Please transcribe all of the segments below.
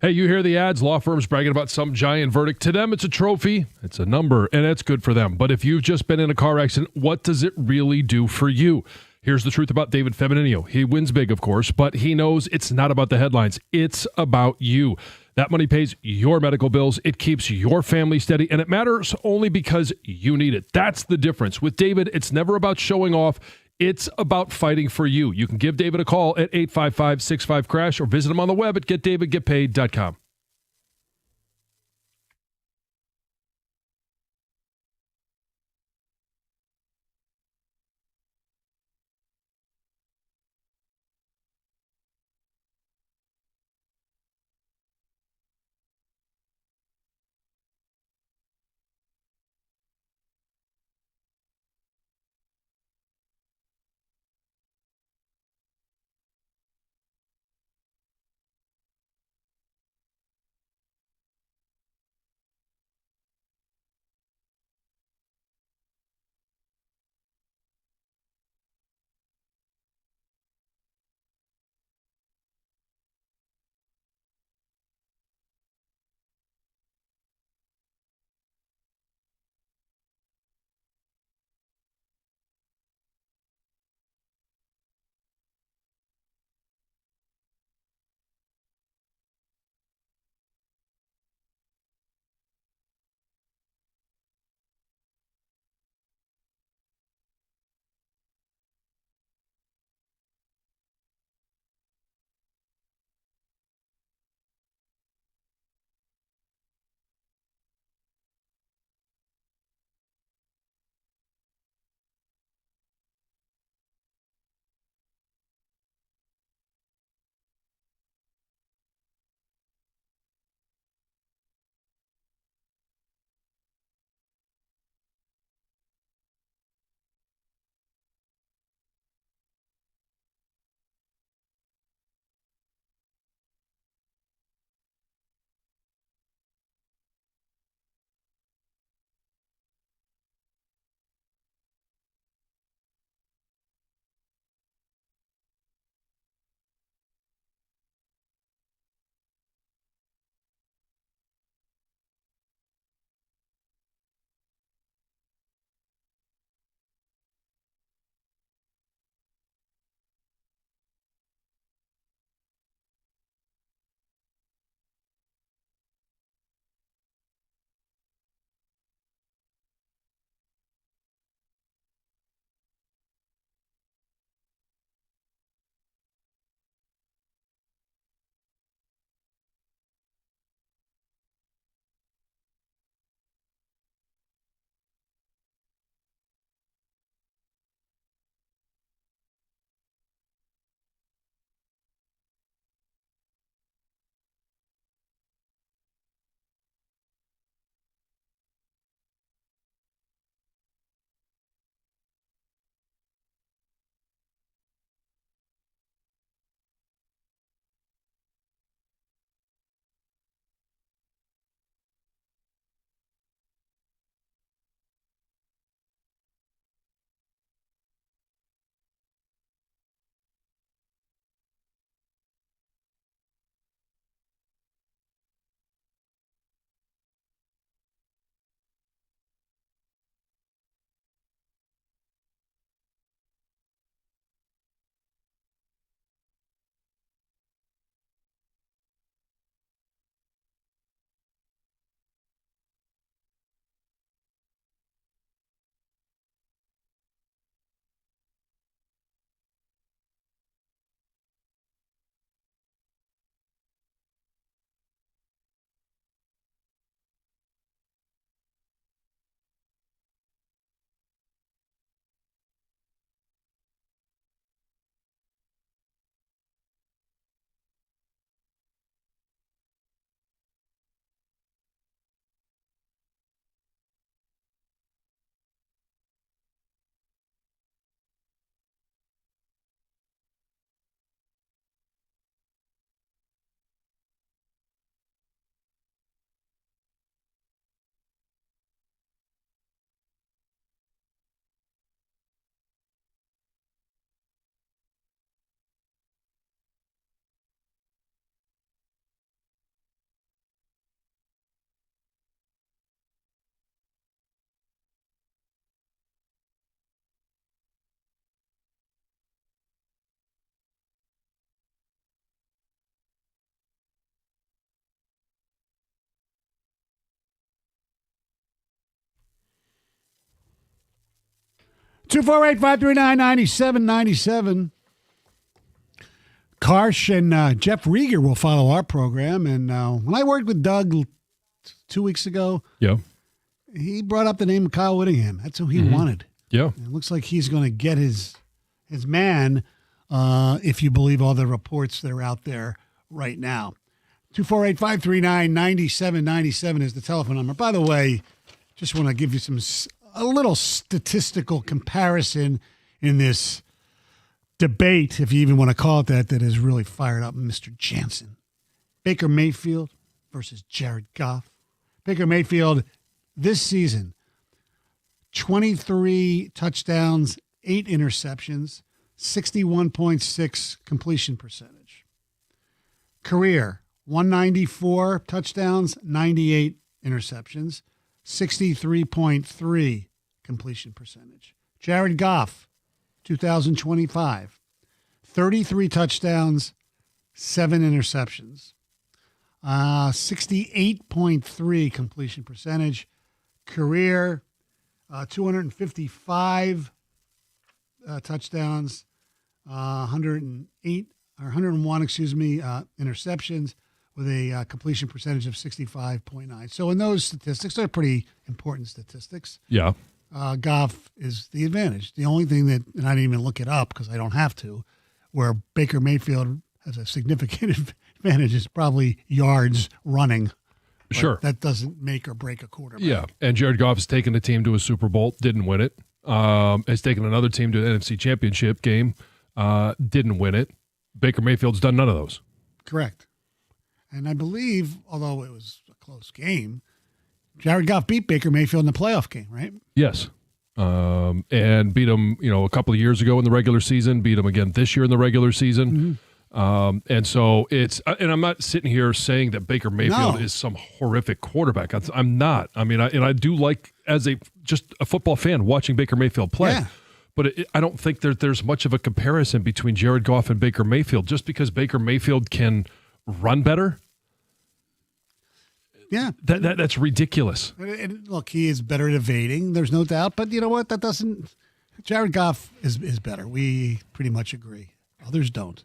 Hey, you hear the ads, law firms bragging about some giant verdict. To them, it's a trophy, it's a number, and it's good for them. But if you've just been in a car accident, what does it really do for you? Here's the truth about David Femininio. He wins big, of course, but he knows it's not about the headlines. It's about you. That money pays your medical bills, it keeps your family steady, and it matters only because you need it. That's the difference. With David, it's never about showing off. It's about fighting for you. You can give David a call at 855-65-CRASH or visit him on the web at getdavidgetpaid.com. 248-539-9797. Karsh and Jeff Rieger will follow our program. And when I worked with Doug 2 weeks ago, he brought up the name of Kyle Whittingham. That's who he wanted. Yeah. And it looks like he's going to get his man, if you believe all the reports that are out there right now. 248-539-9797 is the telephone number. By the way, just want to give you a little statistical comparison in this debate, if you even want to call it that has really fired up Mr. Jansen. Baker Mayfield versus Jared Goff. Baker Mayfield this season, 23 touchdowns, 8 interceptions, 61.6 completion percentage. Career, 194 touchdowns, 98 interceptions, 63.3 completion percentage. Jared Goff, 2025, 33 touchdowns, 7 interceptions, 68.3 completion percentage. Career, 255 touchdowns, 101 interceptions, with a completion percentage of 65.9. So in those statistics, they're pretty important statistics. Yeah. Goff is the advantage. The only thing that, and I didn't even look it up because I don't have to, where Baker Mayfield has a significant advantage is probably yards running. Sure. That doesn't make or break a quarterback. Yeah. And Jared Goff has taken a team to a Super Bowl, didn't win it. Has taken another team to an NFC Championship game, didn't win it. Baker Mayfield's done none of those. Correct. And I believe, although it was a close game, Jared Goff beat Baker Mayfield in the playoff game, right? Yes. And beat him, a couple of years ago in the regular season, beat him again this year in the regular season. And so and I'm not sitting here saying that Baker Mayfield is some horrific quarterback. I'm not. I mean, I do like, as just a football fan, watching Baker Mayfield play. Yeah. But I don't think there's much of a comparison between Jared Goff and Baker Mayfield. Just because Baker Mayfield can run better, yeah, that's ridiculous. And look, he is better at evading. There's no doubt. But you know what? Jared Goff is better. We pretty much agree. Others don't.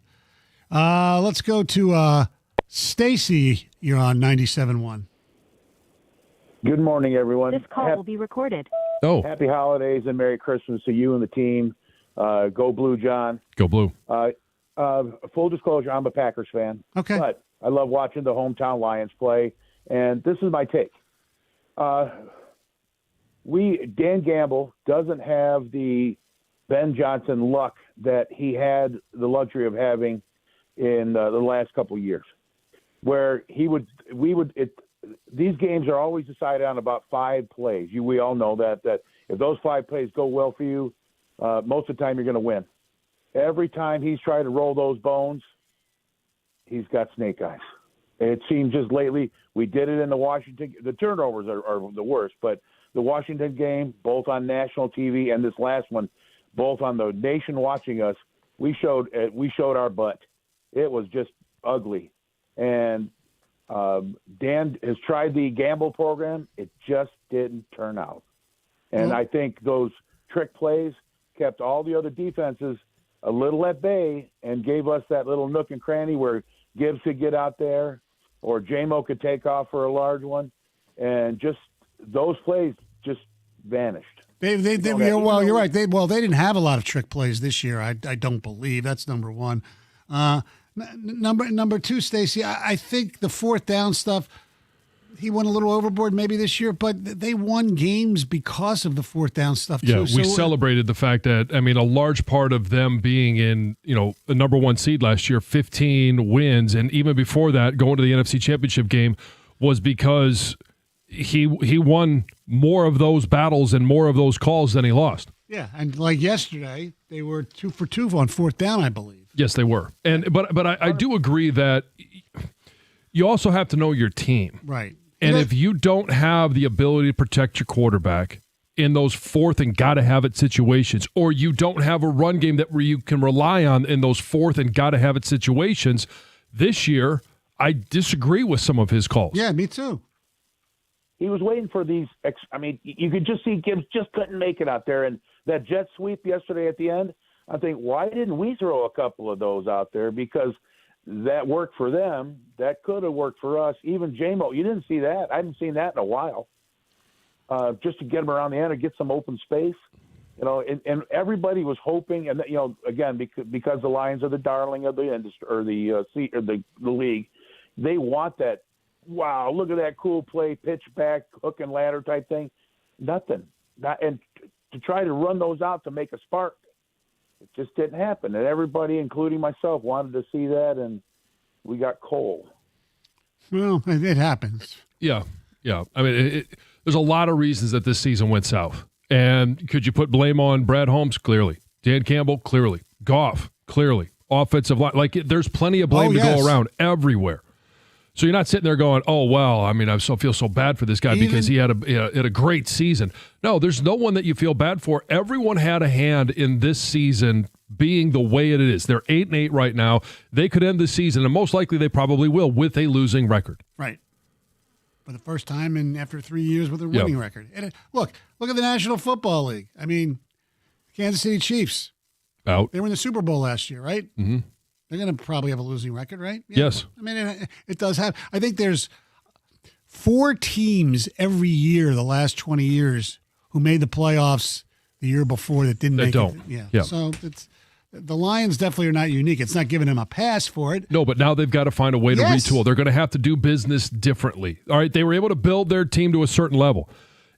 Let's go to Stacy. You're on 97.1. Good morning, everyone. This call will be recorded. Oh. Happy holidays and Merry Christmas to you and the team. Go Blue, John. Go Blue. Full disclosure, I'm a Packers fan. Okay. But I love watching the hometown Lions play, and this is my take. Dan Gamble doesn't have the Ben Johnson luck that he had the luxury of having in the last couple of years, where these games are always decided on about 5 plays. We all know that if those 5 plays go well for you, most of the time you're going to win. Every time he's tried to roll those bones, he's got snake eyes. It seems just lately, we did it in the Washington. The turnovers are the worst, but the Washington game, both on national TV, and this last one, both on the nation watching us, we showed our butt. It was just ugly. And Dan has tried the gamble program. It just didn't turn out. And I think those trick plays kept all the other defenses a little at bay and gave us that little nook and cranny where Gibbs could get out there or J-Mo could take off for a large one. And just those plays just vanished. You're right. They didn't have a lot of trick plays this year. I don't believe. That's number one. Number two, Stacy, I think the fourth down stuff, he went a little overboard maybe this year, but they won games because of the fourth down stuff too. Yeah, we celebrated the fact that, a large part of them being in, the number 1 seed last year, 15 wins, and even before that, going to the NFC Championship game, was because he won more of those battles and more of those calls than he lost. Yeah, and like yesterday, they were 2 for 2 on fourth down, I believe. Yes, they were. But I do agree that you also have to know your team. Right. And if you don't have the ability to protect your quarterback in those fourth and gotta-have-it situations, or you don't have a run game that where you can rely on in those fourth and gotta-have-it situations, this year, I disagree with some of his calls. Yeah, me too. He was waiting for these. You could just see Gibbs just couldn't make it out there, and that jet sweep yesterday at the end, I think, why didn't we throw a couple of those out there? Because that worked for them. That could have worked for us. Even J-Mo, you didn't see that. I haven't seen that in a while. Just to get them around the end or get some open space. And everybody was hoping, and again, because the Lions are the darling of the industry or the league, they want that. Wow, look at that cool play, pitch back, hook and ladder type thing. Nothing. And to try to run those out to make a spark, it just didn't happen. And everybody, including myself, wanted to see that, and we got cold. Well, it happens. Yeah. I mean, there's a lot of reasons that this season went south. And could you put blame on Brad Holmes? Clearly. Dan Campbell? Clearly. Goff? Clearly. Offensive line? There's plenty of blame to go around everywhere. So you're not sitting there going, oh, well, I mean, I feel so bad for this guy because he had a great season. No, there's no one that you feel bad for. Everyone had a hand in this season being the way it is. They're 8-8 right now. They could end the season, and most likely they probably will, with a losing record. Right. For the first time after 3 years with a winning record. And look at the National Football League. I mean, Kansas City Chiefs. Out. They were in the Super Bowl last year, right? Mm-hmm. They're going to probably have a losing record, right? Yeah. Yes. I mean, it does have. I think there's 4 teams every year the last 20 years who made the playoffs the year before that didn't make it. Yeah. So the Lions definitely are not unique. It's not giving them a pass for it. No, but now they've got to find a way to retool. They're going to have to do business differently. All right, they were able to build their team to a certain level,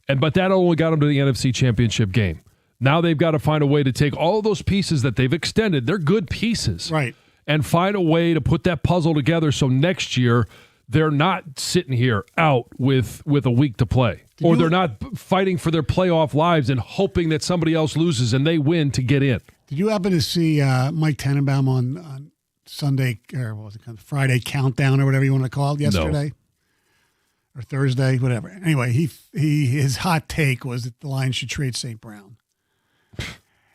but that only got them to the NFC Championship game. Now they've got to find a way to take all of those pieces that they've extended. They're good pieces. Right. And find a way to put that puzzle together so next year they're not sitting here out with a week to play. Or they're not fighting for their playoff lives and hoping that somebody else loses and they win to get in. Did you happen to see Mike Tannenbaum on Sunday, or what was it, Friday Countdown or whatever you want to call it yesterday? No. Or Thursday, whatever. Anyway, his hot take was that the Lions should trade St. Brown.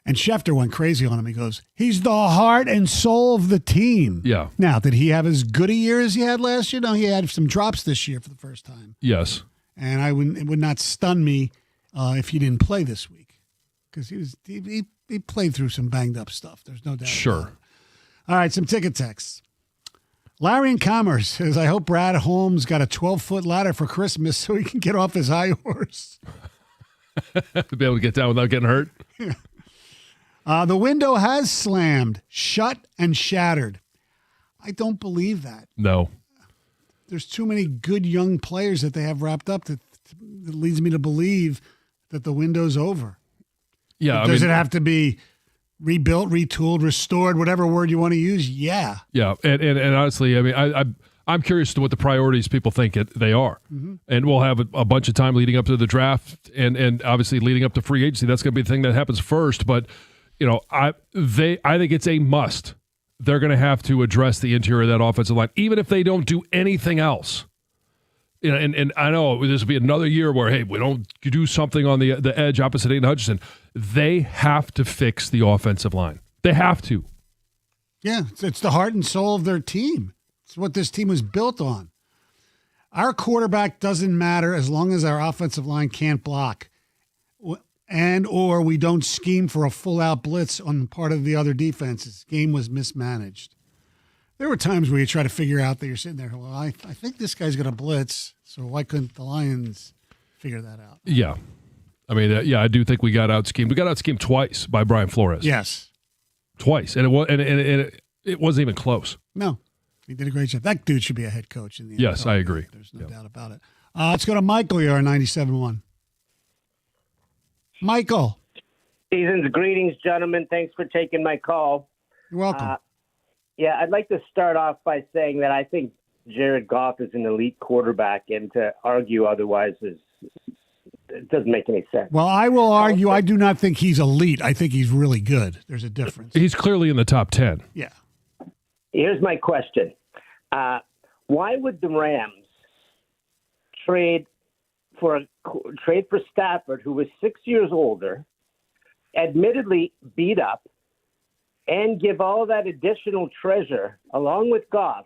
And Schefter went crazy on him. He goes, he's the heart and soul of the team. Yeah. Now, did he have as good a year as he had last year? No, he had some drops this year for the first time. Yes. And it would not stun me if he didn't play this week. Because he played through some banged up stuff. There's no doubt. Sure. All right, some ticket texts. Larry in Commerce says, I hope Brad Holmes got a 12-foot ladder for Christmas so he can get off his high horse. To be able to get down without getting hurt. Yeah. The window has slammed, shut, and shattered. I don't believe that. No. There's too many good young players that they have wrapped up that leads me to believe that the window's over. Yeah. Does it have to be rebuilt, retooled, restored, whatever word you want to use? Yeah. Yeah. And honestly, I mean, I'm curious to what the priorities people think they are. Mm-hmm. And we'll have a bunch of time leading up to the draft and obviously leading up to free agency. That's going to be the thing that happens first. But, I think it's a must. They're going to have to address the interior of that offensive line, even if they don't do anything else. And I know this will be another year where, hey, we don't do something on the edge opposite Aiden Hutchinson. They have to fix the offensive line. They have to. Yeah, it's the heart and soul of their team. It's what this team was built on. Our quarterback doesn't matter as long as our offensive line can't block or we don't scheme for a full-out blitz on the part of the other defenses. Game was mismanaged. There were times where you try to figure out that you're sitting there, well, I think this guy's going to blitz, so why couldn't the Lions figure that out? Yeah. I mean, I do think we got out-schemed. We got out-schemed twice by Brian Flores. Yes. Twice. And it wasn't even close. No. He did a great job. That dude should be a head coach in the NFL. Yes, I agree. There's no doubt about it. Let's go to Michael here on 97.1. Michael. Season's greetings, gentlemen. Thanks for taking my call. You're welcome. I'd like to start off by saying that I think Jared Goff is an elite quarterback, and to argue otherwise it doesn't make any sense. Well, I will argue I do not think he's elite. I think he's really good. There's a difference. He's clearly in the top 10. Yeah. Here's my question. Why would the Rams trade for Stafford, who was 6 years older, admittedly beat up, and give all that additional treasure along with Goff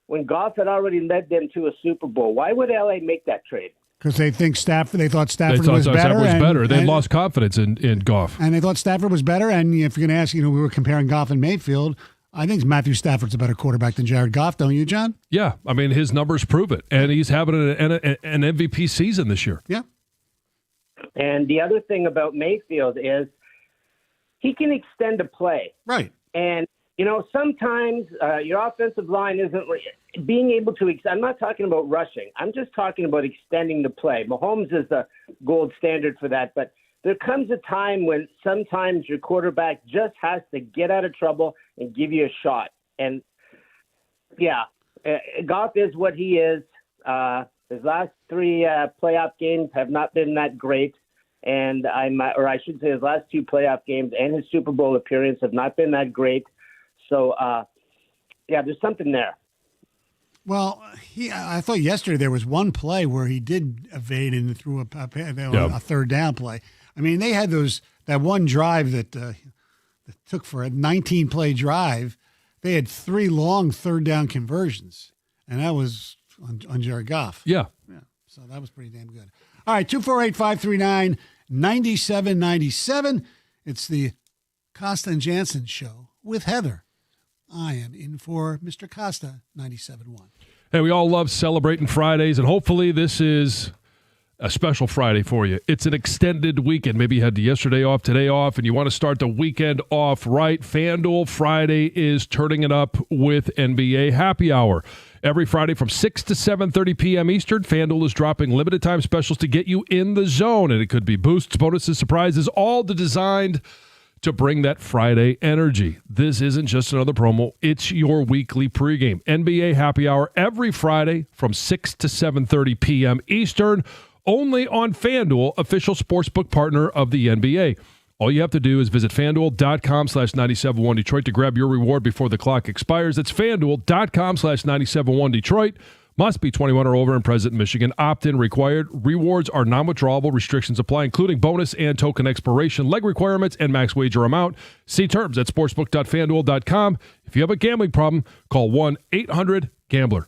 when Goff had already led them to a Super Bowl? Why would LA make that trade? Because they thought Stafford They was thought better. Stafford was better. They and- lost confidence in Goff. And they thought Stafford was better. And if you're going to ask, we were comparing Goff and Mayfield. I think Matthew Stafford's a better quarterback than Jared Goff, don't you, John? Yeah, I mean, his numbers prove it. And he's having an MVP season this year. Yeah. And the other thing about Mayfield is he can extend a play. Right. And, sometimes your offensive line isn't being able to – I'm not talking about rushing. I'm just talking about extending the play. Mahomes is the gold standard for that. But there comes a time when sometimes your quarterback just has to get out of trouble and give you a shot. And, yeah, Goff is what he is. His last three playoff games have not been that great. And I should say his last two playoff games and his Super Bowl appearance have not been that great. So, there's something there. Well, I thought yesterday there was one play where he did evade and threw a third down play. I mean, they had that one drive that took for a 19-play drive. They had 3 long third down conversions, and that was on Jared Goff. Yeah. So that was pretty damn good. All right, 248-539-9797. It's the Costa and Jansen Show with Heather. I am in for Mr. Costa, 97.1. Hey, we all love celebrating Fridays, and hopefully this is a special Friday for you. It's an extended weekend. Maybe you had yesterday off, today off, and you want to start the weekend off right. FanDuel Friday is turning it up with NBA Happy Hour. Every Friday from 6 to 7:30 p.m. Eastern, FanDuel is dropping limited time specials to get you in the zone, and it could be boosts, bonuses, surprises, all designed to bring that Friday energy. This isn't just another promo. It's your weekly pregame. NBA Happy Hour every Friday from 6 to 7:30 p.m. Eastern, only on FanDuel, official sportsbook partner of the NBA. All you have to do is visit FanDuel.com/971 Detroit to grab your reward before the clock expires. That's FanDuel.com/971 Detroit. Must be 21 or over and present in Michigan. Opt-in required. Rewards are non-withdrawable. Restrictions apply, including bonus and token expiration, leg requirements, and max wager amount. See terms at sportsbook.fanduel.com. If you have a gambling problem, call 1-800-GAMBLER.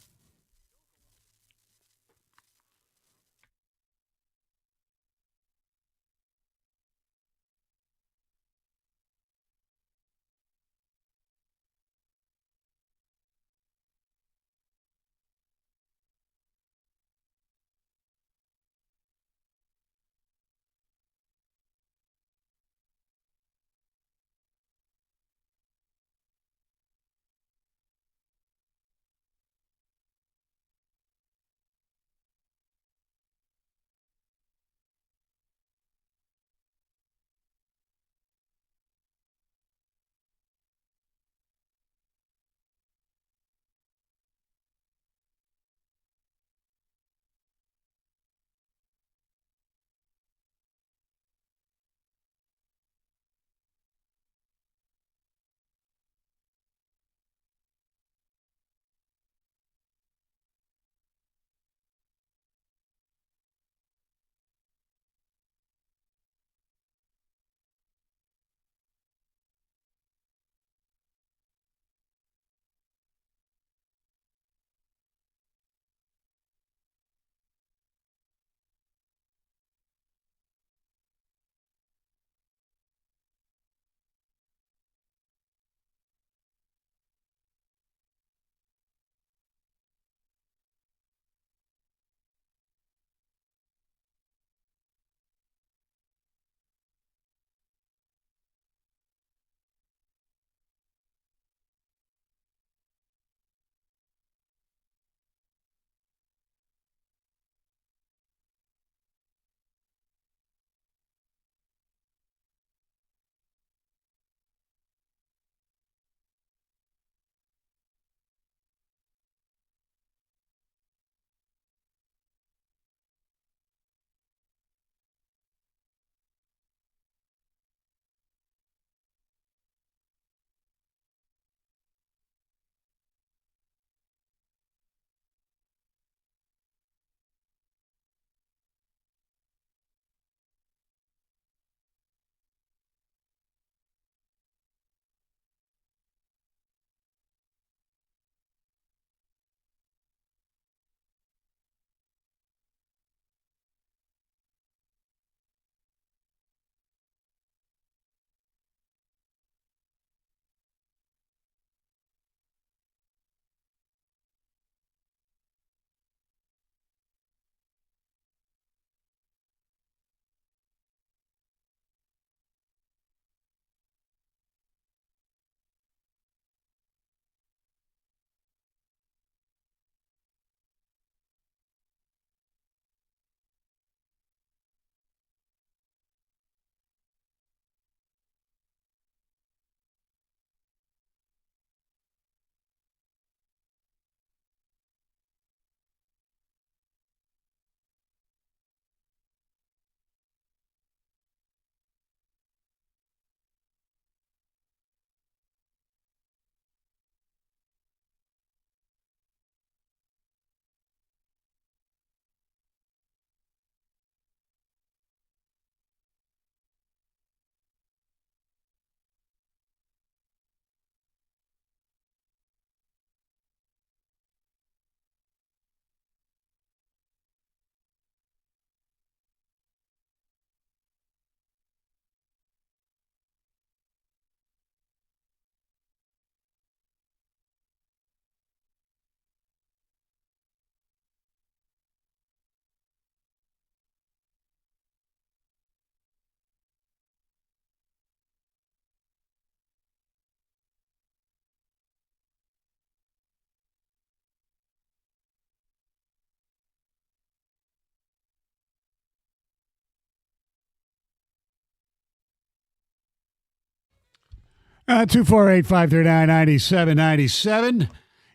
248-539-9797.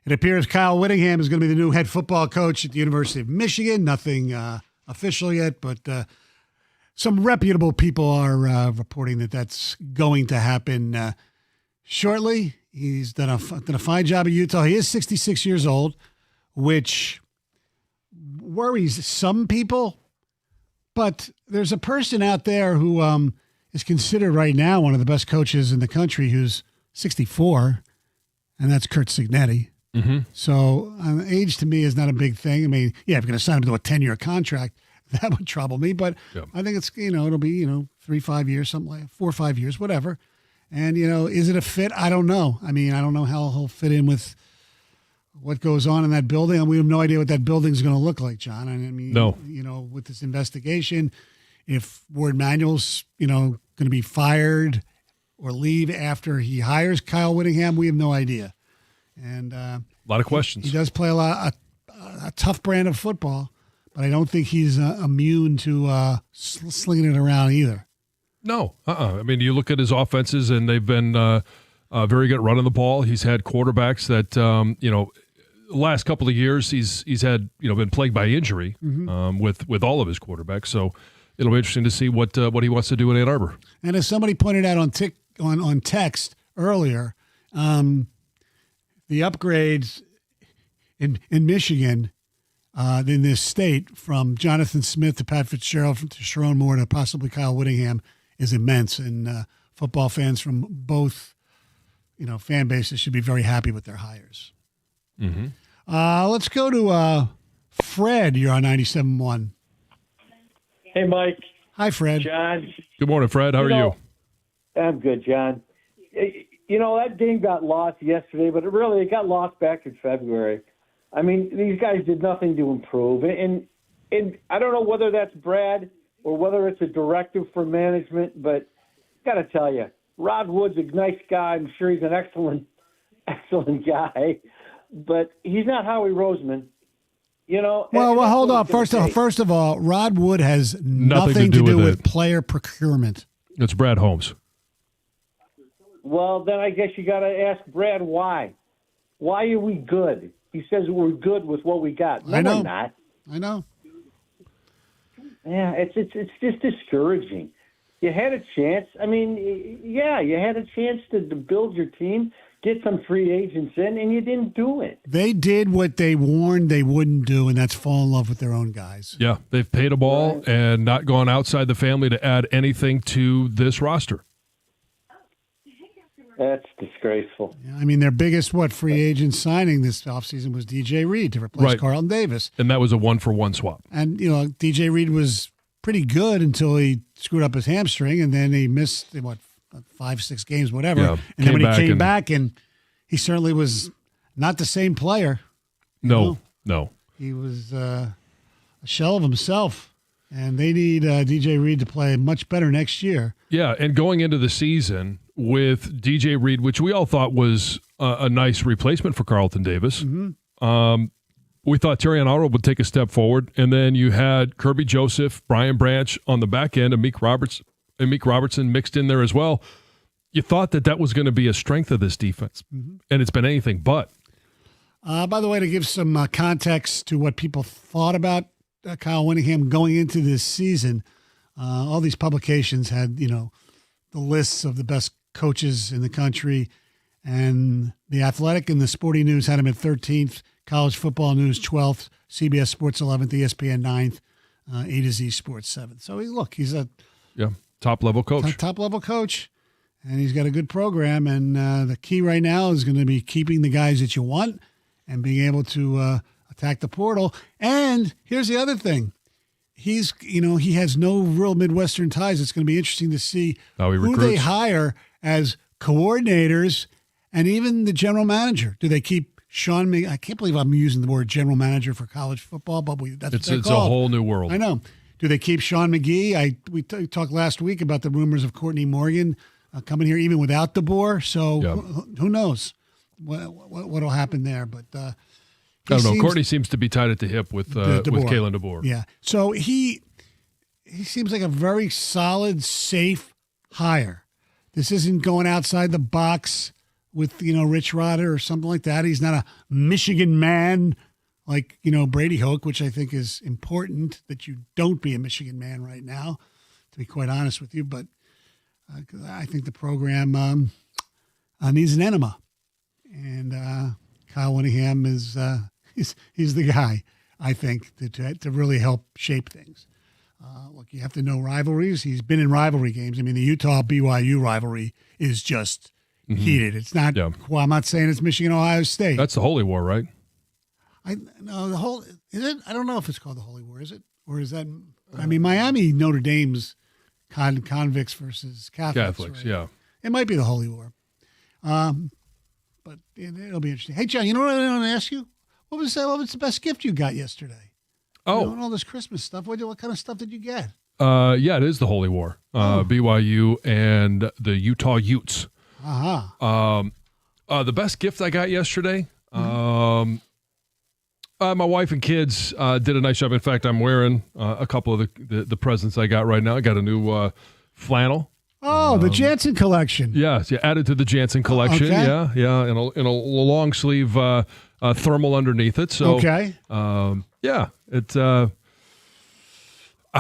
It appears Kyle Whittingham is going to be the new head football coach at the University of Michigan. Nothing official yet, but some reputable people are reporting that that's going to happen shortly. He's done a fine job at Utah. He is 66 years old, which worries some people. But there's a person out there who is considered right now one of the best coaches in the country who's 64, and that's Curt Cignetti. Mm-hmm. So age to me is not a big thing. I mean, yeah, if you're going to sign him to a 10-year contract, that would trouble me. But yeah. I think it's, it'll be, 3-5 years, something like 4 or 5 years, whatever. And, is it a fit? I don't know. I mean, I don't know how he'll fit in with what goes on in that building. And we have no idea what that building's going to look like, John. I mean, no. With this investigation, if Ward Manuel's, going to be fired or leave after he hires Kyle Whittingham, we have no idea. And a lot of questions. He does play a tough brand of football, but I don't think he's immune to slinging it around either. No. I mean, you look at his offenses, and they've been very good at running the ball. He's had quarterbacks that, the last couple of years he's had, been plagued by injury with all of his quarterbacks. So it'll be interesting to see what he wants to do in Ann Arbor. And as somebody pointed out on text earlier, the upgrades in Michigan, in this state, from Jonathan Smith to Pat Fitzgerald to Sharon Moore to possibly Kyle Whittingham, is immense. And football fans from both, fan bases should be very happy with their hires. Mm-hmm. Let's go to Fred. You're on 97.1. Hey, Mike. Hi, Fred. John. Good morning, Fred. How are you? I'm good, John. That game got lost yesterday, but it got lost back in February. I mean, these guys did nothing to improve. And I don't know whether that's Brad or whether it's a directive from management, but got to tell you, Rod Wood's a nice guy. I'm sure he's an excellent guy, but he's not Howie Roseman. Well, hold on. First of all, Rod Wood has nothing to do with player procurement. It's Brad Holmes. Well, then I guess you got to ask Brad why. Why are we good? He says we're good with what we got. No, we're not. I know. Yeah, it's just discouraging. You had a chance. I mean, yeah, you had a chance to build your team, get some free agents in, and you didn't do it. They did what they warned they wouldn't do, and that's fall in love with their own guys. Yeah, they've paid a ball and not gone outside the family to add anything to this roster. That's disgraceful. Yeah, I mean, their biggest free agent signing this offseason was DJ Reed to replace Carlton Davis. And that was a 1-for-1 swap. And, DJ Reed was pretty good until he screwed up his hamstring, and then he missed, 5-6 games, whatever. Yeah, and then when he came back, and he certainly was not the same player. No. He was a shell of himself. And they need DJ Reed to play much better next year. Yeah, and going into the season with DJ Reed, which we all thought was a nice replacement for Carlton Davis, we thought Terrion Arnold would take a step forward. And then you had Kirby Joseph, Brian Branch on the back end, and Meek Robertson mixed in there as well. You thought that was going to be a strength of this defense, and it's been anything but. By the way, to give some context to what people thought about Kyle Whittingham going into this season, all these publications had, the lists of the best coaches in the country, and The Athletic and the Sporting News had him at 13th, College Football News 12th, CBS Sports 11th, ESPN 9th, A to Z Sports 7th. So he's a top-level coach. Top-level coach, and he's got a good program, and the key right now is going to be keeping the guys that you want and being able to attack the portal. And here's the other thing. He has no real Midwestern ties. It's going to be interesting to see who they hire as coordinators and even the general manager. Do they keep Sean McGee? I can't believe I'm using the word general manager for college football, but it's a whole new world. I know. Do they keep Sean McGee? We talked last week about the rumors of Courtney Morgan coming here even without DeBoer. So who knows what will happen there? But I don't know. Courtney seems to be tied at the hip with Kalen DeBoer. Yeah. So he seems like a very solid, safe hire This isn't going outside the box with, Rich Rodder or something like that. He's not a Michigan man like, Brady Hoke, which I think is important that you don't be a Michigan man right now, to be quite honest with you. But I think the program needs an enema. And Kyle Winningham is he's the guy, I think, to really help shape things. Look, you have to know rivalries. He's been in rivalry games. I mean, the Utah-BYU rivalry is just heated. It's not. Yeah. Well, I'm not saying it's Michigan-Ohio State. That's the Holy War, right? No, is it? I don't know if it's called the Holy War. Is it, or is that? I mean, Miami Notre Dame's convicts versus Catholics. Right? Yeah. It might be the Holy War, but it'll be interesting. Hey, John, you know what I want to ask you? What was the best gift you got yesterday? Oh, and all this Christmas stuff. What kind of stuff did you get? Yeah, it is the Holy War. BYU and the Utah Utes. The best gift I got yesterday. My wife and kids did a nice job. In fact, I'm wearing a couple of the presents I got right now. I got a new flannel. Oh, the Jansen collection. Yes, yeah, added to the Jansen collection. Okay. Yeah, in a long sleeve thermal underneath it. So okay. Yeah, it's. How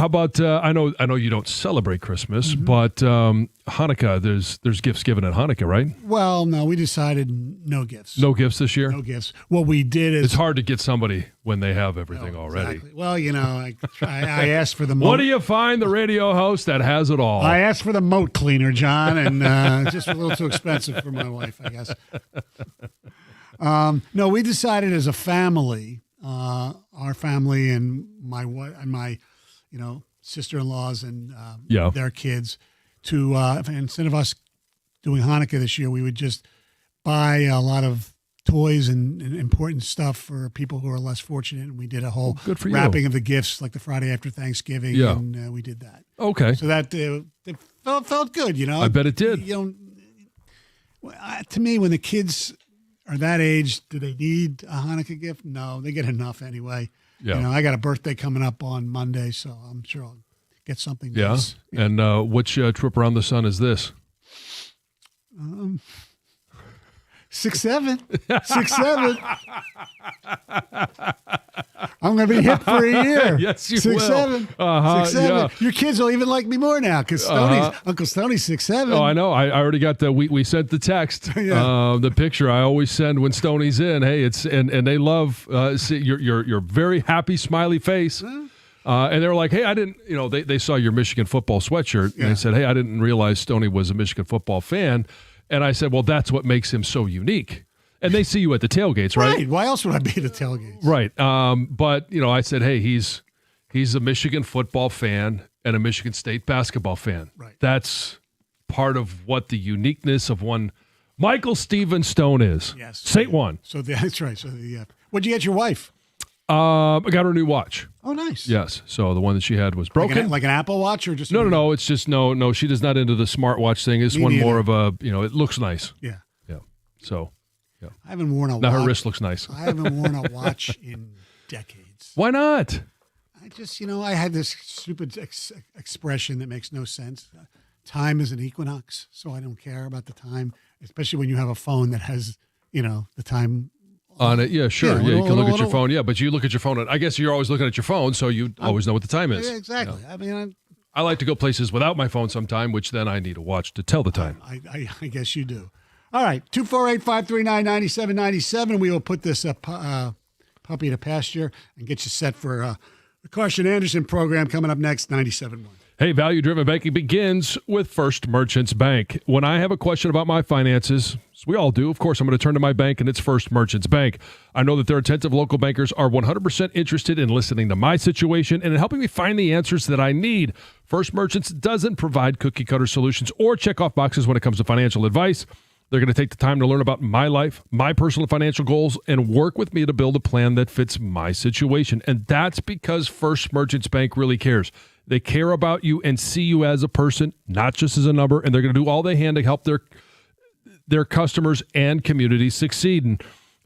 about I know you don't celebrate Christmas, but Hanukkah. There's gifts given at Hanukkah, right? Well, no, we decided no gifts. No gifts this year. No gifts. What we did is it's hard to get somebody when they have everything already. Exactly. Well, I asked for the moat. What do you find the radio host that has it all? I asked for the moat cleaner, John, and just a little too expensive for my wife, I guess. No, we decided as a family, our family and my sister-in-laws and their kids, to instead of us doing Hanukkah this year, we would just buy a lot of toys and important stuff for people who are less fortunate. And we did a whole wrapping of the gifts like the Friday after Thanksgiving, and we did that. Okay. So that it felt good, I bet it did. To me, when the kids are that age, do they need a Hanukkah gift? No, they get enough anyway. Yeah. I got a birthday coming up on Monday, so I'm sure I'll get something nice. Yeah. And which trip around the sun is this? 6'7". 6'7". I'm going to be hip for a year. Yes, you 6'7". 6'7". Yeah. Your kids will even like me more now because Uncle Stoney's 6'7". Oh, I know. I already got we sent the text, the picture I always send when Stoney's in. Hey, it's and they love see your very happy smiley face. And they were like, hey, I didn't, they saw your Michigan football sweatshirt and they said, hey, I didn't realize Stoney was a Michigan football fan. And I said, well, that's what makes him so unique. And they see you at the tailgates, right? Right. Why else would I be at the tailgates? Right. But, I said, hey, he's a Michigan football fan and a Michigan State basketball fan. Right. That's part of what the uniqueness of one Michael Steven Stone is. Yes. Say one. So that's right. So what'd you get your wife? I got her a new watch. Oh, nice. Yes. So the one that she had was broken. Like an Apple Watch or just No. It's just no. She is not into the smartwatch thing. It's one more of a, it looks nice. Yeah. Yeah. So, yeah. I haven't worn a watch. Now her wrist looks nice. I haven't worn a watch in decades. Why not? I just, I had this stupid expression that makes no sense. Time is an equinox, so I don't care about the time, especially when you have a phone that has, the time on it. Yeah, sure. Yeah, you can look at your phone. Yeah, but you look at your phone. I guess you're always looking at your phone, so you always know what the time is. Yeah, exactly. Yeah. I mean, I like to go places without my phone sometime, which then I need a watch to tell the time. I guess you do. All right, 248-539-9797. We will put this puppy to pasture and get you set for the Carson Anderson program coming up next, 97.1. Hey, value-driven banking begins with First Merchants Bank. When I have a question about my finances, as we all do, of course, I'm going to turn to my bank, and it's First Merchants Bank. I know that their attentive local bankers are 100% interested in listening to my situation and in helping me find the answers that I need. First Merchants doesn't provide cookie-cutter solutions or check-off boxes when it comes to financial advice. They're going to take the time to learn about my life, my personal financial goals, and work with me to build a plan that fits my situation. And that's because First Merchants Bank really cares. They care about you and see you as a person, not just as a number, and they're going to do all they can to help their customers and communities succeed. And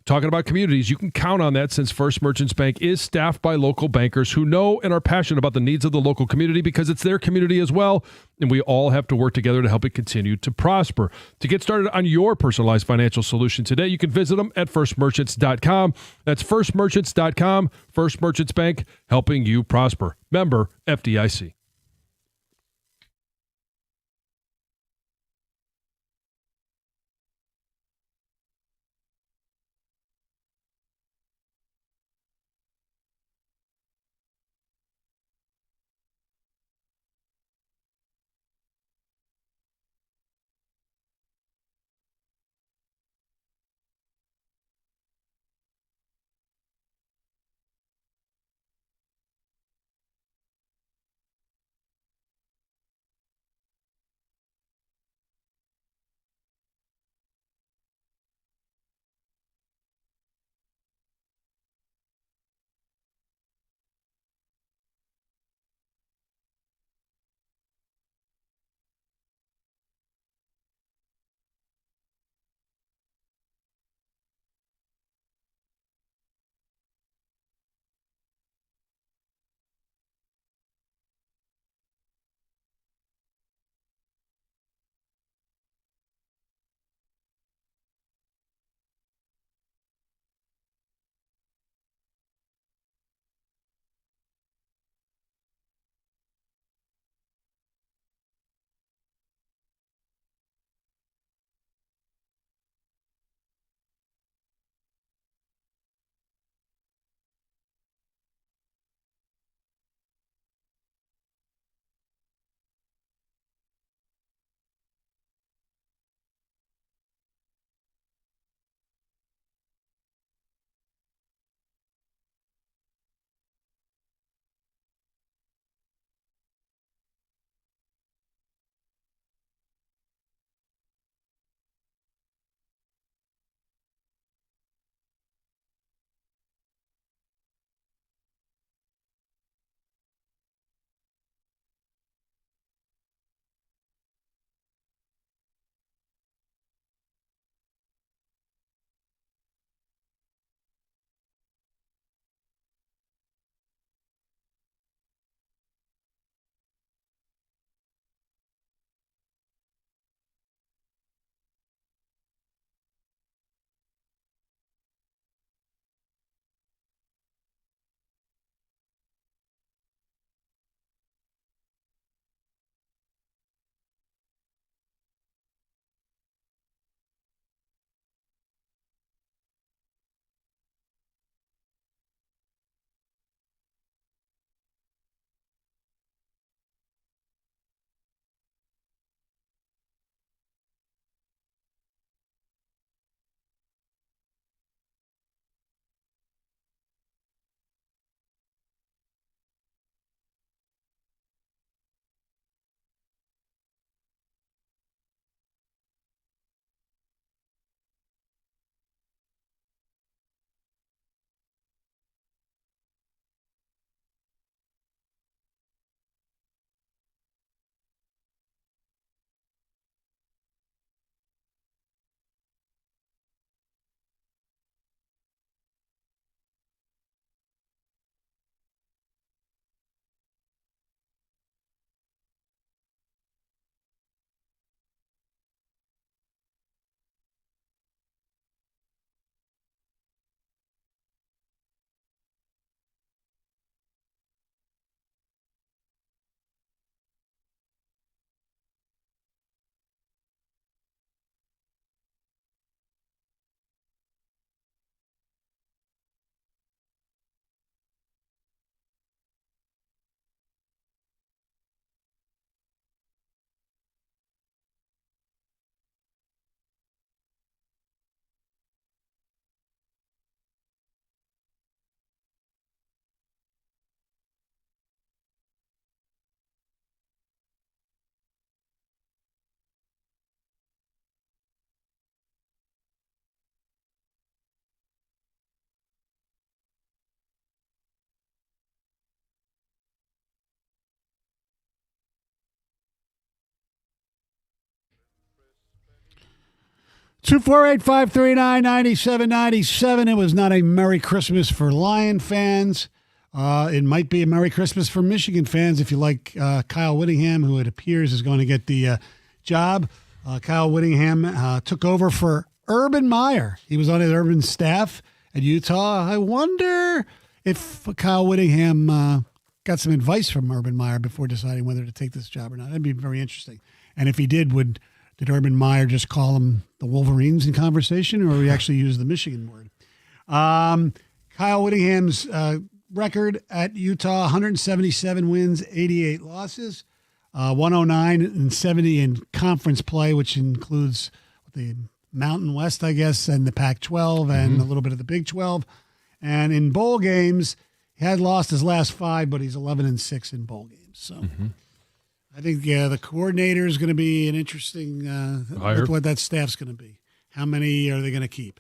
Talking about communities, you can count on that since First Merchants Bank is staffed by local bankers who know and are passionate about the needs of the local community because it's their community as well, and we all have to work together to help it continue to prosper. To get started on your personalized financial solution today, you can visit them at firstmerchants.com. That's firstmerchants.com. First Merchants Bank, helping you prosper. Member FDIC. 248-539-9797. It was not a Merry Christmas for Lion fans. It might be a Merry Christmas for Michigan fans if you like Kyle Whittingham, who it appears is going to get the job. Kyle Whittingham took over for Urban Meyer. He was on his Urban staff at Utah. I wonder if Kyle Whittingham got some advice from Urban Meyer before deciding whether to take this job or not. That'd be very interesting. And if he did, did Urban Meyer just call him the Wolverines in conversation, or he actually used the Michigan word? Kyle Whittingham's record at Utah, 177 wins, 88 losses, 109 and 70 in conference play, which includes the Mountain West, I guess, and the Pac-12 and a little bit of the Big 12. And in bowl games, he had lost his last 5, but he's 11-6 in bowl games. So I think the coordinator is going to be an interesting what that staff's going to be. How many are they going to keep?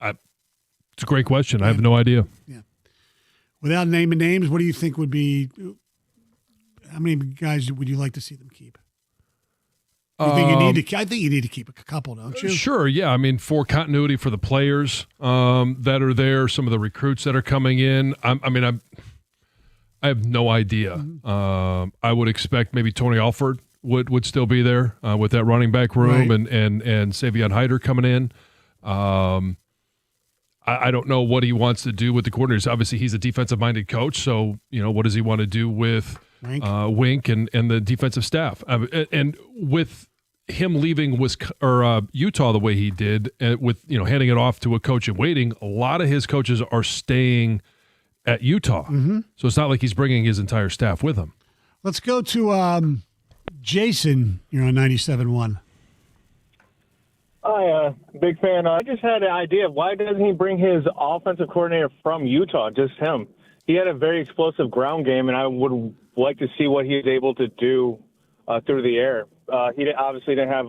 It's a great question. I have no idea. Yeah. Without naming names, what do you think would be – how many guys would you like to see them keep? I think you need to keep a couple, don't you? Sure, yeah. I mean, for continuity for the players that are there, some of the recruits that are coming in. I have no idea. I would expect maybe Tony Alford would still be there with that running back room, right, and Savion Hyder coming in. I don't know what he wants to do with the coordinators. Obviously, he's a defensive-minded coach, so what does he want to do with Wink and the defensive staff? And with him leaving Utah the way he did, with handing it off to a coach in waiting, a lot of his coaches are staying at Utah. So it's not like he's bringing his entire staff with him. Let's go to Jason. You're on 97.1. Hi, big fan. I just had an idea. Why doesn't he bring his offensive coordinator from Utah, just him? He had a very explosive ground game, and I would like to see what he was able to do through the air. He obviously didn't have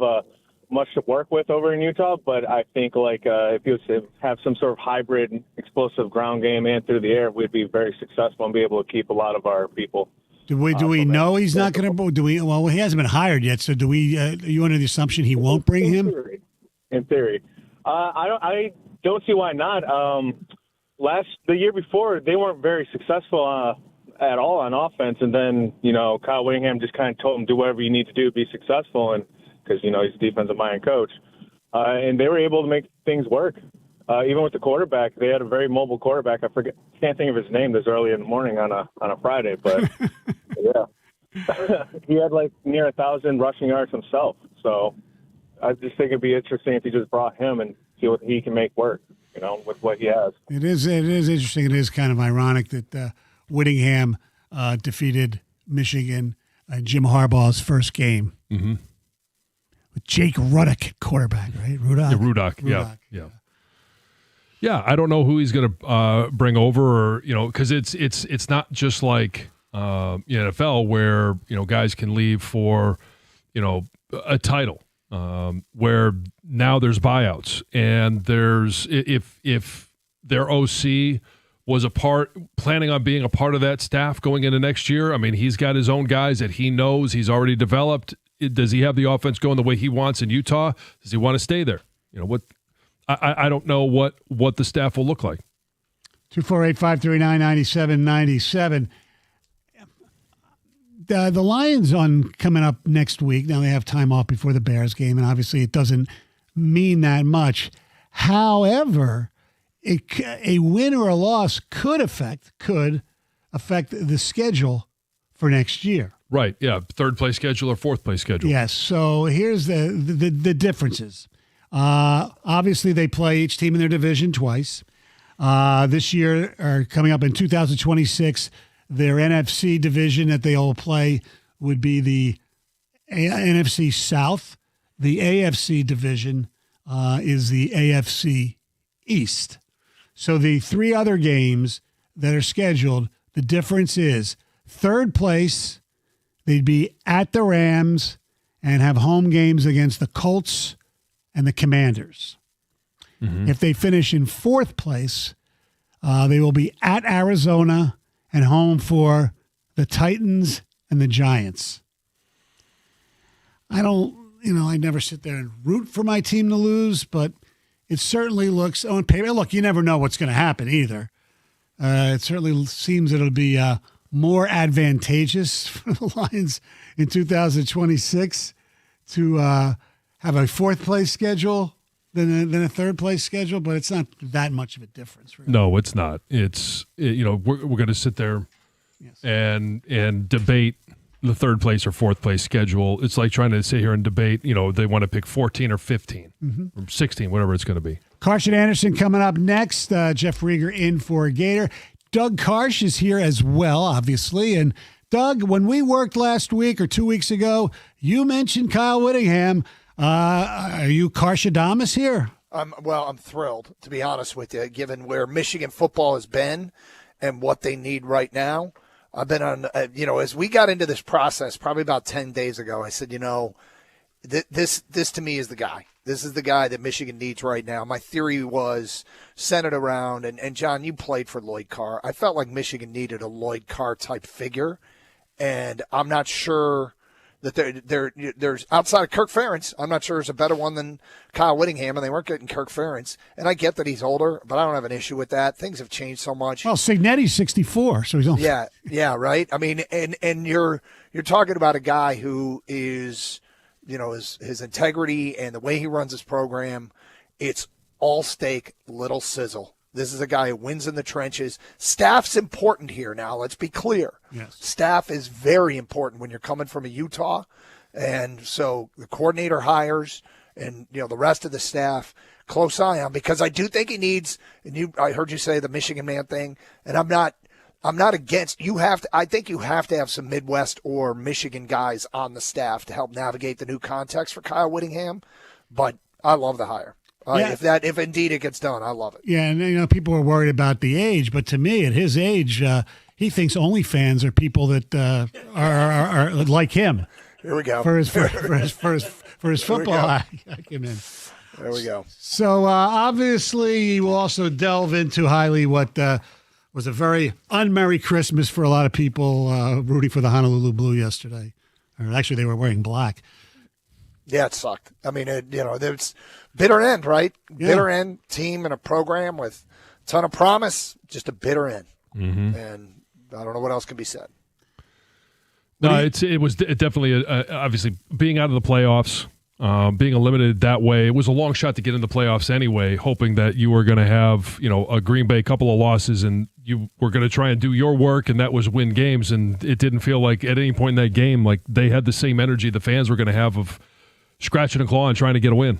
much to work with over in Utah, but I think if he was to have some sort of hybrid explosive ground game and through the air, we'd be very successful and be able to keep a lot of our people. Do we know he's not going to? Well, he hasn't been hired yet. So do we? Are you under the assumption he won't bring him? In theory, I don't see why not. The year before, they weren't very successful at all on offense, and then Kyle Whittingham just kind of told him, do whatever you need to do to be successful, and because he's a defensive-minded coach, and they were able to make things work. Even with the quarterback, they had a very mobile quarterback. Can't think of his name this early in the morning on a Friday, but yeah, he had near 1,000 rushing yards himself. So I just think it'd be interesting if he just brought him and see what he can make work, with what he has. It is interesting. It is kind of ironic that Whittingham defeated Michigan in Jim Harbaugh's first game with Jake Rudock at quarterback, right? Rudock. Yeah, I don't know who he's going to bring over, or because it's not just like NFL where guys can leave for a title. Where now there's buyouts, and there's if their OC was planning on being a part of that staff going into next year. I mean, he's got his own guys that he knows he's already developed. Does he have the offense going the way he wants in Utah? Does he want to stay there? What? I don't know what the staff will look like. 248-539-9797. The Lions coming up next week. Now they have time off before the Bears game, and obviously it doesn't mean that much. However, a win or a loss could affect the schedule for next year. Right. Yeah. Third place schedule or fourth place schedule. Yes. So here's the differences. Obviously, they play each team in their division twice. This year, or coming up in 2026. Their NFC division that they all play would be the NFC South. The AFC division is the AFC East. So the 3 other games that are scheduled, the difference is third place, they'd be at the Rams and have home games against the Colts and the Commanders. If they finish in fourth place, they will be at Arizona and home for the Titans and the Giants. I never sit there and root for my team to lose, but it certainly looks on paper. Look, you never know what's going to happen either. It certainly seems it'll be more advantageous for the Lions in 2026 to have a fourth-place schedule than a third-place schedule, but it's not that much of a difference. Really. No, it's not. We're going to sit there and debate the third place or fourth place schedule. It's like trying to sit here and debate, they want to pick 14 or 15 or 16, whatever it's going to be. Karsch and Anderson coming up next. Jeff Rieger in for Gator. Doug Karsch is here as well, obviously. And Doug, when we worked last week or 2 weeks ago, you mentioned Kyle Whittingham. Are you Karshadamas here? I'm thrilled, to be honest with you, given where Michigan football has been and what they need right now. I've been on, as we got into this process probably about 10 days ago, I said, this to me is the guy. This is the guy that Michigan needs right now. My theory was centered around, and John, you played for Lloyd Carr. I felt like Michigan needed a Lloyd Carr type figure, and I'm not sure that there's outside of Kirk Ferentz, I'm not sure there's a better one than Kyle Whittingham, and they weren't getting Kirk Ferentz. And I get that he's older, but I don't have an issue with that. Things have changed so much. Well, Signetti's 64, so he's only yeah, right. I mean, and you're talking about a guy who is, his integrity and the way he runs his program, it's all steak, little sizzle. This is a guy who wins in the trenches. Staff's important here now. Let's be clear. Yes. Staff is very important when you're coming from a Utah. And so the coordinator hires and, the rest of the staff, close eye on, because I do think he needs, I heard you say the Michigan man thing, and I'm not against, I think you have to have some Midwest or Michigan guys on the staff to help navigate the new context for Kyle Whittingham. But I love the hire. If indeed it gets done, I love it. Yeah, and people are worried about the age, but to me, at his age, he thinks OnlyFans are people that are like him. Here we go for his football acumen. There we go. So obviously, we'll also delve into highly what was a very unmerry Christmas for a lot of people rooting for the Honolulu Blue yesterday. Or actually, they were wearing black. Yeah, it sucked. I mean, it's bitter end, right? Yeah. Bitter end team and a program with a ton of promise, just a bitter end. Mm-hmm. And I don't know what else can be said. No, it was definitely, obviously, being out of the playoffs, being eliminated that way. It was a long shot to get in the playoffs anyway, hoping that you were going to have, a Green Bay couple of losses and you were going to try and do your work, and that was win games. And it didn't feel like at any point in that game, like they had the same energy the fans were going to have of scratching and clawing, trying to get a win.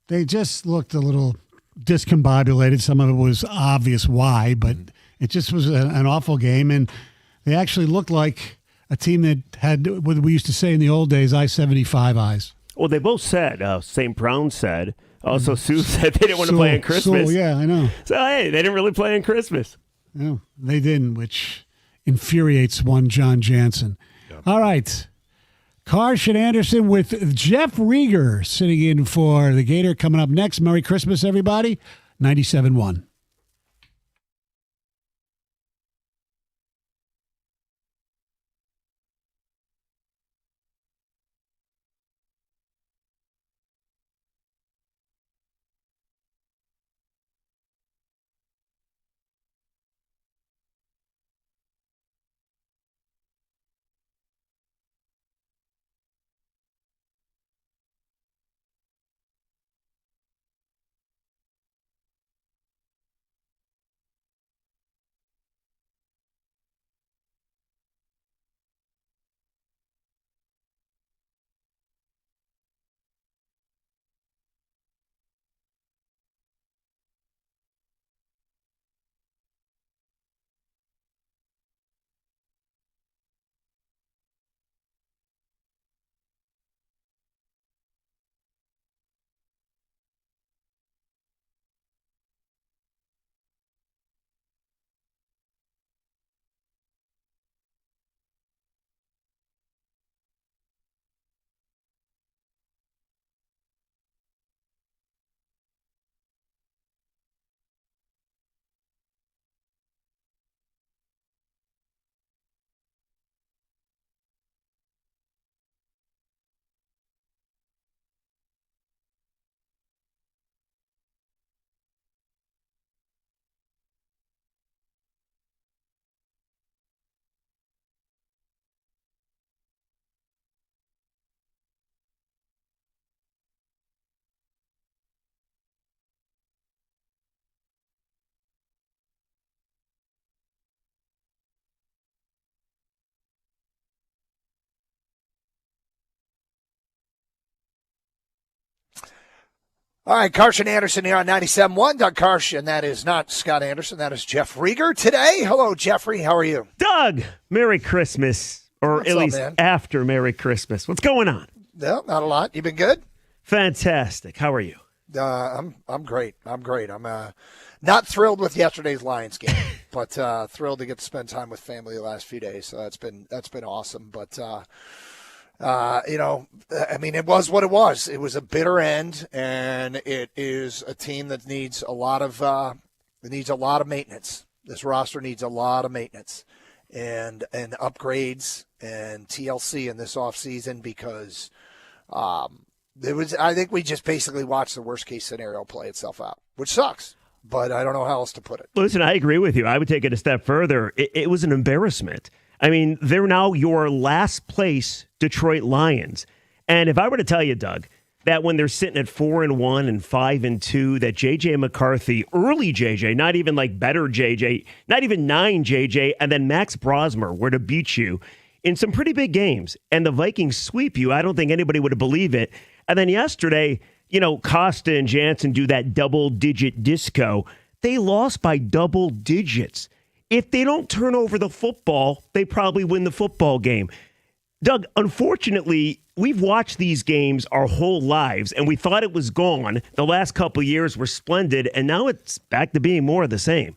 They just looked a little discombobulated. Some of it was obvious why, but it just was an awful game. And they actually looked like a team that had what we used to say in the old days, I-75 eyes. Well, they both said, St. Brown said, also Sue said they didn't want to play on Christmas. Yeah, I know. So, hey, they didn't really play on Christmas. No, they didn't, which infuriates one John Jansen. Yeah. All right. Karsch and Anderson with Jeff Rieger sitting in for the Gator coming up next. Merry Christmas, everybody. 97.1. All right, Karsh Anderson here on 97.1. Doug Karsh, and that is not Scott Anderson. That is Jeff Rieger today. Hello, Jeffrey. How are you? Doug, Merry Christmas, or What's at up, least man? after Merry Christmas. What's going on? No, not a lot. You been good? Fantastic. How are you? I'm great. I'm not thrilled with yesterday's Lions game, but thrilled to get to spend time with family the last few days. So that's been awesome. But it was what it was. It was a bitter end, and it is a team that needs a lot of maintenance. This roster needs a lot of maintenance and upgrades and TLC in this offseason because I think we just basically watched the worst case scenario play itself out, which sucks. But I don't know how else to put it. Listen, I agree with you. I would take it a step further. It was an embarrassment. I mean, they're now your last place Detroit Lions. And if I were to tell you, Doug, that when they're sitting at 4-1 and 5-2, that J.J. McCarthy, early J.J., not even like better J.J., not even 9 J.J., and then Max Brosmer were to beat you in some pretty big games, and the Vikings sweep you, I don't think anybody would have believed it. And then yesterday, Costa and Jansen do that double-digit disco. They lost by double digits. If they don't turn over the football, they probably win the football game. Doug, unfortunately, we've watched these games our whole lives, and we thought it was gone. The last couple of years were splendid, and now it's back to being more of the same.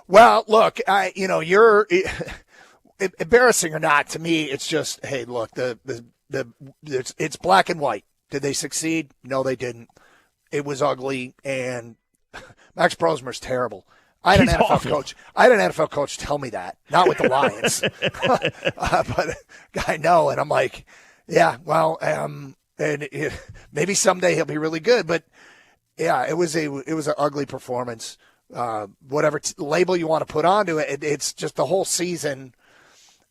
Well, look, you're embarrassing or not, to me, it's just, hey, look, it's black and white. Did they succeed? No, they didn't. It was ugly, and Max Brosmer's terrible. I had an NFL coach tell me that, not with the Lions, but I know, and I'm like, yeah, well, maybe someday he'll be really good, but yeah, it was an ugly performance. Whatever label you want to put onto it, it's just the whole season.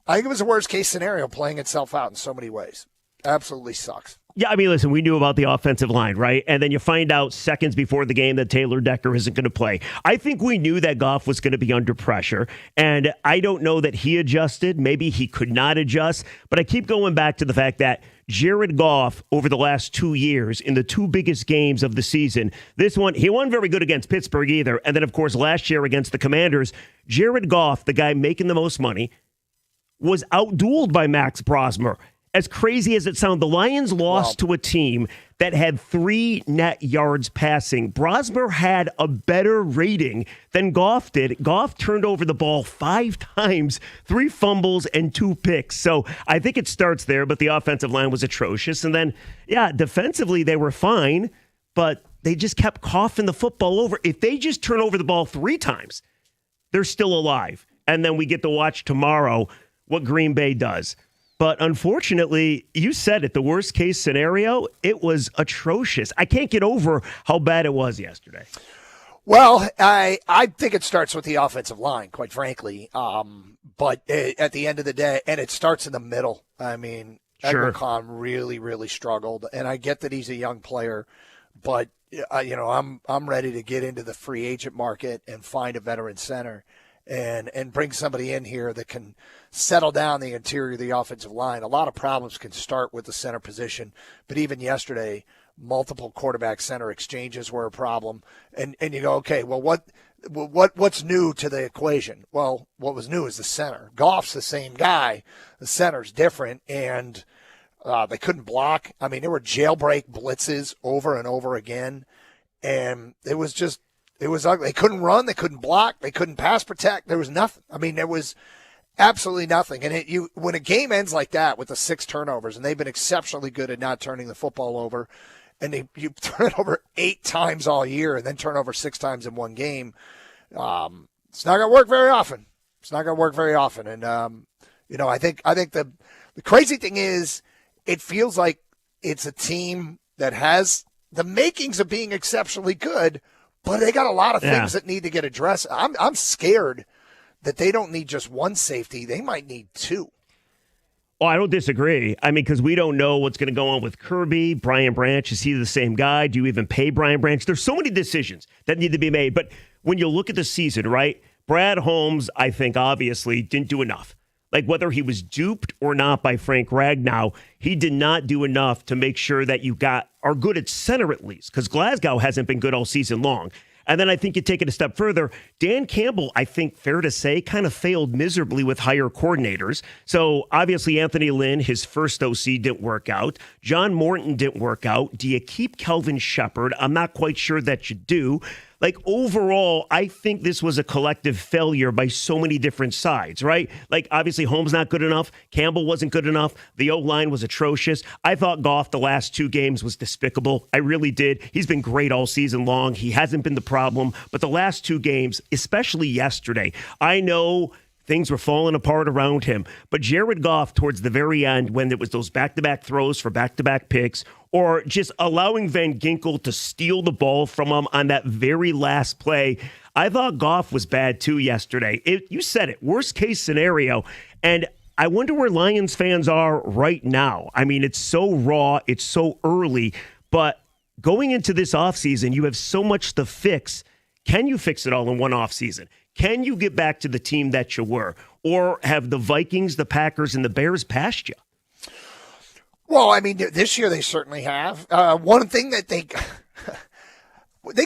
I think it was a worst case scenario playing itself out in so many ways. Absolutely sucks. Yeah, I mean, listen, we knew about the offensive line, right? And then you find out seconds before the game that Taylor Decker isn't going to play. I think we knew that Goff was going to be under pressure, and I don't know that he adjusted. Maybe he could not adjust, but I keep going back to the fact that Jared Goff, over the last 2 years, in the 2 biggest games of the season, this one, he wasn't very good against Pittsburgh either, and then, of course, last year against the Commanders, Jared Goff, the guy making the most money, was outdueled by Max Brosmer. As crazy as it sounds, the Lions lost to a team that had 3 net yards passing. Brosmer had a better rating than Goff did. Goff turned over the ball 5 times, 3 fumbles and 2 picks. So I think it starts there, but the offensive line was atrocious. And then, defensively they were fine, but they just kept coughing the football over. If they just turn over the ball 3 times, they're still alive. And then we get to watch tomorrow what Green Bay does. But unfortunately, you said it, the worst case scenario, it was atrocious. I can't get over how bad it was yesterday. Well, I think it starts with the offensive line, quite frankly. But at the end of the day, and it starts in the middle. I mean, Sure. Edgar Khan really, really struggled. And I get that he's a young player, but, I'm ready to get into the free agent market and find a veteran center. And bring somebody in here that can settle down the interior of the offensive line. A lot of problems can start with the center position, but even yesterday, multiple quarterback center exchanges were a problem. And you go, okay, well, what's new to the equation? Well, what was new is the center. Goff's the same guy. The center's different, and they couldn't block. I mean, there were jailbreak blitzes over and over again, and it was ugly. They couldn't run. They couldn't block. They couldn't pass protect. There was nothing. I mean, there was absolutely nothing. And when a game ends like that with the 6 turnovers, and they've been exceptionally good at not turning the football over, and you turn it over 8 times all year and then turn over 6 times in one game, it's not going to work very often. And, I think the crazy thing is it feels like it's a team that has the makings of being exceptionally good, but they got a lot of things that need to get addressed. I'm scared that they don't need just one safety. They might need 2. Oh, I don't disagree. I mean, because we don't know what's going to go on with Kirby, Brian Branch. Is he the same guy? Do you even pay Brian Branch? There's so many decisions that need to be made. But when you look at the season, right, Brad Holmes, I think, obviously didn't do enough. Like whether he was duped or not by Frank Ragnow, he did not do enough to make sure that you are good at center at least, because Glasgow hasn't been good all season long. And then I think you take it a step further. Dan Campbell, I think, fair to say, kind of failed miserably with higher coordinators. So obviously Anthony Lynn, his first OC, didn't work out. John Morton didn't work out. Do you keep Kelvin Shepard? I'm not quite sure that you do. Like overall, I think this was a collective failure by so many different sides, right? Like obviously Holmes not good enough. Campbell wasn't good enough. The O-line was atrocious. I thought Goff the last 2 games was despicable. I really did. He's been great all season long. He hasn't been the problem. But the last 2 games, especially yesterday, I know things were falling apart around him. But Jared Goff, towards the very end, when it was those back-to-back throws for back-to-back picks, or just allowing Van Ginkel to steal the ball from him on that very last play, I thought Goff was bad too yesterday. You said it, worst case scenario. And I wonder where Lions fans are right now. I mean, it's so raw, it's so early, but going into this offseason, you have so much to fix. Can you fix it all in one offseason? Can you get back to the team that you were? Or have the Vikings, the Packers, and the Bears passed you? Well, I mean, this year they certainly have. One thing that they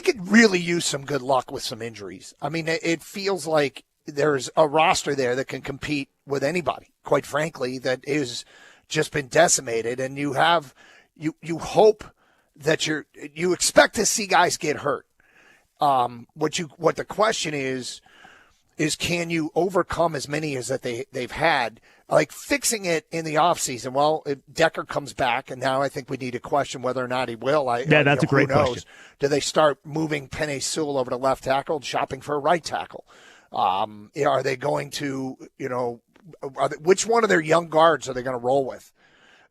could really use some good luck with some injuries. I mean, it feels like there's a roster there that can compete with anybody, quite frankly, that is just been decimated. And you hope that you expect to see guys get hurt. What the question is can you overcome as many as that they've had? Like fixing it in the offseason. Well, if Decker comes back, and now I think we need to question whether or not he will. That's a great question. Do they start moving Penei Sewell over to left tackle and shopping for a right tackle? Are they going to, which one of their young guards are they going to roll with?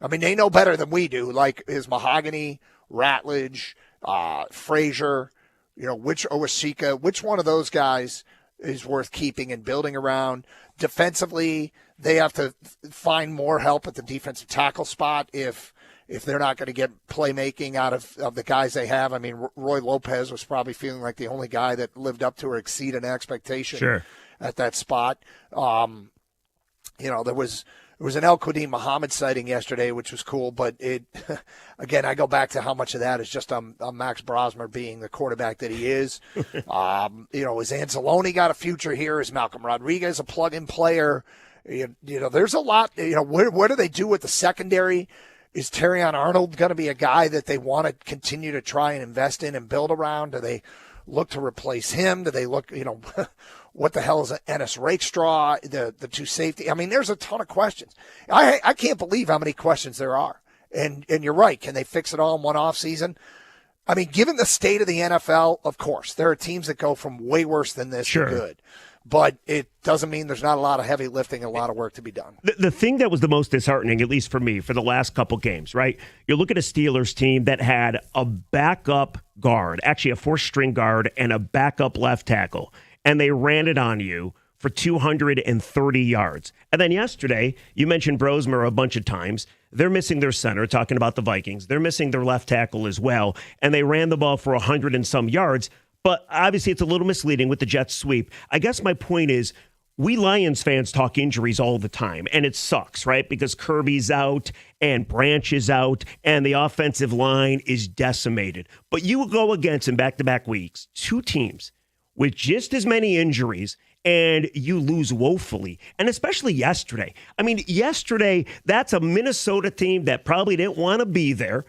I mean, they know better than we do. Like, is Mahogany, Ratledge, Frazier, which Owashika, which one of those guys is worth keeping and building around? Defensively, they have to find more help at the defensive tackle spot if they're not going to get playmaking out of the guys they have. I mean, Roy Lopez was probably feeling like the only guy that lived up to or exceeded expectation at that spot. There was an El Qadim Muhammad sighting yesterday, which was cool, but again, I go back to how much of that is just on Max Brosmer being the quarterback that he is. Is Anzalone got a future here? Is Malcolm Rodriguez a plug-in player? There's a lot. What do they do with the secondary? Is Terrion Arnold going to be a guy that they want to continue to try and invest in and build around? Do they look to replace him? Do they look, what the hell is an Ennis Rakestraw, the 2 safety? I mean, there's a ton of questions. I can't believe how many questions there are. And you're right. Can they fix it all in one offseason? I mean, given the state of the NFL, of course, there are teams that go from way worse than this to good. But it doesn't mean there's not a lot of heavy lifting and a lot of work to be done. The thing that was the most disheartening, at least for me, for the last couple games, right? You look at a Steelers team that had a backup guard, actually a 4th-string guard, and a backup left tackle, and they ran it on you for 230 yards. And then yesterday, you mentioned Brosmer a bunch of times. They're missing their center, talking about the Vikings. They're missing their left tackle as well, and they ran the ball for 100 and some yards. But obviously, it's a little misleading with the Jets sweep. I guess my point is, we Lions fans talk injuries all the time, and it sucks, right? Because Kirby's out and Branch is out, and the offensive line is decimated. But you will go against, in back-to-back weeks, 2 teams with just as many injuries, and you lose woefully. And especially yesterday. I mean, yesterday, that's a Minnesota team that probably didn't want to be there.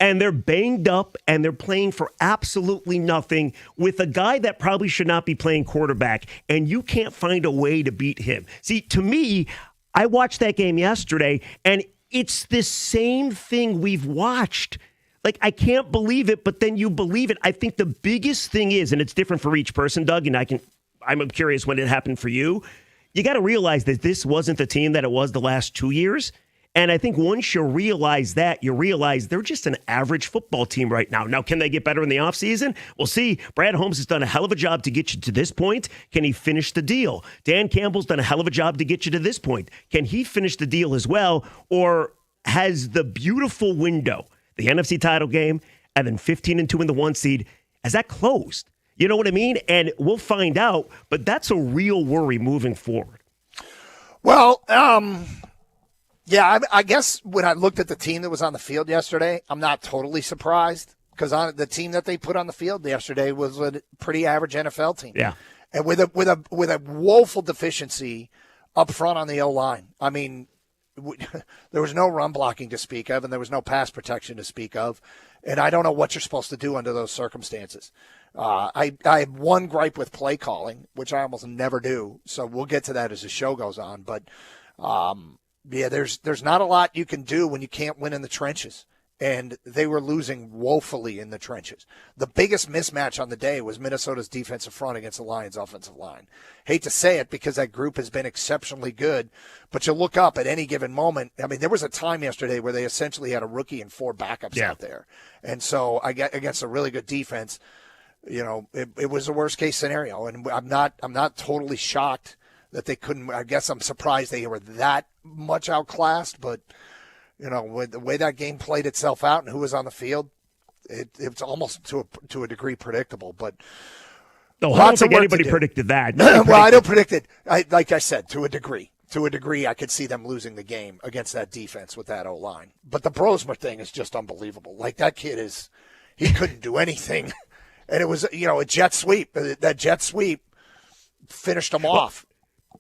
And they're banged up, and they're playing for absolutely nothing with a guy that probably should not be playing quarterback, and you can't find a way to beat him. See, to me, I watched that game yesterday, and it's the same thing we've watched. Like, I can't believe it, but then you believe it. I think the biggest thing is, and it's different for each person, Doug, and I'm curious when it happened for you. You got to realize that this wasn't the team that it was the last 2 years. And I think once you realize that, you realize they're just an average football team right now. Now, can they get better in the offseason? We'll see. Brad Holmes has done a hell of a job to get you to this point. Can he finish the deal? Dan Campbell's done a hell of a job to get you to this point. Can he finish the deal as well? Or has the beautiful window, the NFC title game, and then 15-2 in the 1 seed, has that closed? You know what I mean? And we'll find out, but that's a real worry moving forward. Well, yeah, I guess when I looked at the team that was on the field yesterday, I'm not totally surprised because on the team that they put on the field yesterday was a pretty average NFL team. Yeah. And with a woeful deficiency up front on the O-line. I mean, there was no run blocking to speak of, and there was no pass protection to speak of. And I don't know what you're supposed to do under those circumstances. I have one gripe with play calling, which I almost never do. So we'll get to that as the show goes on. But, yeah, there's not a lot you can do when you can't win in the trenches. And they were losing woefully in the trenches. The biggest mismatch on the day was Minnesota's defensive front against the Lions' offensive line. Hate to say it because that group has been exceptionally good, but you look up at any given moment. I mean, there was a time yesterday where they essentially had a rookie and 4 backups out there. And so I get against a really good defense, you know, it was a worst-case scenario. And I'm not totally shocked that they couldn't. I guess I'm surprised they were that much outclassed, but you know, with the way that game played itself out and who was on the field, it's almost to a degree predictable. But no, I don't think anybody predicted that. Well, I don't predict it. Like I said, to a degree. To a degree, I could see them losing the game against that defense with that O-line. But the Brosmer thing is just unbelievable. Like, that kid he couldn't do anything. And it was, you know, a jet sweep. That jet sweep finished him off.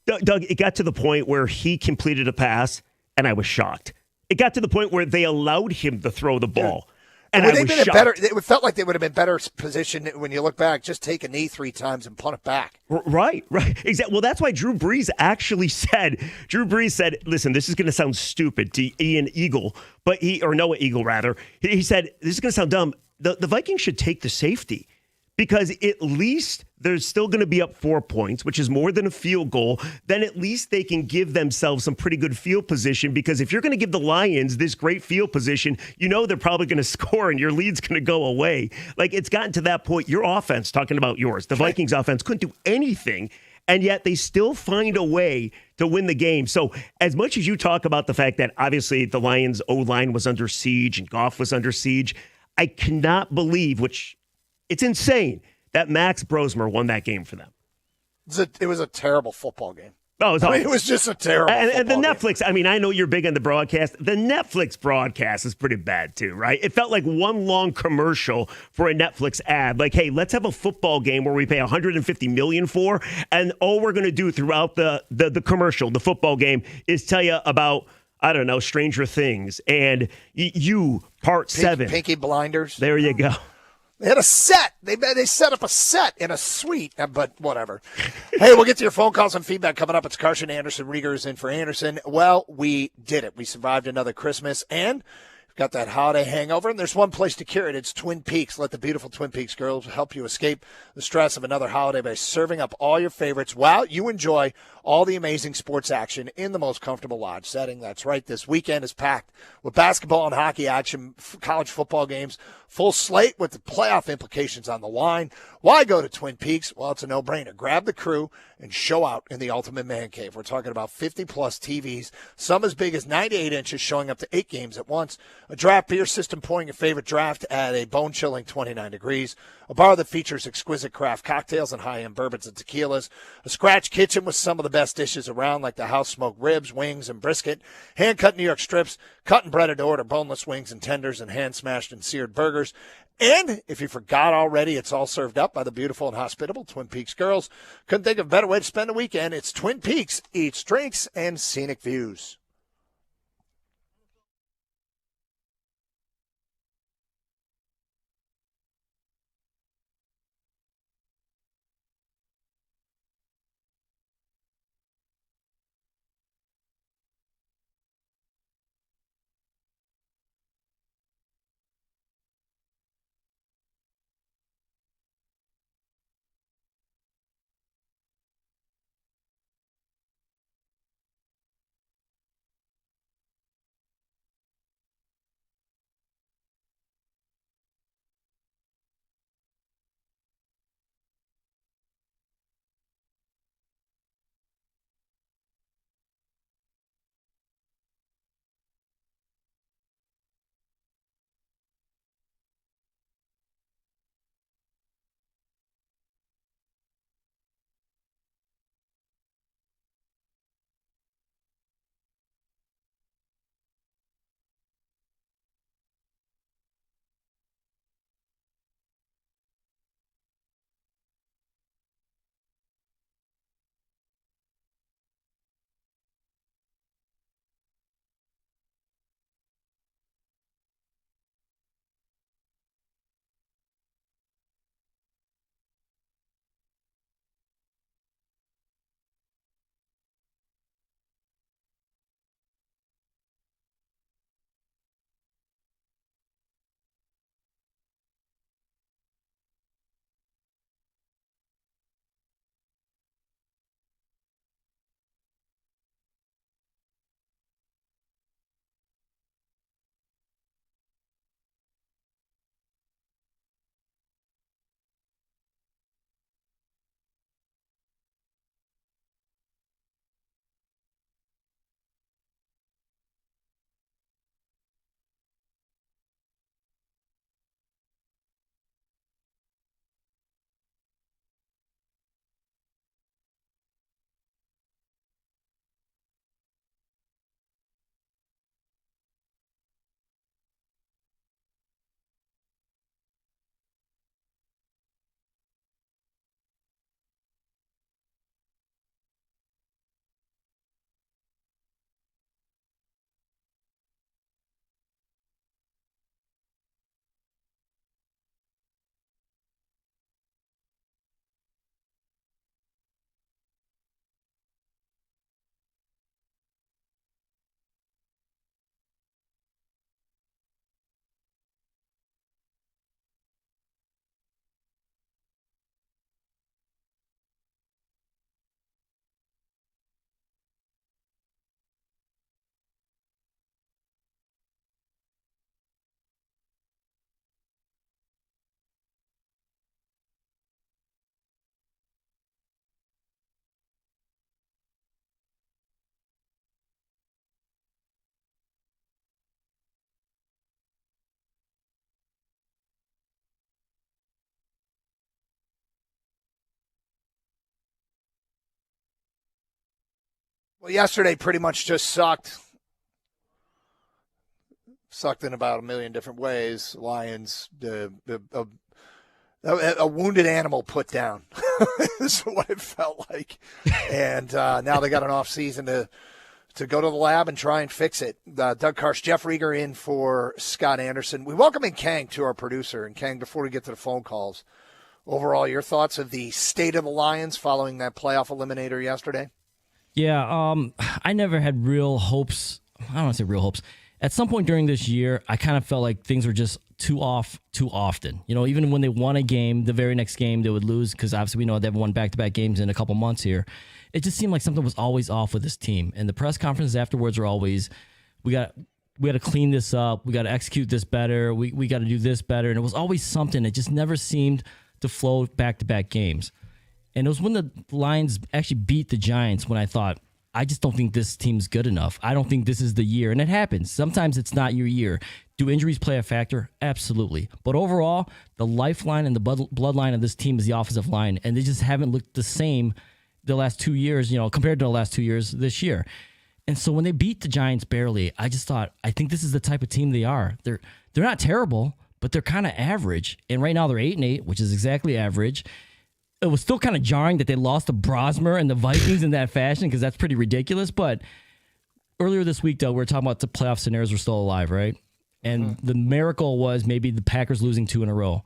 Doug, it got to the point where he completed a pass, and I was shocked. It got to the point where they allowed him to throw the ball. And I was shocked. It felt like they would have been better positioned when you look back. Just take a knee 3 times and punt it back. Right. Exactly. Well, that's why Drew Brees said, listen, this is going to sound stupid to Ian Eagle, or Noah Eagle, rather. He said, this is going to sound dumb. The Vikings should take the safety because at least they're still going to be up 4 points, which is more than a field goal. Then at least they can give themselves some pretty good field position because if you're going to give the Lions this great field position, you know they're probably going to score and your lead's going to go away. Like, it's gotten to that point. Your offense, talking about yours, the Vikings offense couldn't do anything, and yet they still find a way to win the game. So as much as you talk about the fact that obviously the Lions' O-line was under siege and Goff was under siege, I cannot believe, which it's insane, that Max Brosmer won that game for them. It was a terrible football game. Oh, it was just a terrible and the Netflix, game. I mean, I know you're big on the broadcast. The Netflix broadcast is pretty bad too, right? It felt like one long commercial for a Netflix ad. Like, hey, let's have a football game where we pay $150 million for, and all we're going to do throughout the commercial, the football game, is tell you about, I don't know, Stranger Things and You, Part 7. Pinky Blinders. There you go. They had a set. They set up a set in a suite, but whatever. Hey, we'll get to your phone calls and feedback coming up. It's Carson Anderson. Rieger is in for Anderson. Well, we did it. We survived another Christmas, and we've got that holiday hangover, and there's one place to cure it. It's Twin Peaks. Let the beautiful Twin Peaks girls help you escape the stress of another holiday by serving up all your favorites while you enjoy all the amazing sports action in the most comfortable lodge setting. That's right. This weekend is packed with basketball and hockey action, college football games, full slate with the playoff implications on the line. Why go to Twin Peaks? Well, it's a no-brainer. Grab the crew and show out in the ultimate man cave. We're talking about 50-plus TVs, some as big as 98 inches, showing up to 8 games at once. A draft beer system pouring your favorite draft at a bone-chilling 29 degrees. A bar that features exquisite craft cocktails and high-end bourbons and tequilas. A scratch kitchen with some of the best dishes around, like the house-smoked ribs, wings, and brisket. Hand-cut New York strips, cut and breaded to order, boneless wings and tenders, and hand-smashed and seared burgers. And if you forgot already, it's all served up by the beautiful and hospitable Twin Peaks girls. Couldn't think of a better way to spend a weekend. It's Twin Peaks, eats, drinks, and scenic views. Well, yesterday pretty much just sucked in about a million different ways. Lions, a wounded animal put down is what it felt like. And now they got an off season to go to the lab and try and fix it. Doug Karsh, Jeff Rieger in for Scott Anderson. We welcome in Kang to our producer. And Kang, before we get to the phone calls, overall, your thoughts of the state of the Lions following that playoff eliminator yesterday? Yeah, I never had real hopes. I don't want to say real hopes. At some point during this year, I kind of felt like things were just too off too often. You know, even when they won a game, the very next game they would lose because obviously we know they've won back-to-back games in a couple months here. It just seemed like something was always off with this team. And the press conferences afterwards were always, we got to clean this up. We got to execute this better. We got to do this better. And it was always something. It just never seemed to flow back-to-back games. And it was when the Lions actually beat the Giants when I thought, I just don't think this team's good enough. I don't think this is the year. And it happens. Sometimes it's not your year. Do injuries play a factor? Absolutely. But overall, the lifeline and the bloodline of this team is the offensive line. And they just haven't looked the same the last 2 years, compared to the last 2 years this year. And so when they beat the Giants barely, I just thought, I think this is the type of team they are. They're not terrible, but they're kind of average. And right now they're 8-8, which is exactly average. It was still kind of jarring that they lost to Brosmer and the Vikings in that fashion because that's pretty ridiculous. But earlier this week, though, we were talking about the playoff scenarios were still alive, right? And the miracle was maybe the Packers losing 2 in a row.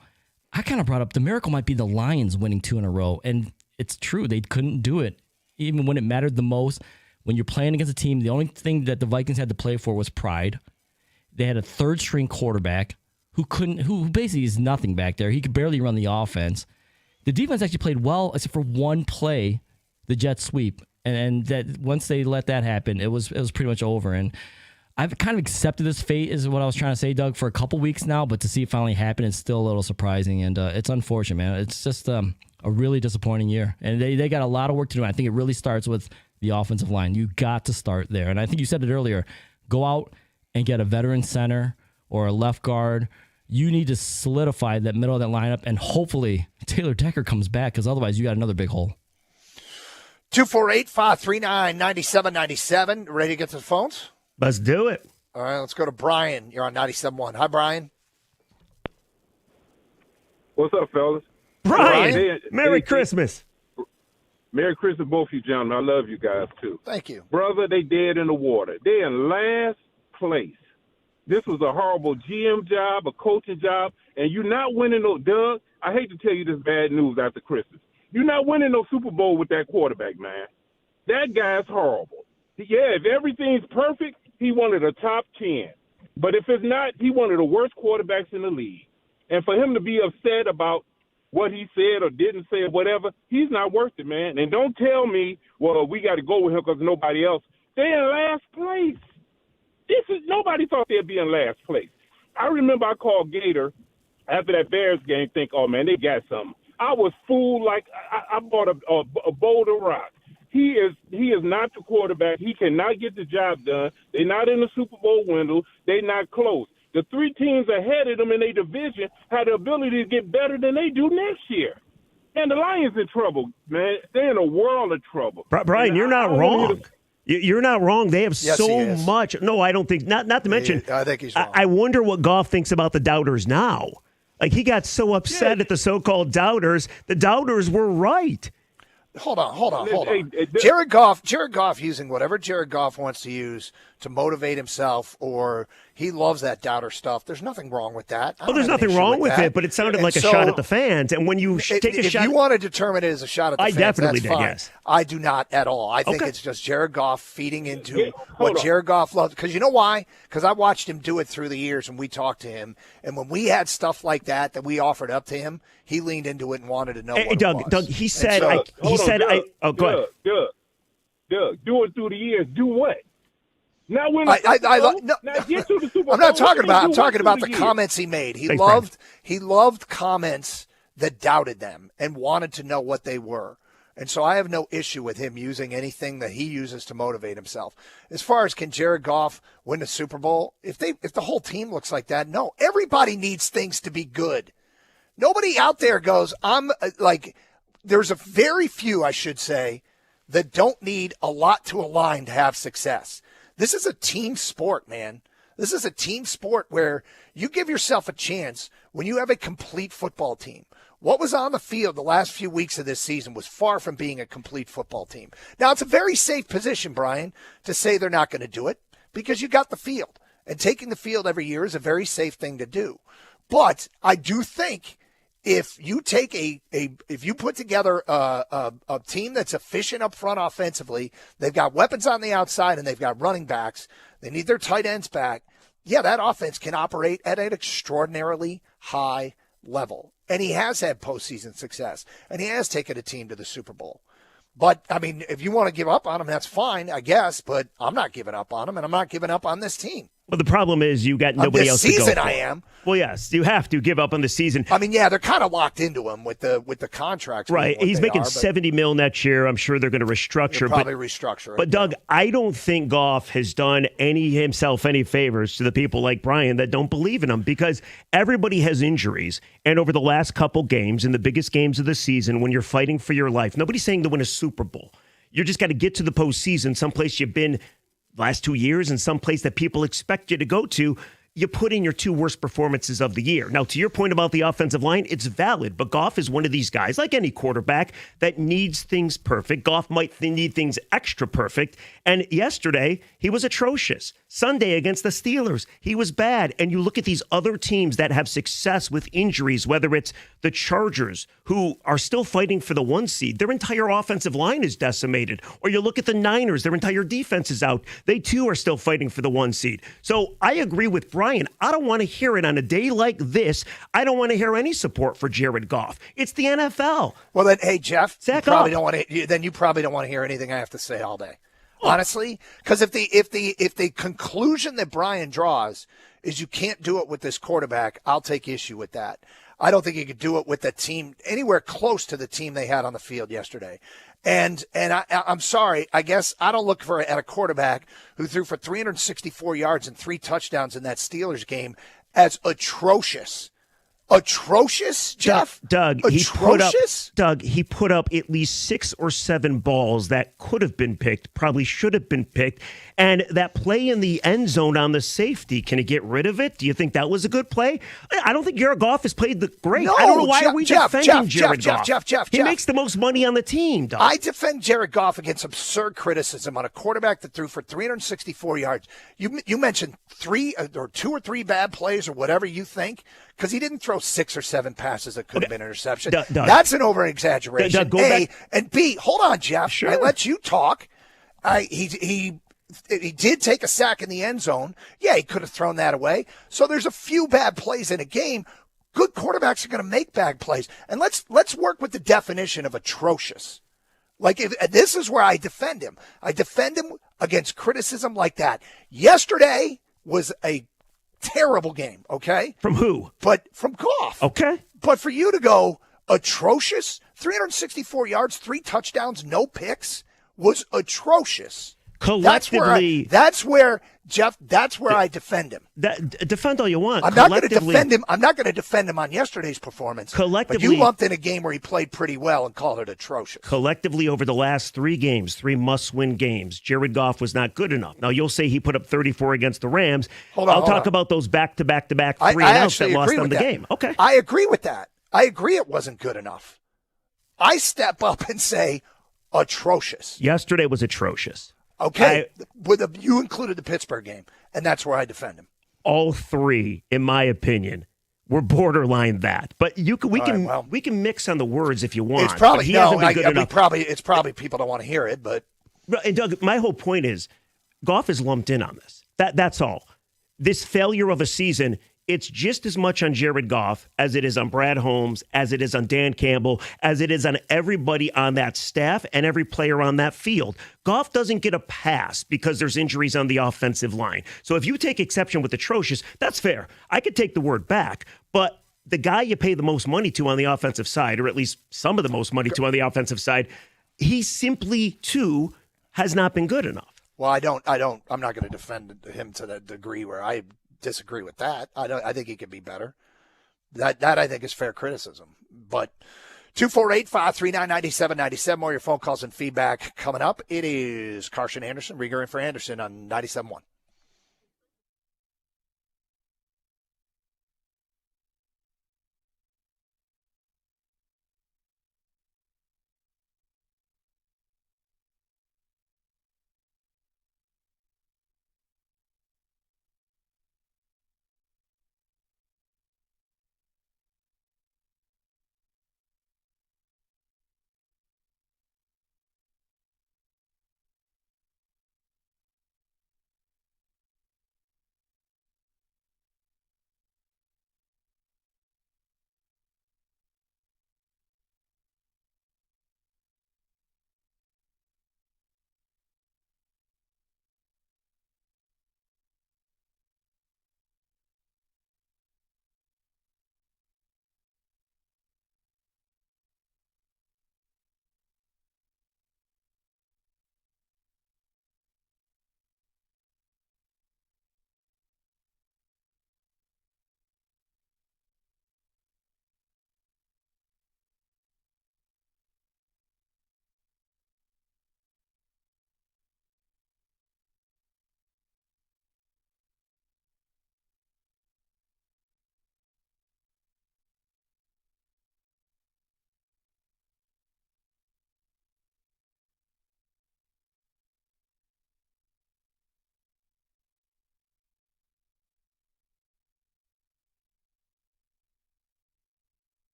I kind of brought up the miracle might be the Lions winning 2 in a row. And it's true. They couldn't do it. Even when it mattered the most, when you're playing against a team, the only thing that the Vikings had to play for was pride. They had a third-string quarterback who basically is nothing back there. He could barely run the offense. The defense actually played well, except for one play, the jet sweep, and that once they let that happen, it was pretty much over. And I've kind of accepted this fate, is what I was trying to say, Doug, for a couple weeks now. But to see it finally happen is still a little surprising, and it's unfortunate, man. It's just a really disappointing year, and they got a lot of work to do. I think it really starts with the offensive line. You got to start there, and I think you said it earlier. Go out and get a veteran center or a left guard. You need to solidify that middle of that lineup, and hopefully Taylor Decker comes back, because otherwise you got another big hole. 248-539-9797. Ready to get to the phones? Let's do it. All right, let's go to Brian. You're on 97.1. Hi, Brian. What's up, fellas? Brian, Merry Christmas. Merry Christmas, both of you gentlemen. I love you guys, too. Thank you. Brother, they dead in the water. They're in last place. This was a horrible GM job, a coaching job, and you're not winning no, Doug, I hate to tell you this bad news after Christmas. You're not winning no Super Bowl with that quarterback, man. That guy's horrible. Yeah, if everything's perfect, he one of the top 10. But if it's not, he one of the worst quarterbacks in the league. And for him to be upset about what he said or didn't say or whatever, he's not worth it, man. And don't tell me, well, we got to go with him because nobody else. They're in last place. Nobody thought they'd be in last place. I remember I called Gator after that Bears game, think, oh, man, they got something. I was fooled like I bought a boulder rock. He is not the quarterback. He cannot get the job done. They're not in the Super Bowl window. They're not close. The 3 teams ahead of them in their division had the ability to get better than they do next year. And the Lions in trouble, man. They're in a world of trouble. Brian, you're not wrong. You're not wrong. They have so much. No, I don't think. Not to mention. I think he's wrong. I wonder what Goff thinks about the doubters now. Like, he got so upset at the so-called doubters. The doubters were right. Hold on. Jared Goff using whatever Jared Goff wants to use to motivate himself, or he loves that doubter stuff. There's nothing wrong with that. Oh, there's nothing wrong with it, but it sounded like a shot at the fans. And when you take a shot, if you want to determine it as a shot at the fans, definitely that's did. fine. Yes, I do not at all. I think it's just Jared Goff feeding into what Jared Goff loves. Because you know why? Because I watched him do it through the years, and we talked to him. And when we had stuff like that we offered up to him, he leaned into it and wanted to know what it was. Doug, he said, go ahead. Doug, do it through the years. Do what? Now when I'm not talking about. I'm talking about the comments he made. He loved comments that doubted them and wanted to know what they were. And so I have no issue with him using anything that he uses to motivate himself. As far as can Jared Goff win the Super Bowl, if the whole team looks like that, no. Everybody needs things to be good. Nobody out there goes, there's a very few, I should say, that don't need a lot to align to have success. This is a team sport, man. This is a team sport where you give yourself a chance when you have a complete football team. What was on the field the last few weeks of this season was far from being a complete football team. Now, it's a very safe position, Brian, to say they're not going to do it because you got the field. And taking the field every year is a very safe thing to do. But I do think if you take if you put together a team that's efficient up front offensively, they've got weapons on the outside and they've got running backs, they need their tight ends back. Yeah, that offense can operate at an extraordinarily high level. And he has had postseason success, and he has taken a team to the Super Bowl. But, I mean, if you want to give up on him, that's fine, I guess. But I'm not giving up on him, and I'm not giving up on this team. Well, the problem is you got nobody else to go for. This season I am. Well, yes, you have to give up on the season. I mean, yeah, they're kind of locked into him with the contracts. Right. He's making $70 million next year. I'm sure they're going to restructure. Probably restructure. But, Doug, I don't think Goff has done himself any favors to the people like Brian that don't believe in him because everybody has injuries. And over the last couple games, in the biggest games of the season, when you're fighting for your life, nobody's saying to win a Super Bowl. You just got to get to the postseason, someplace you've been last 2 years and someplace that people expect you to go to. You put in your 2 worst performances of the year. Now, to your point about the offensive line, it's valid, but Goff is one of these guys, like any quarterback, that needs things perfect. Goff might need things extra perfect. And yesterday, he was atrocious. Sunday against the Steelers, he was bad. And you look at these other teams that have success with injuries, whether it's the Chargers, who are still fighting for the 1 seed. Their entire offensive line is decimated. Or you look at the Niners, their entire defense is out. They, too, are still fighting for the 1 seed. So I agree with Brian. I don't want to hear it on a day like this. I don't want to hear any support for Jared Goff. It's the NFL. Well, then, hey, Jeff, you probably don't want to hear anything I have to say all day. Honestly, because if the conclusion that Brian draws is you can't do it with this quarterback, I'll take issue with that. I don't think you could do it with the team anywhere close to the team they had on the field yesterday. And I'm sorry, I guess I don't look at a quarterback who threw for 364 yards and 3 touchdowns in that Steelers game as atrocious. Atrocious, Jeff? Doug, atrocious? He put up at least 6 or 7 balls that could have been picked, probably should have been picked. And that play in the end zone on the safety, can he get rid of it? Do you think that was a good play? I don't think Jared Goff has played great. No, I don't know why are we defending Jared Goff. Jeff. He makes the most money on the team, Doug. I defend Jared Goff against absurd criticism on a quarterback that threw for 364 yards. You mentioned 2 or 3 bad plays or whatever you think, because he didn't throw 6 or 7 passes that could have been interception. That's an over-exaggeration. A, and B, hold on, Jeff. Sure. I let you talk. He did take a sack in the end zone. Yeah, he could have thrown that away. So there's a few bad plays in a game. Good quarterbacks are going to make bad plays. And let's work with the definition of atrocious. Like, this is where I defend him. I defend him against criticism like that. Yesterday was a terrible game, okay? From who? But from Goff. Okay. But for you to go atrocious, 364 yards, 3 touchdowns, no picks, was atrocious. Collectively, that's where Jeff. That's where I defend him. Defend all you want. I'm not going to defend him. I'm not going to defend him on yesterday's performance. Collectively, but you lumped in a game where he played pretty well and called it atrocious. Collectively, over the last 3 games, 3 must-win games, Jared Goff was not good enough. Now you'll say he put up 34 against the Rams. I'll talk about those back-to-back 3-and-outs that lost them the game. Okay, I agree with that. I agree it wasn't good enough. I step up and say atrocious. Yesterday was atrocious. Okay, you included the Pittsburgh game, and that's where I defend him. All 3, in my opinion, were borderline that. But we can mix on the words if you want. It's probably it's probably people don't want to hear it, but. And Doug, my whole point is, Goff is lumped in on this. That's all. This failure of a season. It's just as much on Jared Goff as it is on Brad Holmes, as it is on Dan Campbell, as it is on everybody on that staff and every player on that field. Goff doesn't get a pass because there's injuries on the offensive line. So if you take exception with atrocious, that's fair. I could take the word back, but the guy you pay the most money to on the offensive side, or at least some of the most money to on the offensive side, he simply, too, has not been good enough. Well, I'm not going to defend him to the degree where I disagree with that. I think he could be better. That I think is fair criticism. But 248-539-9797. More of your phone calls and feedback coming up. It is Carson Anderson, Rieger and for Anderson on 97.1.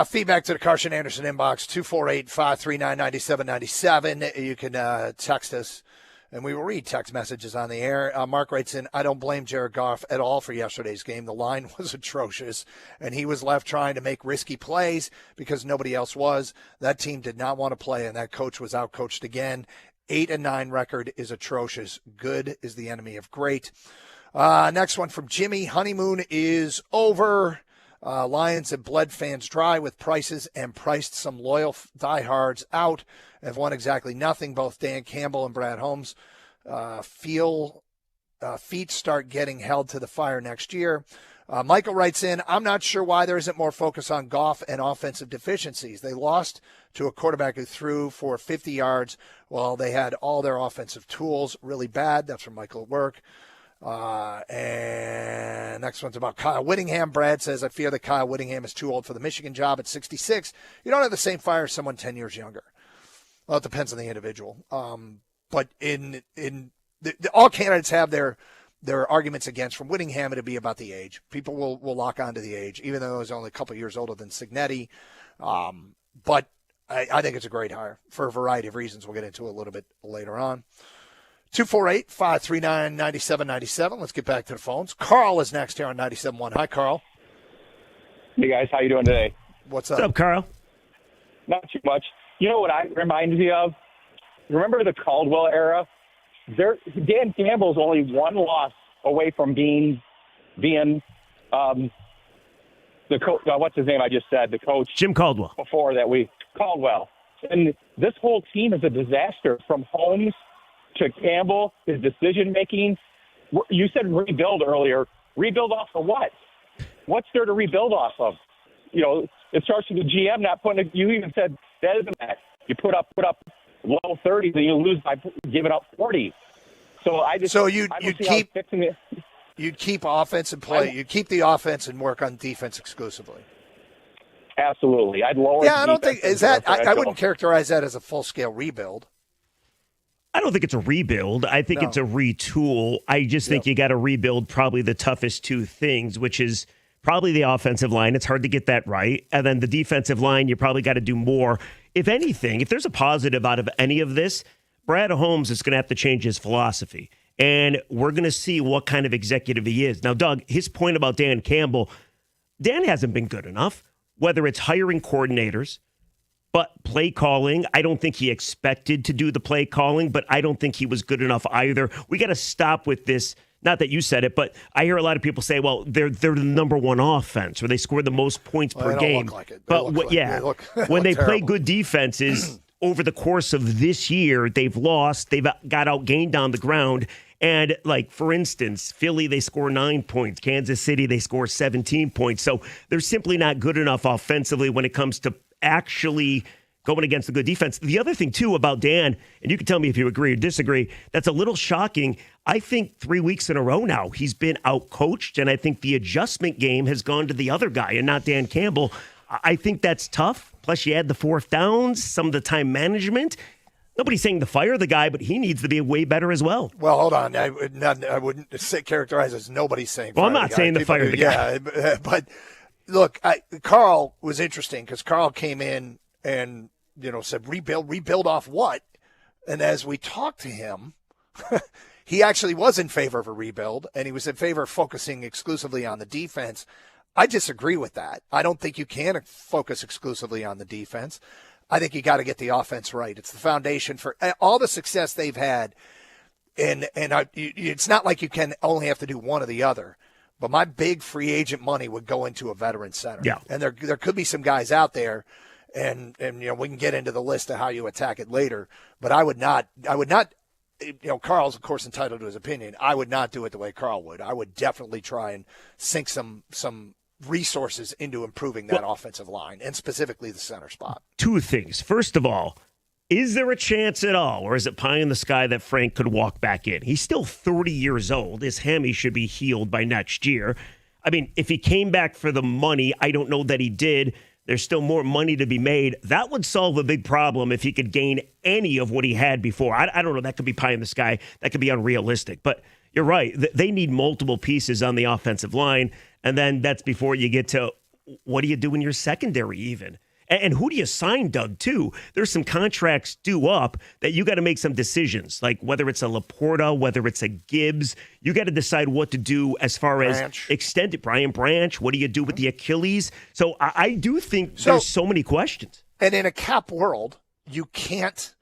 Feedback to the Carson Anderson inbox, 248-539-9797. You can text us, and we will read text messages on the air. Mark writes in, I don't blame Jared Goff at all for yesterday's game. The line was atrocious, and he was left trying to make risky plays because nobody else was. That team did not want to play, and that coach was outcoached again. 8-9 record is atrocious. Good is the enemy of great. Next one from Jimmy. Honeymoon is over. Lions have bled fans dry with prices and priced some loyal diehards out. Have won exactly nothing. Both Dan Campbell and Brad Holmes feet start getting held to the fire next year. Michael writes in, I'm not sure why there isn't more focus on Goff and offensive deficiencies. They lost to a quarterback who threw for 50 yards while they had all their offensive tools really bad. That's from Michael at work. And next one's about Kyle Whittingham. Brad says, I fear that Kyle Whittingham is too old for the Michigan job at 66. You don't have the same fire as someone 10 years younger. Well, it depends on the individual. But all candidates have their arguments against. From Whittingham, it'd be about the age. People will lock onto the age, even though he's only a couple years older than Cignetti. But I think it's a great hire for a variety of reasons. We'll get into a little bit later on. 248-539-9797. Let's get back to the phones. Carl is next here on 97.1. Hi, Carl. Hey, guys. How you doing today? What's up? What's up, Carl? Not too much. You know what I reminds me of? Remember the Caldwell era? Dan Campbell's only one loss away from being the coach. What's his name? I just said the coach. Jim Caldwell. Before that, Caldwell. And this whole team is a disaster from Holmes to Campbell, his decision-making. You said rebuild earlier. Rebuild off of what? What's there to rebuild off of? You know, it starts with the GM not putting – you even said that isn't that. You put up low 30s and you lose by giving up 40. So you'd keep offense and play. You'd keep the offense and work on defense exclusively. Absolutely. I'd lower I don't think – is that – I wouldn't characterize that as a full-scale rebuild. I don't think it's a rebuild. I think it's a retool. I just think you got to rebuild probably the toughest two things, which is probably the offensive line. It's hard to get that right. And then the defensive line, you probably got to do more. If anything, if there's a positive out of any of this, Brad Holmes is going to have to change his philosophy. And we're going to see what kind of executive he is. Now, Doug, his point about Dan Campbell, Dan hasn't been good enough, whether it's hiring coordinators, but play calling, I don't think he expected to do the play calling, but I don't think he was good enough either. We got to stop with this. Not that you said it, but I hear a lot of people say, well, they're the number one offense, or they score the most points per game. Look like it. When they play terrible. good defenses over the course of this year, they've lost. They've got outgained on the ground. And, like, for instance, Philly, they score 9 points. Kansas City, they score 17 points. So they're simply not good enough offensively when it comes to actually going against a good defense. The other thing, too, about Dan, and you can tell me if you agree or disagree, that's a little shocking. I think 3 weeks in a row now, he's been out-coached, and I think the adjustment game has gone to the other guy and not Dan Campbell. I think that's tough. Plus, you add the fourth downs, some of the time management. Nobody's saying to fire the guy, but he needs to be way better as well. Well, hold on. I wouldn't characterize as nobody's saying well, I'm not saying to fire the guy. Yeah, but look, Carl was interesting because Carl came in and, said rebuild off what? And as we talked to him, he actually was in favor of a rebuild, and he was in favor of focusing exclusively on the defense. I disagree with that. I don't think you can focus exclusively on the defense. I think you got to get the offense right. It's the foundation for all the success they've had. And it's not like you can only have to do one or the other. But my big free agent money would go into a veteran center. Yeah. And there could be some guys out there, and we can get into the list of how you attack it later. But I would not. Carl's of course entitled to his opinion. I would not do it the way Carl would. I would definitely try and sink some resources into improving that offensive line, and specifically the center spot. Two things. First of all, is there a chance at all, or is it pie in the sky that Frank could walk back in? He's still 30 years old. His hammy should be healed by next year. I mean, if he came back for the money, I don't know that he did. There's still more money to be made. That would solve a big problem if he could gain any of what he had before. I don't know. That could be pie in the sky. That could be unrealistic. But you're right. They need multiple pieces on the offensive line. And then that's before you get to what do you do in your secondary even? And who do you sign, Doug, too? There's some contracts due up that you got to make some decisions, like whether it's a Laporta, whether it's a Gibbs. You got to decide what to do as far as extended. Brian Branch, what do you do with the Achilles? So I do think there's so many questions. And in a cap world, you can't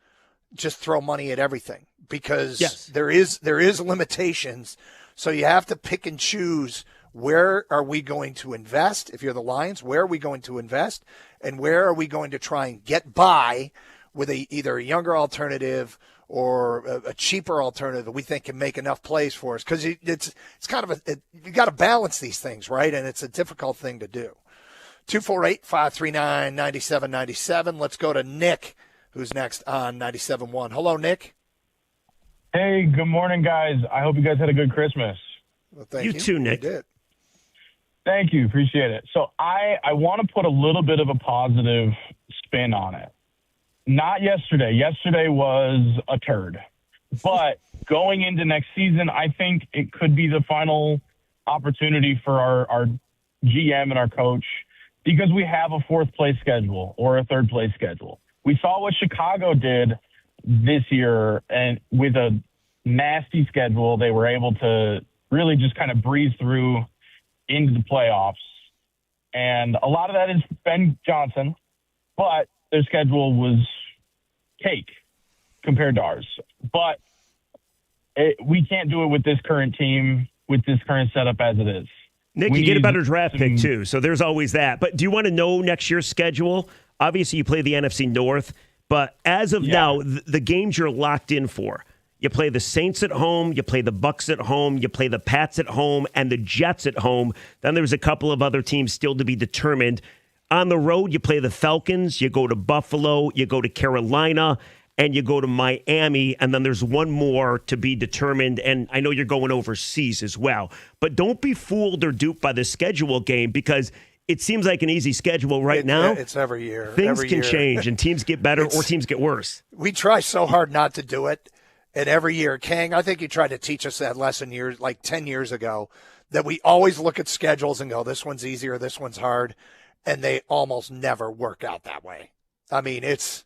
just throw money at everything because there is limitations. So you have to pick and choose. Where are we going to invest? If you're the Lions, where are we going to invest? And where are we going to try and get by with either a younger alternative or a cheaper alternative that we think can make enough plays for us? Because it's kind of you got to balance these things, right? And it's a difficult thing to do. 248-539-9797. Let's go to Nick, who's next on 97.1. Hello, Nick. Hey, good morning, guys. I hope you guys had a good Christmas. Well, thank You you. too, Nick. You did. Thank you. Appreciate it. So I want to put a little bit of a positive spin on it. Not yesterday. Yesterday was a turd. But going into next season, I think it could be the final opportunity for our GM and our coach because we have a fourth place schedule or a third place schedule. We saw what Chicago did this year, and with a nasty schedule, they were able to really just kind of breeze through into the playoffs. And a lot of that is Ben Johnson, but their schedule was cake compared to ours. But we can't do it with this current team, with this current setup as it is. Nick, you get a better draft pick, too, so there's always that. But do you want to know next year's schedule? Obviously, you play the NFC North, but as of now, the games you're locked in for, you play the Saints at home, you play the Bucks at home, you play the Pats at home, and the Jets at home. Then there's a couple of other teams still to be determined. On the road, you play the Falcons, you go to Buffalo, you go to Carolina, and you go to Miami, and then there's one more to be determined, and I know you're going overseas as well. But don't be fooled or duped by the schedule game because it seems like an easy schedule now. It's every year. Things every can year. change, and teams get better or teams get worse. We try so hard not to do it, and every year, Kang, I think you tried to teach us that lesson like 10 years ago, that we always look at schedules and go, this one's easier, this one's hard, and they almost never work out that way. I mean, it's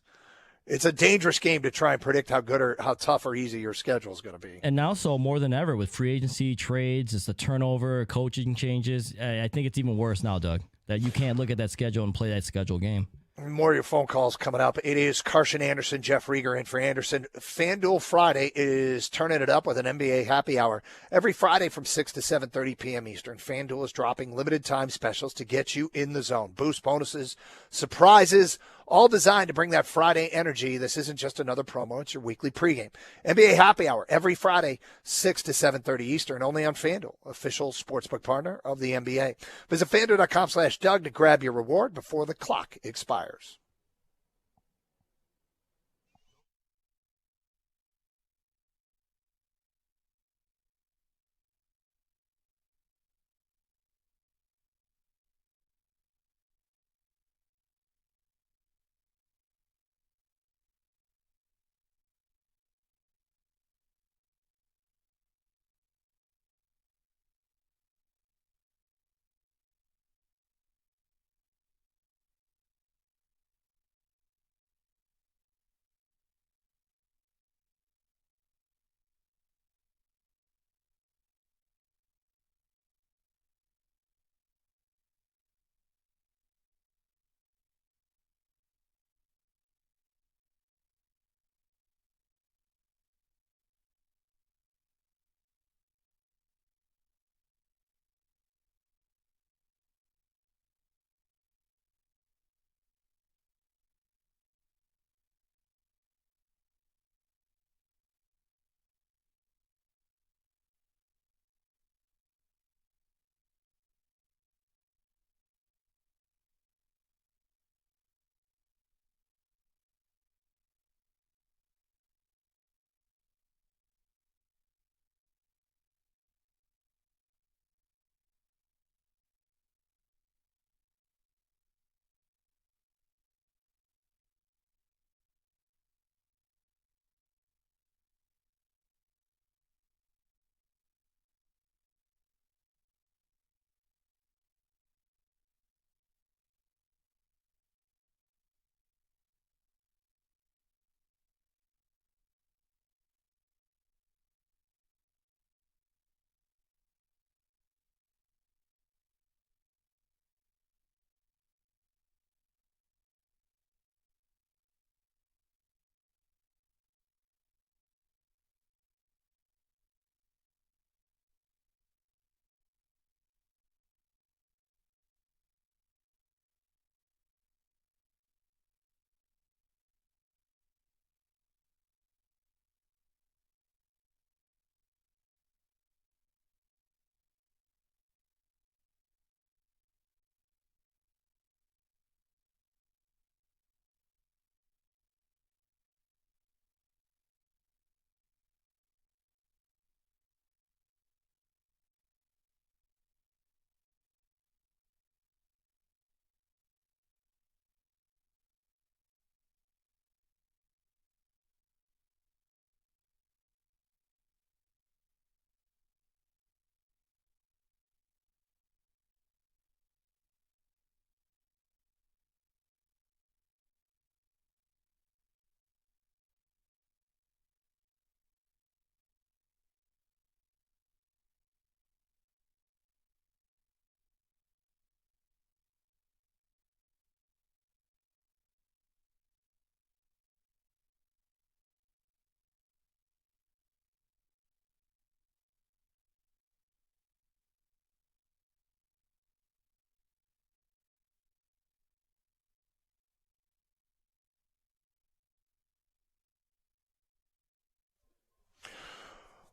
a dangerous game to try and predict how good or how tough or easy your schedule is going to be. And now so more than ever with free agency, trades, it's the turnover, coaching changes. I think it's even worse now, Doug, that you can't look at that schedule and play that schedule game. More of your phone calls coming up. It is Carson Anderson, Jeff Rieger in for Anderson. FanDuel Friday is turning it up with an NBA happy hour. Every Friday from 6 to 7:30 p.m. Eastern, FanDuel is dropping limited time specials to get you in the zone. Boost bonuses, surprises, all designed to bring that Friday energy. This isn't just another promo. It's your weekly pregame. NBA happy hour every Friday, 6 to 7:30 Eastern, only on FanDuel, official sportsbook partner of the NBA. Visit FanDuel.com/Doug to grab your reward before the clock expires.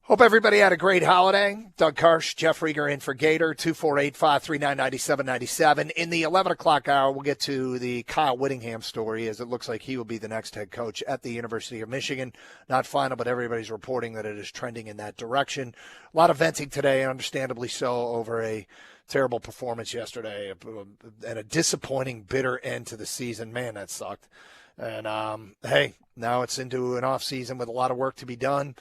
Hope everybody had a great holiday. Doug Karsh, Jeff Rieger in for Gator, 248-539-9797. In the 11 o'clock hour, we'll get to the Kyle Whittingham story, as it looks like he will be the next head coach at the University of Michigan. Not final, but everybody's reporting that it is trending in that direction. A lot of venting today, understandably so, over a terrible performance yesterday and a disappointing, bitter end to the season. Man, that sucked. And, hey, now it's into an off season with a lot of work to be done.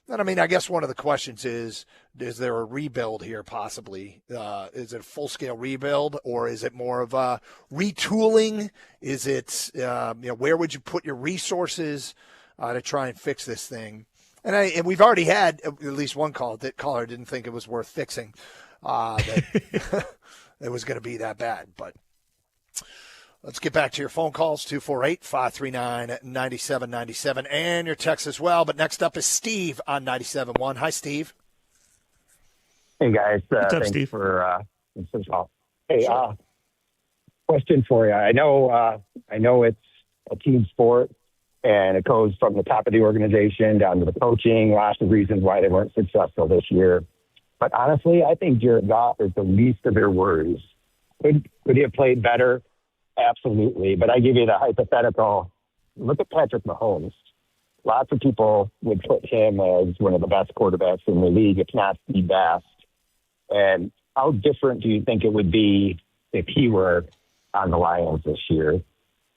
And, I mean, I guess one of the questions is there a rebuild here possibly? Is it a full-scale rebuild, or is it more of a retooling? Is it, where would you put your resources to try and fix this thing? And we've already had at least one caller didn't think it was worth fixing, that it was going to be that bad. But let's get back to your phone calls, 248-539-9797, and your text as well. But next up is Steve on 97.1. Hi, Steve. Hey, guys. What's up, thanks Steve? For hey, question for you. I know it's a team sport, and it goes from the top of the organization down to the coaching, lots of reasons why they weren't successful this year. But honestly, I think Jared Goff is the least of their worries. Could he have played better? Absolutely. But I give you the hypothetical. Look at Patrick Mahomes. Lots of people would put him as one of the best quarterbacks in the league, if not the best. And how different do you think it would be if he were on the Lions this year?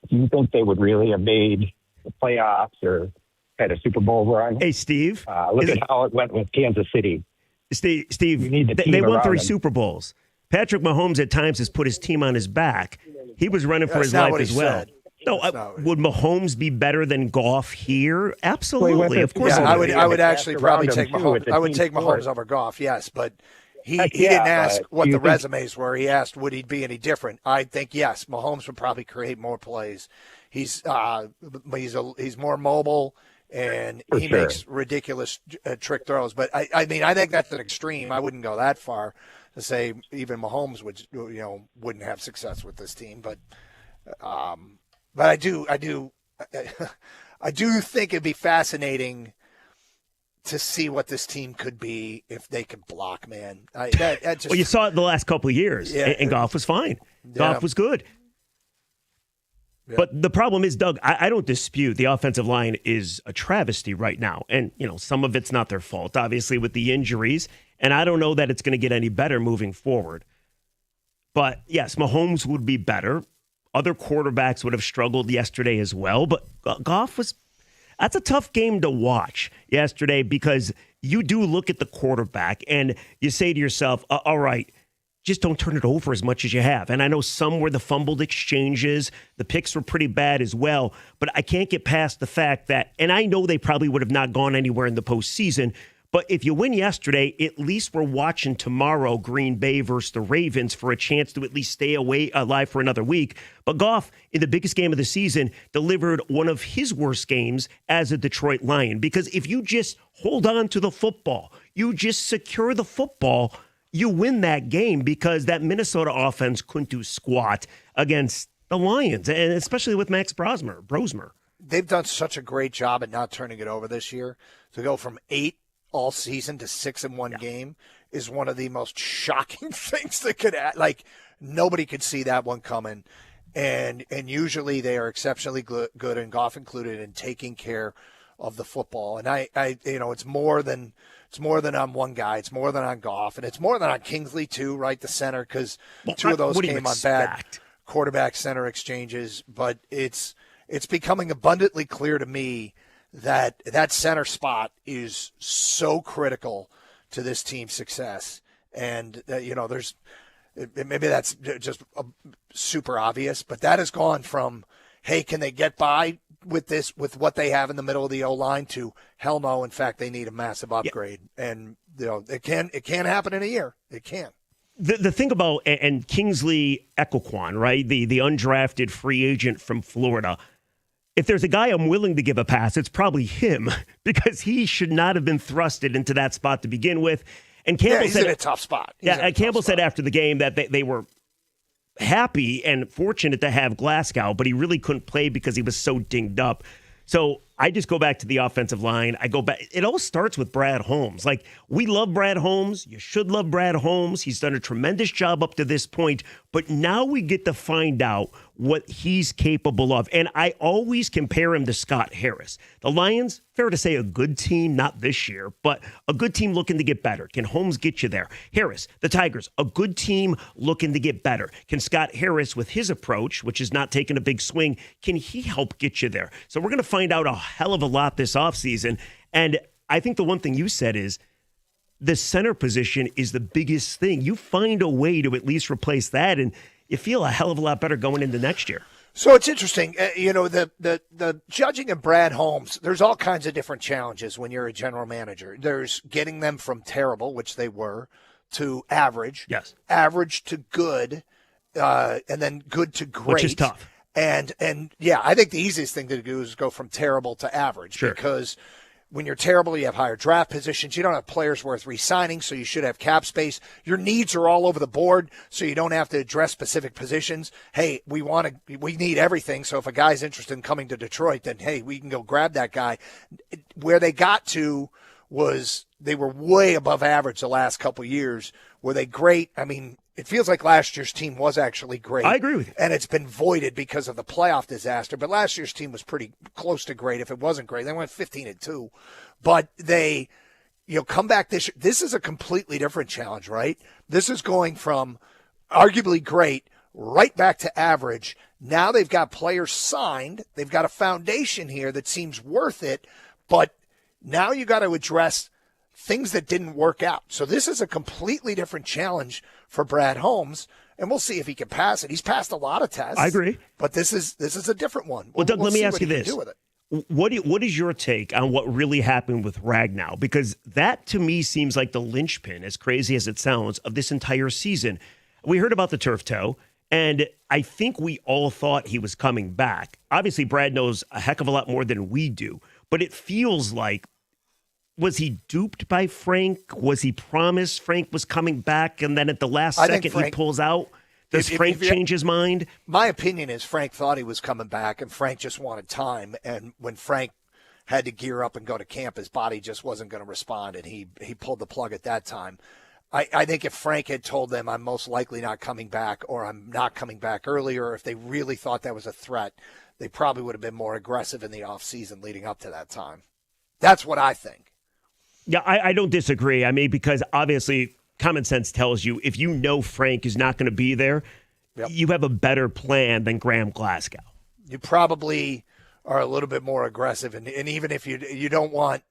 Do you think they would really have made the playoffs or had a Super Bowl run? Hey, Steve. Look at how it went with Kansas City. Steve, they won 3 them. Super Bowls. Patrick Mahomes at times has put his team on his back. He was running for his life as well. Said. No, would Mahomes be better than Goff here? Absolutely, of course. Yeah, I would actually probably take Mahomes. I would take Mahomes over Goff. Yes, but he didn't ask what the resumes were. He asked would he be any different. I think yes, Mahomes would probably create more plays. He's more mobile. And he makes ridiculous trick throws. But, I mean, I think that's an extreme. I wouldn't go that far to say even Mahomes wouldn't have success with this team. But I do think it'd be fascinating to see what this team could be if they could block, man. Well, you saw it the last couple of years, and Goff was fine. Goff was good. Yeah. But the problem is, Doug, I don't dispute the offensive line is a travesty right now. And, some of it's not their fault, obviously, with the injuries. And I don't know that it's going to get any better moving forward. But, yes, Mahomes would be better. Other quarterbacks would have struggled yesterday as well. But Goff that's a tough game to watch yesterday because you do look at the quarterback and you say to yourself, all right, just don't turn it over as much as you have. And I know some were the fumbled exchanges. The picks were pretty bad as well. But I can't get past the fact that, and I know they probably would have not gone anywhere in the postseason, but if you win yesterday, at least we're watching tomorrow Green Bay versus the Ravens for a chance to at least stay alive for another week. But Goff, in the biggest game of the season, delivered one of his worst games as a Detroit Lion. Because if you just hold on to the football, you just secure the football, you win that game because that Minnesota offense couldn't do squat against the Lions, and especially with Max Brosmer. They've done such a great job at not turning it over this year. To go from 8 all season to 6 in one game is one of the most shocking things that could nobody could see that one coming. And usually they are exceptionally good, and Goff included, in taking care of the football. And I it's more than on one guy. It's more than on Goff, and it's more than on Kingsley too, right? The center, because two of those came on bad quarterback center exchanges. But it's becoming abundantly clear to me that center spot is so critical to this team's success. And there's maybe that's just super obvious, but that has gone from, hey, can they get by with what they have in the middle of the O-line, to hell no, in fact they need a massive upgrade. And it can happen in a year. It can. The thing about, and Kingsley Equiquan, right, the undrafted free agent from Florida, if there's a guy I'm willing to give a pass, it's probably him, because he should not have been thrusted into that spot to begin with. And Campbell he's in a tough spot. Campbell said after the game that they were happy and fortunate to have Glasgow, but he really couldn't play because he was so dinged up. So I just go back to the offensive line. I go back. It all starts with Brad Holmes. Like, we love Brad Holmes. You should love Brad Holmes. He's done a tremendous job up to this point. But now we get to find out what he's capable of. And I always compare him to Scott Harris. The Lions, fair to say, a good team, not this year, but a good team looking to get better. Can Holmes get you there? Harris, the Tigers, a good team looking to get better. Can Scott Harris, with his approach, which is not taking a big swing, can he help get you there? So we're going to find out a hell of a lot this offseason. And I think the one thing you said is the center position is the biggest thing. You find a way to at least replace that, and you feel a hell of a lot better going into next year. So it's interesting, the judging of Brad Holmes, there's all kinds of different challenges when you're a general manager. There's getting them from terrible, which they were, to average. Yes. Average to good, and then good to great. Which is tough. And yeah, I think the easiest thing to do is go from terrible to average. Sure. Because when you're terrible, you have higher draft positions. You don't have players worth re-signing, so you should have cap space. Your needs are all over the board, so you don't have to address specific positions. Hey, we need everything, so if a guy's interested in coming to Detroit, then, hey, we can go grab that guy. Where they got to was they were way above average the last couple of years. Were they great? I mean, it feels like last year's team was actually great. I agree with you. And it's been voided because of the playoff disaster. But last year's team was pretty close to great. If it wasn't great, they went 15-2. But they, come back this year. This is a completely different challenge, right? This is going from arguably great right back to average. Now they've got players signed. They've got a foundation here that seems worth it. But now you got to address things that didn't work out. So this is a completely different challenge for Brad Holmes, and we'll see if he can pass it. He's passed a lot of tests. I agree. But this is a different one. Well, Doug, let me ask you this. Do with it. What is your take on what really happened with Ragnow? Because that, to me, seems like the linchpin, as crazy as it sounds, of this entire season. We heard about the turf toe, and I think we all thought he was coming back. Obviously, Brad knows a heck of a lot more than we do, but it feels like, was he duped by Frank? Was he promised Frank was coming back, and then at the last second he pulls out? Does Frank change his mind? My opinion is Frank thought he was coming back, and Frank just wanted time. And when Frank had to gear up and go to camp, his body just wasn't going to respond, and he pulled the plug at that time. I think if Frank had told them, I'm most likely not coming back, or I'm not coming back earlier, if they really thought that was a threat, they probably would have been more aggressive in the offseason leading up to that time. That's what I think. Yeah, I don't disagree. I mean, because obviously common sense tells you if you know Frank is not going to be there, you have a better plan than Graham Glasgow. You probably are a little bit more aggressive. And even if you don't want,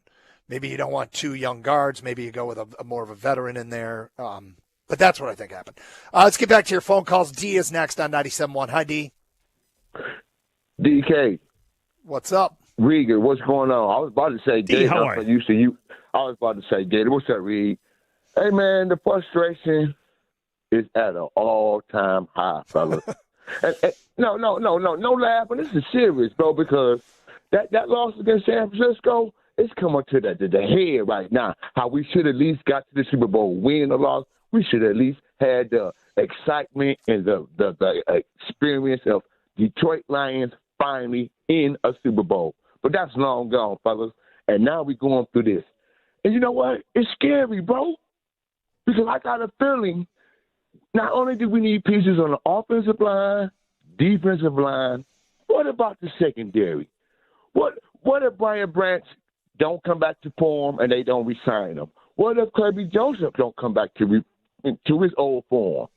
maybe you don't want two young guards, maybe you go with a more of a veteran in there. But that's what I think happened. Let's get back to your phone calls. D is next on 97.1. Hi, D. DK. What's up? Rieger, what's going on? I was about to say, D, how are you? I was about to say, Gator, what's up, Reed? Hey, man, the frustration is at an all-time high, fellas. No laughing. This is serious, bro, because that loss against San Francisco, it's coming to the head right now. How we should at least got to the Super Bowl, win or loss. We should at least had the excitement and the experience of Detroit Lions finally in a Super Bowl. But that's long gone, fellas. And now we're going through this. And you know what? It's scary, bro. Because I got a feeling not only do we need pieces on the offensive line, defensive line, what about the secondary? What if Brian Branch don't come back to form and they don't re-sign him? What if Kirby Joseph don't come back to his old form?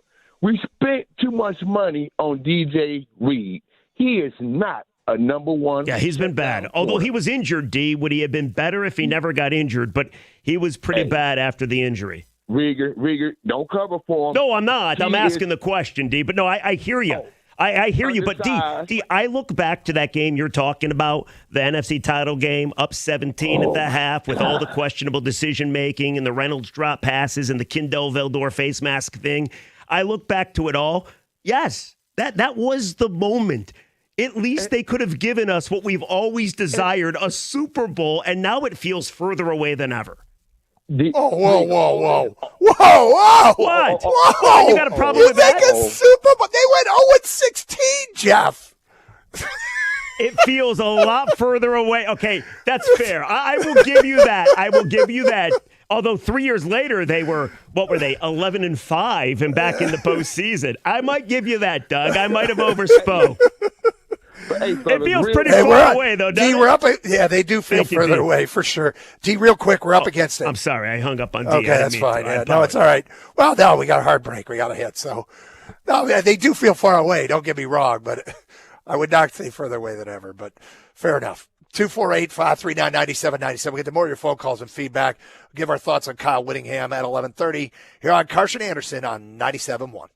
We spent too much money on DJ Reed. He is not a number one. Yeah, he's been bad. Although he was injured, D, would he have been better if he never got injured? But he was pretty bad after the injury. Rieger, don't cover for him. No, I'm not. I'm asking the question, D. But no, I hear you. I hear you. But D, I look back to that game you're talking about, the NFC title game, up 17 at the half with all the questionable decision-making and the Reynolds drop passes and the Kindle Veldor face mask thing. I look back to it all. Yes, that was the moment. At least they could have given us what we've always desired, a Super Bowl, and now it feels further away than ever. Whoa. What? Whoa. You got a problem with that? You think a Super Bowl? They went 0-16, Jeff. It feels a lot further away. Okay, that's fair. I will give you that. I will give you that. Although 3 years later, they were, what were they, 11-5 and back in the postseason. I might give you that, Doug. I might have overspoke. Hey, It feels pretty Hey, far away, though, doesn't D, it? we're up. Yeah, they do feel Thank you, further D. away for sure. D, real quick, we're up against it. I'm sorry. I hung up on D. Okay, that's fine. Yeah, no, it's all right. Well, no, we got a hard break. We got to hit. So, no, yeah, they do feel far away. Don't get me wrong, but I would not say further away than ever. But fair enough. 248-539-9797. We get the more of your phone calls and feedback. We'll give our thoughts on Kyle Whittingham at 11:30 here on Carson Anderson on 97.1.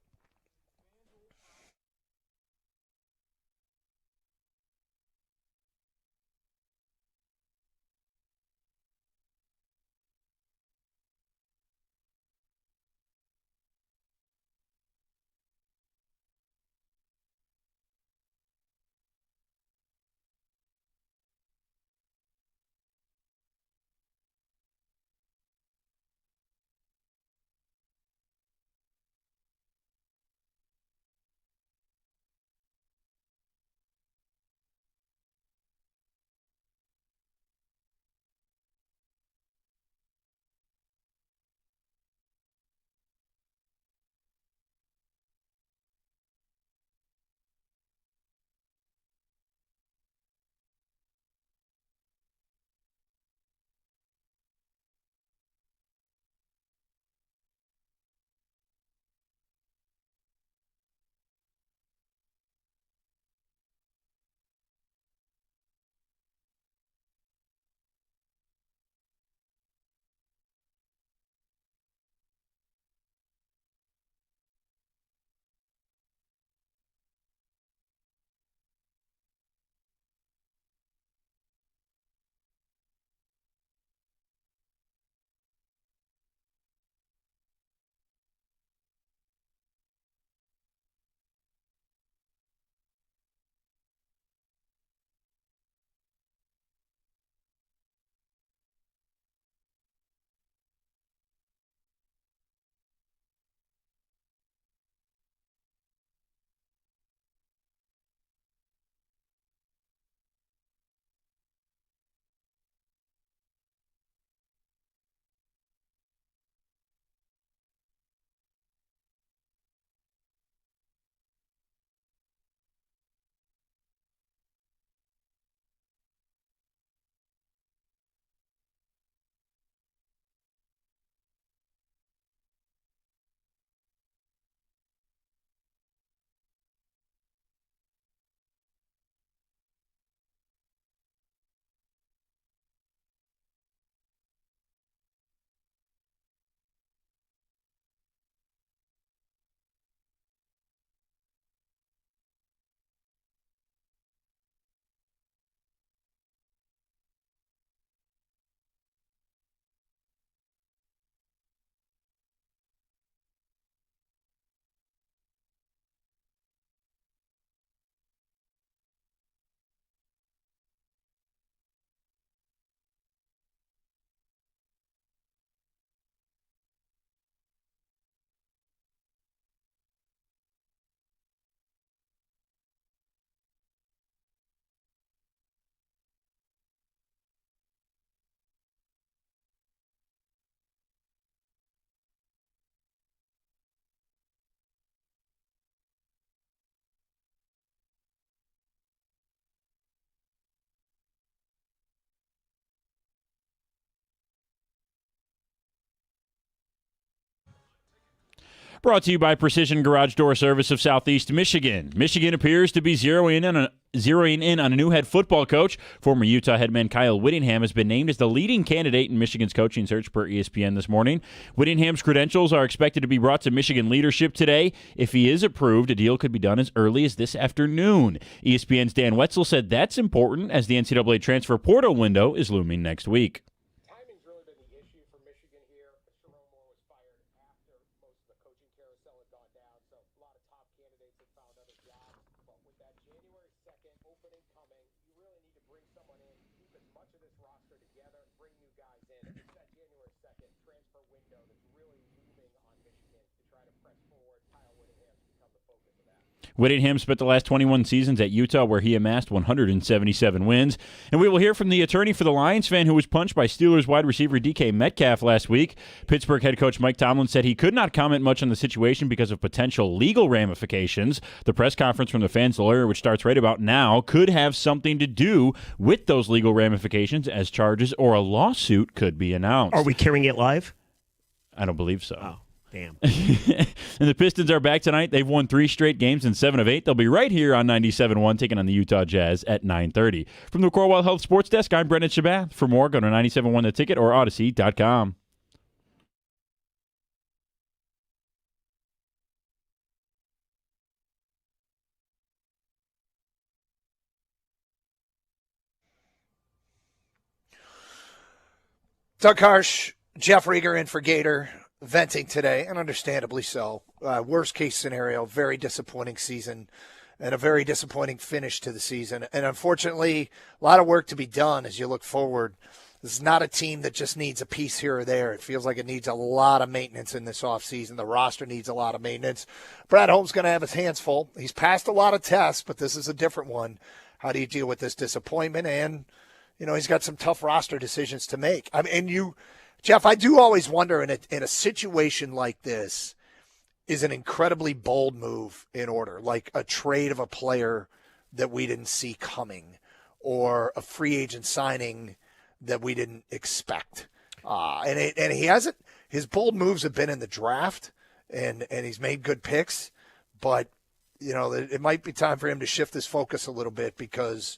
Brought to you by Precision Garage Door Service of Southeast Michigan. Michigan appears to be zeroing in on a new head football coach. Former Utah headman Kyle Whittingham has been named as the leading candidate in Michigan's coaching search per ESPN this morning. Whittingham's credentials are expected to be brought to Michigan leadership today. If he is approved, a deal could be done as early as this afternoon. ESPN's Dan Wetzel said that's important as the NCAA transfer portal window is looming next week. Whittingham spent the last 21 seasons at Utah, where he amassed 177 wins. And we will hear from the attorney for the Lions fan who was punched by Steelers wide receiver DK Metcalf last week. Pittsburgh head coach Mike Tomlin said he could not comment much on the situation because of potential legal ramifications. The press conference from the fan's lawyer, which starts right about now, could have something to do with those legal ramifications, as charges or a lawsuit could be announced. Are we carrying it live? I don't believe so. Oh. Damn. And the Pistons are back tonight. They've won 3 straight games in 7 of 8. They'll be right here on 97.1, taking on the Utah Jazz at 9:30. From the Corewell Health Sports Desk, I'm Brendan Shabath. For more, go to 97.1 The Ticket or Odyssey.com. Doug Harsh, Jeff Rieger in for Gator, venting today, and understandably so. Worst case scenario, very disappointing season and a very disappointing finish to the season. And unfortunately, a lot of work to be done as you look forward. This is not a team that just needs a piece here or there. It feels like it needs a lot of maintenance in this offseason. The roster needs a lot of maintenance. Brad Holmes going to have his hands full. He's passed a lot of tests, but this is a different one. How do you deal with this disappointment? And, he's got some tough roster decisions to make. I mean, and Jeff, I do always wonder in a situation like this, is an incredibly bold move in order, like a trade of a player that we didn't see coming or a free agent signing that we didn't expect. And he hasn't, his bold moves have been in the draft and he's made good picks, but it might be time for him to shift his focus a little bit, because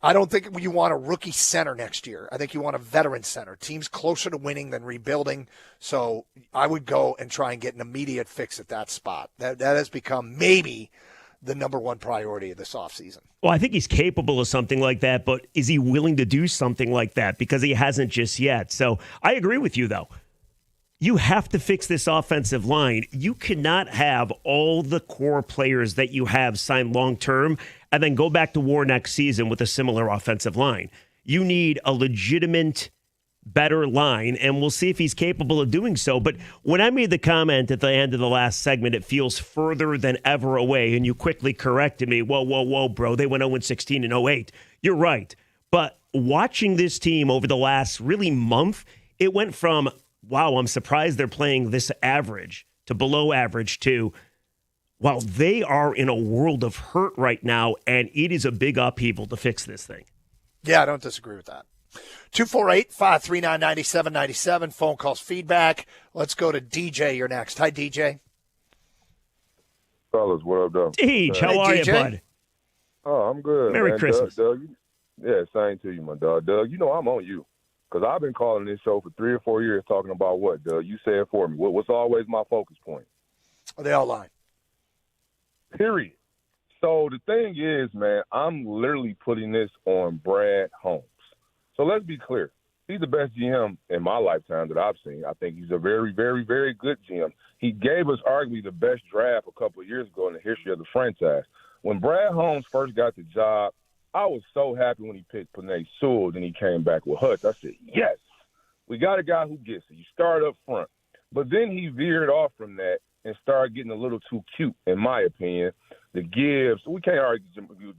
I don't think you want a rookie center next year. I think you want a veteran center. Teams closer to winning than rebuilding. So I would go and try and get an immediate fix at that spot. That has become maybe the number one priority of this offseason. Well, I think he's capable of something like that, but is he willing to do something like that? Because he hasn't just yet. So I agree with you, though. You have to fix this offensive line. You cannot have all the core players that you have signed long-term and then go back to war next season with a similar offensive line. You need a legitimate, better line, and we'll see if he's capable of doing so. But when I made the comment at the end of the last segment, it feels further than ever away, and you quickly corrected me. Whoa, bro. They went 0-16 in 08. You're right. But watching this team over the last really month, it went from, wow, I'm surprised they're playing this average, to below average, to, wow, they are in a world of hurt right now, and it is a big upheaval to fix this thing. Yeah, I don't disagree with that. 248-539-9797, phone calls, feedback. Let's go to DJ. You're next. Hi, DJ. Fellas, what up, though? Deej, how are you, bud? Oh, I'm good. Merry Christmas. Doug, yeah, same to you, my dog. Doug, I'm on you. Because I've been calling this show for 3 or 4 years talking about what, Doug? You say it for me. What's always my focus point? They all line. Period. So the thing is, man, I'm literally putting this on Brad Holmes. So let's be clear. He's the best GM in my lifetime that I've seen. I think he's a very, very, very good GM. He gave us arguably the best draft a couple of years ago in the history of the franchise. When Brad Holmes first got the job, I was so happy when he picked Penei Sewell, and he came back with Hutch. I said, yes, we got a guy who gets it. You start up front. But then he veered off from that and started getting a little too cute, in my opinion. The Gibbs, we can't argue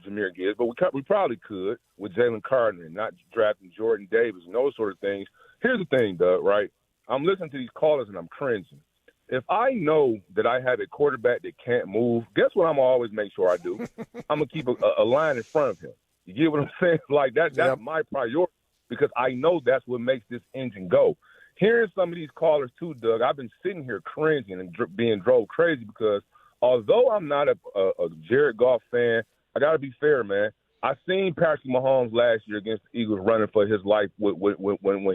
Jahmyr Gibbs, but we probably could with Jalen Carter and not drafting Jordan Davis and those sort of things. Here's the thing, Doug, right? I'm listening to these callers and I'm cringing. If I know that I have a quarterback that can't move, guess what I'm going to always make sure I do? I'm going to keep a line in front of him. You get what I'm saying? Like, that's my priority, because I know that's what makes this engine go. Hearing some of these callers too, Doug, I've been sitting here cringing and being drove crazy, because although I'm not a Jared Goff fan, I got to be fair, man. I seen Patrick Mahomes last year against the Eagles running for his life when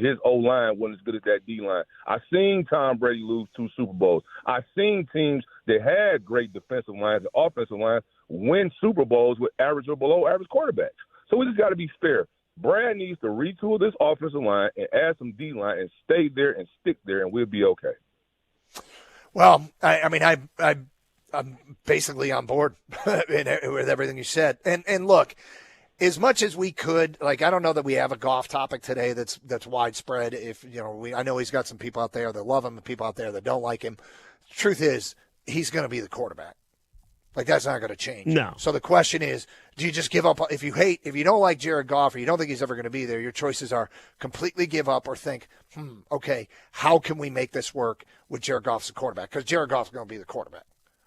his O-line wasn't as good as that D-line. I seen Tom Brady lose 2 Super Bowls. I seen teams that had great defensive lines and offensive lines win Super Bowls with average or below average quarterbacks. So we just got to be fair. Brad needs to retool this offensive line and add some D-line and stay there and stick there, and we'll be okay. Well, I'm basically on board with everything you said. And look, as much as we could, like, I don't know that we have a Goff topic today that's widespread. If I know he's got some people out there that love him and people out there that don't like him. The truth is, he's going to be the quarterback. Like, that's not going to change. No. So the question is, do you just give up? If you don't like Jared Goff or you don't think he's ever going to be there, your choices are completely give up or think, okay, how can we make this work with Jared Goff as a quarterback? Because Jared Goff's going to be the quarterback.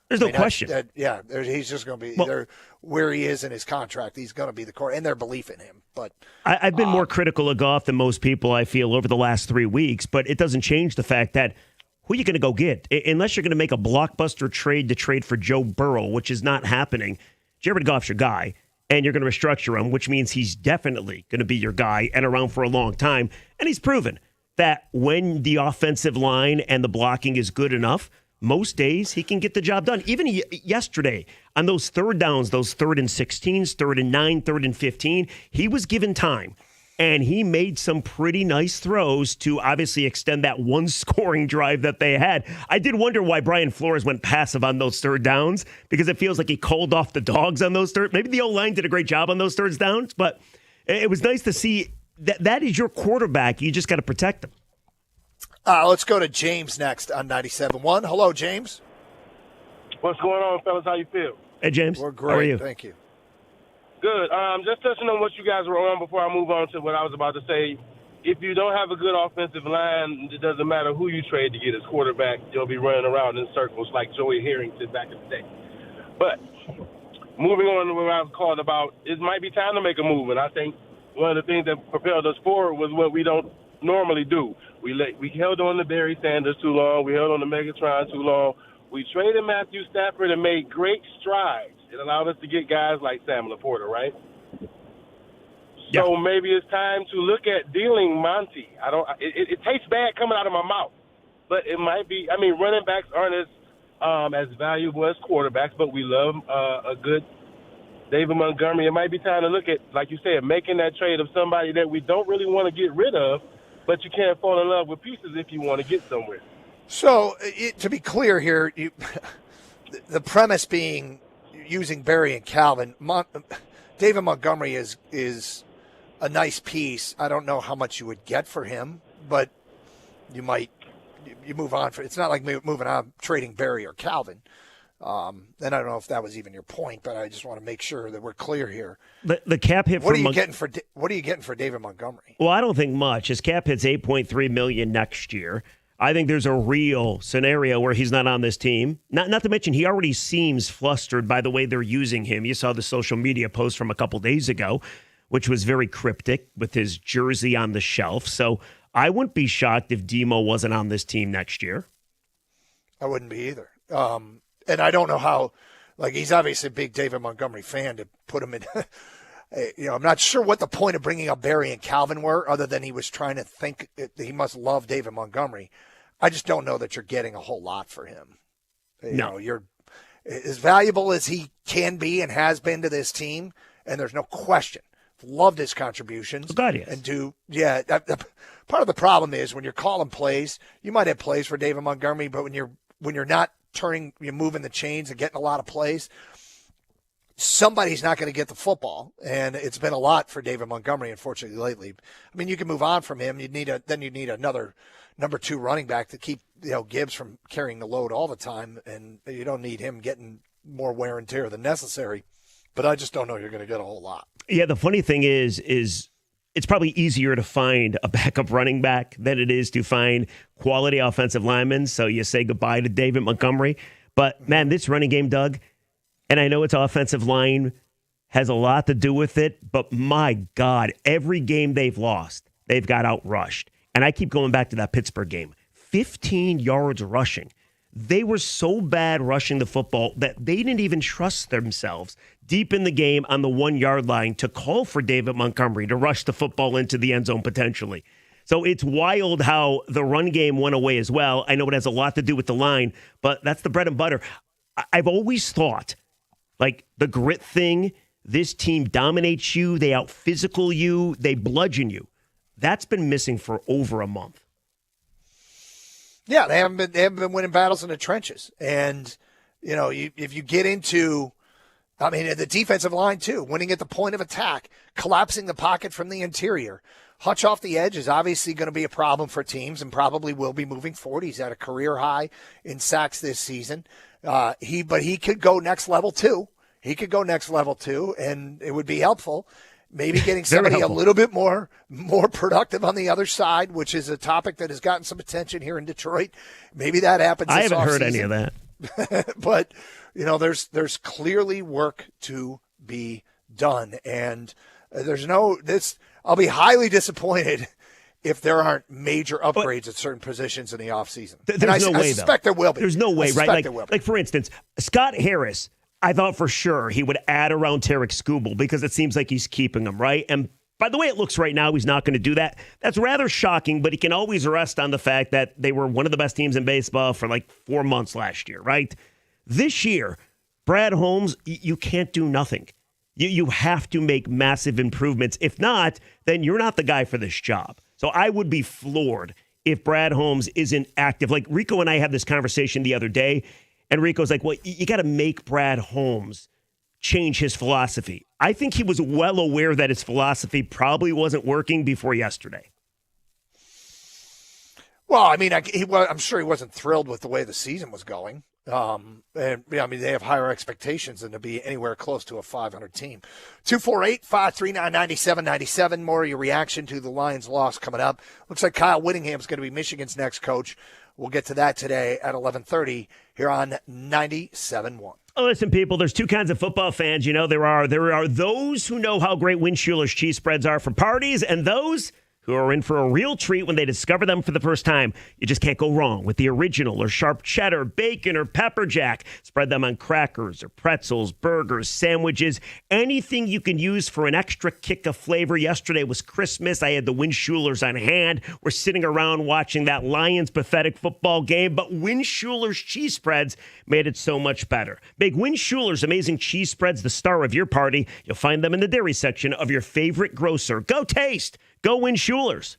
There's no question. He's just going to be there where he is in his contract. He's going to be the quarterback, and their belief in him. But I've been more critical of Goff than most people, I feel, over the last 3 weeks, but it doesn't change the fact that who are you going to go get? Unless you're going to make a blockbuster trade to trade for Joe Burrow, which is not happening, Jared Goff's your guy, and you're going to restructure him, which means he's definitely going to be your guy and around for a long time. And he's proven that when the offensive line and the blocking is good enough, most days he can get the job done. Even yesterday, on those third downs, those 3rd and 16s, 3rd and 9, 3rd and 15, he was given time. And he made some pretty nice throws to obviously extend that one scoring drive that they had. I did wonder why Brian Flores went passive on those third downs, because it feels like he called off the dogs on those third. Maybe the O-line did a great job on those third downs, but it was nice to see that is your quarterback. You just got to protect him. Let's go to James next on 97.1. Hello, James. What's going on, fellas? How you feel? Hey, James. We're great. How are you? Thank you. Good. Just touching on what you guys were on before I move on to what I was about to say. If you don't have a good offensive line, it doesn't matter who you trade to get as quarterback. You'll be running around in circles like Joey Harrington back in the day. But moving on to what I was called about, it might be time to make a move. And I think one of the things that propelled us forward was what we don't normally do. We held on to Barry Sanders too long. We held on to Megatron too long. We traded Matthew Stafford and made great strides. It allowed us to get guys like Sam Laporta, right? Yeah. So maybe it's time to look at dealing Monty. It tastes bad coming out of my mouth, but it might be. I mean, running backs aren't as valuable as quarterbacks, but we love a good David Montgomery. It might be time to look at, like you said, making that trade of somebody that we don't really want to get rid of, but you can't fall in love with pieces if you want to get somewhere. So, to be clear here, the premise being using Barry and Calvin, David Montgomery is a nice piece. I don't know how much you would get for him, but you move on. It's not like moving on, trading Barry or Calvin. And I don't know if that was even your point, but I just want to make sure that we're clear here. The cap hit. What are you getting for David Montgomery? Well, I don't think much. His cap hit's $8.3 million next year. I think there's a real scenario where he's not on this team. Not to mention, he already seems flustered by the way they're using him. You saw the social media post from a couple days ago, which was very cryptic with his jersey on the shelf. So I wouldn't be shocked if Demo wasn't on this team next year. I wouldn't be either. And I don't know how, he's obviously a big David Montgomery fan to put him in. I'm not sure what the point of bringing up Barry and Calvin were, other than he was trying to think that he must love David Montgomery. I just don't know that you're getting a whole lot for him. You're as valuable as he can be and has been to this team, and there's no question. Loved his contributions. Oh, God, yes. Part of the problem is when you're calling plays, you might have plays for David Montgomery, but when you're not you're moving the chains and getting a lot of plays, somebody's not going to get the football, and it's been a lot for David Montgomery, unfortunately, lately. I mean, you can move on from him. You'd need another number 2 running back to keep Gibbs from carrying the load all the time, and you don't need him getting more wear and tear than necessary. But I just don't know you're going to get a whole lot. Yeah, the funny thing is it's probably easier to find a backup running back than it is to find quality offensive linemen. So you say goodbye to David Montgomery. But, man, this running game, Doug, and I know its offensive line has a lot to do with it, but my God, every game they've lost, they've got outrushed. And I keep going back to that Pittsburgh game. 15 yards rushing. They were so bad rushing the football that they didn't even trust themselves deep in the game on the 1 yard line to call for David Montgomery to rush the football into the end zone potentially. So it's wild how the run game went away as well. I know it has a lot to do with the line, but that's the bread and butter. I've always thought, the grit thing, this team dominates you, they out-physical you, they bludgeon you. That's been missing for over a month. Yeah, they haven't been winning battles in the trenches. And, if you get into, the defensive line too, winning at the point of attack, collapsing the pocket from the interior. Hutch off the edge is obviously going to be a problem for teams and probably will be moving forward. He's at a career high in sacks this season. But he could go next level too. He could go next level too, and it would be helpful. Maybe getting somebody a little bit more productive on the other side, which is a topic that has gotten some attention here in Detroit. Maybe that happens. I haven't heard any of that. But there's clearly work to be done, and I'll be highly disappointed if there aren't major upgrades at certain positions in the offseason. There's no way, I suspect there will be. There's no way, right? Like, for instance, Scott Harris, I thought for sure he would add around Tarek Skubal because it seems like he's keeping him, right? And by the way it looks right now, he's not going to do that. That's rather shocking, but he can always rest on the fact that they were one of the best teams in baseball for like 4 months last year, right? This year, Brad Holmes, you can't do nothing. You have to make massive improvements. If not, then you're not the guy for this job. So I would be floored if Brad Holmes isn't active. Like Rico and I had this conversation the other day, and Rico's like, well, you got to make Brad Holmes change his philosophy. I think he was well aware that his philosophy probably wasn't working before yesterday. Well, I mean, I'm sure he wasn't thrilled with the way the season was going. And I mean, they have higher expectations than to be anywhere close to a 500 team. 248-539-9797. More of your reaction to the Lions' loss coming up. Looks like Kyle Whittingham's going to be Michigan's next coach. We'll get to that today at 11:30 here on 97.1. Oh, listen, people, there's two kinds of football fans. There are those who know how great Windschuler's cheese spreads are for parties, and those who are in for a real treat when they discover them for the first time. You just can't go wrong with the original or sharp cheddar, bacon, or pepper jack. Spread them on crackers or pretzels, burgers, sandwiches, anything you can use for an extra kick of flavor. Yesterday was Christmas. I had the Windschulers on hand. We're sitting around watching that Lions pathetic football game, but Windschuler's cheese spreads made it so much better. Make Windschuler's amazing cheese spreads the star of your party. You'll find them in the dairy section of your favorite grocer. Go taste! Go Windschuler's.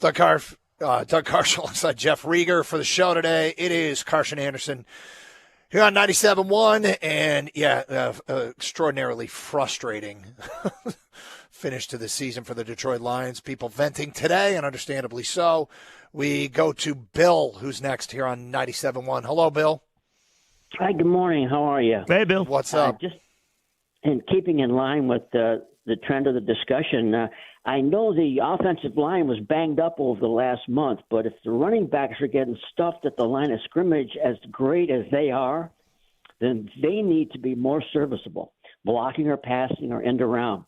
Doug Karsch alongside Jeff Rieger for the show today. It is Karsch and Anderson here on 97.1, and extraordinarily frustrating finish to the season for the Detroit Lions. People venting today, and understandably so. We go to Bill, who's next here on 97.1. Hello, Bill. Hi, good morning. How are you? Hey, Bill. What's up? Just in keeping in line with the trend of the discussion, I know the offensive line was banged up over the last month, but if the running backs are getting stuffed at the line of scrimmage as great as they are, then they need to be more serviceable, blocking or passing or end around.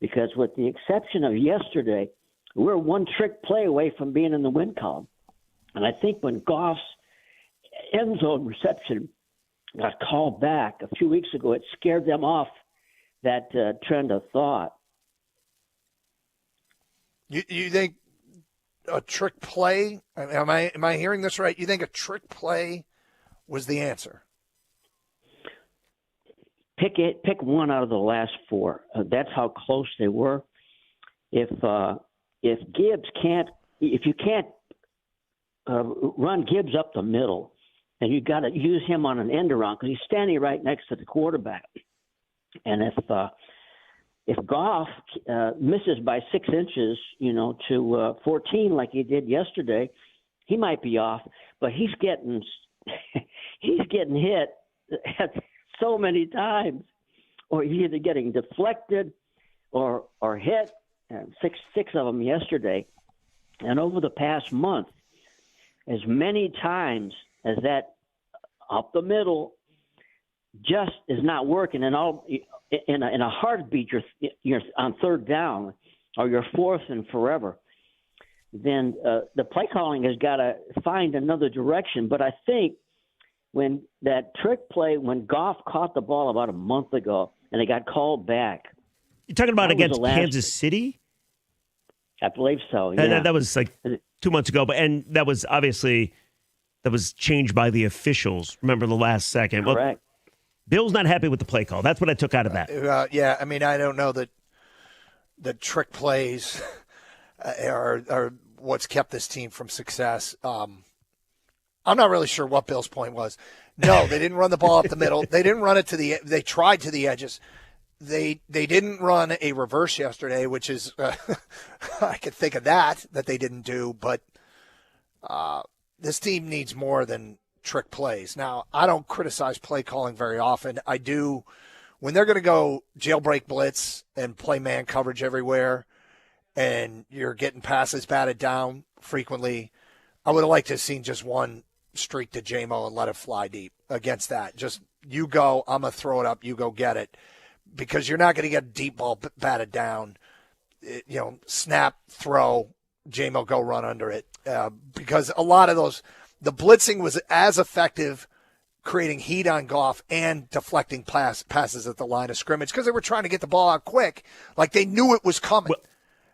Because with the exception of yesterday, we're one trick play away from being in the win column. And I think when Goff's end zone reception got called back a few weeks ago, it scared them off that trend of thought. You think a trick play? Am I hearing this right? You think a trick play was the answer? Pick one out of the last four. That's how close they were. If Gibbs can't, if you can't run Gibbs up the middle, and you got to use him on an end around because he's standing right next to the quarterback. And if Goff misses by 6 inches, to 14 like he did yesterday, he might be off. But he's getting hit so many times, or he's either getting deflected or hit. And six of them yesterday, and over the past month, as many times as that up the middle just is not working, and in a heartbeat you're on third down or you're fourth and forever, then the play calling has got to find another direction. But I think when that trick play, when Goff caught the ball about a month ago and it got called back. You're talking about against Kansas City? I believe so, yeah. And that was like 2 months ago, and that was obviously changed by the officials. Remember the last second. Correct. Well, Bill's not happy with the play call. That's what I took out of that. I don't know that the trick plays are what's kept this team from success. I'm not really sure what Bill's point was. No, they didn't run the ball up the middle. They didn't run it they tried to the edges. They didn't run a reverse yesterday, which is I could think of that they didn't do. But this team needs more than trick plays. Now, I don't criticize play calling very often. I do when they're going to go jailbreak blitz and play man coverage everywhere, and you're getting passes batted down frequently. I would have liked to have seen just one streak to J-Mo and let it fly deep against that. Just you go, I'm going to throw it up, you go get it. Because you're not going to get a deep ball batted down, snap, throw, J-Mo go run under it. Because a lot of the blitzing was as effective creating heat on Goff and deflecting passes at the line of scrimmage because they were trying to get the ball out quick. Like they knew it was coming.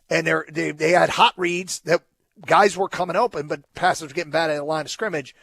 And they had hot reads that guys were coming open, but passes were getting bad at the line of scrimmage.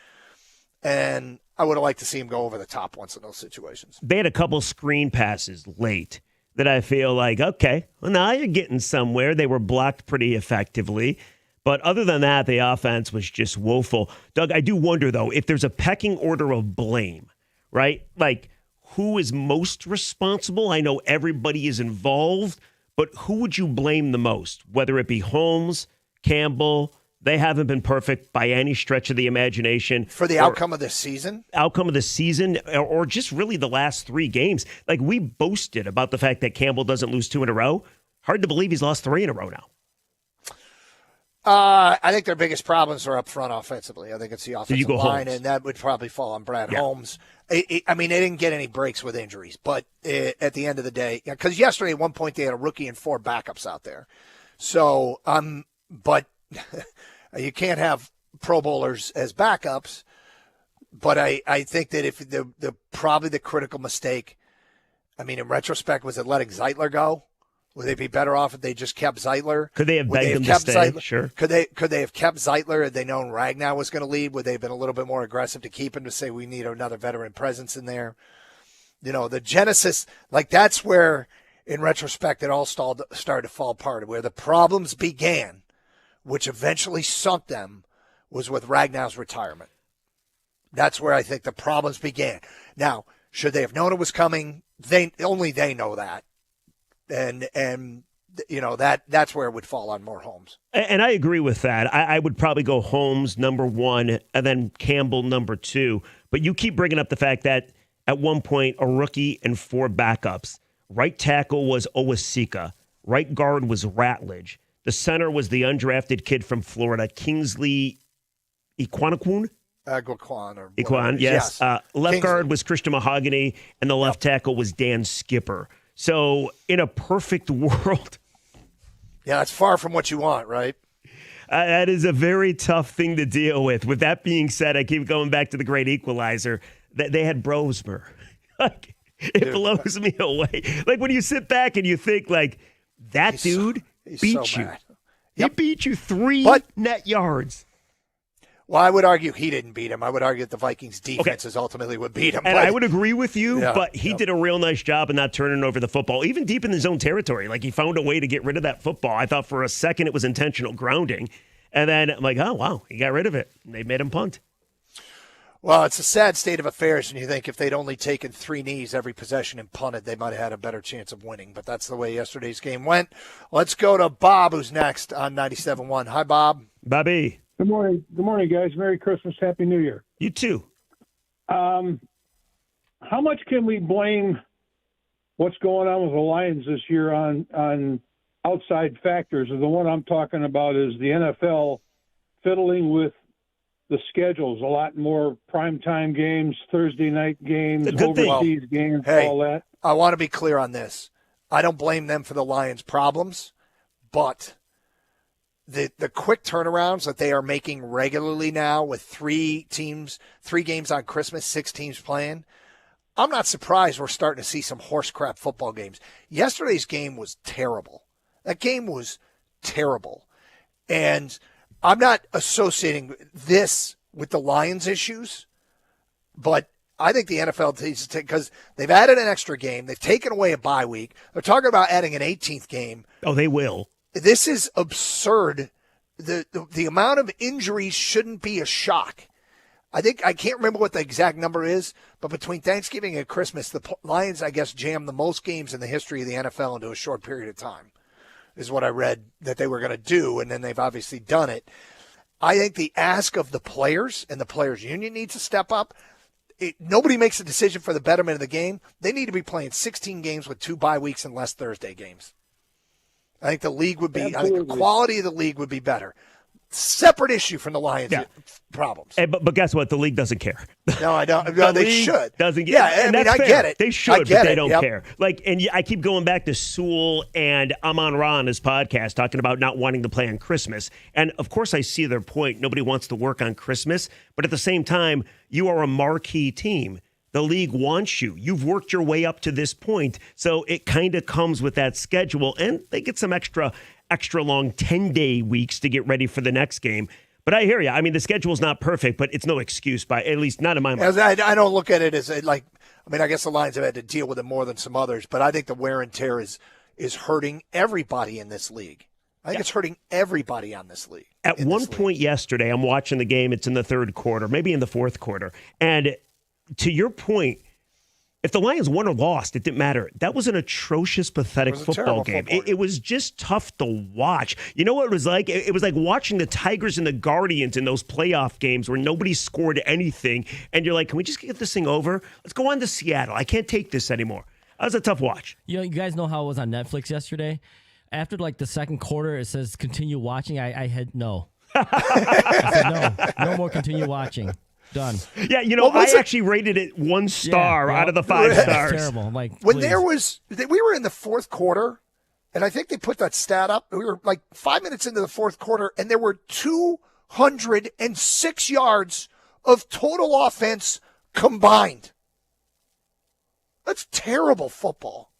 And I would have liked to see him go over the top once in those situations. They had a couple screen passes late that I feel like, okay, well, now you're getting somewhere. They were blocked pretty effectively. But other than that, the offense was just woeful. Doug, I do wonder, though, if there's a pecking order of blame, right? Like, who is most responsible? I know everybody is involved, but who would you blame the most? Whether it be Holmes, Campbell, they haven't been perfect by any stretch of the imagination. For the outcome of this season? Outcome of the season, or just really the last 3 games. Like, we boasted about the fact that Campbell doesn't lose 2 in a row. Hard to believe he's lost 3 in a row now. I think their biggest problems are up front offensively. I think it's the offensive line, Holmes. And that would probably fall on Brad Holmes. They didn't get any breaks with injuries, but at the end of the day, because yesterday at one point they had a rookie and 4 backups out there. So, but you can't have Pro Bowlers as backups. But I think that if probably the critical mistake, in retrospect, was it letting Zeitler go? Would they be better off if they just kept Zeitler? Could they have begged him to stay? Zeitler? Sure. Could they have kept Zeitler had they known Ragnow was going to leave? Would they have been a little bit more aggressive to keep him, to say we need another veteran presence in there? The genesis, that's where, in retrospect, it all started to fall apart, where the problems began which eventually sunk them, was with Ragnow's retirement. That's where I think the problems began. Now, should they have known it was coming? Only they know that. And you know, that's where it would fall on more Holmes. And I agree with that. I would probably go Holmes number 1 and then Campbell number 2. But you keep bringing up the fact that at one point, a rookie and 4 backups. Right tackle was Owasika. Right guard was Ratledge. The center was the undrafted kid from Florida, Kingsley Equaniquan. Equan, yes. Left guard was Christian Mahogany, and the left tackle was Dan Skipper. So in a perfect world. Yeah, it's far from what you want, right? That is a very tough thing to deal with. With that being said, I keep going back to the great equalizer. That they had Brosmer. Like, it blows me away. Like when you sit back and you think, like, that dude beat you. Mad. He beat you 3 net yards. Well, I would argue he didn't beat him. I would argue that the Vikings defenses ultimately would beat him. And I would agree with you, but he did a real nice job of not turning over the football, even deep in his own territory. Like, he found a way to get rid of that football. I thought for a second it was intentional grounding. And then I'm like, oh, wow, he got rid of it. They made him punt. Well, it's a sad state of affairs, and you think if they'd only taken 3 knees every possession and punted, they might have had a better chance of winning. But that's the way yesterday's game went. Let's go to Bob, who's next on 97.1. Hi, Bob. Bobby. Good morning. Good morning, guys. Merry Christmas. Happy New Year. You too. How much can we blame what's going on with the Lions this year on outside factors? And the one I'm talking about is the NFL fiddling with the schedules, a lot more primetime games, Thursday night games, overseas games, all that. I want to be clear on this. I don't blame them for the Lions' problems, but the quick turnarounds that they are making regularly now with 3 games on Christmas, 6 teams playing, I'm not surprised we're starting to see some horse crap football games. Yesterday's game was terrible. That game was terrible. And I'm not associating this with the Lions' issues, but I think the NFL needs to take, because they've added an extra game. They've taken away a bye week. They're talking about adding an 18th game. Oh, they will. This is absurd. The amount of injuries shouldn't be a shock. I can't remember what the exact number is, but between Thanksgiving and Christmas, the Lions, I guess, jammed the most games in the history of the NFL into a short period of time, is what I read that they were going to do, and then they've obviously done it. I think the ask of the players and the players' union needs to step up. Nobody makes a decision for the betterment of the game. They need to be playing 16 games with 2 bye weeks and less Thursday games. I think the league would be. Absolutely. I think the quality of the league would be better. Separate issue from the Lions' problems. But guess what? The league doesn't care. No, I don't. No, they should. Doesn't get. Yeah, I mean, I get it. They should, but they don't care. Like, and I keep going back to Sewell and Amon Ra on his podcast talking about not wanting to play on Christmas. And of course, I see their point. Nobody wants to work on Christmas, but at the same time, you are a marquee team. The league wants you. You've worked your way up to this point, so it kind of comes with that schedule, and they get some extra long 10-day weeks to get ready for the next game. But I hear you. I mean, the schedule's not perfect, but it's no excuse, at least not in my mind. I don't look at it as I guess the Lions have had to deal with it more than some others, but I think the wear and tear is hurting everybody in this league. I think it's hurting everybody on this league. At one point yesterday, I'm watching the game. It's in the third quarter, maybe in the fourth quarter. And to your point, if the Lions won or lost, it didn't matter. That was an atrocious, pathetic football game. It was just tough to watch. You know what it was like? It was like watching the Tigers and the Guardians in those playoff games where nobody scored anything. And you're like, can we just get this thing over? Let's go on to Seattle. I can't take this anymore. That was a tough watch. You guys know how it was on Netflix yesterday? After like the second quarter, it says continue watching. I had no. I said no more continue watching. Done. Yeah, I actually rated it 1 star out of the 5 stars. Terrible. Like, when we were in the fourth quarter, and I think they put that stat up. We were like 5 minutes into the fourth quarter, and there were 206 yards of total offense combined. That's terrible football.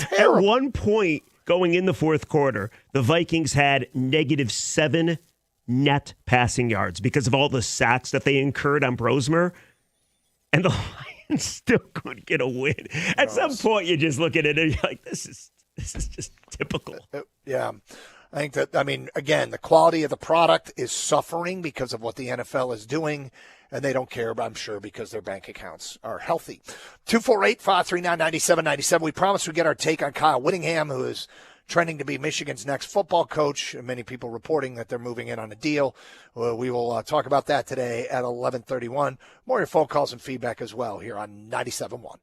Terrible. At one point going in the fourth quarter, the Vikings had -7 net passing yards because of all the sacks that they incurred on Brosmer, and the Lions still couldn't get a win. At some point, you just look at it and you're like, this is just typical. Yeah. I think that, again, the quality of the product is suffering because of what the NFL is doing, and they don't care, I'm sure, because their bank accounts are healthy. 248-539-9797. We promised we'd get our take on Kyle Whittingham, who is trending to be Michigan's next football coach, and many people reporting that they're moving in on a deal. We will talk about that today at 11:31. More of your phone calls and feedback as well here on 97.1.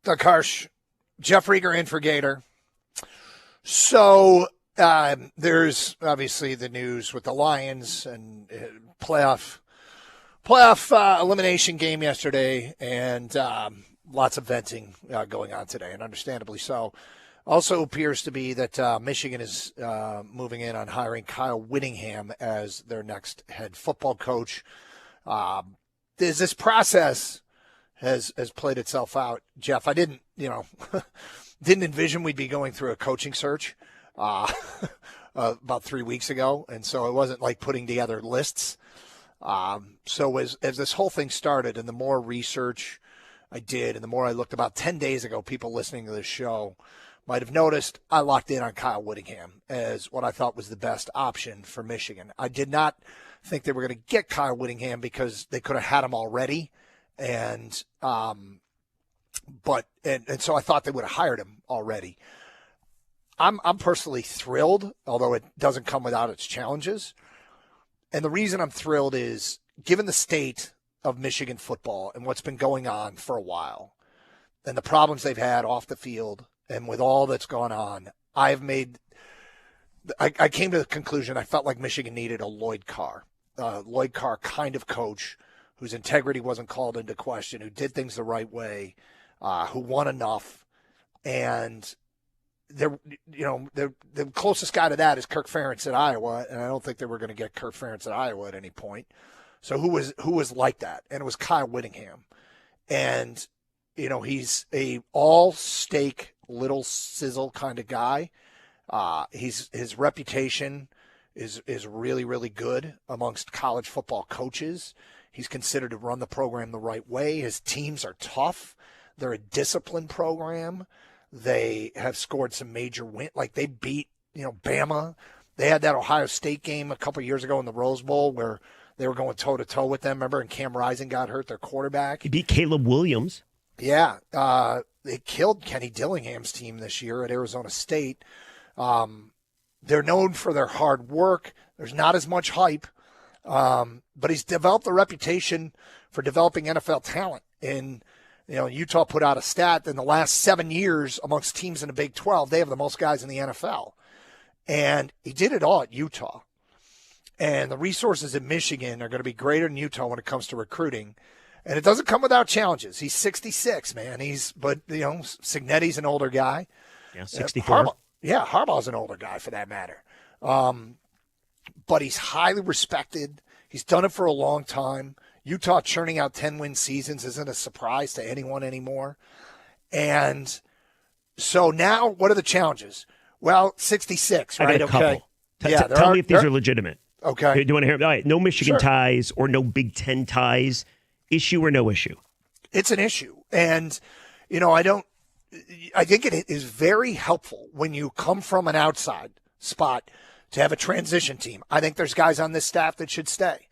Doug Harsh, Jeff Rieger in for Gator. So there's obviously the news with the Lions and playoff elimination game yesterday, and lots of venting going on today, and understandably so. Also appears to be that Michigan is moving in on hiring Kyle Whittingham as their next head football coach. This process has played itself out, Jeff. I didn't envision we'd be going through a coaching search about 3 weeks ago, and so it wasn't like putting together lists. So as this whole thing started, and the more research I did, and the more I looked, about 10 days ago, people listening to this show might have noticed I locked in on Kyle Whittingham as what I thought was the best option for Michigan. I did not think they were going to get Kyle Whittingham because they could have had him already, and so I thought they would have hired him already. I'm personally thrilled, although it doesn't come without its challenges. And the reason I'm thrilled is, given the state of Michigan football and what's been going on for a while, and the problems they've had off the field, and with all that's gone on, I came to the conclusion I felt like Michigan needed a Lloyd Carr kind of coach whose integrity wasn't called into question, who did things the right way, who won enough. And the closest guy to that is Kirk Ferentz at Iowa, and I don't think they were going to get Kirk Ferentz at Iowa at any point. So who was like that? And it was Kyle Whittingham. And he's a all-steak, little sizzle kind of guy. His reputation is really, really good amongst college football coaches. He's considered to run the program the right way. His teams are tough. They're a disciplined program. They have scored some major wins. Like, they beat, Bama. They had that Ohio State game a couple years ago in the Rose Bowl where they were going toe-to-toe with them, remember? And Cam Rising got hurt, their quarterback. He beat Caleb Williams. Yeah. They killed Kenny Dillingham's team this year at Arizona State. They're known for their hard work. There's not as much hype. But he's developed a reputation for developing NFL talent. And, Utah put out a stat that in the last 7 years amongst teams in the Big 12, they have the most guys in the NFL. And he did it all at Utah. And the resources in Michigan are going to be greater than Utah when it comes to recruiting. And it doesn't come without challenges. He's 66, man. Signetti's an older guy. Yeah, 64. Harbaugh's an older guy for that matter. But he's highly respected. He's done it for a long time. Utah churning out 10-win seasons isn't a surprise to anyone anymore. And so now, what are the challenges? Well, 66, right? I got a couple. Tell me if these are legitimate. Okay. Do you want to hear? All right. No Michigan Sure. ties or no Big Ten ties. Issue or no issue? It's an issue. And, I think it is very helpful when you come from an outside spot to have a transition team. I think there's guys on this staff that should stay.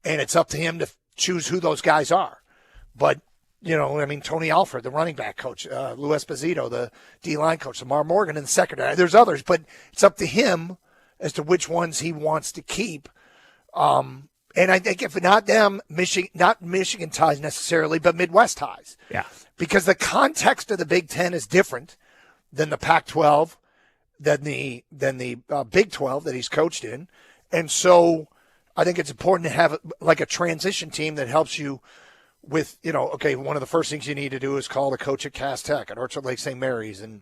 And it's up to him to choose who those guys are. But, Tony Alford, the running back coach, Lou Esposito, the D-line coach, Lamar Morgan in the secondary. There's others, but it's up to him as to which ones he wants to keep. And I think if not them, not Michigan ties necessarily, but Midwest ties. Yeah. Because the context of the Big Ten is different than the Pac-12, than the Big 12 that he's coached in. And so I think it's important to have like a transition team that helps you with, one of the first things you need to do is call the coach at Cass Tech and Orchard Lake St. Mary's and,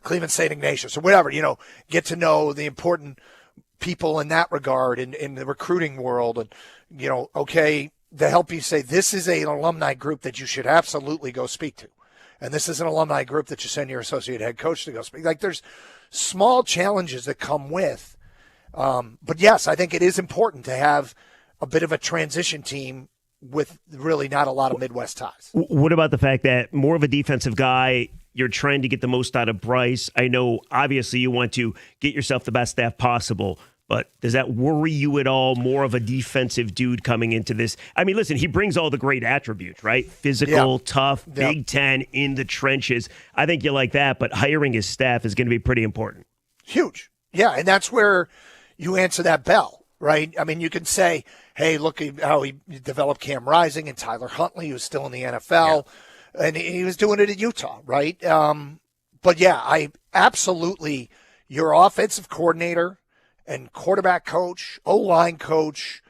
Cleveland St. Ignatius or whatever, get to know the important people in that regard in the recruiting world and, to help you say this is an alumni group that you should absolutely go speak to. And this is an alumni group that you send your associate head coach to go speak. Like there's small challenges that come with. But yes, I think it is important to have a bit of a transition team with really not a lot of Midwest ties. What about the fact that more of a defensive guy, you're trying to get the most out of Bryce? I know obviously you want to get yourself the best staff possible, but does that worry you at all? More of a defensive dude coming into this? I mean, listen, he brings all the great attributes, right? Physical, tough, Big Ten, in the trenches. I think you like that, but hiring his staff is going to be pretty important. Huge. Yeah, and that's where you answer that bell, right? I mean, you can say, hey, look how he developed Cam Rising and Tyler Huntley, who's still in the NFL, and he was doing it at Utah, right? But yeah, I absolutely, your offensive coordinator and quarterback coach, O-line coach,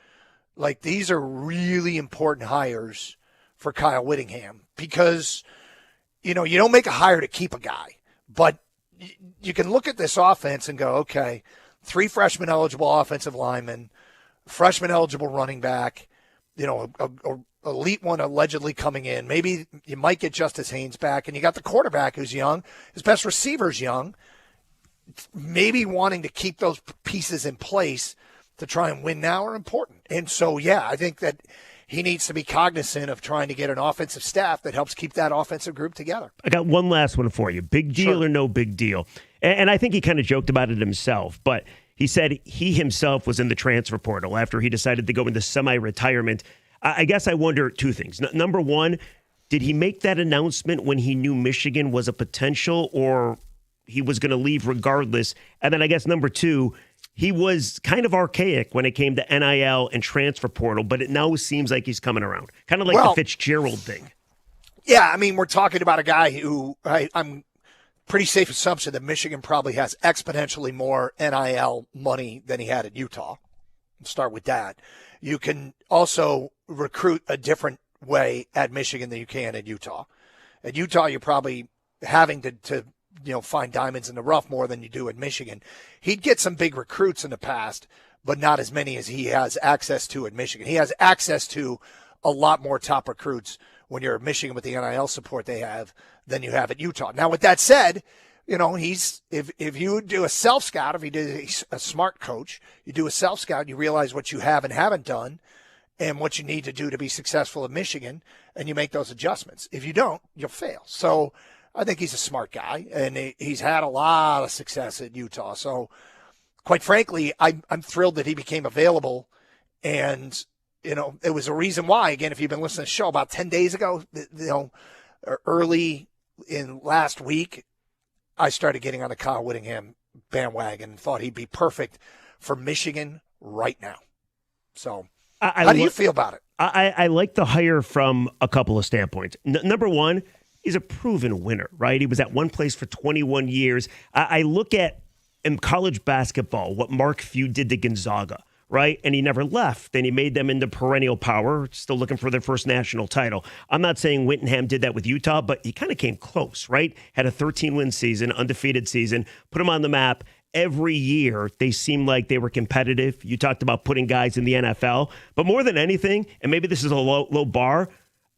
like these are really important hires for Kyle Whittingham because, you don't make a hire to keep a guy, but you can look at this offense and go, okay, 3 freshman eligible offensive linemen, freshman eligible running back, a elite one allegedly coming in. Maybe you might get Justice Haynes back, and you got the quarterback who's young. His best receiver's young. Maybe wanting to keep those pieces in place to try and win now are important. And so, yeah, I think that he needs to be cognizant of trying to get an offensive staff that helps keep that offensive group together. I got one last one for you. Big deal or no big deal? And I think he kind of joked about it himself, but he said he himself was in the transfer portal after he decided to go into semi-retirement. I guess I wonder two things. Number one, did he make that announcement when he knew Michigan was a potential, or he was going to leave regardless? And then I guess number two, he was kind of archaic when it came to NIL and transfer portal, but it now seems like he's coming around. Kind of like the Fitzgerald thing. Yeah, I mean, we're talking about a guy who I'm pretty safe assumption that Michigan probably has exponentially more NIL money than he had at Utah. Let's start with that. You can also recruit a different way at Michigan than you can at Utah. At Utah, you're probably having to find diamonds in the rough more than you do at Michigan. He'd get some big recruits in the past, but not as many as he has access to at Michigan. He has access to a lot more top recruits when you're at Michigan with the NIL support they have than you have at Utah. Now, with that said, he's if you do a self-scout, if you do a smart coach, you do a self-scout, you realize what you have and haven't done and what you need to do to be successful at Michigan, and you make those adjustments. If you don't, you'll fail. So I think he's a smart guy, and he's had a lot of success at Utah. So, quite frankly, I'm thrilled that he became available. And, it was a reason why, again, if you've been listening to the show about 10 days ago, early in last week, I started getting on the Kyle Whittingham bandwagon and thought he'd be perfect for Michigan right now. So, how do you feel about it? I like the hire from a couple of standpoints. Number one, he's a proven winner, right? He was at one place for 21 years. I look at, in college basketball, what Mark Few did to Gonzaga, right? And he never left. And he made them into perennial power, still looking for their first national title. I'm not saying Whittingham did that with Utah, but he kind of came close, right? Had a 13-win season, undefeated season, put him on the map. Every year, they seemed like they were competitive. You talked about putting guys in the NFL. But more than anything, and maybe this is a low bar,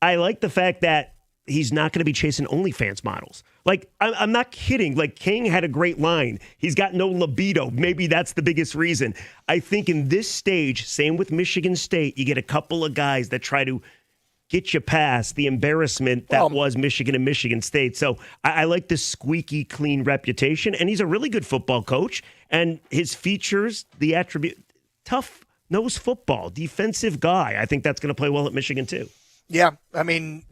I like the fact that he's not going to be chasing OnlyFans models. Like, I'm not kidding. Like, King had a great line. He's got no libido. Maybe that's the biggest reason. I think in this stage, same with Michigan State, you get a couple of guys that try to get you past the embarrassment that was Michigan and Michigan State. So I like this squeaky clean reputation, and he's a really good football coach. And his features, the attribute, tough nose football, defensive guy. I think that's going to play well at Michigan too. Yeah, I mean,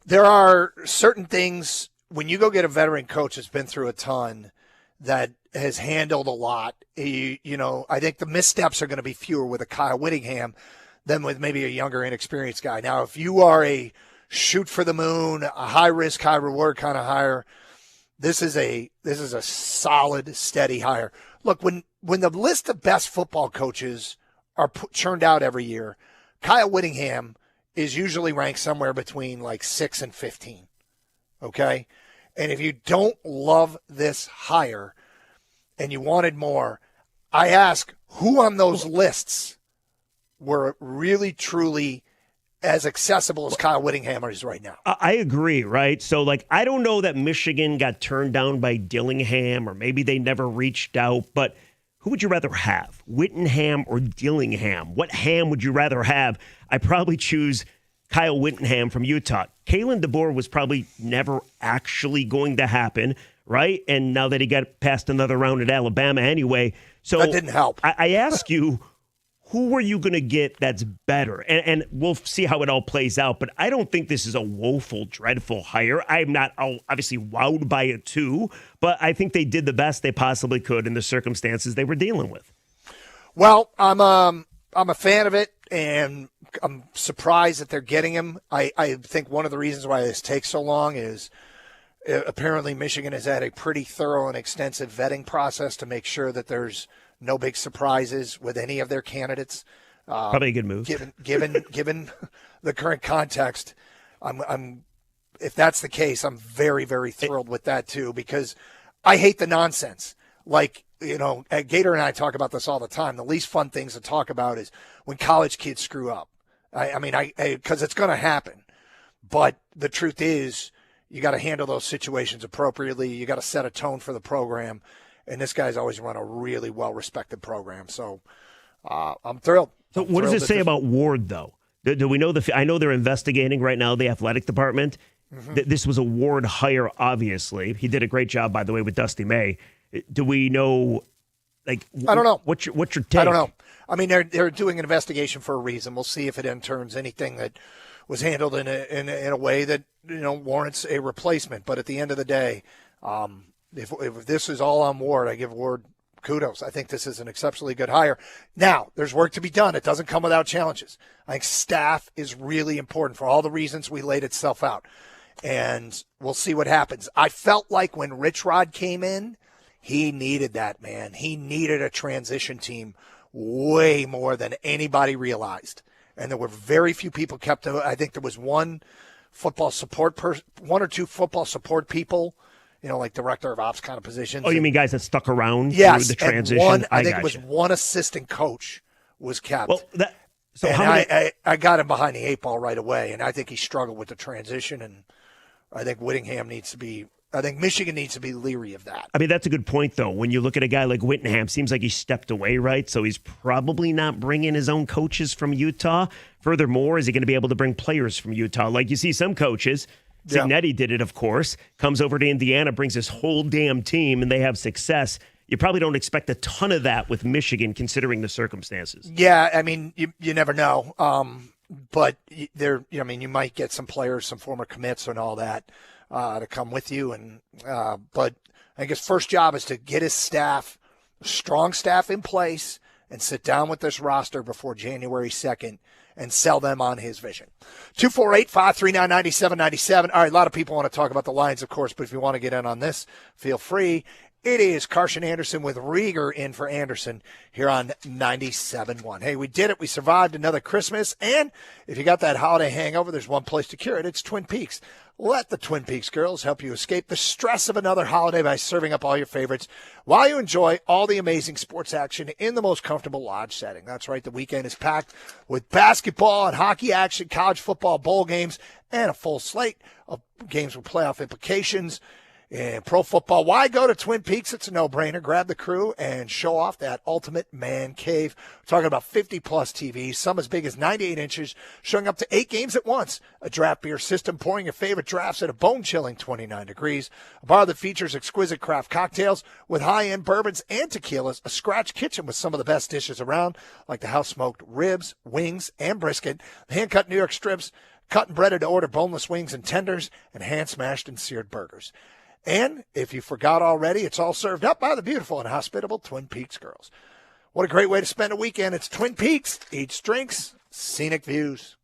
there are certain things when you go get a veteran coach that's been through a ton, that has handled a lot. I think the missteps are going to be fewer with a Kyle Whittingham than with maybe a younger, inexperienced guy. Now, if you are a shoot for the moon, a high risk, high reward kind of hire, this is a solid, steady hire. Look, when the list of best football coaches are churned out every year, Kyle Whittingham is usually ranked somewhere between like 6 and 15. Okay? And if you don't love this hire and you wanted more, I ask who on those lists were really, truly as accessible as Kyle Whittingham is right now. I agree, right? So, I don't know that Michigan got turned down by Dillingham, or maybe they never reached out, but who would you rather have, Whittingham or Dillingham? What ham would you rather have? I probably choose Kyle Whittingham from Utah. Kalen DeBoer was probably never actually going to happen, right? And now that he got past another round at Alabama anyway. So that didn't help. I ask you, who are you going to get that's better? And we'll see how it all plays out. But I don't think this is a woeful, dreadful hire. I'm not obviously wowed by it too, but I think they did the best they possibly could in the circumstances they were dealing with. Well, I'm a fan of it, and I'm surprised that they're getting him. I think one of the reasons why this takes so long is apparently Michigan has had a pretty thorough and extensive vetting process to make sure that there's no big surprises with any of their candidates. Probably a good move. Given the current context, I'm if that's the case, I'm very, very thrilled with that too, because I hate the nonsense. Gator and I talk about this all the time. The least fun things to talk about is when college kids screw up. Because it's going to happen. But the truth is, you got to handle those situations appropriately. You got to set a tone for the program. And this guy's always run a really well-respected program. So I'm thrilled. So I'm what does thrilled it say about Ward, though? Do we know I know they're investigating right now, the athletic department. This was a Ward hire, obviously. He did a great job, by the way, with Dusty May. Do we know, I don't know. What's your take? I don't know. I mean, they're doing an investigation for a reason. We'll see if it turns anything that was handled in a way that warrants a replacement. But at the end of the day, if this is all on Ward, I give Ward kudos. I think this is an exceptionally good hire. Now, there's work to be done. It doesn't come without challenges. I think staff is really important for all the reasons we laid itself out. And we'll see what happens. I felt like when Rich Rod came in, he needed that, man. He needed a transition team way more than anybody realized. And there were very few people kept. I think there was one or two football support people, like director of ops kind of positions. Oh, you mean guys that stuck around yes, through the transition? And I think it was one assistant coach was kept. Well, I got him behind the 8 ball right away, and I think he struggled with the transition, and I think Michigan needs to be leery of that. I mean, that's a good point, though. When you look at a guy like Whittingham, seems like he stepped away, right? So he's probably not bringing his own coaches from Utah. Furthermore, is he going to be able to bring players from Utah? Like you see some coaches, Signetti did it, of course, comes over to Indiana, brings his whole damn team, and they have success. You probably don't expect a ton of that with Michigan, considering the circumstances. Yeah, I mean, you never know. But you might get some players, some former commits and all that to come with you. But I think his first job is to get his strong staff in place and sit down with this roster before January 2nd and sell them on his vision. 248-539-9797. All right, a lot of people want to talk about the Lions, of course, but if you want to get in on this, feel free. It is Carson Anderson with Rieger in for Anderson here on 97.1. Hey, we did it. We survived another Christmas. And if you got that holiday hangover, there's one place to cure it. It's Twin Peaks. Let the Twin Peaks girls help you escape the stress of another holiday by serving up all your favorites while you enjoy all the amazing sports action in the most comfortable lodge setting. That's right. The weekend is packed with basketball and hockey action, college football, bowl games, and a full slate of games with playoff implications. In pro football, why go to Twin Peaks? It's a no-brainer. Grab the crew and show off that ultimate man cave. We're talking about 50-plus TVs, some as big as 98 inches, showing up to 8 games at once. A draft beer system pouring your favorite drafts at a bone-chilling 29 degrees. A bar that features exquisite craft cocktails with high-end bourbons and tequilas. A scratch kitchen with some of the best dishes around, like the house-smoked ribs, wings, and brisket. Hand-cut New York strips, cut and breaded to order boneless wings and tenders, and hand-smashed and seared burgers. And if you forgot already, it's all served up by the beautiful and hospitable Twin Peaks girls. What a great way to spend a weekend. It's Twin Peaks. Eats drinks, scenic views.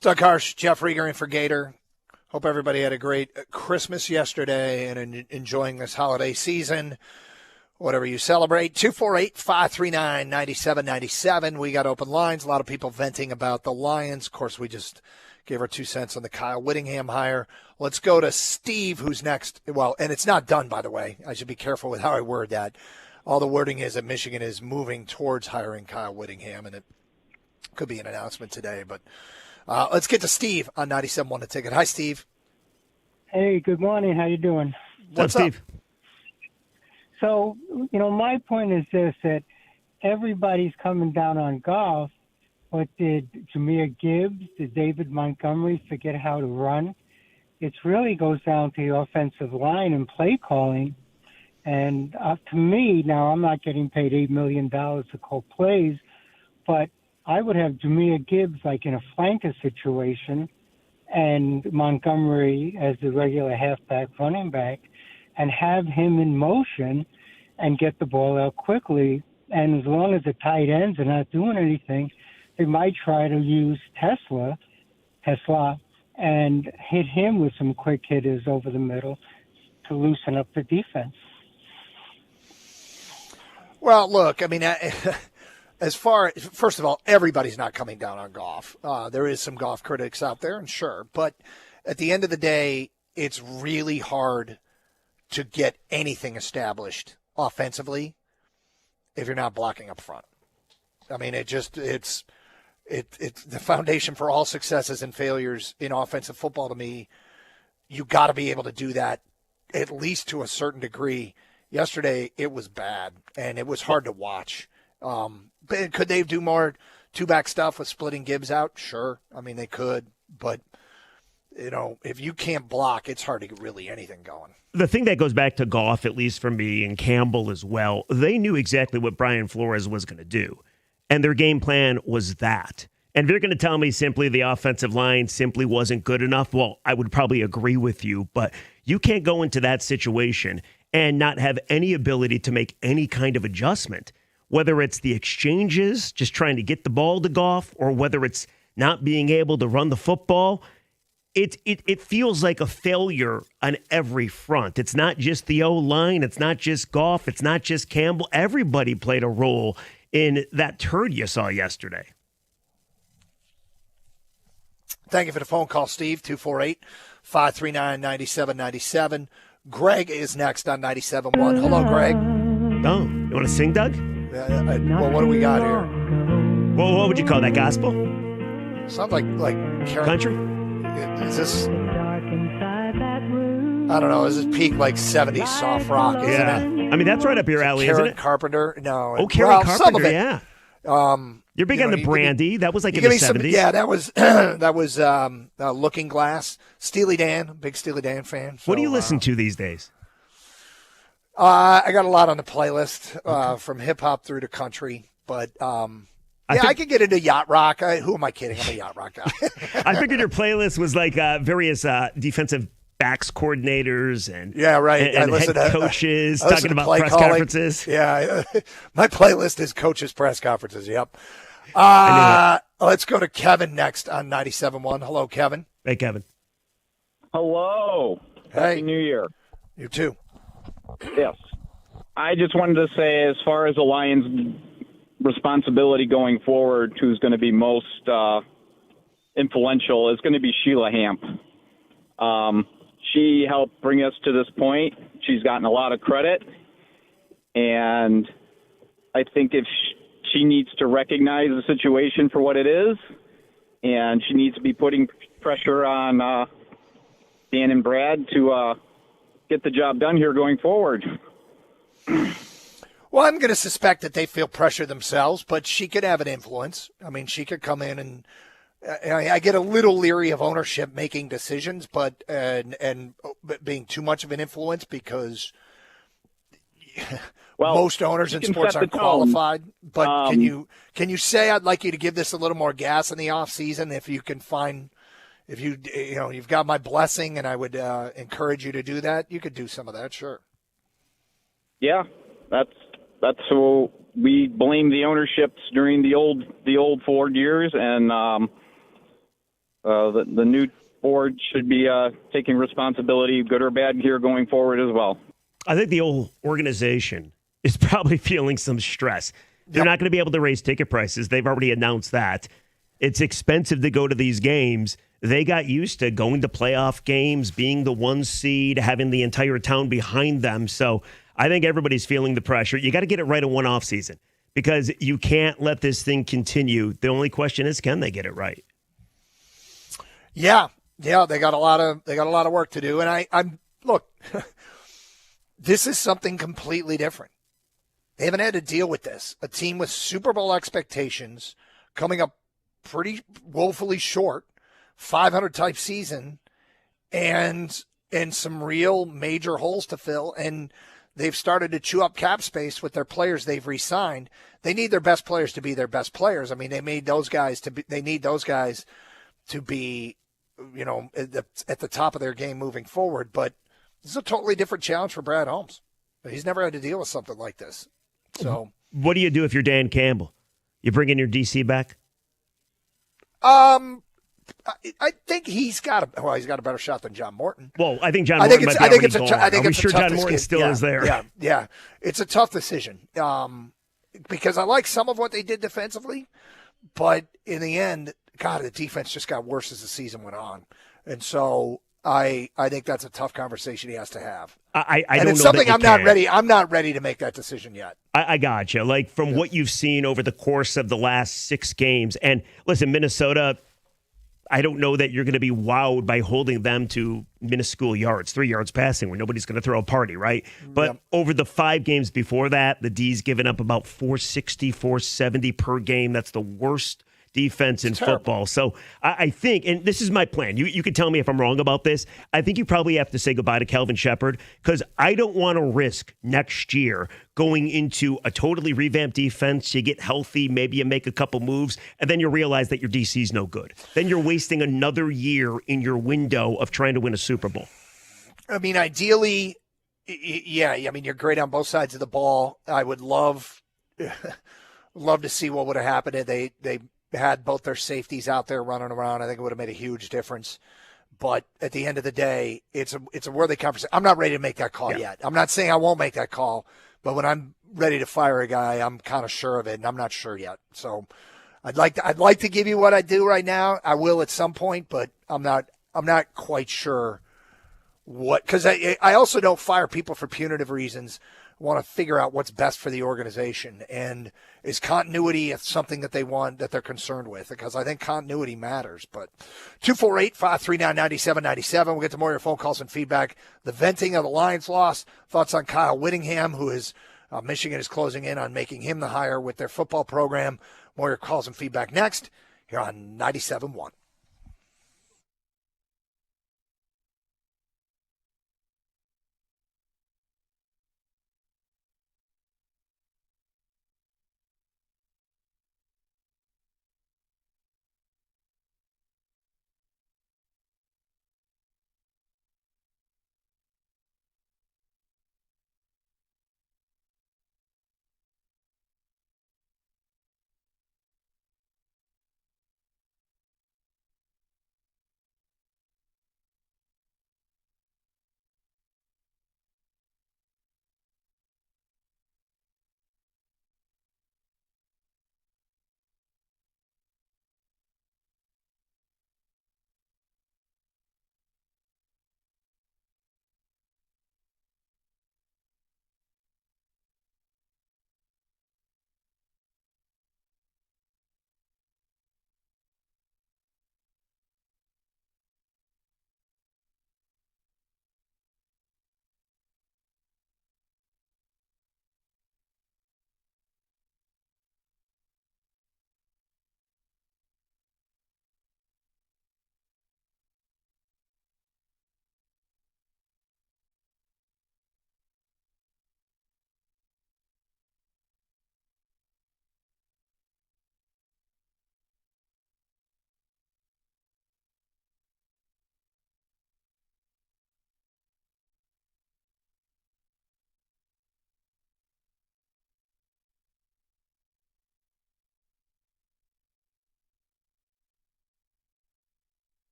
Doug Harsh, Jeff Rieger in for Gator. Hope everybody had a great Christmas yesterday and enjoying this holiday season. Whatever you celebrate. 248-539-9797. We got open lines. A lot of people venting about the Lions. Of course, we just gave our 2 cents on the Kyle Whittingham hire. Let's go to Steve, who's next. Well, and it's not done, by the way. I should be careful with how I word that. All the wording is that Michigan is moving towards hiring Kyle Whittingham, and it could be an announcement today. But let's get to Steve on 97.1 The Ticket. Hi, Steve. Hey, good morning. How you doing? What's up, Steve? So, my point is this, that everybody's coming down on golf, but did Jahmyr Gibbs, did David Montgomery forget how to run? It really goes down to the offensive line and play calling. And to me, now I'm not getting paid $8 million to call plays, but I would have Jahmyr Gibbs like in a flanker situation and Montgomery as the regular halfback running back and have him in motion and get the ball out quickly. And as long as the tight ends are not doing anything, they might try to use Tesla, and hit him with some quick hitters over the middle to loosen up the defense. Well, look, I mean, first of all, everybody's not coming down on Goff. There is some Goff critics out there, and sure. But at the end of the day, it's really hard to get anything established offensively if you're not blocking up front. I mean, it's the foundation for all successes and failures in offensive football to me. You got to be able to do that at least to a certain degree. Yesterday, it was bad, and it was hard to watch. But could they do more two-back stuff with splitting Gibbs out? Sure. I mean, they could. But, if you can't block, it's hard to get really anything going. The thing that goes back to Goff, at least for me, and Campbell as well, they knew exactly what Brian Flores was going to do. And their game plan was that. And if you're going to tell me simply the offensive line simply wasn't good enough, well, I would probably agree with you. But you can't go into that situation and not have any ability to make any kind of adjustment, whether it's the exchanges, just trying to get the ball to Goff, or whether it's not being able to run the football. It feels like a failure on every front. It's not just the O-line. It's not just Goff. It's not just Campbell. Everybody played a role in that turd you saw yesterday. Thank you for the phone call, Steve. 248-539-9797. Greg is next on 97.1. Hello, Greg. Oh, you want to sing, Doug? Well, what do we got here? Well, what would you call that, gospel? Sounds like country? Is this? I don't know. Is this peak like 70s soft rock? Isn't it? I mean, that's right up your alley, isn't Karen it? Carpenter? No. Oh, Karen Carpenter, some of it. yeah. You're big on the Brandy. That was like in the 70s. Yeah, that was Looking Glass. Steely Dan, big Steely Dan fan. So, what do you listen to these days? I got a lot on the playlist, from hip hop through to country, but I could get into yacht rock. Who am I kidding? I'm a yacht rock guy. I figured your playlist was like various defensive backs coordinators and and head coaches talking about press conferences. Yeah, my playlist is coaches' press conferences. Yep. Let's go to Kevin next on 97.1. Hello, Kevin. Hey, Kevin. Hello. Hey. Happy New Year. You too. Yes. I just wanted to say, as far as the Lions' responsibility going forward, who's going to be most influential is going to be Sheila Hamp. She helped bring us to this point. She's gotten a lot of credit, and I think if she needs to recognize the situation for what it is, and she needs to be putting pressure on Dan and Brad to get the job done here going forward. Well, I'm going to suspect that they feel pressure themselves, but she could have an influence. I mean, she could come in and I get a little leery of ownership making decisions, but and being too much of an influence because most owners in sports aren't qualified. But can you say I'd like you to give this a little more gas in the off season if you can find you've got my blessing, and I would encourage you to do that. You could do some of that, sure. Yeah, that's who we blame the ownerships during the old Ford years, and The new board should be taking responsibility, good or bad, here going forward as well. I think the whole organization is probably feeling some stress. They're not going to be able to raise ticket prices. They've already announced that. It's expensive to go to these games. They got used to going to playoff games, being the 1 seed, having the entire town behind them. So I think everybody's feeling the pressure. You got to get it right in one off season because you can't let this thing continue. The only question is, can they get it right? Yeah, they got a lot of work to do. And I'm look, this is something completely different. They haven't had to deal with this. A team with Super Bowl expectations coming up pretty woefully short, 500 type season, and some real major holes to fill. And they've started to chew up cap space with their players they've re-signed. They need their best players to be their best players. I mean, they need those guys to be, at the top of their game moving forward. But this is a totally different challenge for Brad Holmes. He's never had to deal with something like this. So, what do you do if you're Dan Campbell? You bring in your DC back? I think he's got a better shot than John Morton. Well, I think John Morton might be already gone. Are we sure John Morton still is there? Yeah. It's a tough decision because I like some of what they did defensively, but in the end, God, the defense just got worse as the season went on. And so I think that's a tough conversation he has to have. I and don't it's know something that I'm not ready to make that decision yet. I gotcha. Like from what you've seen over the course of the last 6 games, and listen, Minnesota, I don't know that you're going to be wowed by holding them to minuscule yards, 3 yards passing, where nobody's going to throw a party, right? But over the 5 games before that, the D's given up about 460, 470 per game. That's the worst defense in football. So I think, and this is my plan, you can tell me if I'm wrong about this, I think you probably have to say goodbye to Calvin Shepard because I don't want to risk next year going into a totally revamped defense. You get healthy, maybe you make a couple moves, and then you realize that your DC's no good. Then you're wasting another year in your window of trying to win a Super Bowl. I mean, ideally, yeah, I mean, you're great on both sides of the ball. I would love to see what would have happened if they had both their safeties out there running around. I think it would have made a huge difference. But at the end of the day, it's a worthy conversation. I'm not ready to make that call yet. I'm not saying I won't make that call, but when I'm ready to fire a guy, I'm kind of sure of it, and I'm not sure yet. So I'd like to give you what I do right now. I will at some point, but I'm not quite sure what, because I also don't fire people for punitive reasons. I want to figure out what's best for the organization, and is continuity something that they want, that they're concerned with? Because I think continuity matters. But 248-539-9797. We'll get to more of your phone calls and feedback. The venting of the Lions loss. Thoughts on Kyle Whittingham, who is Michigan is closing in on making him the hire with their football program. More of your calls and feedback next here on 97.1.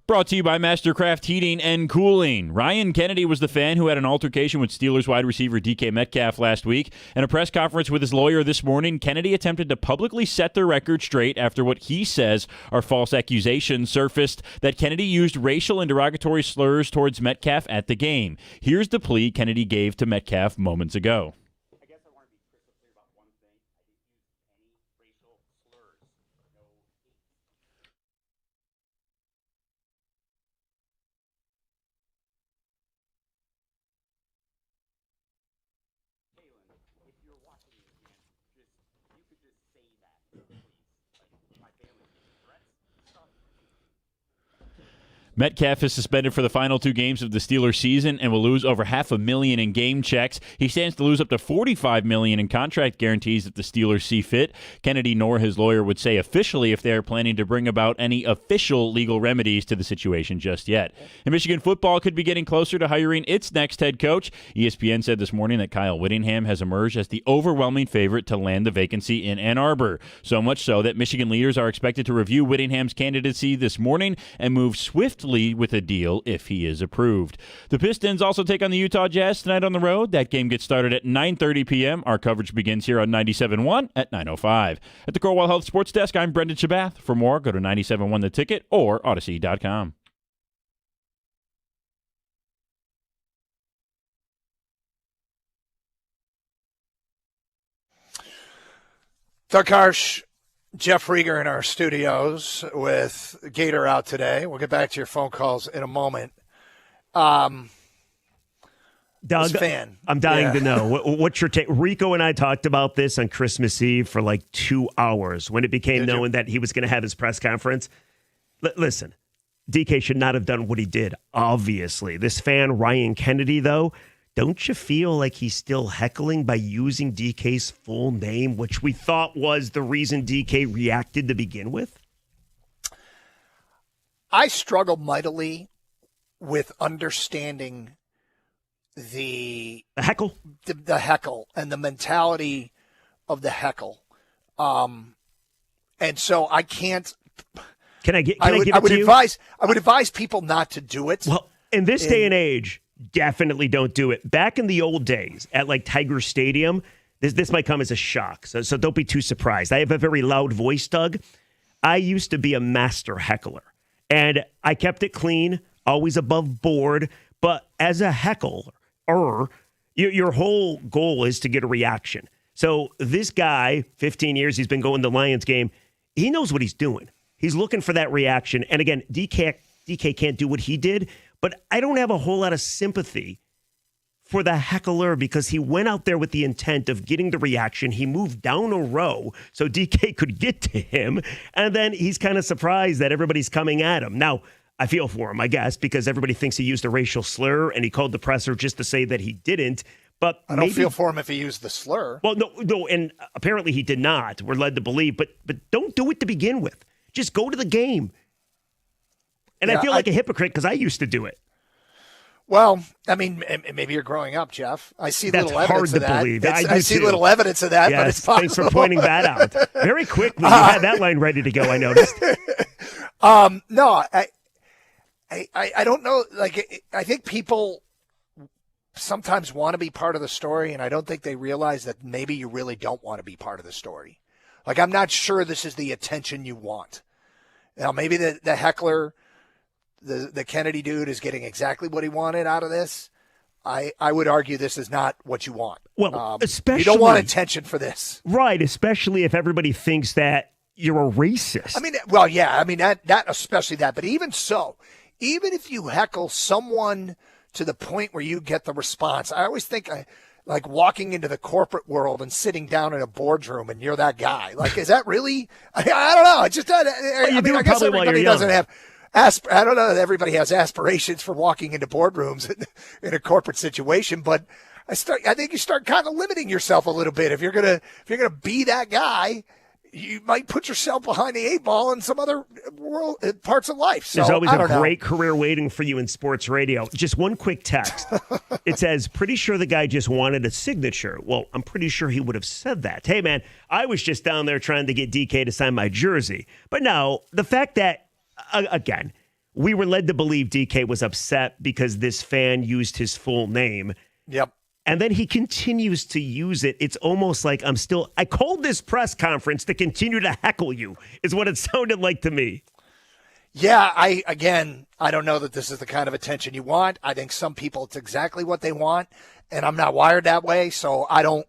Brought to you by Mastercraft Heating and Cooling. Ryan Kennedy was the fan who had an altercation with Steelers wide receiver DK Metcalf last week. In a press conference with his lawyer this morning, Kennedy attempted to publicly set the record straight after what he says are false accusations surfaced that Kennedy used racial and derogatory slurs towards Metcalf at the game. Here's the plea Kennedy gave to Metcalf moments ago. Metcalf is suspended for the final 2 games of the Steelers season and will lose over $500,000 in game checks. He stands to lose up to $45 million in contract guarantees if the Steelers see fit. Kennedy nor his lawyer would say officially if they are planning to bring about any official legal remedies to the situation just yet. And Michigan football could be getting closer to hiring its next head coach. ESPN said this morning that Kyle Whittingham has emerged as the overwhelming favorite to land the vacancy in Ann Arbor. So much so that Michigan leaders are expected to review Whittingham's candidacy this morning and move swiftly with a deal if he is approved. The Pistons also take on the Utah Jazz tonight on the road. That game gets started at 9:30 p.m. Our coverage begins here on 97.1 at 9:05. At the Corewell Health Sports Desk, I'm Brendan Shabath. For more, go to 97.1 The Ticket or Odyssey.com. Doug Harsh, Jeff Rieger in our studios with Gator out today. We'll get back to your phone calls in a moment. Doug, fan. I'm dying to know. What's your take? Rico and I talked about this on Christmas Eve for like 2 hours when it became known that he was going to have his press conference. Listen, DK should not have done what he did, obviously. This fan, Ryan Kennedy, though, don't you feel like he's still heckling by using DK's full name, which we thought was the reason DK reacted to begin with? I struggle mightily with understanding the heckle, the heckle, and the mentality of the heckle. And so I can't. I would advise people not to do it. Well, in this day and age, definitely don't do it. Back in the old days at like Tiger Stadium, this might come as a shock, so don't be too surprised. I have a very loud voice, Doug. I used to be a master heckler, and I kept it clean, always above board. But as a heckler, your whole goal is to get a reaction. So this guy, 15 years, he's been going to the Lions game. He knows what he's doing. He's looking for that reaction. And again, DK can't do what he did, but I don't have a whole lot of sympathy for the heckler because he went out there with the intent of getting the reaction. He moved down a row so DK could get to him, and then he's kind of surprised that everybody's coming at him. Now, I feel for him, I guess, because everybody thinks he used a racial slur, and he called the presser just to say that he didn't. But I don't feel for him if he used the slur. Well, no, and apparently he did not. We're led to believe, but don't do it to begin with. Just go to the game. And I feel like a hypocrite because I used to do it. Well, I mean, maybe you're growing up, Jeff. I see little evidence of that. Believe. I see little evidence of that, yes, but it's possible. Thanks for pointing that out. Very quickly, you had that line ready to go, I noticed. No, I don't know. Like, I think people sometimes want to be part of the story, and I don't think they realize that maybe you really don't want to be part of the story. Like, I'm not sure this is the attention you want. Now, maybe the heckler, the Kennedy dude, is getting exactly what he wanted out of this. I would argue this is not what you want. Well, especially you don't want attention for this, right? Especially if everybody thinks that you're a racist. I mean, well, yeah, I mean that especially that. But even so, even if you heckle someone to the point where you get the response, I always think like walking into the corporate world and sitting down in a boardroom and you're that guy. Like, is that really? I don't know. It's just I guess everybody doesn't have. I don't know that everybody has aspirations for walking into boardrooms in a corporate situation, but I think you start kind of limiting yourself a little bit. If you're gonna be that guy, you might put yourself behind the 8 ball in some other parts of life. So, there's always a great career waiting for you in sports radio. Just one quick text. It says, pretty sure the guy just wanted a signature. Well, I'm pretty sure he would have said that. Hey, man, I was just down there trying to get DK to sign my jersey. But no, the fact that, again, we were led to believe DK was upset because this fan used his full name. Yep. And then he continues to use it. It's almost like I called this press conference to continue to heckle you, is what it sounded like to me. Yeah, I don't know that this is the kind of attention you want. I think some people, it's exactly what they want, and I'm not wired that way, so I don't,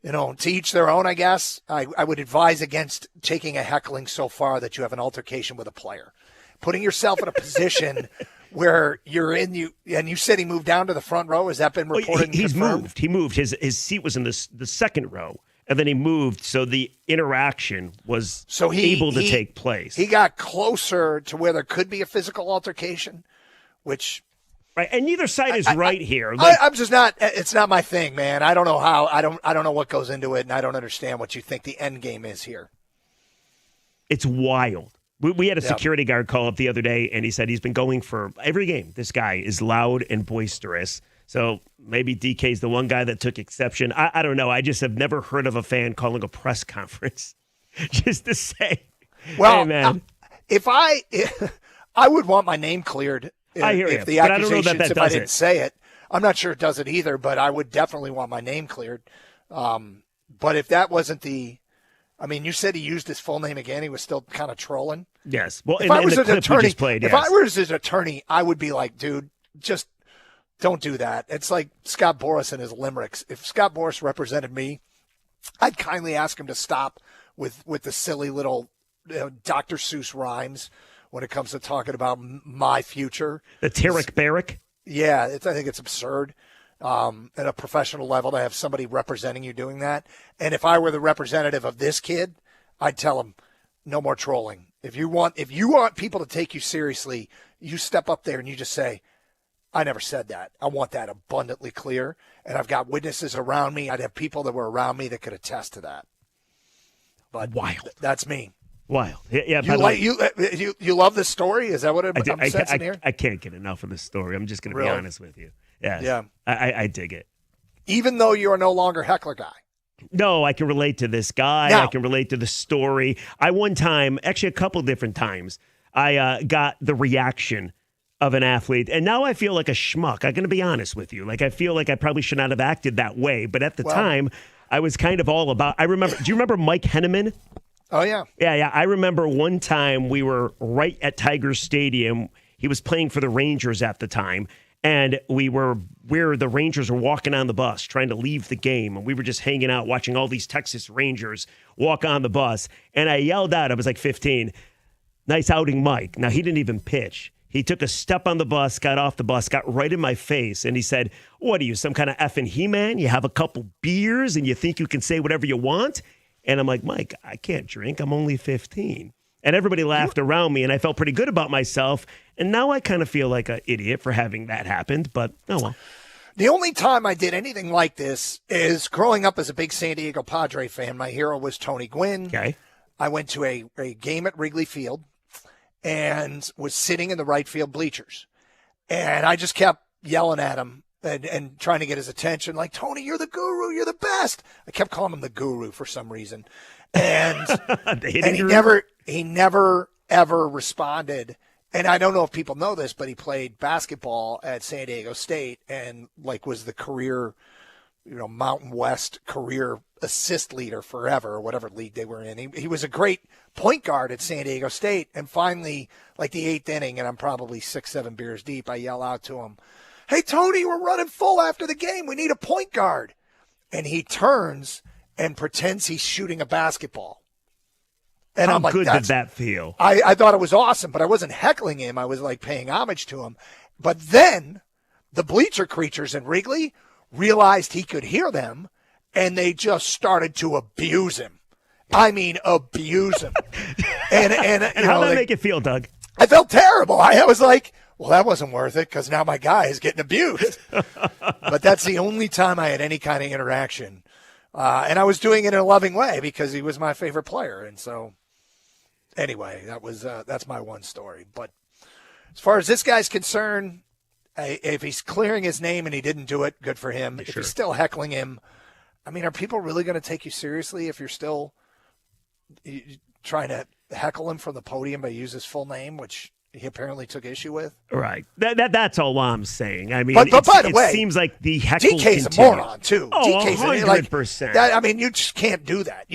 to each their own, I guess. I would advise against taking a heckling so far that you have an altercation with a player. Putting yourself in a position where you said he moved down to the front row. Has that been reported? He's moved. He moved. His seat was in the second row, and then he moved, so the interaction was able to take place. He got closer to where there could be a physical altercation, which. Right, and neither side is right here. I'm just not. It's not my thing, man. I don't know how. I don't know what goes into it, and I don't understand what you think the end game is here. It's wild. We had a security guard call up the other day, and he said he's been going for every game. This guy is loud and boisterous. So maybe DK's the one guy that took exception. I don't know. I just have never heard of a fan calling a press conference just to say, well, hey, man. If I would want my name cleared. I hear if you, the but I don't know that if does I didn't it. say it. I'm not sure it does it either, but I would definitely want my name cleared. But if that wasn't you said he used his full name again. He was still kind of trolling. Yes. Well, if I was an attorney, if I was his attorney, I would be like, dude, just don't do that. It's like Scott Boras and his limericks. If Scott Boras represented me, I'd kindly ask him to stop with the silly little Dr. Seuss rhymes when it comes to talking about my future. The Tarek Barrick? Yeah, I think it's absurd. At a professional level to have somebody representing you doing that. And if I were the representative of this kid, I'd tell him no more trolling. If you want people to take you seriously, you step up there and you just say, I never said that. I want that abundantly clear. And I've got witnesses around me. I'd have people that were around me that could attest to that. But wild. That's me. Wild. Yeah. You love this story? Is that what I'm sensing here? I can't get enough of this story. I'm just going to be honest with you. Yes. Yeah. I dig it. Even though you are no longer heckler guy. No, I can relate to this guy. No. I can relate to the story. One time, actually a couple different times, I got the reaction of an athlete, and now I feel like a schmuck. I'm going to be honest with you. Like, I feel like I probably should not have acted that way, but at the time, I was kind of all about. Do you remember Mike Henneman? Oh, yeah. Yeah. I remember one time we were right at Tiger Stadium. He was playing for the Rangers at the time. And we were where the Rangers were walking on the bus, trying to leave the game. And we were just hanging out, watching all these Texas Rangers walk on the bus. And I yelled out, I was like 15, nice outing, Mike. Now, he didn't even pitch. He took a step on the bus, got off the bus, got right in my face. And he said, what are you, some kind of effing He-Man? You have a couple beers and you think you can say whatever you want? And I'm like, Mike, I can't drink. I'm only 15. And everybody laughed around me, and I felt pretty good about myself. And now I kind of feel like an idiot for having that happened, but oh well. The only time I did anything like this is growing up as a big San Diego Padre fan. My hero was Tony Gwynn. Okay. I went to a game at Wrigley Field and was sitting in the right field bleachers. And I just kept yelling at him and trying to get his attention, like, Tony, you're the guru, you're the best. I kept calling him the guru for some reason. And, he never, ever responded. And I don't know if people know this, but he played basketball at San Diego State and was the career, Mountain West career assist leader forever, or whatever league they were in. He was a great point guard at San Diego State. And finally, the eighth inning, and I'm probably 6-7 beers deep, I yell out to him, hey, Tony, we're running full after the game. We need a point guard. And he turns and pretends he's shooting a basketball. And How I'm like, good did that feel? I thought it was awesome, but I wasn't heckling him. I was paying homage to him. But then the bleacher creatures in Wrigley realized he could hear them, and they just started to abuse him. I mean, abuse him. and how did that make you feel, Doug? I felt terrible. I was like, well, that wasn't worth it because now my guy is getting abused. But that's the only time I had any kind of interaction. And I was doing it in a loving way because he was my favorite player. And so anyway, that's my one story. But as far as this guy's concerned, if he's clearing his name and he didn't do it, good for him. If he's still heckling him, I mean, are people really going to take you seriously if you're still trying to heckle him from the podium but use his full name, which, he apparently took issue with. Right. That's all I'm saying. I mean, but by the way, it seems like the heckle DK's continues. a moron too. Oh, DK's 100%. I mean, you just can't do that.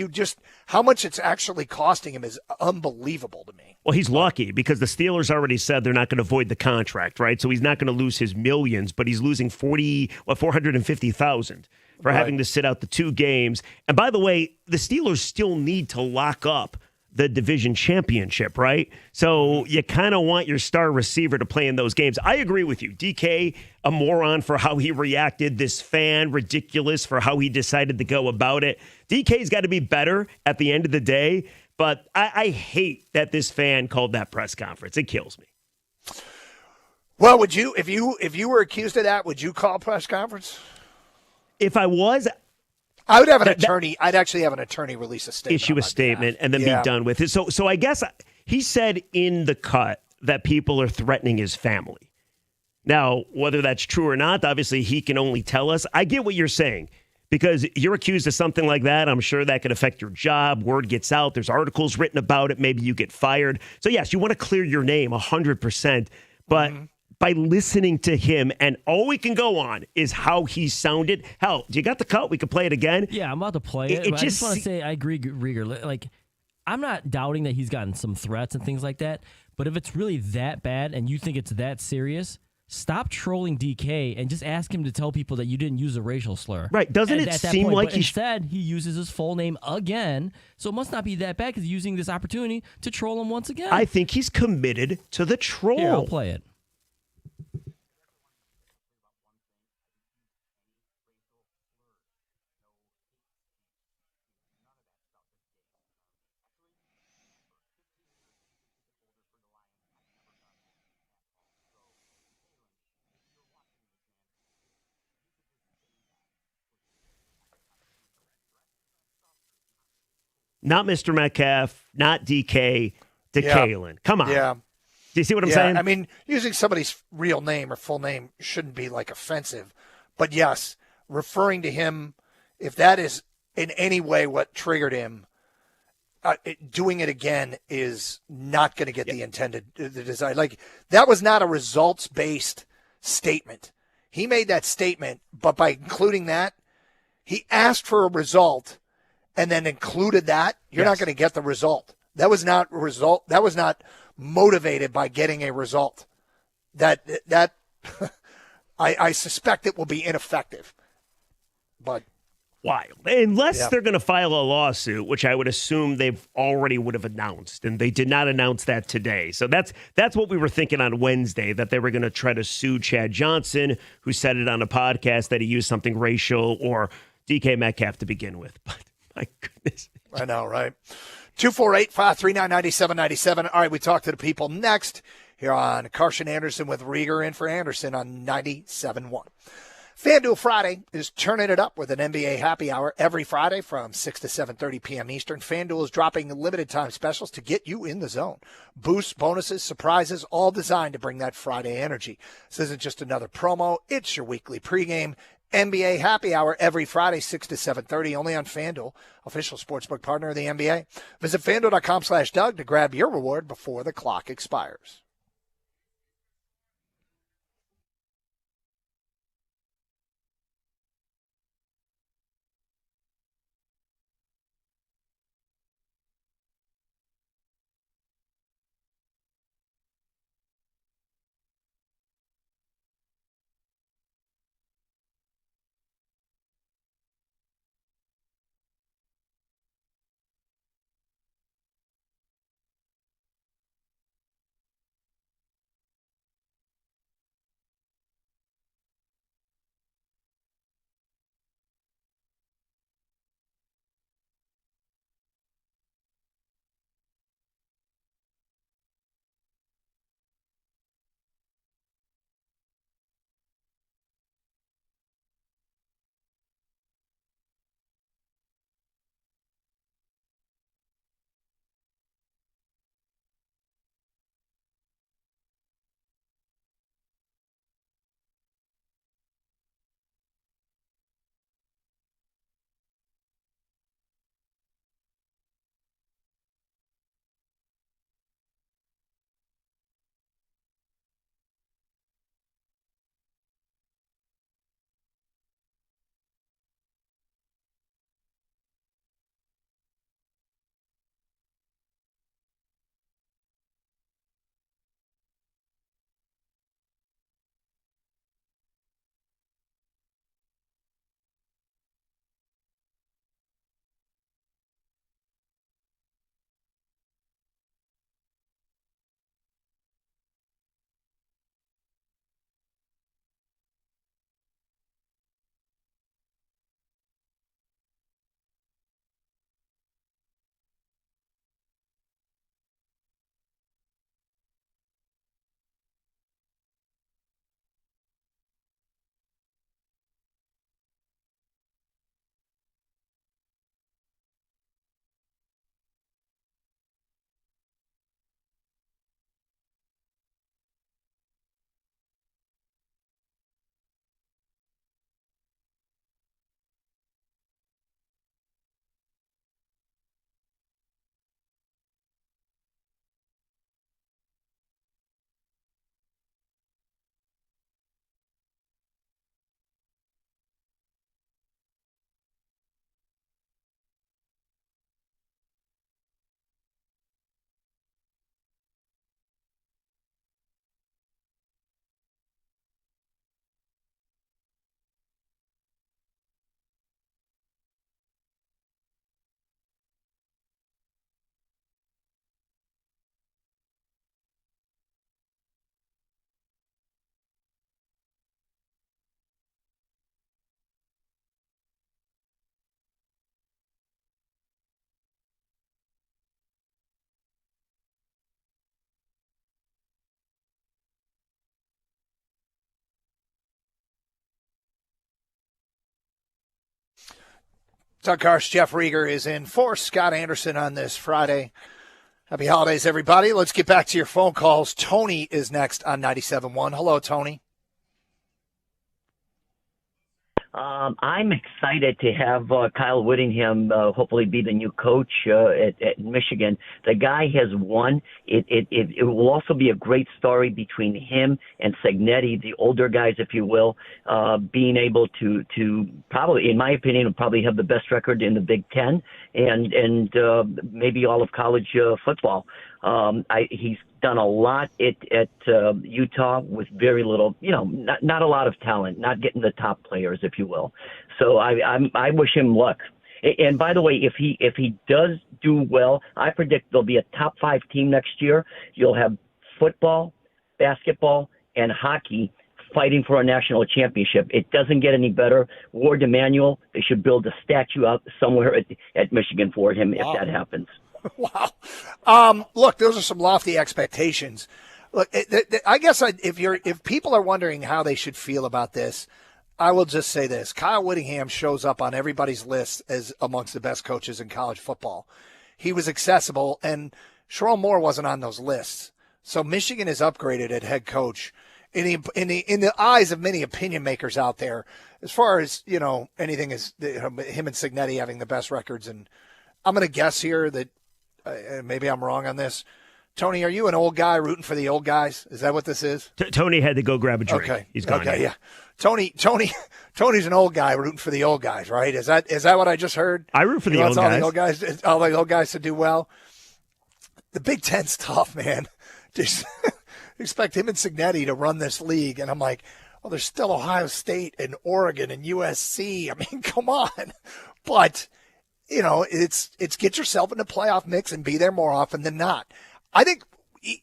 How much it's actually costing him is unbelievable to me. Well, he's lucky because the Steelers already said they're not going to void the contract, right? So he's not going to lose his millions, but he's losing $450,000 for having to sit out the 2 games. And by the way, the Steelers still need to lock up the division championship, right? So you kind of want your star receiver to play in those games. I agree with you. DK, a moron for how he reacted. This fan, ridiculous for how he decided to go about it. DK's got to be better at the end of the day, but I hate that this fan called that press conference. It kills me. Well, would you, if you were accused of that, would you call a press conference? If I was, I would have an attorney. I'd actually have an attorney release a statement. Issue a statement and then be done with it. So I guess he said in the cut that people are threatening his family. Now, whether that's true or not, obviously he can only tell us. I get what you're saying because you're accused of something like that. I'm sure that could affect your job. Word gets out. There's articles written about it. Maybe you get fired. So, yes, you want to clear your name 100%. But by listening to him, and all we can go on is how he sounded. Hell, do you got the cut? We could play it again. Yeah, I'm about to play it. But I just want to say I agree, Rieger. Like, I'm not doubting that he's gotten some threats and things like that. But if it's really that bad and you think it's that serious, stop trolling DK and just ask him to tell people that you didn't use a racial slur. Right. Doesn't it seem like but instead he uses his full name again. So it must not be that bad because he's using this opportunity to troll him once again. I think he's committed to the troll. Here, I'll play it. Not Mr. Metcalf, not DK, to Kalen. Come on. Yeah. Do you see what I'm saying? I mean, using somebody's real name or full name shouldn't be like offensive. But yes, referring to him, if that is in any way what triggered him, doing it again is not going to get the intended the design. Like, that was not a results-based statement. He made that statement, but by including that, he asked for a result and then included that. You're not going to get the result. That was not a result. That was not motivated by getting a result. That I suspect it will be ineffective. But wild. Unless they're going to file a lawsuit, which I would assume they've already would have announced, and they did not announce that today. So that's what we were thinking on Wednesday, that they were going to try to sue Chad Johnson, who said it on a podcast that he used something racial, or DK Metcalf to begin with. But my goodness. I know, right? 248-539-9797. All right, we talk to the people next here on Carson Anderson with Rieger in for Anderson on 97.1. FanDuel Friday is turning it up with an NBA happy hour every Friday from 6 to 7:30 p.m. Eastern. FanDuel is dropping limited time specials to get you in the zone. Boosts, bonuses, surprises, all designed to bring that Friday energy. This isn't just another promo. It's your weekly pregame NBA happy hour every Friday, 6 to 7:30, only on FanDuel, official sportsbook partner of the NBA. Visit FanDuel.com/Doug to grab your reward before the clock expires. Doug Karsch, Jeff Rieger is in for Scott Anderson on this Friday. Happy holidays, everybody. Let's get back to your phone calls. Tony is next on 97.1. Hello, Tony. I'm excited to have Kyle Whittingham hopefully be the new coach at Michigan. The guy has won. It will also be a great story between him and Segnetti, the older guys, if you will, being able to probably, in my opinion, will probably have the best record in the Big Ten and maybe all of college football. He's done a lot at Utah with very little, not a lot of talent, not getting the top players, if you will. So I wish him luck. And by the way, if he does do well, I predict there'll be a top 5 team next year. You'll have football, basketball, and hockey fighting for a national championship. It doesn't get any better. Ward Emanuel, they should build a statue out somewhere at Michigan for him if that happens. Wow. Look, those are some lofty expectations. Look, I guess if people are wondering how they should feel about this, I will just say this. Kyle Whittingham shows up on everybody's list as amongst the best coaches in college football. He was accessible, and Sherrone Moore wasn't on those lists. So Michigan is upgraded at head coach in the eyes of many opinion makers out there. As far as, anything is him and Segnetti having the best records. And I'm going to guess here that maybe I'm wrong on this. Tony, are you an old guy rooting for the old guys? Is that what this is? Tony had to go grab a drink. Okay. He's gone. Okay, yeah. Tony's an old guy rooting for the old guys, right? Is that what I just heard? I root for the old guys. All the old guys to do well. The Big Ten's tough, man. Just expect him and Segnetti to run this league, and I'm like, well, there's still Ohio State and Oregon and USC. I mean, come on. But it's get yourself in the playoff mix and be there more often than not. I think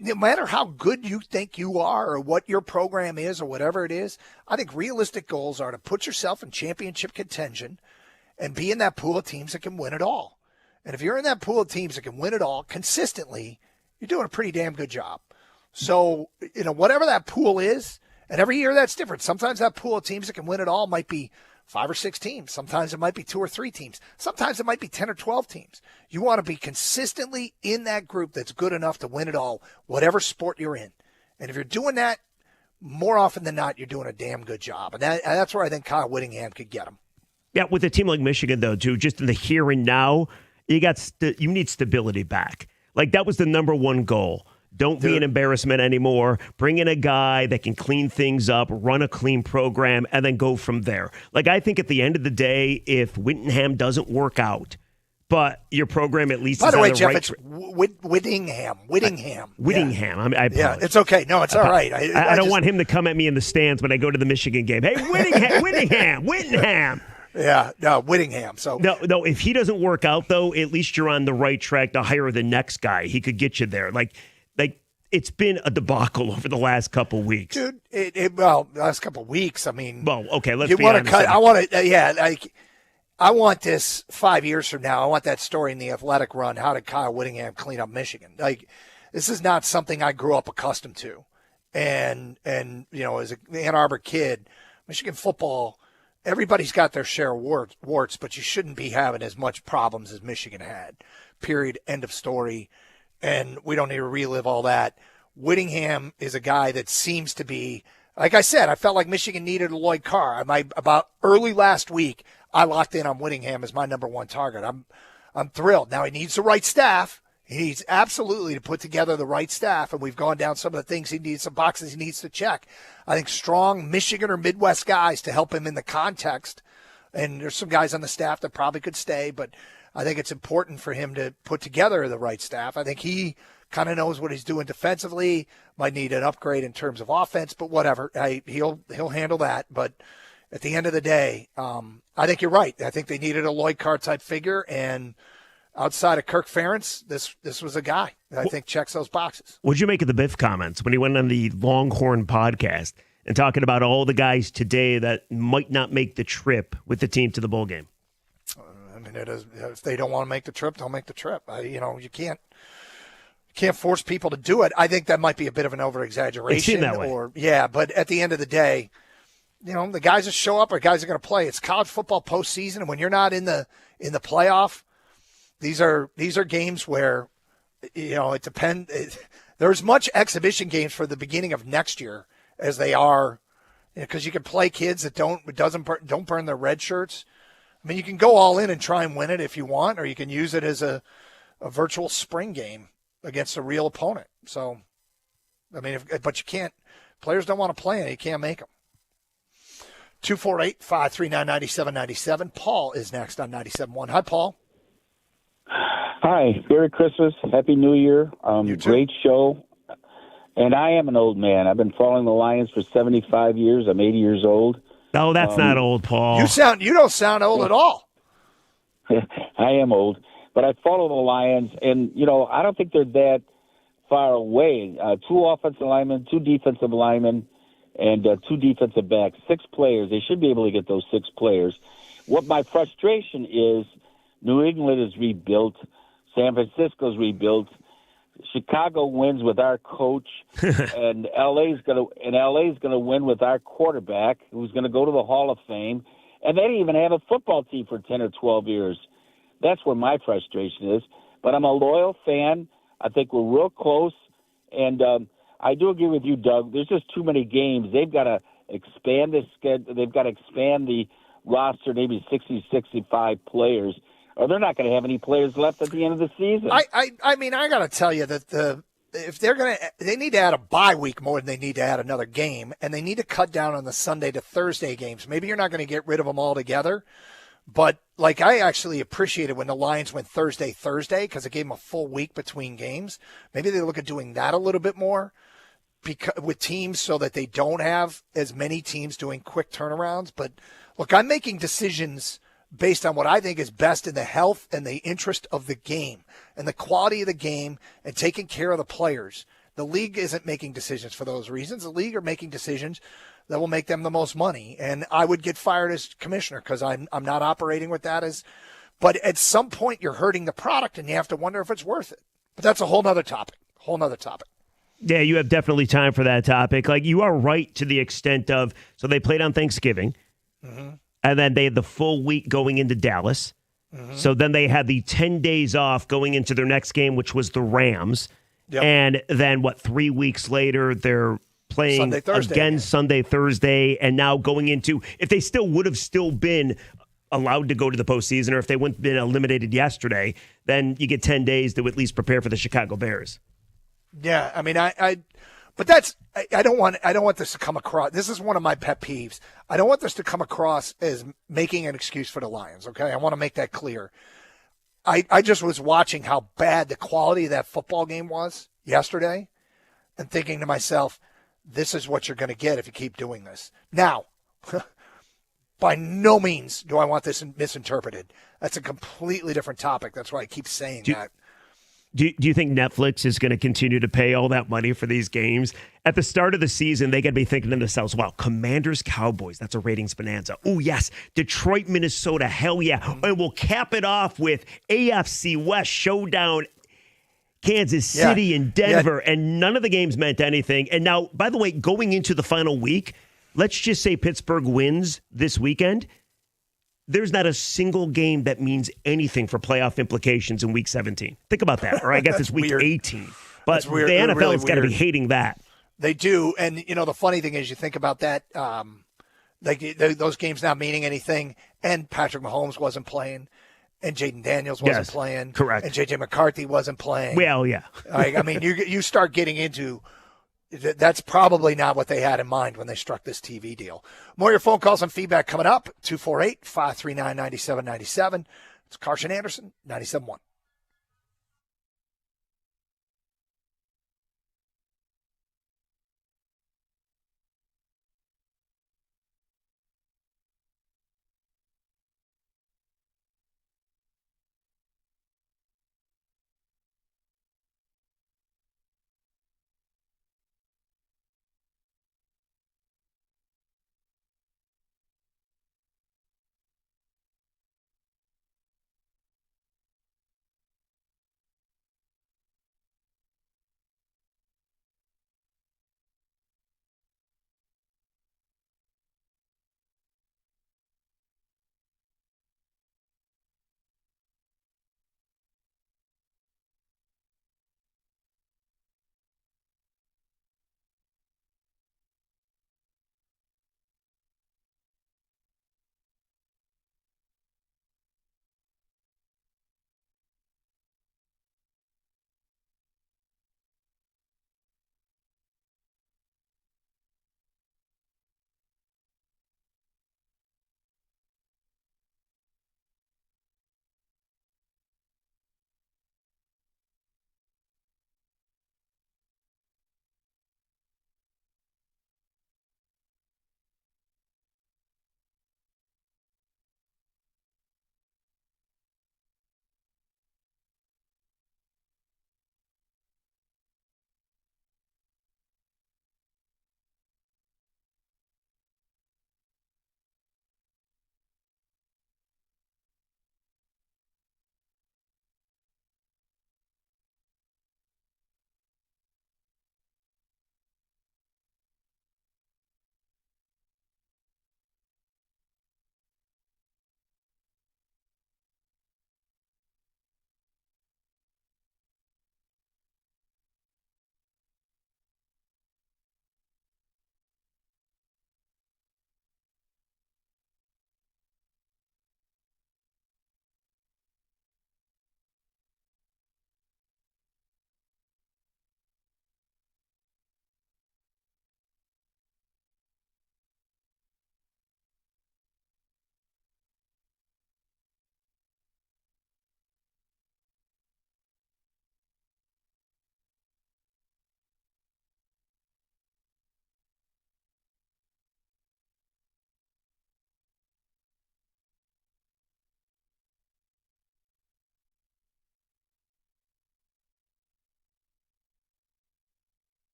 no matter how good you think you are or what your program is or whatever it is, I think realistic goals are to put yourself in championship contention and be in that pool of teams that can win it all. And if you're in that pool of teams that can win it all consistently, you're doing a pretty damn good job. So, whatever that pool is, and every year that's different. Sometimes that pool of teams that can win it all might be 5 or 6 teams. Sometimes it might be 2 or 3 teams. Sometimes it might be 10 or 12 teams. You want to be consistently in that group that's good enough to win it all, whatever sport you're in. And if you're doing that, more often than not, you're doing a damn good job. And that's where I think Kyle Whittingham could get him. Yeah, with a team like Michigan, though, too, just in the here and now, you need stability back. Like, that was the number one goal. Don't be an embarrassment anymore. Bring in a guy that can clean things up, run a clean program, and then go from there. Like, I think at the end of the day, if Whittingham doesn't work out, but your program at least By is the way, on the Jeff, right it's Whittingham. Whittingham. I apologize. Yeah, it's okay. No, it's all right. I don't want him to come at me in the stands when I go to the Michigan game. Hey, Whittingham. Yeah, no, Whittingham. So no, if he doesn't work out, though, at least you're on the right track to hire the next guy. He could get you there. Like it's been a debacle over the last couple weeks. Dude, last couple weeks, I mean. Well, okay, let's be honest. I want this 5 years from now. I want that story in the Athletic run. How did Kyle Whittingham clean up Michigan? Like, this is not something I grew up accustomed to. And as an Ann Arbor kid, Michigan football, everybody's got their share of warts, but you shouldn't be having as much problems as Michigan had. Period. End of story. And we don't need to relive all that. Whittingham is a guy that seems to be, like I said, I felt like Michigan needed a Lloyd Carr. About early last week, I locked in on Whittingham as my number one target. I'm thrilled. Now he needs the right staff. He needs absolutely to put together the right staff, and we've gone down some of the things he needs, some boxes he needs to check. I think strong Michigan or Midwest guys to help him in the context. And there's some guys on the staff that probably could stay, but I think it's important for him to put together the right staff. I think he kind of knows what he's doing defensively, might need an upgrade in terms of offense, but whatever. He'll handle that. But at the end of the day, I think you're right. I think they needed a Lloyd Carr type figure, and outside of Kirk Ferentz, this was a guy that I think checks those boxes. What'd you make of the Biff comments when he went on the Longhorn podcast and talking about all the guys today that might not make the trip with the team to the bowl game? If they don't want to make the trip, don't make the trip. You can't force people to do it. I think that might be a bit of an over-exaggeration. It seemed that way. But at the end of the day, the guys that show up are guys that are going to play. It's college football postseason, and when you're not in the playoff, these are games where it depends. There's much exhibition games for the beginning of next year as they are, because you can play kids that don't burn their red shirts. I mean, you can go all in and try and win it if you want, or you can use it as a virtual spring game against a real opponent. So, I mean, but you can't. Players don't want to play, and you can't make them. 248-539-9797. Paul is next on 97.1. Hi, Paul. Hi. Merry Christmas. Happy New Year. Great show. And I am an old man. I've been following the Lions for 75 years. I'm 80 years old. No, that's not old, Paul. You don't sound old at all. I am old. But I follow the Lions, and, I don't think they're that far away. 2 offensive linemen, 2 defensive linemen, and 2 defensive backs, 6 players. They should be able to get those 6 players. What my frustration is, New England is rebuilt. San Francisco's rebuilt. Chicago wins with our coach, and LA's gonna win with our quarterback, who's going to go to the Hall of Fame. And they didn't even have a football team for 10 or 12 years. That's where my frustration is. But I'm a loyal fan. I think we're real close, and I do agree with you, Doug. There's just too many games. They've got to expand the schedule. They've got to expand the roster, maybe 60, 65 players, or they're not going to have any players left at the end of the season. I mean, I got to tell you that if they need to add a bye week more than they need to add another game, and they need to cut down on the Sunday to Thursday games. Maybe you're not going to get rid of them altogether, but I actually appreciated when the Lions went Thursday because it gave them a full week between games. Maybe they look at doing that a little bit more with teams so that they don't have as many teams doing quick turnarounds. But look, I'm making decisions based on what I think is best in the health and the interest of the game and the quality of the game and taking care of the players. The league isn't making decisions for those reasons. The league are making decisions that will make them the most money. And I would get fired as commissioner because I'm not operating with that as. But at some point, you're hurting the product, and you have to wonder if it's worth it. But that's a whole nother topic. Yeah, you have definitely time for that topic. You are right to the extent of, so they played on Thanksgiving. Mm-hmm. And then they had the full week going into Dallas. Mm-hmm. So then they had the 10 days off going into their next game, which was the Rams. Yep. And then, 3 weeks later, they're playing Sunday, Thursday, and now going into, if they would have still been allowed to go to the postseason, or if they wouldn't have been eliminated yesterday, then you get 10 days to at least prepare for the Chicago Bears. Yeah, I mean, but that's, I don't want this to come across. This is one of my pet peeves. I don't want this to come across as making an excuse for the Lions, okay? I want to make that clear. I just was watching how bad the quality of that football game was yesterday and thinking to myself, this is what you're going to get if you keep doing this. Now, by no means do I want this misinterpreted. That's a completely different topic. That's why I keep saying that. Do you think Netflix is going to continue to pay all that money for these games? At the start of the season, they got to be thinking to themselves, wow, Commanders, Cowboys, that's a ratings bonanza. Oh, yes, Detroit, Minnesota, hell yeah. And we'll cap it off with AFC West showdown, Kansas City and Denver, and none of the games meant anything. And now, by the way, going into the final week, let's just say Pittsburgh wins this weekend. There's not a single game that means anything for playoff implications in Week 17. Think about that. Or I guess it's Week 18. But the NFL has really got to be hating that. They do. And, the funny thing is you think about that, those games not meaning anything, and Patrick Mahomes wasn't playing, and Jaden Daniels wasn't playing. Correct. And J.J. McCarthy wasn't playing. Well, yeah. I mean, you start getting into – that's probably not what they had in mind when they struck this TV deal. More of your phone calls and feedback coming up. 248-539-9797. It's Carson Anderson, 97.1.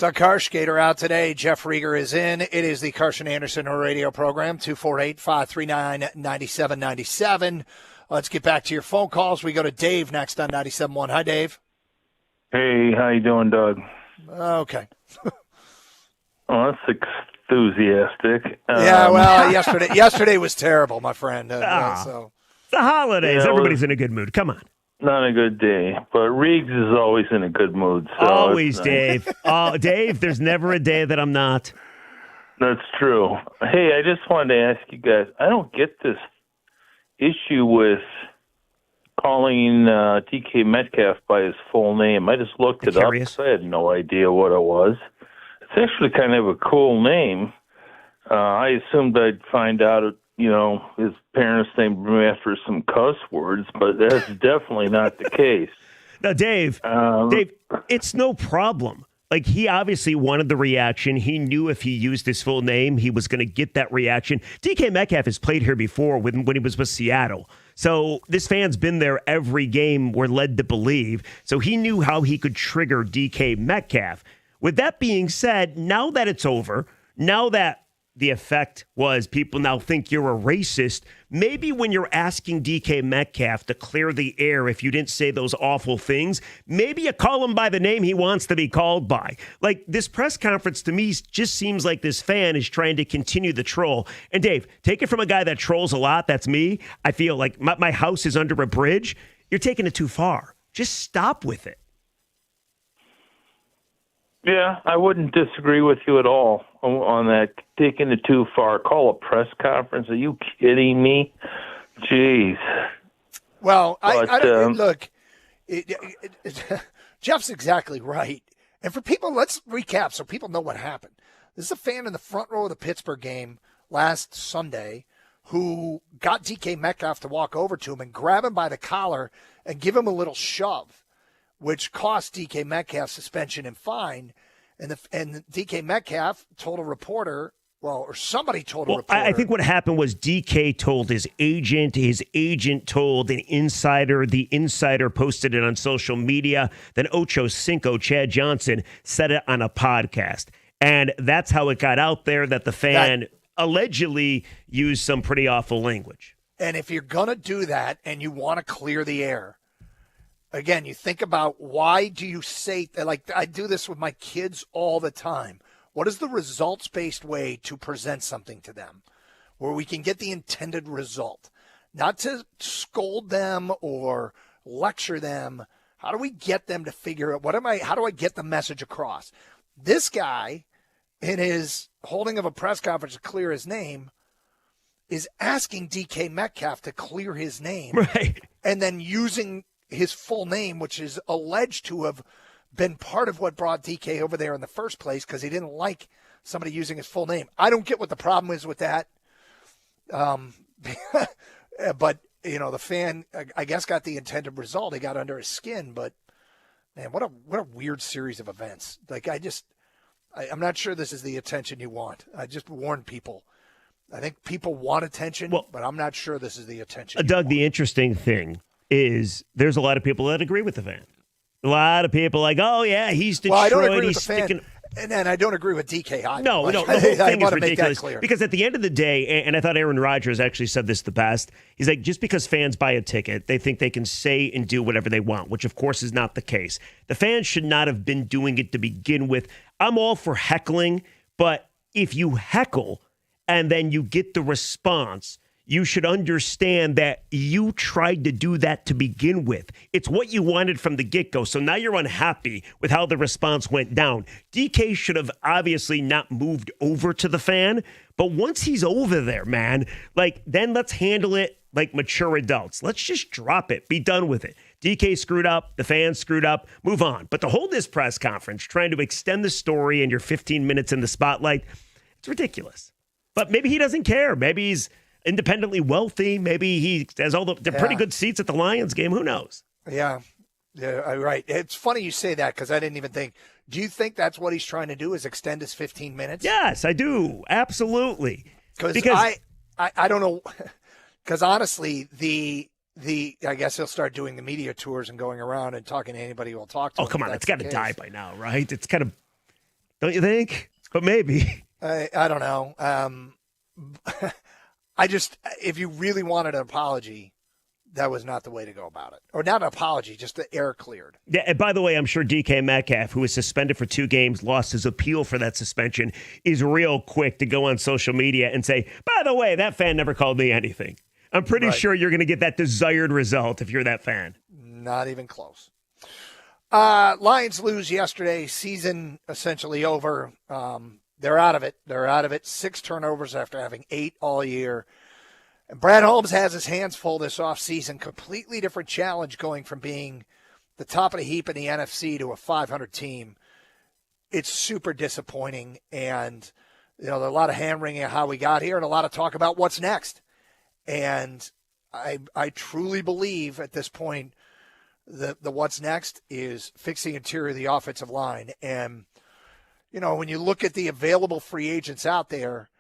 Doug Karskater out today. Jeff Rieger is in. It is the Carson Anderson radio program, 248-539-9797. Let's get back to your phone calls. We go to Dave next on 97.1. Hi, Dave. Hey, how you doing, Doug? Okay. Oh, that's enthusiastic. Yeah, well, yesterday was terrible, my friend. So the holidays. Yeah, Everybody's in a good mood. Come on. Not a good day, but Riggs is always in a good mood. So Always, nice. Dave. Oh, Dave, there's never a day that I'm not. That's true. Hey, I just wanted to ask you guys, I don't get this issue with calling DK Metcalf by his full name. I just looked it up because I had no idea what it was. It's actually kind of a cool name. I assumed I'd find out, his parents named him after some cuss words, but that's definitely not the case. Now, Dave, it's no problem. Like, he obviously wanted the reaction. He knew if he used his full name, he was going to get that reaction. DK Metcalf has played here before when he was with Seattle. So this fan's been there every game, we're led to believe. So he knew how he could trigger DK Metcalf. With that being said, now that it's over, now that the effect was people now think you're a racist, maybe when you're asking DK Metcalf to clear the air if you didn't say those awful things, maybe you call him by the name he wants to be called by. Like, this press conference to me just seems like this fan is trying to continue the troll. And Dave, take it from a guy that trolls a lot, that's me. I feel like my house is under a bridge. You're taking it too far. Just stop with it. Yeah, I wouldn't disagree with you at all on that. Taking it too far. Call a press conference. Are you kidding me? Jeez. Well, look, Jeff's exactly right. And for people, let's recap so people know what happened. This is a fan in the front row of the Pittsburgh game last Sunday who got DK Metcalf to walk over to him and grab him by the collar and give him a little shove, which cost DK Metcalf suspension and fine. And DK Metcalf told a reporter, or somebody told a reporter. I think what happened was DK told his agent told an insider, the insider posted it on social media, then Ocho Cinco, Chad Johnson, said it on a podcast. And that's how it got out there that the fan allegedly used some pretty awful language. And if you're going to do that and you want to clear the air, again, you think about why do you say, like I do this with my kids all the time. What is the results-based way to present something to them where we can get the intended result? Not to scold them or lecture them. How do we get them to figure out how do I get the message across? This guy, in his holding of a press conference to clear his name, is asking DK Metcalf to clear his name. Right. And then using his full name, which is alleged to have been part of what brought DK over there in the first place because he didn't like somebody using his full name. I don't get what the problem is with that. But, the fan, I guess, got the intended result. He got under his skin. But, man, what a weird series of events. Like, I'm not sure this is the attention you want. I just warn people. I think people want attention, but I'm not sure this is the attention. Doug, the interesting thing is there's a lot of people that agree with the fan. A lot of people like, oh, yeah, he's Detroit. Well, I don't agree with he's the fan, sticking... and I don't agree with DK either. No, the whole thing is ridiculous. Because at the end of the day, and I thought Aaron Rodgers actually said this the best, he's like, just because fans buy a ticket, they think they can say and do whatever they want, which, of course, is not the case. The fans should not have been doing it to begin with. I'm all for heckling, but if you heckle and then you get the response, you should understand that you tried to do that to begin with. It's what you wanted from the get-go. So now you're unhappy with how the response went down. DK should have obviously not moved over to the fan. But once he's over there, man, then let's handle it like mature adults. Let's just drop it. Be done with it. DK screwed up. The fans screwed up. Move on. But to hold this press conference, trying to extend the story and your 15 minutes in the spotlight, it's ridiculous. But maybe he doesn't care. Maybe he's independently wealthy. Maybe he has all the pretty good seats at the Lions game. Who knows? Yeah, right. It's funny you say that because I didn't even think. Do you think that's what he's trying to do is extend his 15 minutes? Yes, I do. Absolutely. Because I don't know. Because honestly, I guess he'll start doing the media tours and going around and talking to anybody who will talk to him. Oh, come on. It's got to die by now, right? It's kind of. Don't you think? But maybe. I don't know. If you really wanted an apology, that was not the way to go about it. Or not an apology, just the air cleared. Yeah, and by the way, I'm sure DK Metcalf, who was suspended for 2 games, lost his appeal for that suspension, is real quick to go on social media and say, by the way, that fan never called me anything. I'm pretty sure you're going to get that desired result if you're that fan. Not even close. Lions lose yesterday. Season essentially over. They're out of it. 6 turnovers after having 8 all year. And Brad Holmes has his hands full this offseason. Completely different challenge going from being the top of the heap in the NFC to a 500 team. It's super disappointing. And, there's a lot of hand-wringing of how we got here and a lot of talk about what's next. And I truly believe at this point the what's next is fixing interior of the offensive line. And, when you look at the available free agents out there,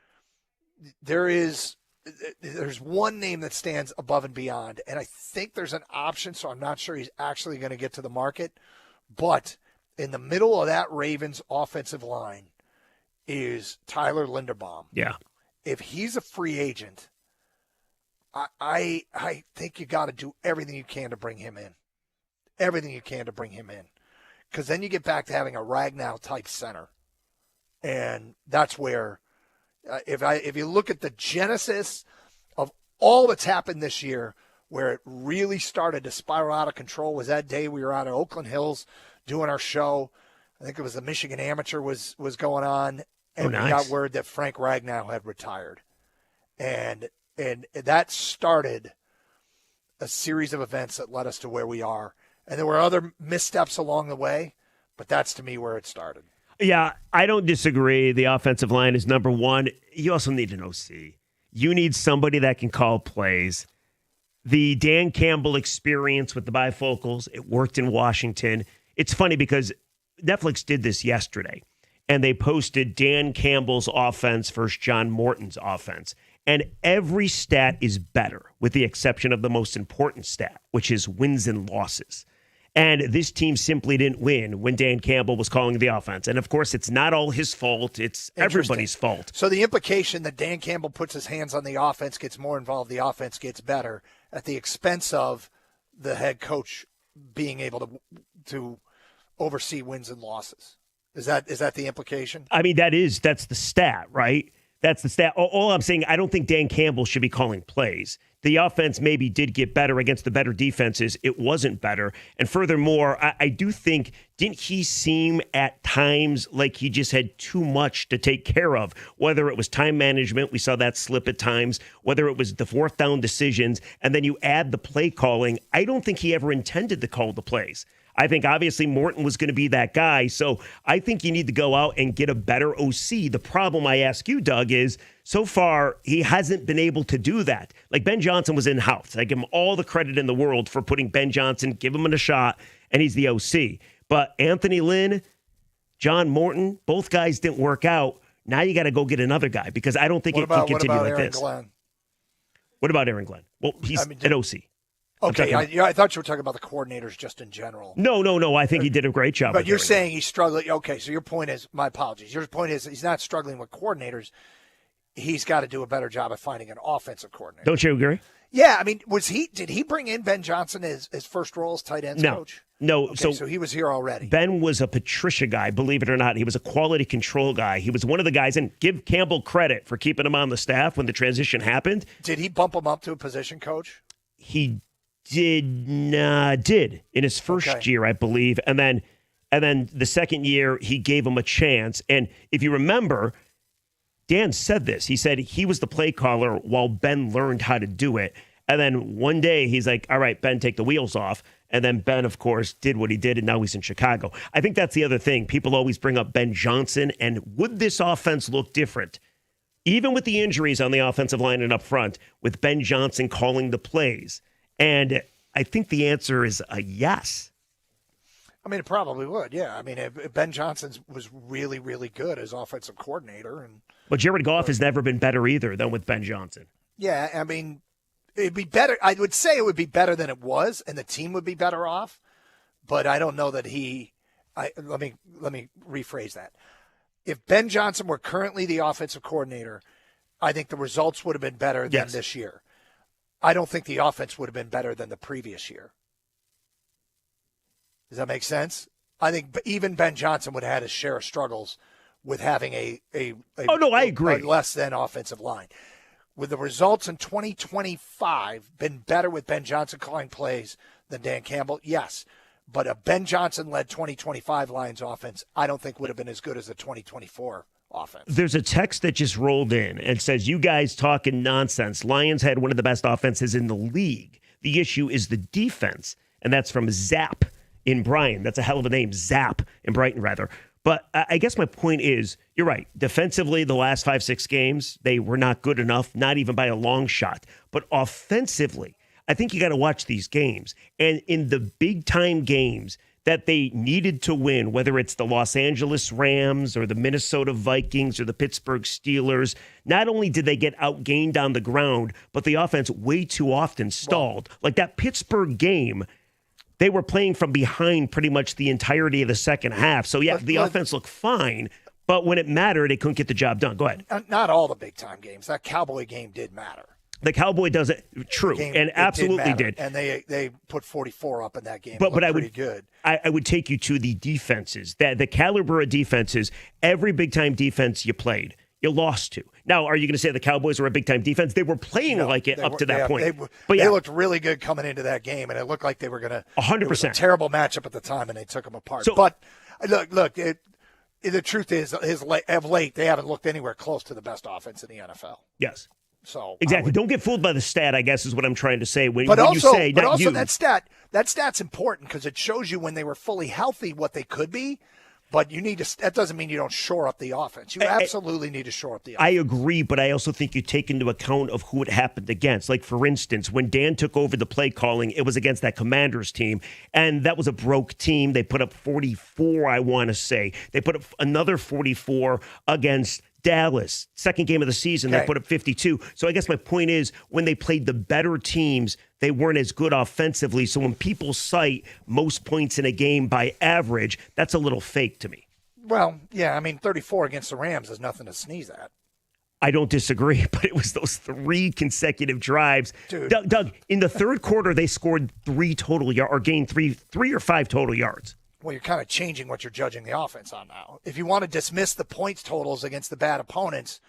there's one name that stands above and beyond. And I think there's an option, so I'm not sure he's actually going to get to the market. But in the middle of that Ravens offensive line is Tyler Linderbaum. Yeah. If he's a free agent, I think you got to do everything you can to bring him in. Everything you can to bring him in. Because then you get back to having a Ragnow-type center. And that's where, if you look at the genesis of all that's happened this year, where it really started to spiral out of control was that day we were out at Oakland Hills doing our show. I think it was the Michigan Amateur was going on. And we got word that Frank Ragnow had retired. And that started a series of events that led us to where we are. And there were other missteps along the way, but that's, to me, where it started. Yeah, I don't disagree. The offensive line is number one. You also need an OC. You need somebody that can call plays. The Dan Campbell experience with the bifocals, it worked in Washington. It's funny because Netflix did this yesterday, and they posted Dan Campbell's offense versus John Morton's offense. And every stat is better, with the exception of the most important stat, which is wins and losses. And this team simply didn't win when Dan Campbell was calling the offense. And, of course, it's not all his fault. It's everybody's fault. So the implication that Dan Campbell puts his hands on the offense, gets more involved, the offense gets better at the expense of the head coach being able to oversee wins and losses. Is that the implication? I mean, that's the stat, right? That's the stat. All I'm saying, I don't think Dan Campbell should be calling plays. The offense maybe did get better against the better defenses. It wasn't better. And furthermore, I do think, didn't he seem at times like he just had too much to take care of? Whether it was time management, we saw that slip at times, whether it was the 4th down decisions, and then you add the play calling, I don't think he ever intended to call the plays. I think obviously Morton was going to be that guy. So I think you need to go out and get a better OC. The problem I ask you, Doug, is so far he hasn't been able to do that. Like Ben Johnson was in-house. I give him all the credit in the world for putting Ben Johnson, give him a shot, and he's the OC. But Anthony Lynn, John Morton, both guys didn't work out. Now you got to go get another guy because I don't think it can continue like Aaron this. Glenn? What about Aaron Glenn? Well, he's an OC. Okay, I thought you were talking about the coordinators just in general. No. I think he did a great job. But you're saying he's struggling. Okay, so your point is, my apologies. Your point is he's not struggling with coordinators. He's got to do a better job of finding an offensive coordinator. Don't you agree? Yeah, I mean, did he bring in Ben Johnson as his first role as tight ends coach? No. Okay, so he was here already. Ben was a Patricia guy, believe it or not. He was a quality control guy. He was one of the guys, and give Campbell credit for keeping him on the staff when the transition happened. Did he bump him up to a position coach? He did in his first year, I believe. And then the second year, he gave him a chance. And if you remember, Dan said this. He said he was the play caller while Ben learned how to do it. And then one day he's like, all right, Ben, take the wheels off. And then Ben, of course, did what he did, and now he's in Chicago. I think that's the other thing. People always bring up Ben Johnson, and would this offense look different? Even with the injuries on the offensive line and up front, with Ben Johnson calling the plays. And I think the answer is a yes. I mean, it probably would, yeah. I mean, if Ben Johnson was really, really good as offensive coordinator. But Jared Goff has never been better either than with Ben Johnson. Yeah, I mean, it'd be better. I would say it would be better than it was, and the team would be better off. But I don't know that let me rephrase that. if Ben Johnson were currently the offensive coordinator, I think the results would have been better than this year. I don't think the offense would have been better than the previous year. Does that make sense? I think even Ben Johnson would have had his share of struggles with having I agree. A less than offensive line. With the results in 2025 been better with Ben Johnson calling plays than Dan Campbell? Yes. But a Ben Johnson-led 2025 Lions offense, I don't think would have been as good as the 2024 offense. There's a text that just rolled in and says, you guys talking nonsense. Lions had one of the best offenses in the league. The issue is the defense. And that's from Zap in Bryan. That's a hell of a name, Zap in Brighton, rather. But I guess my point is, you're right. Defensively, the last 5-6 games, they were not good enough, not even by a long shot. But offensively, I think you got to watch these games. And in the big-time games that they needed to win, whether it's the Los Angeles Rams or the Minnesota Vikings or the Pittsburgh Steelers, not only did they get outgained on the ground, but the offense way too often stalled. Like that Pittsburgh game, they were playing from behind pretty much the entirety of the second half. So, yeah, the offense looked fine, but when it mattered, they couldn't get the job done. Go ahead. Not all the big-time games. That Cowboy game did matter. The Cowboy does it, true, and absolutely did. And they put 44 up in that game. But I would, good. I would take you to the defenses, the caliber of defenses. Every big-time defense you played, you lost to. Now, are you going to say the Cowboys were a big-time defense? They were playing like it up to that point. They looked really good coming into that game, and it looked like they were going to. 100%. It was a terrible matchup at the time, and they took them apart. But look. The truth is, of late, they haven't looked anywhere close to the best offense in the NFL. Yes. So exactly. Don't get fooled by the stat, I guess, is what I'm trying to say. That stat's important because it shows you when they were fully healthy what they could be. But that doesn't mean you don't shore up the offense. You absolutely need to shore up the offense. I agree, but I also think you take into account of who it happened against. Like, for instance, when Dan took over the play calling, it was against that Commanders team, and that was a broke team. They put up 44, I want to say. They put up another 44 against Dallas. Second game of the season, They put up 52. So I guess my point is, when they played the better teams, they weren't as good offensively. So when people cite most points in a game by average, that's a little fake to me. Well, yeah, 34 against the Rams is nothing to sneeze at. I don't disagree, but it was those 3 consecutive drives. Dude. Doug, in the third quarter, they scored 3 total yards, or gained 3 or 5 total yards. Well, you're kind of changing what you're judging the offense on now. If you want to dismiss the points totals against the bad opponents,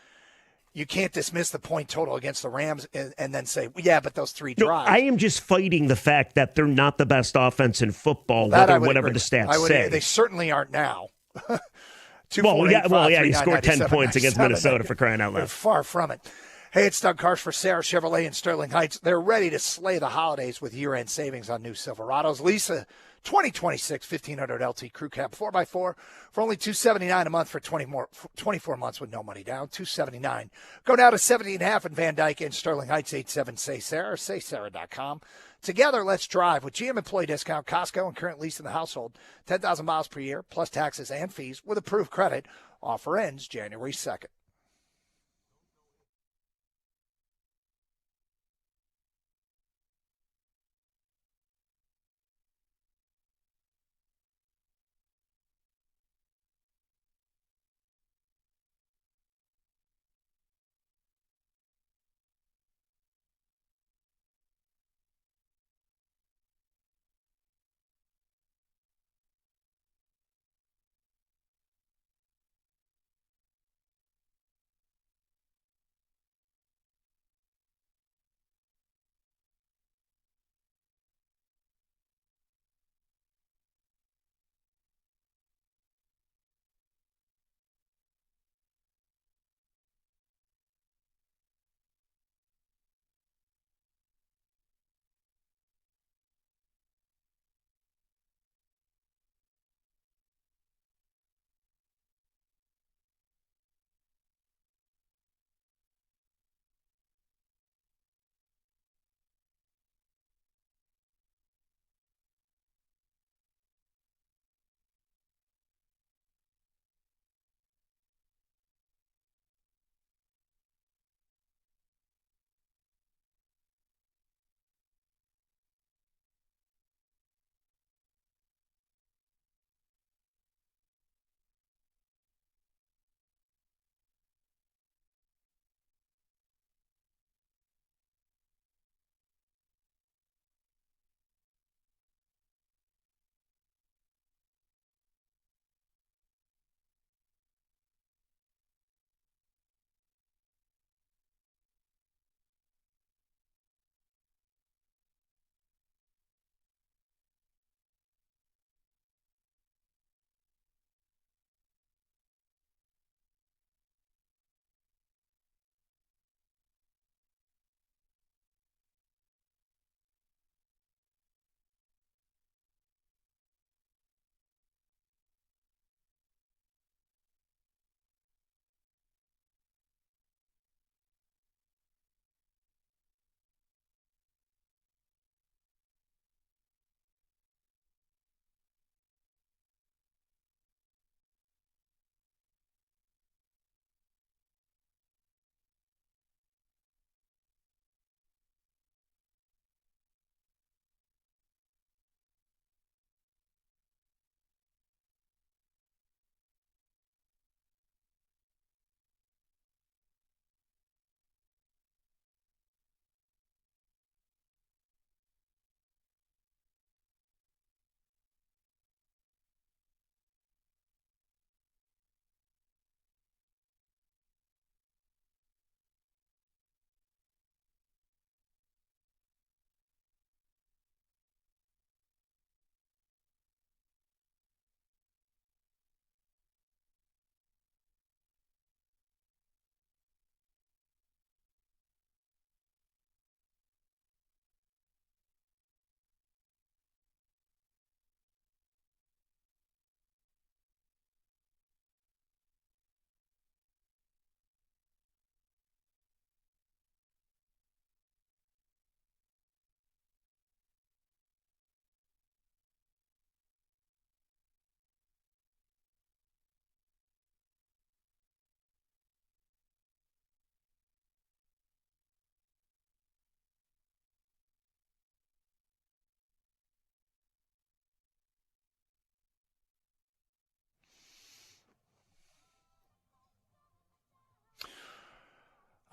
you can't dismiss the point total against the Rams and then say, well, yeah, but those 3 drives. I am just fighting the fact that they're not the best offense in football, whatever the stats say. They certainly aren't now. He scored 10 points against Minnesota, for crying out loud. They're far from it. Hey, it's Doug Karsh for Sarah Chevrolet in Sterling Heights. They're ready to slay the holidays with year-end savings on new Silverados. Lisa, 2026 1500 LT Crew Cab 4x4 for only $279 a month for 24 months with no money down. $279. Go now to 70.5 in Van Dyke and Sterling Heights. 87-SAY-SARAH, saysarah.com. Together, let's drive with GM employee discount, Costco, and current lease in the household. 10,000 miles per year, plus taxes and fees with approved credit. Offer ends January 2nd.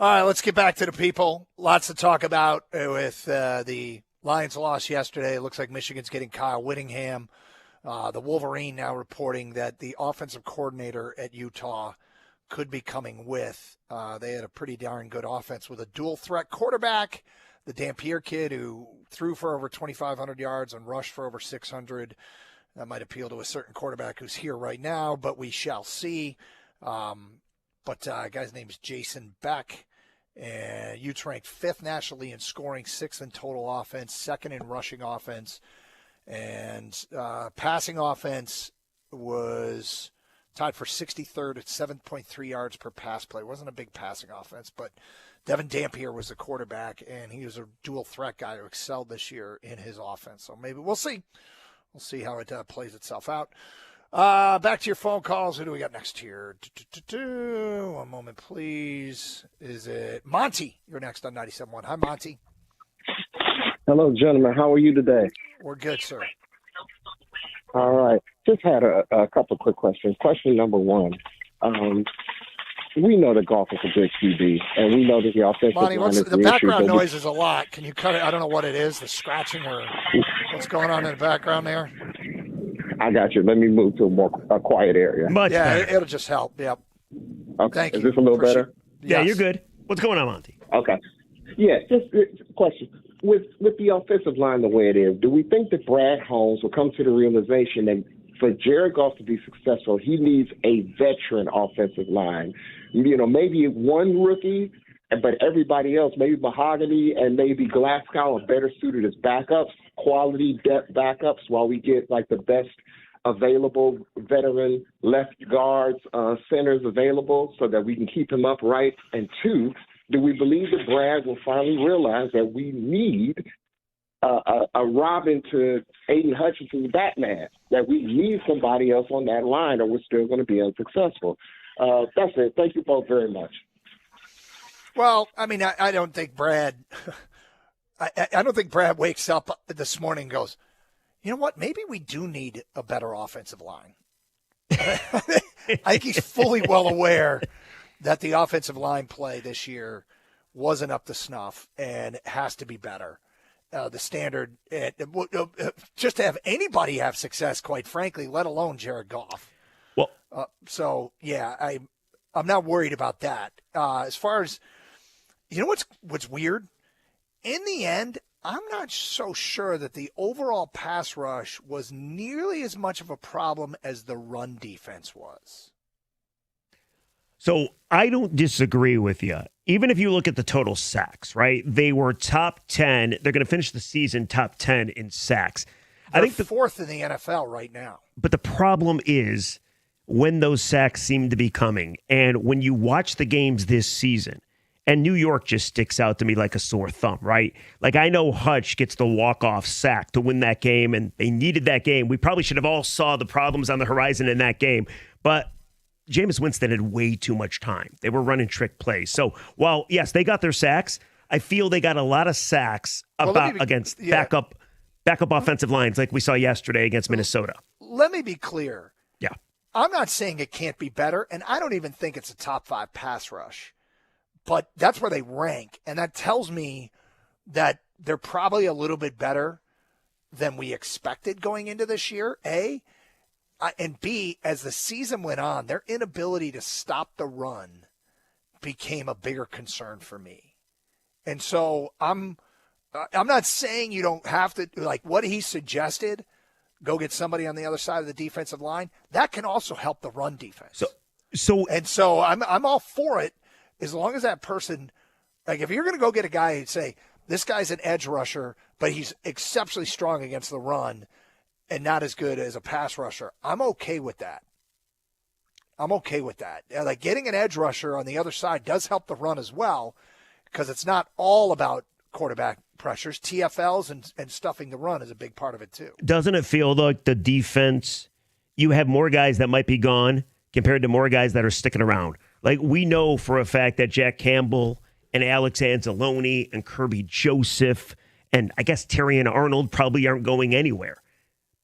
All right, let's get back to the people. Lots to talk about with the Lions loss yesterday. It looks like Michigan's getting Kyle Whittingham. The Wolverine now reporting that the offensive coordinator at Utah could be coming with. They had a pretty darn good offense with a dual-threat quarterback, the Dampier kid who threw for over 2,500 yards and rushed for over 600. That might appeal to a certain quarterback who's here right now, but we shall see. But guy's name is Jason Beck. And Utes ranked 5th nationally in scoring, 6th in total offense, 2nd in rushing offense. And passing offense was tied for 63rd at 7.3 yards per pass play. It wasn't a big passing offense, but Devin Dampier was the quarterback, and he was a dual threat guy who excelled this year in his offense. So maybe we'll see. We'll see how it plays itself out. Back to your phone calls. Who do we got next here? One moment, please. Is it Monty? You're next on 97.1. Hi, Monty. Hello, gentlemen. How are you today? We're good, sir. All right. Just had a couple quick questions. Question number one. We know that Goff is a good QB, and we know that the offensive Monty, line is the the background issue. noise is a lot. Can you cut it? I don't know what it is, the scratching or what's going on in the background there. I got you. Let me move to a quiet area. Much better. It'll just help. Yep. Okay. Thank Is you. this a little better? Yeah, Yes. you're good. What's going on, Monty? Okay. Yeah, just a question. With the offensive line the way it is, do we think that Brad Holmes will come to the realization that for Jared Goff to be successful, he needs a veteran offensive line? You know, maybe one rookie, but everybody else, maybe Mahogany and maybe Glasgow are better suited as backups, quality depth backups, while we get like the best available veteran left guards, centers available so that we can keep him upright. And two, do we believe that Brad will finally realize that we need a Robin to Aiden Hutchinson's Batman, that we need somebody else on that line or we're still going to be unsuccessful? That's it. Thank you both very much. Well, I mean, I don't think Brad I don't think Brad wakes up this morning and goes, you know what, maybe we do need a better offensive line. I think he's fully well aware that the offensive line play this year wasn't up to snuff and has to be better. The standard, just to have anybody have success, quite frankly, let alone Jared Goff. Well, so yeah, I'm not worried about that. As far as, you know, what's weird, in the end, I'm not so sure that the overall pass rush was nearly as much of a problem as the run defense was. So I don't disagree with you. Even if you look at the total sacks, right? They were top 10. They're going to finish the season top 10 in sacks. They're I think fourth in the NFL right now. But the problem is when those sacks seem to be coming. And when you watch the games this season, and New York just sticks out to me like a sore thumb, right? Like, I know Hutch gets the walk-off sack to win that game, and they needed that game. We probably should have all saw the problems on the horizon in that game. But Jameis Winston had way too much time. They were running trick plays. So while, yes, they got their sacks, I feel they got a lot of sacks against backup offensive lines like we saw yesterday against Minnesota. Let me be clear. Yeah. I'm not saying it can't be better, and I don't even think it's a top 5 pass rush. But that's where they rank, and that tells me that they're probably a little bit better than we expected going into this year, A. And B, as the season went on, their inability to stop the run became a bigger concern for me. And so I'm not saying you don't have to, like what he suggested, go get somebody on the other side of the defensive line. That can also help the run defense. So I'm all for it. As long as that person, like if you're going to go get a guy and say, this guy's an edge rusher, but he's exceptionally strong against the run and not as good as a pass rusher, I'm okay with that. Like getting an edge rusher on the other side does help the run as well because it's not all about quarterback pressures. TFLs and stuffing the run is a big part of it too. Doesn't it feel like the defense, you have more guys that might be gone compared to more guys that are sticking around? Like, we know for a fact that Jack Campbell and Alex Anzalone and Kirby Joseph and I guess Terry and Arnold probably aren't going anywhere.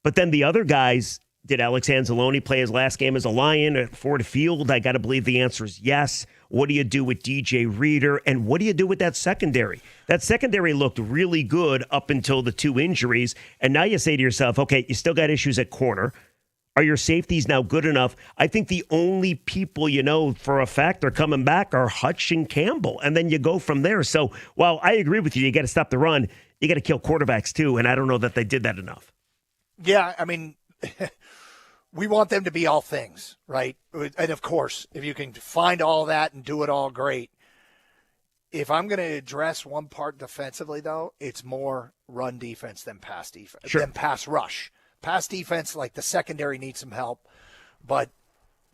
But then the other guys, Did Alex Anzalone play his last game as a Lion at Ford Field? I got to believe the answer is yes. What do you do with DJ Reader? And what do you do with that secondary? That secondary looked really good up until the 2 injuries. And now you say to yourself, okay, you still got issues at corner. Are your safeties now good enough? I think the only people you know for a fact are coming back are Hutch and Campbell. And then you go from there. So while I agree with you got to stop the run, you got to kill quarterbacks too. And I don't know that they did that enough. Yeah, I mean, we want them to be all things, right? And of course, if you can find all that and do it all, great. If I'm going to address one part defensively, though, it's more run defense than pass defense, than pass rush. Pass defense, like the secondary needs some help. But,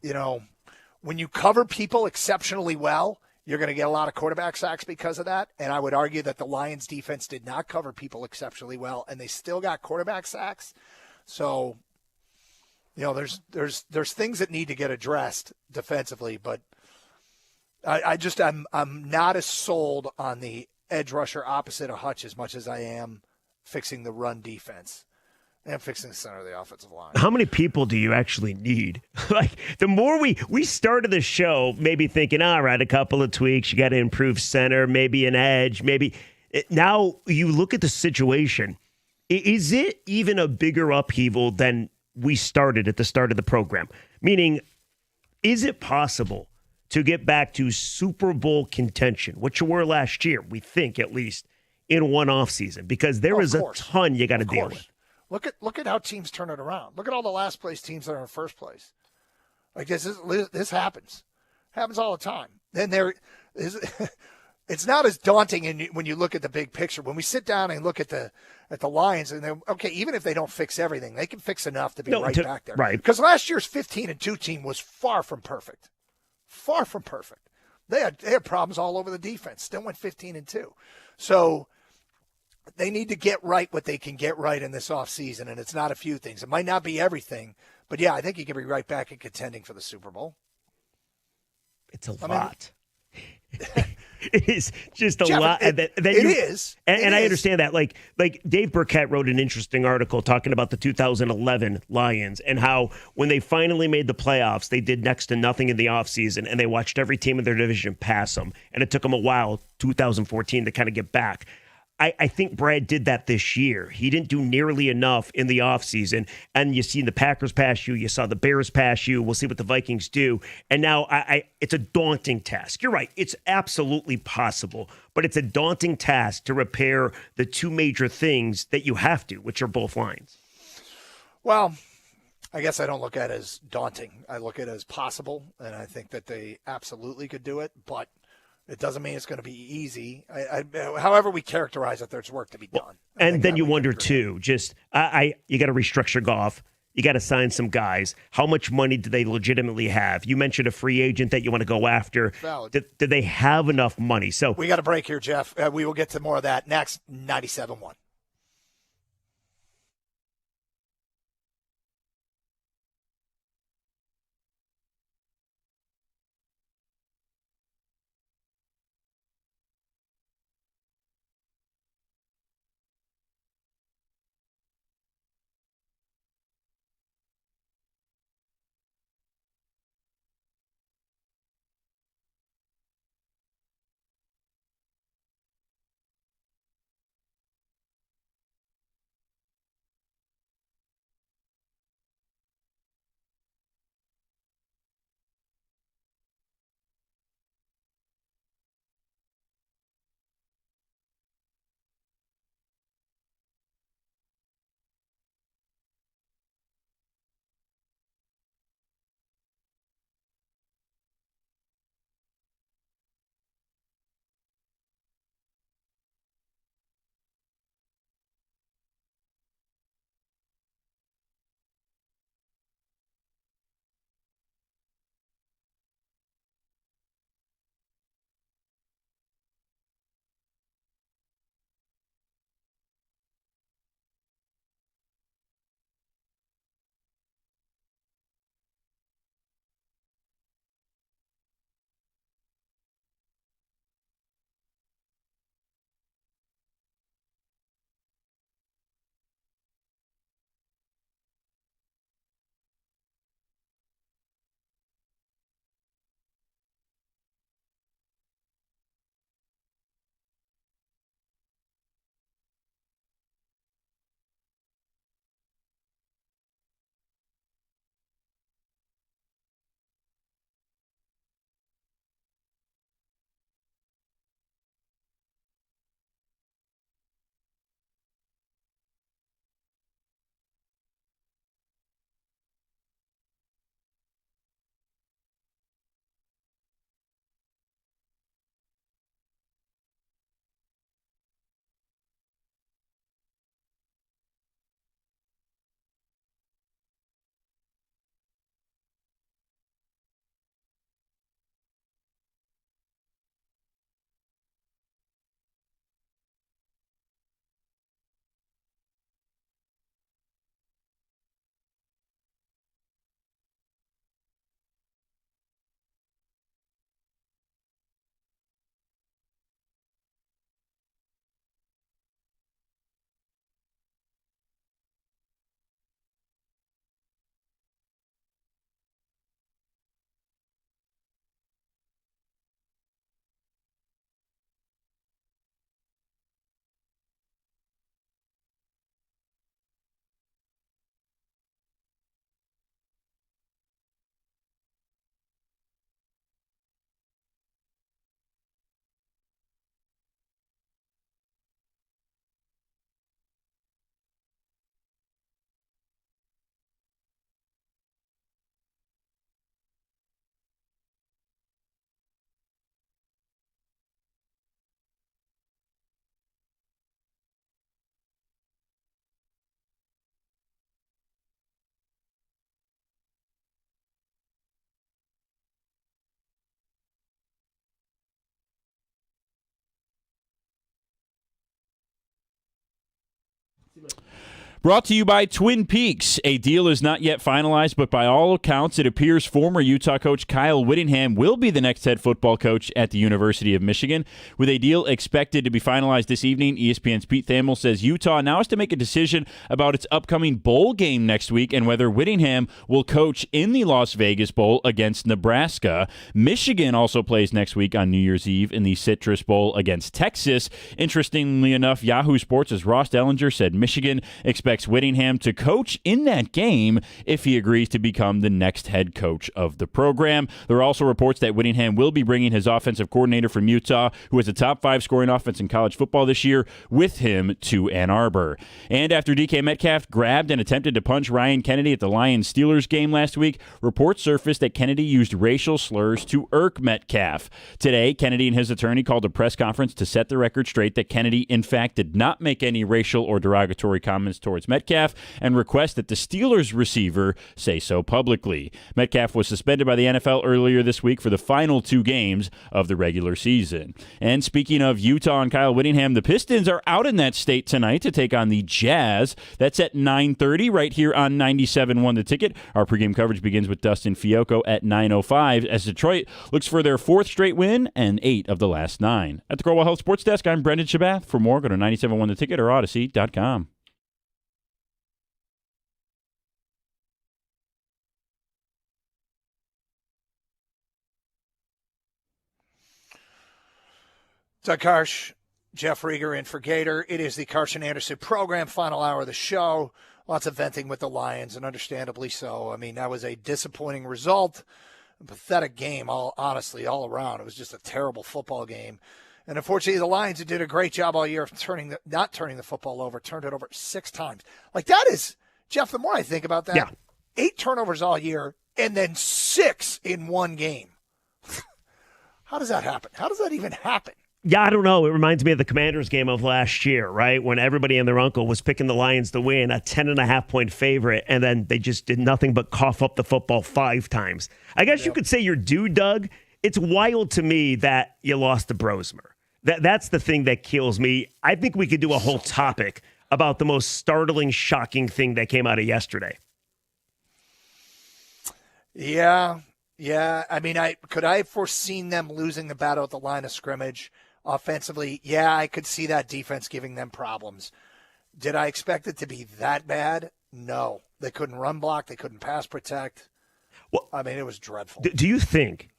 when you cover people exceptionally well, you're going to get a lot of quarterback sacks because of that. And I would argue that the Lions defense did not cover people exceptionally well, and they still got quarterback sacks. So, there's things that need to get addressed defensively, but I'm not as sold on the edge rusher opposite of Hutch as much as I am fixing the run defense and fixing the center of the offensive line. How many people do you actually need? Like, the more we started the show maybe thinking, all right, a couple of tweaks, you got to improve center, maybe an edge, maybe. Now you look at the situation. Is it even a bigger upheaval than we started at the start of the program? Meaning, is it possible to get back to Super Bowl contention, which you were last year, we think at least, in one offseason? Because there is a ton you got to deal with. Look at how teams turn it around. Look at all the last place teams that are in first place. Like this happens. Happens all the time. Then it's not as daunting when you look at the big picture. When we sit down and look at the Lions, and even if they don't fix everything, they can fix enough to be back there. Right. Because last year's 15-2 team was far from perfect. Far from perfect. They had problems all over the defense. Still went 15-2. So they need to get right what they can get right in this offseason, and it's not a few things. It might not be everything, but yeah, I think you can be right back in contending for the Super Bowl. It's a lot. It is just a Jeff, lot. It is. And I understand that. Like Dave Burkett wrote an interesting article talking about the 2011 Lions and how when they finally made the playoffs, they did next to nothing in the offseason, and they watched every team in their division pass them. And it took them a while, 2014, to kind of get back. I think Brad did that this year. He didn't do nearly enough in the offseason. And you see the Packers pass you. You saw the Bears pass you. We'll see what the Vikings do. And now it's a daunting task. You're right. It's absolutely possible. But it's a daunting task to repair the two major things that you have to, which are both lines. Well, I guess I don't look at it as daunting. I look at it as possible. And I think that they absolutely could do it. But it doesn't mean it's going to be easy. However we characterize it, there's work to be done. And then you wonder, too, you got to restructure Goff. You got to sign some guys. How much money do they legitimately have? You mentioned a free agent that you want to go after. Valid. Do they have enough money? So we got a break here, Jeff. We will get to more of that next. 97.1. Brought to you by Twin Peaks. A deal is not yet finalized, but by all accounts, it appears former Utah coach Kyle Whittingham will be the next head football coach at the University of Michigan. With a deal expected to be finalized this evening, ESPN's Pete Thamel says Utah now has to make a decision about its upcoming bowl game next week and whether Whittingham will coach in the Las Vegas Bowl against Nebraska. Michigan also plays next week on New Year's Eve in the Citrus Bowl against Texas. Interestingly enough, Yahoo Sports' Ross Dellinger said Michigan expects Whittingham to coach in that game if he agrees to become the next head coach of the program. There are also reports that Whittingham will be bringing his offensive coordinator from Utah, who has a top 5 scoring offense in college football this year, with him to Ann Arbor. And after DK Metcalf grabbed and attempted to punch Ryan Kennedy at the Lions-Steelers game last week, reports surfaced that Kennedy used racial slurs to irk Metcalf. Today, Kennedy and his attorney called a press conference to set the record straight that Kennedy, in fact, did not make any racial or derogatory comments towards Metcalf and request that the Steelers receiver say so publicly. Metcalf was suspended by the NFL earlier this week for the final 2 games of the regular season. And speaking of Utah and Kyle Whittingham, the Pistons are out in that state tonight to take on the Jazz. That's at 9:30 right here on 97.1 The Ticket. Our pregame coverage begins with Dustin Fiocco at 9:05 as Detroit looks for their 4th straight win and 8 of the last 9. At the Cornwall Health Sports Desk, I'm Brendan Shabath. For more, go to 97.1 The Ticket or Odyssey.com. Doug Karsh, Jeff Rieger in for Gator. It is the Carson Anderson program, final hour of the show. Lots of venting with the Lions, and understandably so. I mean, that was a disappointing result, a pathetic game, honestly, all around. It was just a terrible football game. And unfortunately, the Lions did a great job all year of not turning the football over, turned it over 6 times. Like, that is, Jeff, the more I think about that, 8 turnovers all year, and then 6 in one game. How does that happen? How does that even happen? Yeah, I don't know. It reminds me of the Commanders game of last year, right? When everybody and their uncle was picking the Lions to win, a 10.5-point favorite, and then they just did nothing but cough up the football 5 times. I guess you could say you're due, Doug. It's wild to me that you lost to Brosmer. That's the thing that kills me. I think we could do a whole topic about the most startling, shocking thing that came out of yesterday. Yeah. I mean, could I have foreseen them losing the battle at the line of scrimmage? Offensively, yeah, I could see that defense giving them problems. Did I expect it to be that bad? No. They couldn't run block. They couldn't pass protect. Well, I mean, it was dreadful. Do you think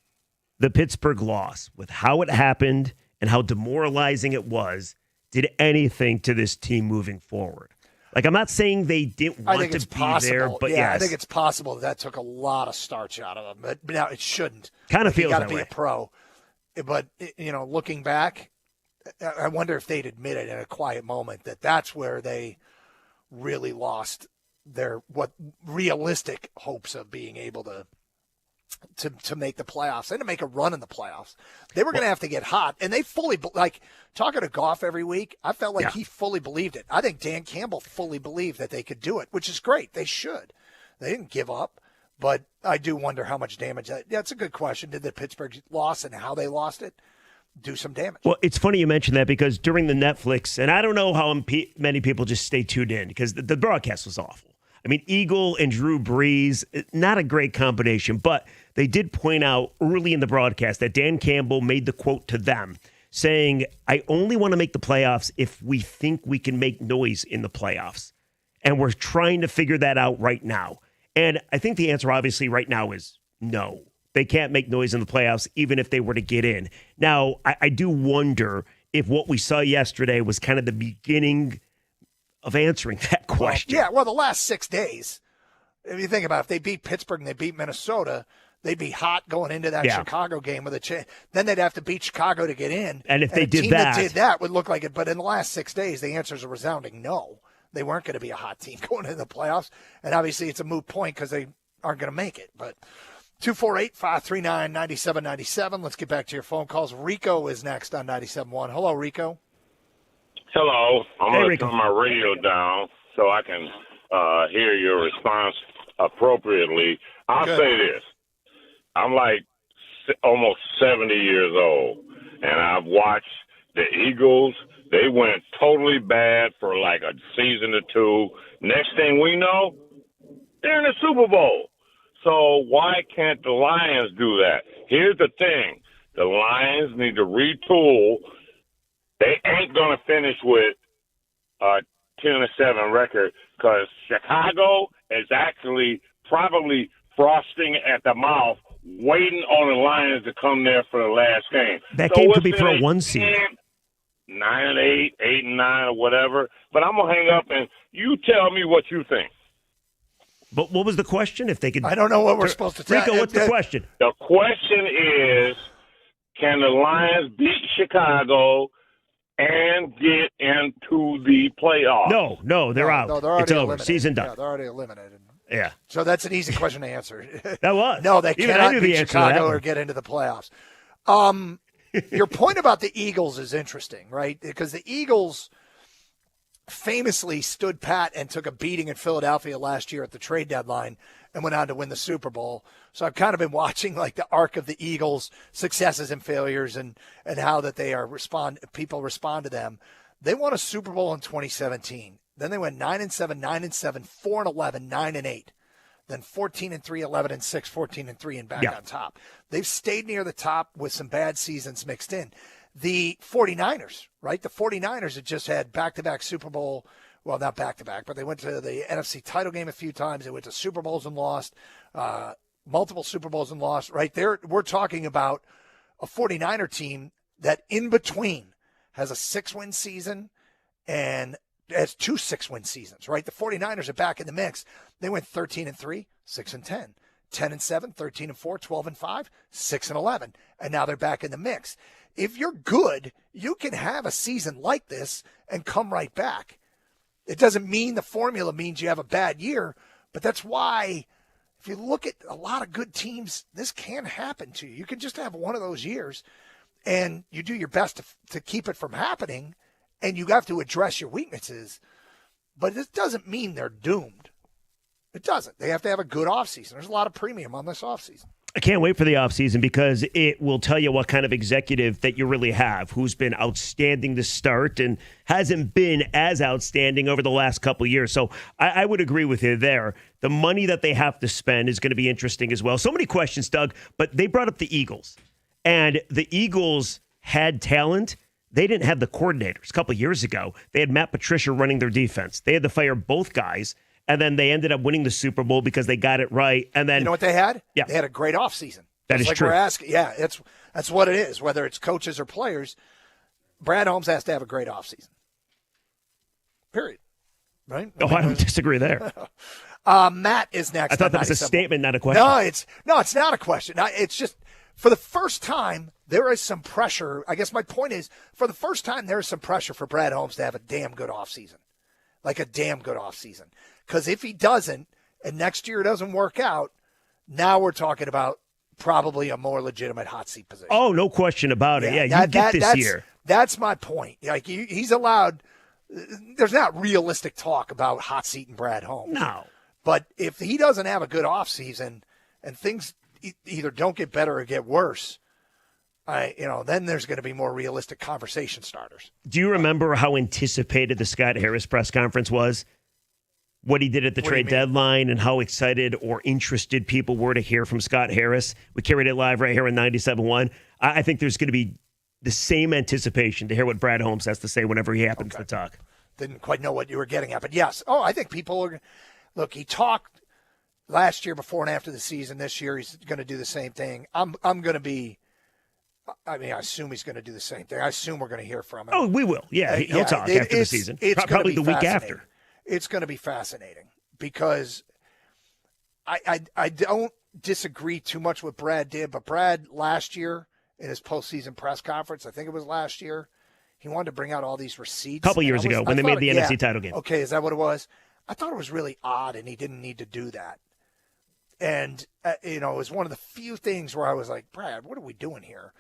the Pittsburgh loss, with how it happened and how demoralizing it was, did anything to this team moving forward? Like, I'm not saying they didn't want to be there, but yes. I think it's possible that took a lot of starch out of them. But now it shouldn't. Kind of feels that way. You got to be a pro. But, looking back, I wonder if they'd admit it in a quiet moment that that's where they really lost their realistic hopes of being able to make the playoffs and to make a run in the playoffs. They were going to have to get hot, and they fully, talking to Goff every week, I felt like he fully believed it. I think Dan Campbell fully believed that they could do it, which is great. They should. They didn't give up. But I do wonder how much damage. It's a good question. Did the Pittsburgh loss and how they lost it do some damage? Well, it's funny you mentioned that because during the Netflix, and I don't know how many people just stay tuned in because the broadcast was awful. I mean, Eagle and Drew Brees, not a great combination, but they did point out early in the broadcast that Dan Campbell made the quote to them saying, I only want to make the playoffs if we think we can make noise in the playoffs. And we're trying to figure that out right now. And I think the answer, obviously, right now is no. They can't make noise in the playoffs, even if they were to get in. Now, I do wonder if what we saw yesterday was kind of the beginning of answering that question. Well, the last 6 days, if you think about it, if they beat Pittsburgh and they beat Minnesota, they'd be hot going into that Chicago game with a chance. Then they'd have to beat Chicago to get in. And if they did team that did that would look like it. But in the last 6 days, the answer is a resounding no. They weren't going to be a hot team going into the playoffs. And obviously it's a moot point because they aren't going to make it. But 248-539-9797. Let's get back to your phone calls. Rico is next on 97.1. Hello, Rico. Hello. I'm going to turn my radio down so I can hear your response appropriately. I'll say this. I'm like almost 70 years old, and I've watched the Eagles, They went totally bad for like a season or two. Next thing we know, they're in the Super Bowl. So why can't the Lions do that? Here's the thing. The Lions need to retool. They ain't going to finish with a 10-7 record because Chicago is actually probably frosting at the mouth, waiting on the Lions to come there for the last game. That game could be for a 1 seed. 9-8, 8-9, or whatever. But I'm gonna hang up and you tell me what you think. But what was the question? If they could, I don't know what we're supposed to tell. Rico, what's the question? The question is, can the Lions beat Chicago and get into the playoffs? No, they're out. No, they're already it's over. eliminated. Season done. Yeah, they're already eliminated. Yeah. So that's an easy question to answer. That was. No, they Even I cannot knew the beat answer to that Chicago one. or get into the playoffs. Your point about the Eagles is interesting, right? Because the Eagles famously stood pat and took a beating in Philadelphia last year at the trade deadline and went on to win the Super Bowl. So I've kind of been watching like the arc of the Eagles' successes and failures and how that they are people respond to them. They won a Super Bowl in 2017. Then they went 9-7, 9-7, 4-11, 9-8. Then 14-3, 11-6, 14-3, and back on top. They've stayed near the top with some bad seasons mixed in. The 49ers, right? The 49ers had just had back-to-back Super Bowl. Well, not back-to-back, but they went to the NFC title game a few times. They went to Super Bowls and lost, multiple Super Bowls and lost. Right there, we're talking about a 49er team that in between has a 6-win season and has 2 6-win seasons, right? The 49ers are back in the mix. They went 13-3, 6-10, 10-7, 13-4, 12-5, 6-11, and now they're back in the mix. If you're good, you can have a season like this and come right back. It doesn't mean the formula means you have a bad year, but that's why if you look at a lot of good teams, this can happen to you. You can just have one of those years, and you do your best to keep it from happening, and you have to address your weaknesses. But it doesn't mean they're doomed. It doesn't. They have to have a good offseason. There's a lot of premium on this offseason. I can't wait for the offseason because it will tell you what kind of executive that you really have, who's been outstanding to start and hasn't been as outstanding over the last couple of years. So I would agree with you there. The money that they have to spend is going to be interesting as well. So many questions, Doug, but they brought up the Eagles. And the Eagles had talent. They didn't have the coordinators. A couple of years ago, they had Matt Patricia running their defense. They had to fire both guys. And then they ended up winning the Super Bowl because they got it right. And then you know what they had? Yeah. They had a great offseason. That is like true. We're asking. Yeah, that's what it is. Whether it's coaches or players, Brad Holmes has to have a great offseason. Period. Right? Oh, I don't disagree there. Matt is next. I thought that was a statement, not a question. No, it's not a question. It's just for the first time there is some pressure. I guess my point is for the first time there is some pressure for Brad Holmes to have a damn good offseason. Like a damn good offseason. Because if he doesn't, and next year doesn't work out, now we're talking about probably a more legitimate hot seat position. Oh, no question about it. Yeah, you get this year. That's my point. Like he's allowed. There's not realistic talk about hot seat and Brad Holmes. No. But if he doesn't have a good offseason and things either don't get better or get worse, then there's going to be more realistic conversation starters. Do you remember how anticipated the Scott Harris press conference was? What he did at the trade deadline and how excited or interested people were to hear from Scott Harris. We carried it live right here in 97.1. I think there's going to be the same anticipation to hear what Brad Holmes has to say whenever he happens to talk. Didn't quite know what you were getting at, but yes. Oh, I think people are – look, he talked last year before and after the season. This year he's going to do the same thing. I'm going to be – I assume he's going to do the same thing. I assume we're going to hear from him. Oh, we will. Yeah, he'll talk after the season. It's probably the week after. It's going to be fascinating because I don't disagree too much with Brad did, but Brad last year in his postseason press conference, I think it was last year, he wanted to bring out all these receipts. A couple years ago when they made the NFC title game. Okay, is that what it was? I thought it was really odd, and he didn't need to do that. And, it was one of the few things where I was like, Brad, what are we doing here?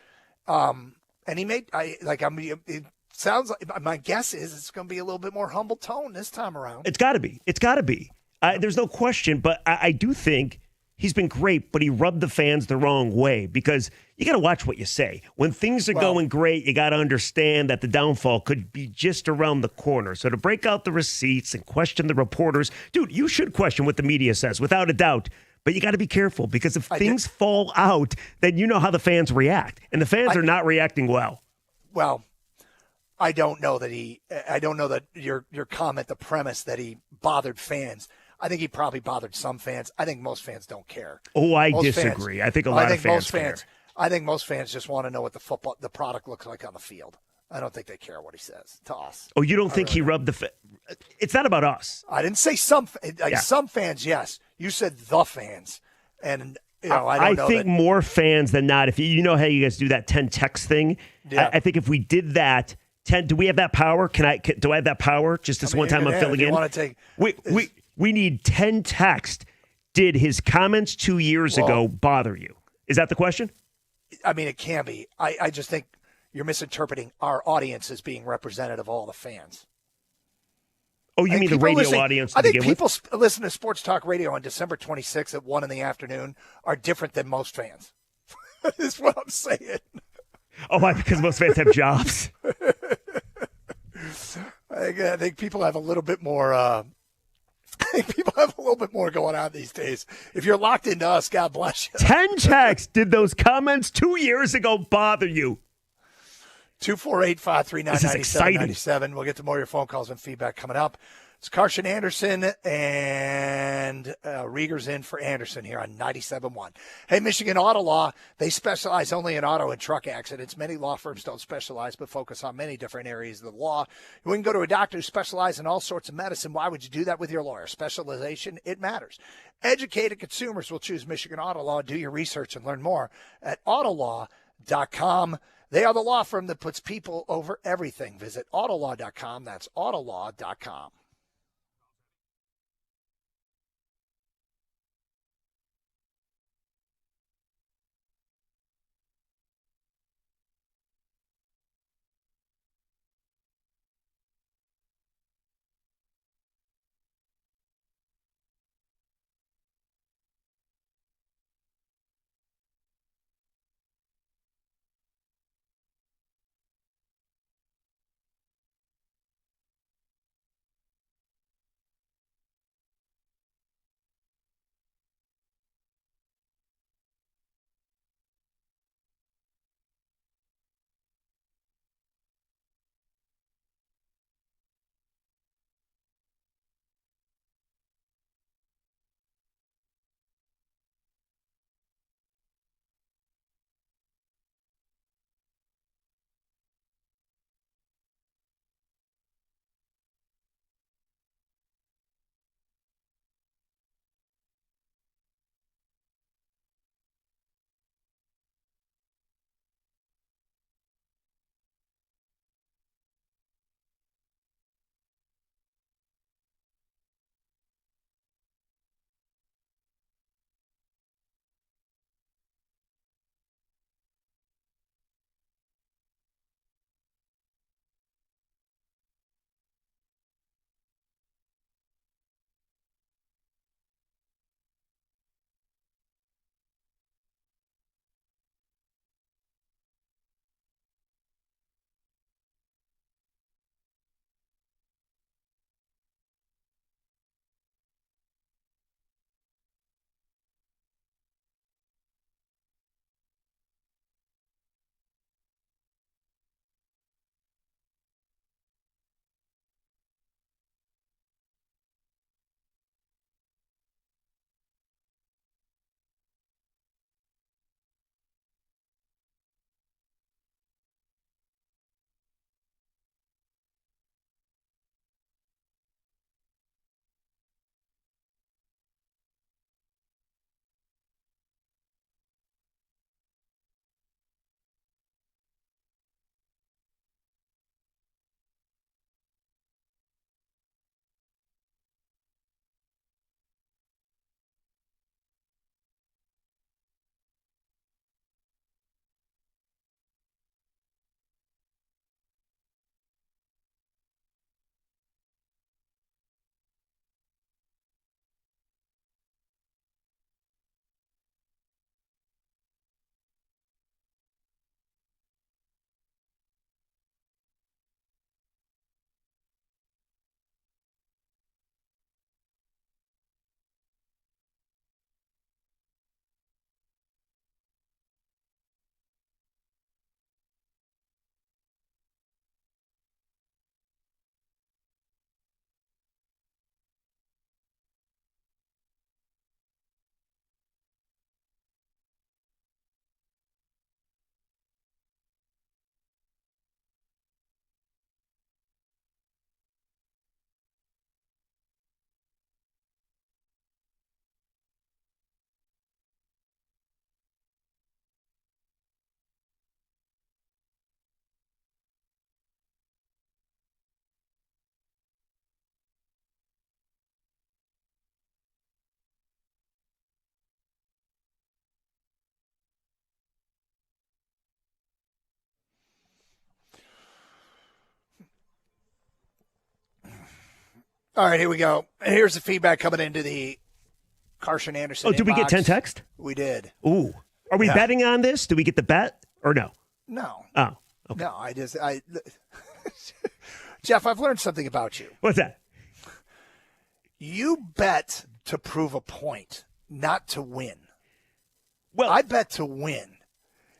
And he made it sounds like my guess is it's going to be a little bit more humble tone this time around. It's got to be. There's no question, but I do think he's been great, but he rubbed the fans the wrong way because you got to watch what you say. When things are going great, you got to understand that the downfall could be just around the corner. So to break out the receipts and question the reporters, dude, you should question what the media says, without a doubt. But you got to be careful because if things fall out, then you know how the fans react. And the fans are not reacting well. Well, I don't know that your comment, the premise that he bothered fans. I think he probably bothered some fans. I think most fans don't care. Oh, I disagree. I think a lot of fans care. I think most fans just want to know what the product looks like on the field. I don't think they care what he says to us. Oh, you don't think he rubbed the it's not about us. I didn't say some. Some fans, yes. You said the fans. And, I think more fans than not. If you know how you guys do that 10 text thing, I think if we did that, 10, do we have that power? Do I have that power? Just this one time I'm filling in? Want to take, we need 10 text. Did his comments 2 years ago bother you? Is that the question? I mean, it can be. I just think you're misinterpreting our audience as being representative of all the fans. Oh, you mean the radio audience? I think people listen to sports talk radio on December 26th at 1 p.m. are different than most fans. That's what I'm saying. Oh, why? Because most fans have jobs. I think people have a little bit more. I think people have a little bit more going on these days. If you're locked into us, God bless you. 10 texts. Did those comments 2 years ago bother you? 248-539-9797. We'll get to more of your phone calls and feedback coming up. It's Carson Anderson and Rieger's in for Anderson here on 97.1. Hey, Michigan Auto Law, they specialize only in auto and truck accidents. Many law firms don't specialize but focus on many different areas of the law. You can go to a doctor who specializes in all sorts of medicine. Why would you do that with your lawyer? Specialization, it matters. Educated consumers will choose Michigan Auto Law. Do your research and learn more at autolaw.com. They are the law firm that puts people over everything. Visit autolaw.com. That's autolaw.com. All right, here we go. Here's the feedback coming into the Carson Anderson. Oh, did we get 10 text? We did. Ooh. Are we betting on this? Do we get the bet or no? No. Oh, okay. No, Jeff, I've learned something about you. What's that? You bet to prove a point, not to win. Well, I bet to win.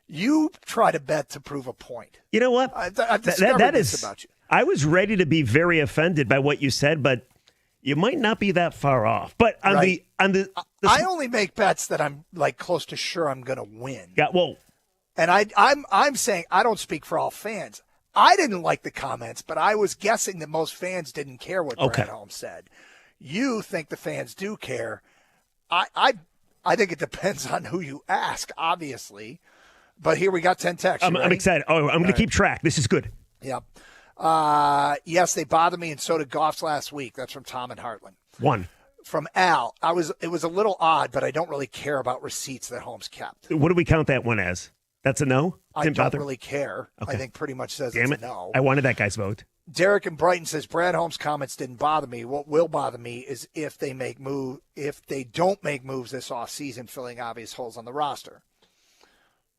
You try to bet to prove a point. You know what? I've discovered this about you. I was ready to be very offended by what you said, but you might not be that far off. But on Right. I only make bets that I'm like close to sure I'm going to win. Yeah, well, and I'm saying I don't speak for all fans. I didn't like the comments, but I was guessing that most fans didn't care what Brad Holmes said. You think the fans do care. I think it depends on who you ask, obviously. But here we got 10 texts. I'm excited. Oh, I'm going to keep track. This is good. Yep. Yes, they bothered me, and so did Goff's last week. That's from Tom and Heartland. 1. From Al, it was a little odd, but I don't really care about receipts that Holmes kept. What do we count that one as? That's a no? I Didn't don't bother? really care. Okay. I think pretty much says Damn it's it. a no. I wanted that guy's vote. Derek in Brighton says Brad Holmes' comments didn't bother me. What will bother me is if they don't make moves this offseason, filling obvious holes on the roster.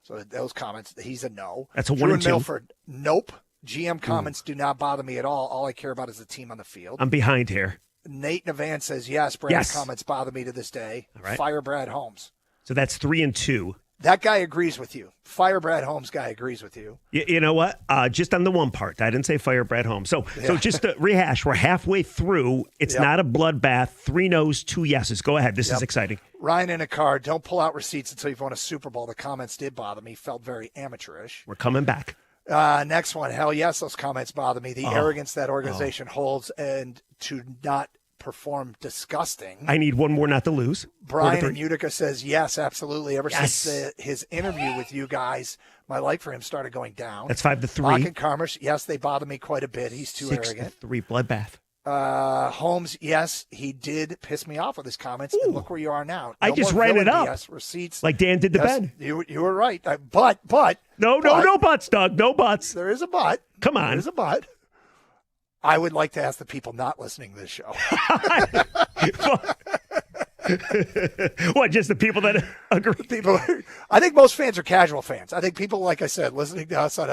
So those comments, he's a no. That's a 1 Drew and 2. Milford, nope. GM comments do not bother me at all. All I care about is the team on the field. I'm behind here. Nate Navan says yes. Brad's comments bother me to this day. All right. Fire Brad Holmes. So that's 3 and 2. That guy agrees with you. Fire Brad Holmes guy agrees with you. You know what? Just on the one part, I didn't say fire Brad Holmes. So just to rehash, we're halfway through. It's not a bloodbath. 3 no's, 2 yeses. Go ahead. This is exciting. Ryan in a car. Don't pull out receipts until you've won a Super Bowl. The comments did bother me. Felt very amateurish. We're coming back. Next one. Hell yes, those comments bother me. The arrogance that organization holds and to not perform disgusting. I need one more not to lose. Brian in Utica says yes, absolutely. Ever since his interview with you guys, my like for him started going down. That's 5-3. Locke and Carmers, yes, they bother me quite a bit. He's too arrogant. 6-3 bloodbath. Holmes, yes, he did piss me off with his comments. And look where you are now. I just ran it up. Yes, receipts. Like Dan did to Ben. You were right. But. No buts, Doug. No buts. There is a but. Come on. There is a but. I would like to ask the people not listening to this show. What, just the people that agree? I think most fans are casual fans. I think people, like I said, listening to us on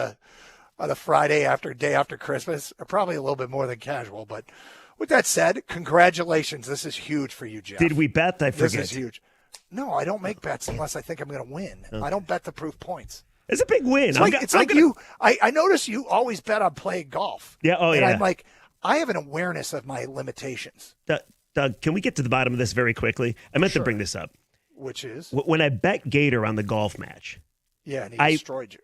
a Friday day after Christmas are probably a little bit more than casual. But with that said, congratulations. This is huge for you, Jeff. Did we bet? I forget. This is huge. No, I don't make bets unless I think I'm going to win. Okay. I don't bet to prove points. It's a big win. It's like you. I notice you always bet on playing golf. Yeah. Oh, and yeah. I'm like, I have an awareness of my limitations. Doug, can we get to the bottom of this very quickly? I meant to bring this up. Which is? When I bet Gator on the golf match. Yeah, and he destroyed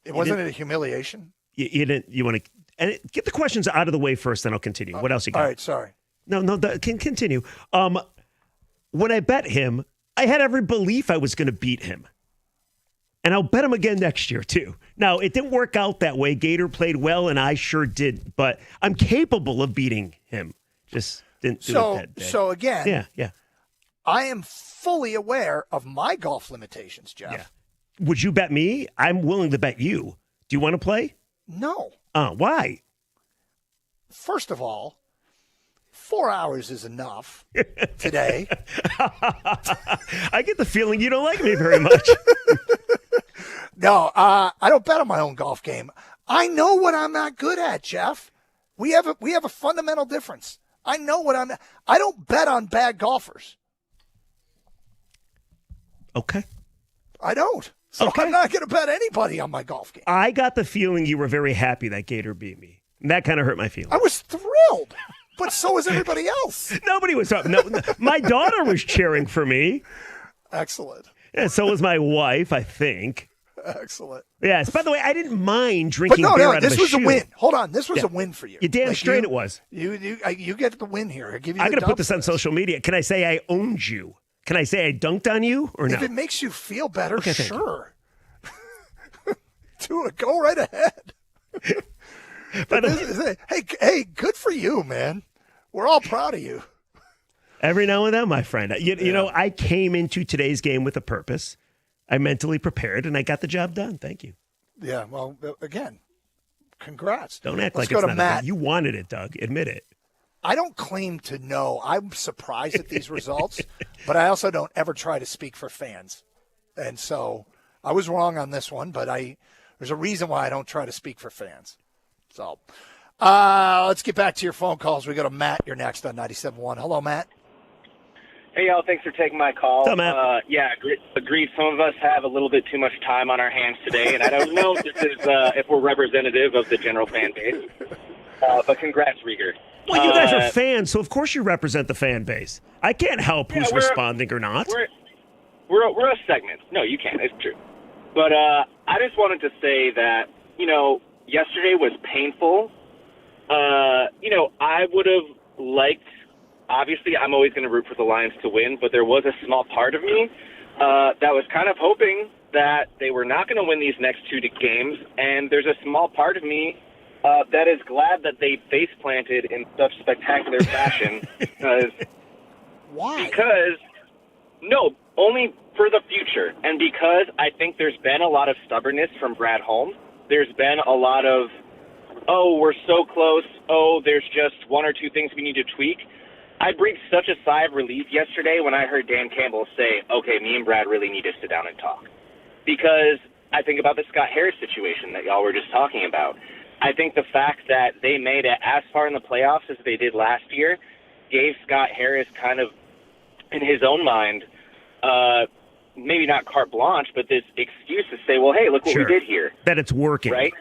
you. Wasn't it a humiliation? You didn't. You want to get the questions out of the way first, then I'll continue. What else you got? All right, sorry. No, can continue. When I bet him, I had every belief I was going to beat him. And I'll bet him again next year, too. Now, it didn't work out that way. Gator played well, and I sure did. But I'm capable of beating him. Just didn't do it that day. So, again, yeah. I am fully aware of my golf limitations, Jeff. Yeah. Would you bet me? I'm willing to bet you. Do you want to play? No. Why? First of all, 4 hours is enough today. I get the feeling you don't like me very much. No, I don't bet on my own golf game. I know what I'm not good at, Jeff. We have a fundamental difference. I know what I'm. I don't bet on bad golfers. Okay. I don't. So I'm not going to bet anybody on my golf game. I got the feeling you were very happy that Gator beat me. And that kind of hurt my feelings. I was thrilled, but so was everybody else. Nobody was up. No, my daughter was cheering for me. Excellent. And so was my wife, I think. Excellent. Yes. By the way, I didn't mind drinking beer out of this was shoe. a win. Hold on, this was a win for you. You damn straight it was. You get the win here. I give you. I'm going to put this on social media. Can I say I owned you? Can I say I dunked on you or no? If it makes you feel better, Okay, sure. Do it. Go right ahead. Hey, good for you, man. We're all proud of you. Every now and then, my friend. You know, I came into today's game with a purpose. I mentally prepared, and I got the job done. Thank you. Yeah, well, again, congrats. Don't act Let's like go it's to not Matt. You wanted it, Doug. Admit it. I don't claim to know. I'm surprised at these results, but I also don't ever try to speak for fans. And so I was wrong on this one, but there's a reason why I don't try to speak for fans. So let's get back to your phone calls. We go to Matt. You're next on 97.1. Hello, Matt. Hey, y'all. Thanks for taking my call. What's up, Matt? Yeah, agreed. Some of us have a little bit too much time on our hands today, and I don't know if this is if we're representative of the general fan base. But congrats, Rieger. Well, you guys are fans, so of course you represent the fan base. I can't help who's responding or not. We're a segment. No, you can't. It's true. But I just wanted to say that, yesterday was painful. I would have liked, obviously I'm always going to root for the Lions to win, but there was a small part of me that was kind of hoping that they were not going to win these next two games. And there's a small part of me that is glad that they face planted in such spectacular fashion. Why? Because, no, only for the future. And because I think there's been a lot of stubbornness from Brad Holmes. There's been a lot of, oh, we're so close. Oh, there's just one or two things we need to tweak. I breathed such a sigh of relief yesterday when I heard Dan Campbell say, okay, me and Brad really need to sit down and talk. Because I think about the Scott Harris situation that y'all were just talking about. I think the fact that they made it as far in the playoffs as they did last year gave Scott Harris kind of, in his own mind, maybe not carte blanche, but this excuse to say, well, hey, look what we did here. That it's working. Right?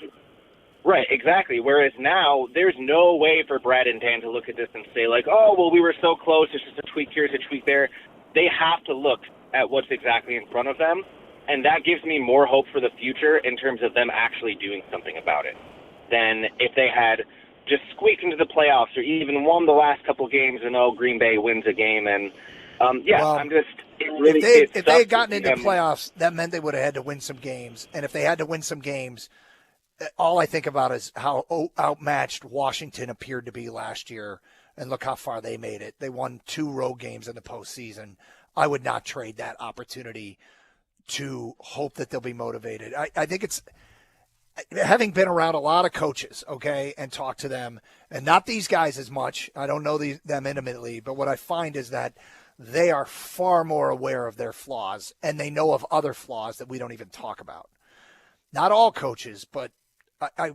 Right, exactly. Whereas now, there's no way for Brad and Dan to look at this and say, like, oh, well, we were so close, it's just a tweak here, it's a tweak there. They have to look at what's exactly in front of them, and that gives me more hope for the future in terms of them actually doing something about it than if they had just squeaked into the playoffs or even won the last couple games and, Green Bay wins a game. And, I'm just – if they had gotten into the playoffs, that meant they would have had to win some games. And if they had to win some games, all I think about is how outmatched Washington appeared to be last year. And look how far they made it. They won 2 road games in the postseason. I would not trade that opportunity to hope that they'll be motivated. I think it's – having been around a lot of coaches, okay, and talked to them, and not these guys as much. I don't know them intimately, but what I find is that they are far more aware of their flaws, and they know of other flaws that we don't even talk about. Not all coaches, but I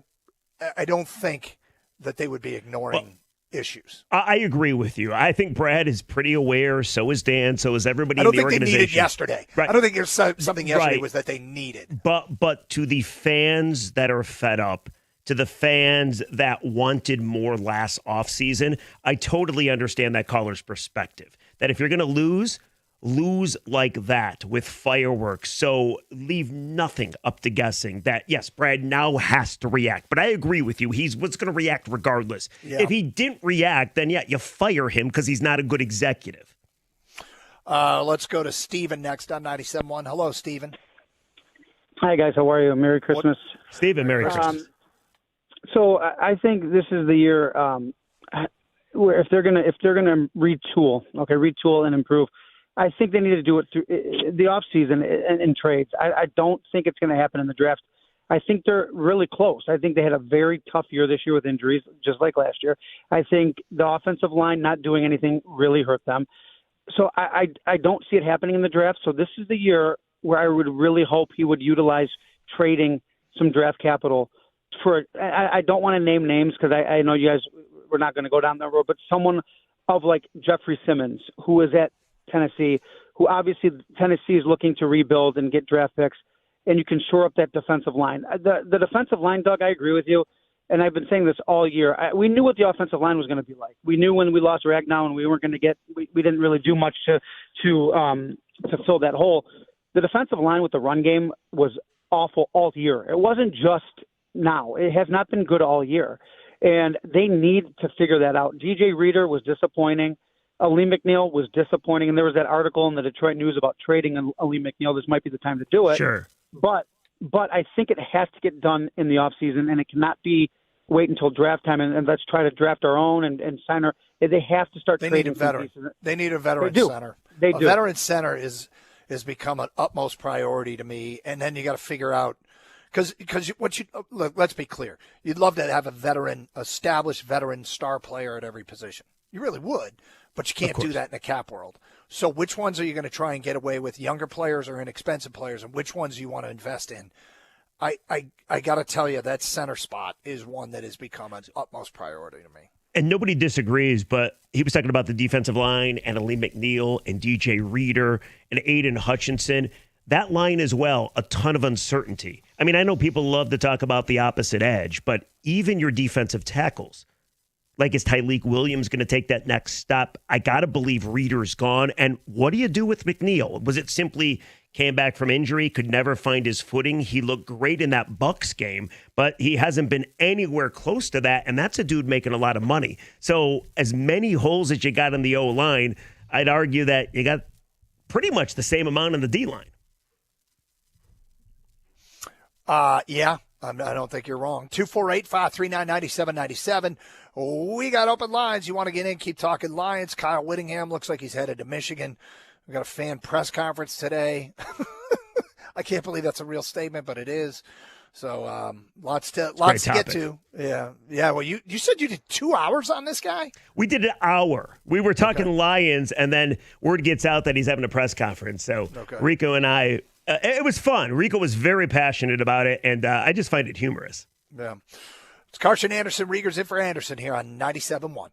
don't think that they would be ignoring issues. I agree with you. I think Brad is pretty aware. So is Dan. So is everybody in the organization. I don't think they needed yesterday. Right. I don't think there's something yesterday was that they needed. But to the fans that are fed up, to the fans that wanted more last offseason, I totally understand that caller's perspective. That if you're going to lose like that with fireworks. So leave nothing up to guessing that, yes, Brad now has to react. But I agree with you. He's what's going to react regardless. Yeah. If he didn't react, then, you fire him because he's not a good executive. Let's go to Steven next on 97.1. Hello, Steven. Hi, guys. How are you? Merry Christmas. Steven, Merry Christmas. So I think this is the year where if they're gonna retool and improve, I think they need to do it through the offseason and trades. I don't think it's going to happen in the draft. I think they're really close. I think they had a very tough year this year with injuries, just like last year. I think the offensive line not doing anything really hurt them. So I don't see it happening in the draft. So this is the year where I would really hope he would utilize trading some draft capital for – I don't want to name names because I know you guys – we're not going to go down that road, but someone of like Jeffrey Simmons, who is at Tennessee, who obviously Tennessee is looking to rebuild and get draft picks, and you can shore up that defensive line. The defensive line, Doug, I agree with you, and I've been saying this all year. We knew what the offensive line was going to be like. We knew when we lost Ragnow and we weren't going to get – we didn't really do much to fill that hole. The defensive line with the run game was awful all year. It wasn't just now. It has not been good all year, and they need to figure that out. DJ Reader was disappointing. Ali McNeil was disappointing, and there was that article in the Detroit News about trading Ali McNeil. This might be the time to do it. Sure. But I think it has to get done in the offseason, and it cannot be wait until draft time and let's try to draft our own and sign our – they have to start trading. They need a veteran center. They do. A veteran center is become an utmost priority to me, and then you got to figure out Because what you look, let's be clear. You'd love to have a veteran, established veteran star player at every position. You really would, but you can't do that in the cap world. So which ones are you going to try and get away with, younger players or inexpensive players, and which ones you want to invest in? I got to tell you, that center spot is one that has become an utmost priority to me. And nobody disagrees, but he was talking about the defensive line and Ali McNeil and DJ Reader and Aiden Hutchinson. That line as well, a ton of uncertainty. I mean, I know people love to talk about the opposite edge, but even your defensive tackles, like is Tyleik Williams going to take that next step? I got to believe Reader's gone. And what do you do with McNeil? Was it simply came back from injury, could never find his footing? He looked great in that Bucks game, but he hasn't been anywhere close to that, and that's a dude making a lot of money. So as many holes as you got in the O-line, I'd argue that you got pretty much the same amount in the D-line. Yeah, I don't think you're wrong. 248-539-9797. We got open lines. You want to get in, keep talking Lions. Kyle Whittingham looks like he's headed to Michigan. We got a fan press conference today. I can't believe that's a real statement, but it is. So lots to get to. Yeah. Well, you said you did 2 hours on this guy? We did an hour. We were talking Lions, and then word gets out that he's having a press conference. So Rico and I, it was fun. Rico was very passionate about it, and I just find it humorous. Yeah. It's Carson Anderson. Rieger's in for Anderson here on 97.1.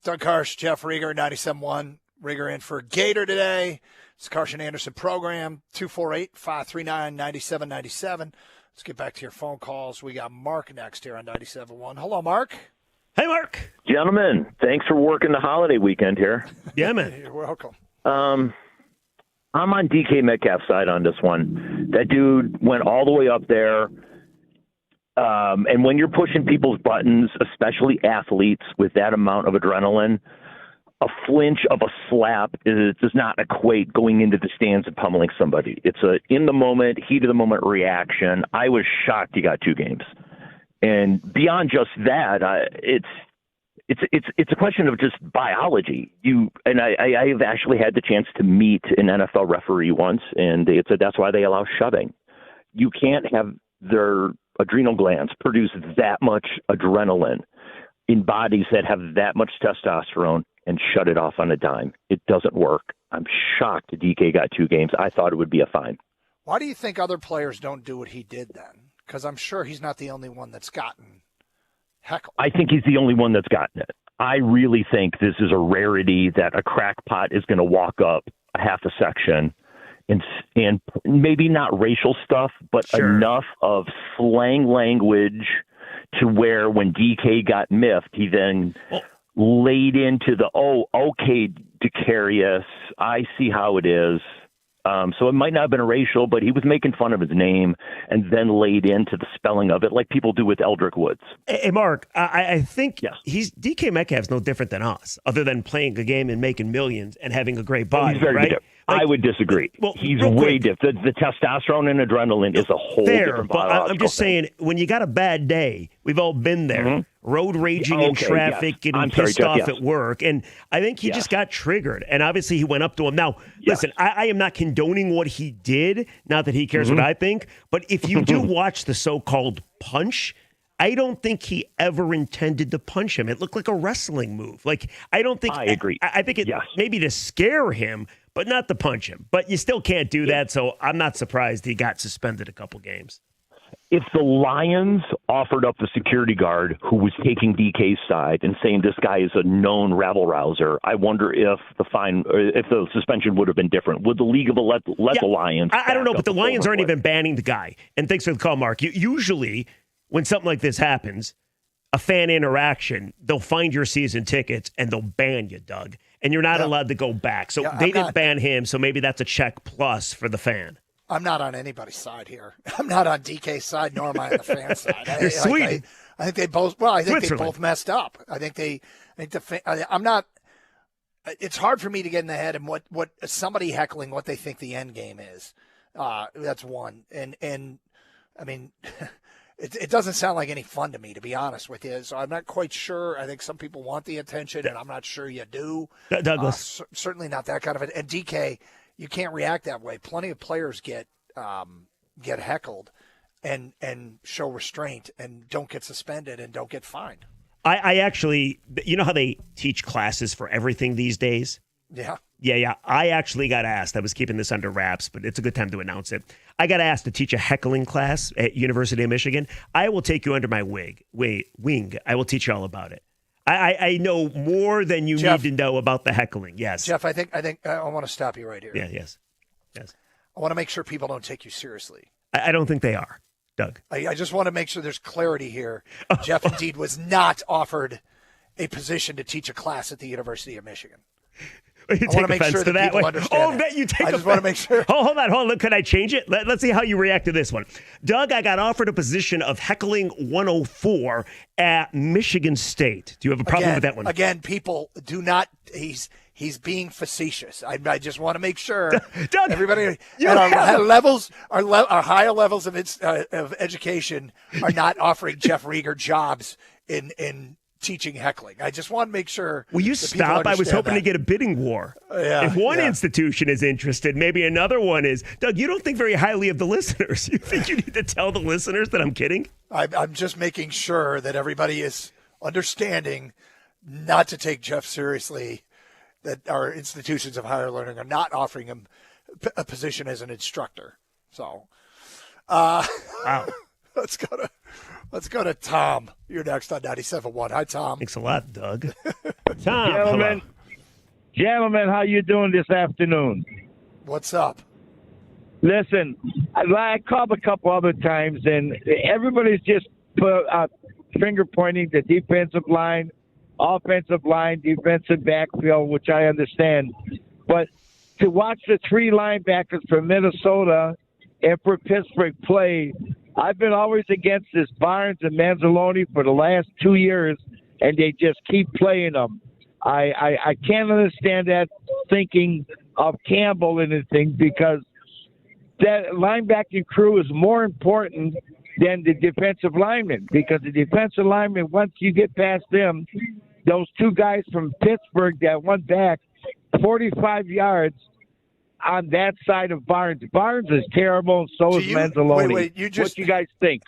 Doug Karsh, Jeff Rieger, 97.1. Rieger in for Gator today. It's the Karsh and Anderson program, 248-539-9797. Let's get back to your phone calls. We got Mark next here on 97.1. Hello, Mark. Hey, Mark. Gentlemen, thanks for working the holiday weekend here. Yeah, man. You're welcome. I'm on DK Metcalf's side on this one. That dude went all the way up there. And when you're pushing people's buttons, especially athletes with that amount of adrenaline, a flinch of a slap does not equate going into the stands and pummeling somebody. It's a in-the-moment, heat-of-the-moment reaction. I was shocked he got 2 games. And beyond just that, it's a question of just biology. I have actually had the chance to meet an NFL referee once, and that's why they allow shoving. You can't have their adrenal glands produce that much adrenaline in bodies that have that much testosterone and shut it off on a dime. It doesn't work. I'm shocked DK got 2 games. I thought it would be a fine. Why do you think other players don't do what he did then? Because I'm sure he's not the only one that's gotten heckled. I think he's the only one that's gotten it. I really think this is a rarity that a crackpot is going to walk up a half a section and maybe not racial stuff, but enough of slang language to where when DK got miffed, he then laid into the, okay, Decarius, I see how it is. So it might not have been racial, but he was making fun of his name and then laid into the spelling of it like people do with Eldrick Woods. Hey, Mark, I think DK Metcalf's no different than us, other than playing a game and making millions and having a great body, He's very right? different. I would disagree. Well, he's way different. The testosterone and adrenaline is a whole different biological I'm just saying, when you got a bad day, we've all been there. Road raging in traffic, getting pissed off at work. And I think he just got triggered. And obviously he went up to him. Now, listen, I am not condoning what he did. Not that he cares what I think. But if you do watch the so-called punch, I don't think he ever intended to punch him. It looked like a wrestling move. Like, I don't think. I agree. I think it maybe to scare him, but not to punch him. But you still can't do that. So I'm not surprised he got suspended a couple games. If the Lions offered up the security guard who was taking DK's side and saying this guy is a known rabble-rouser, I wonder if the suspension would have been different. Would the league have let the Lions? I don't know, but the Lions aren't even banning the guy. And thanks for the call, Mark. Usually, when something like this happens, a fan interaction, they'll find your season tickets and they'll ban you, Doug. And you're not allowed to go back. So they didn't ban him, so maybe that's a check plus for the fan. I'm not on anybody's side here. I'm not on DK's side, nor am I on the fan side. Sweet. I think they both. Well, I think they both messed up. I'm not. It's hard for me to get in the head and what somebody heckling what they think the end game is. That's one. And I mean, it doesn't sound like any fun to me, to be honest with you. So I'm not quite sure. I think some people want the attention, and I'm not sure you do. Douglas, certainly not that kind of it. And DK. You can't react that way. Plenty of players get heckled and show restraint and don't get suspended and don't get fined. I actually, you know how they teach classes for everything these days? Yeah. Yeah. I actually got asked. I was keeping this under wraps, but it's a good time to announce it. I got asked to teach a heckling class at University of Michigan. I will take you under my wing. I will teach you all about it. I know more than you need to know about the heckling. Yes, Jeff. I think I want to stop you right here. Yeah. Yes. I want to make sure people don't take you seriously. I don't think they are, Doug. I just want to make sure there's clarity here. Jeff indeed was not offered a position to teach a class at the University of Michigan. You I want to make sure that people understand. That you take. I just want to make sure. Hold on. Could I change it? Let's see how you react to this one, Doug. I got offered a position of heckling 104 at Michigan State. Do you have a problem with that one? Again, people do not. He's being facetious. I just want to make sure Doug, everybody at our higher levels of education are not offering Jeff Rieger jobs in teaching heckling. I just want to make sure. Will you stop? I was hoping to get a bidding war. If one institution is interested, maybe another one is. Doug, you don't think very highly of the listeners. You think you need to tell the listeners that I'm kidding? I'm just making sure that everybody is understanding not to take Jeff seriously, that our institutions of higher learning are not offering him a position as an instructor. So, wow. Let's go to Tom. You're next on 97.1. Hi, Tom. Thanks a lot, Doug. Tom, Gentlemen, how you doing this afternoon? What's up? Listen, I called a couple other times, and everybody's just finger pointing the defensive line, offensive line, defensive backfield, which I understand. But to watch the three linebackers from Minnesota and for Pittsburgh play, I've been always against this Barnes and Manzalone for the last 2 years, and they just keep playing them. I can't understand that thinking of Campbell and anything, because that linebacking crew is more important than the defensive linemen, because the defensive linemen, once you get past them, those two guys from Pittsburgh that went back 45 yards on that side of Barnes. Barnes is terrible, and so is Manzalone. Wait, what do you guys think?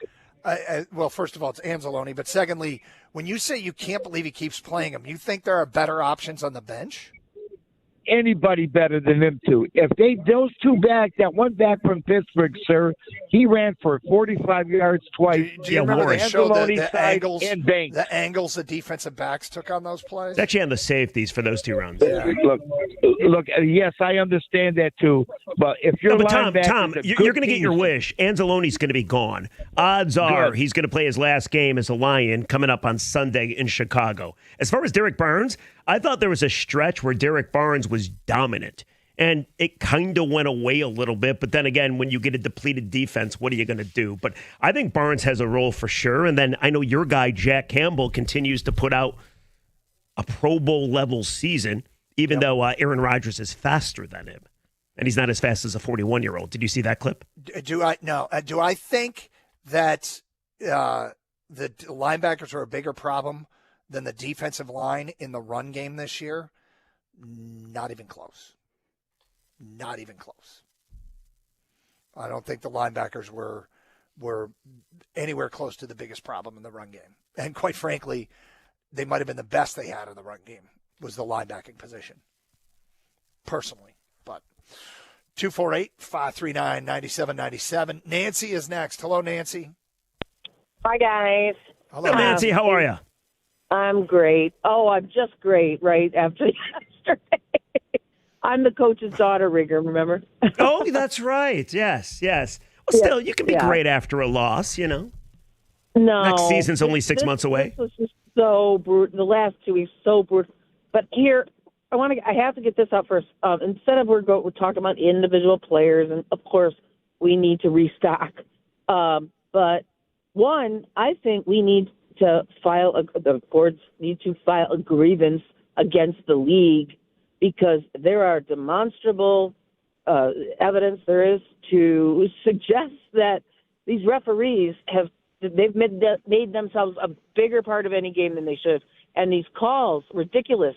Well, first of all, it's Anzalone. But secondly, when you say you can't believe he keeps playing him, you think there are better options on the bench? Anybody better than them two. If those two back, that one back from Pittsburgh, sir, he ran for 45 yards twice. Do you remember they showed the angles, and Banks. the angles the defensive backs took on those plays? It's actually on the safeties for those two runs. Yeah. Look. Yes, I understand that too. But if you're Tom, you're going to get your wish. Anzalone's going to be gone. Odds are he's going to play his last game as a Lion coming up on Sunday in Chicago. As far as Derek Barnes, I thought there was a stretch where Derek Barnes was dominant, and it kind of went away a little bit. But then again, when you get a depleted defense, what are you going to do? But I think Barnes has a role for sure. And then I know your guy, Jack Campbell, continues to put out a Pro Bowl level season, even though Aaron Rodgers is faster than him. And he's not as fast as a 41-year-old. Did you see that clip? Do I think that the linebackers are a bigger problem than the defensive line in the run game this year? Not even close. Not even close. I don't think the linebackers were anywhere close to the biggest problem in the run game. And quite frankly, they might have been the best they had in the run game was the linebacking position, personally. But 248-539-9797. Nancy is next. Hello, Nancy. Hi, guys. Hello, Nancy. How are you? I'm great. Oh, I'm just great right after yesterday. I'm the coach's daughter, Rigger, remember? Oh, that's right. Yes. Well, still, you can be great after a loss, you know. No. Next season's only 6 months away. This was just so brutal. The last 2 weeks, so brutal. But here, I have to get this out first. Instead of we're talking about individual players, and of course, we need to restock. But one, I think we need to the boards need to file a grievance against the league, because there are demonstrable evidence there is to suggest that these referees they've made themselves a bigger part of any game than they should. And these calls, ridiculous.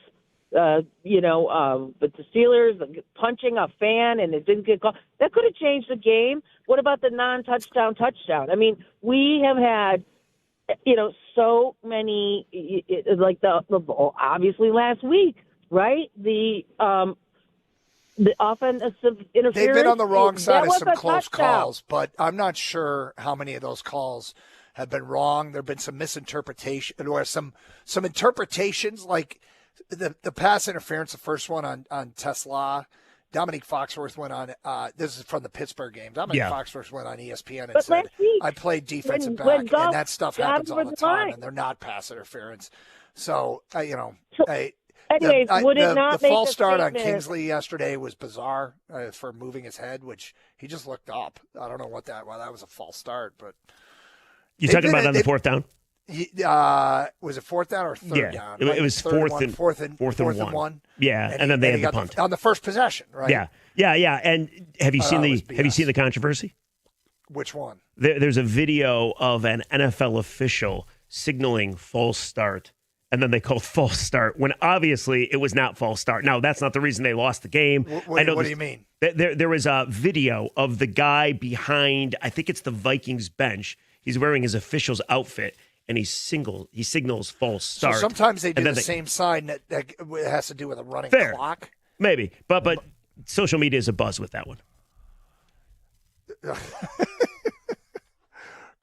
But the Steelers punching a fan and it didn't get called, that could have changed the game. What about the non-touchdown touchdown? I mean, we have had so many, like obviously last week, right? The offensive interference. They've been on the wrong side of some close touchdown. calls, but I'm not sure how many of those calls have been wrong. There have been some misinterpretation or some interpretations, like the pass interference, the first one on Tesla. Dominique Foxworth went on, this is from the Pittsburgh game. Dominique Foxworth went on ESPN and said, I played defensive back, and that stuff happens all the time, and they're not pass interference. So, anyways, would it not the make false a start on statement? Kingsley yesterday was bizarre for moving his head, which he just looked up. I don't know why that was a false start, but you talking about on the fourth down? Was it fourth down or third down? It was fourth and one. Yeah, and then they had the punt on the first possession, right? Yeah. And have you seen the controversy? Which one? There's a video of an NFL official signaling false start, and then they called false start when obviously it was not false start. Now, that's not the reason they lost the game. What do you mean? There was a video of the guy behind, I think it's the Vikings bench. He's wearing his official's outfit, and he signals false start. So sometimes they do the same sign that has to do with a running clock. Maybe, but social media is abuzz with that one.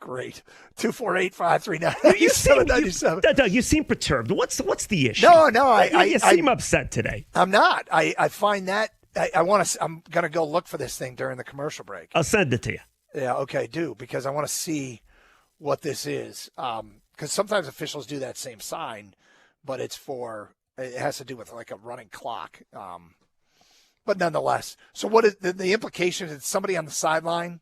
Great. 248-539-9797. Doug, you seem perturbed. What's the issue? No, you seem upset today. I'm not. I find that I'm going to go look for this thing during the commercial break. I'll send it to you. Yeah, okay, do, because I want to see what this is. Because sometimes officials do that same sign, but it has to do with like a running clock. But nonetheless, so what is the implication? Is somebody on the sideline?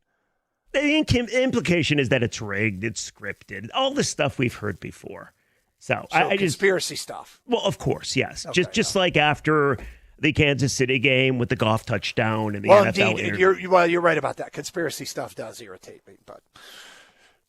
The implication is that it's rigged, it's scripted, all the stuff we've heard before. So I conspiracy stuff. Well, of course, yes. Okay, just like after the Kansas City game with the golf touchdown and the NFL. Indeed, you're right about that. Conspiracy stuff does irritate me, but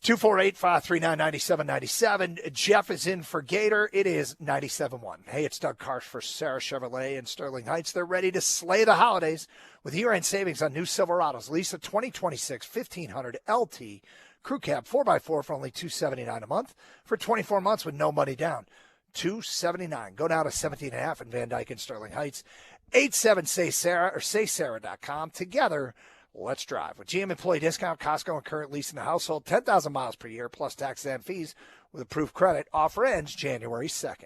248-539-9797. Jeff is in for Gator. It is 97.1. Hey, it's Doug Karsh for Sarah Chevrolet in Sterling Heights. They're ready to slay the holidays with year-end savings on new Silverados. Lease a 2026 1500 LT Crew Cab 4x4 for only $279 a month for 24 months with no money down. $279. Go down to 17.5 in Van Dyke and Sterling Heights. 87-SAY-SARAH or saysarah.com. Together, let's drive. With GM employee discount, Costco and current lease in the household, 10,000 miles per year, plus taxes and fees with approved credit. Offer ends January 2nd.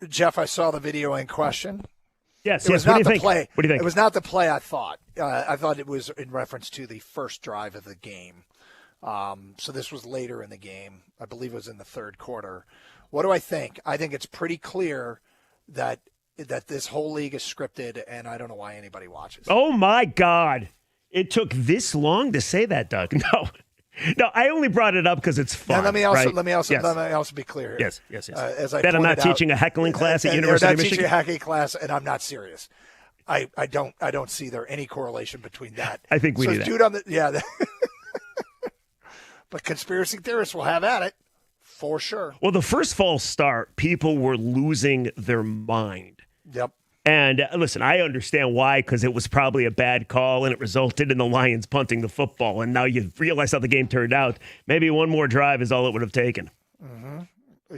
Jeff, I saw the video in question. Yes, It was What not do you the think? play. What do you think? It was not the play I thought. I thought it was in reference to the first drive of the game. So this was later in the game. I believe it was in the third quarter. What do I think? I think it's pretty clear that this whole league is scripted, and I don't know why anybody watches. Oh, my God. It took this long to say that, Doug. No, I only brought it up because it's fun. Now, let me also Yes. be clear here. Yes. As I that I'm not pointed out, teaching a heckling class at and University of I'm not teaching Michigan. a heckling class, and I'm not serious. I don't see there any correlation between that. I think we do that. Dude on the but conspiracy theorists will have at it for sure. Well, the first false start, people were losing their mind. Yep. And listen, I understand why, because it was probably a bad call and it resulted in the Lions punting the football. And now you realize how the game turned out. Maybe one more drive is all it would have taken. Mm-hmm.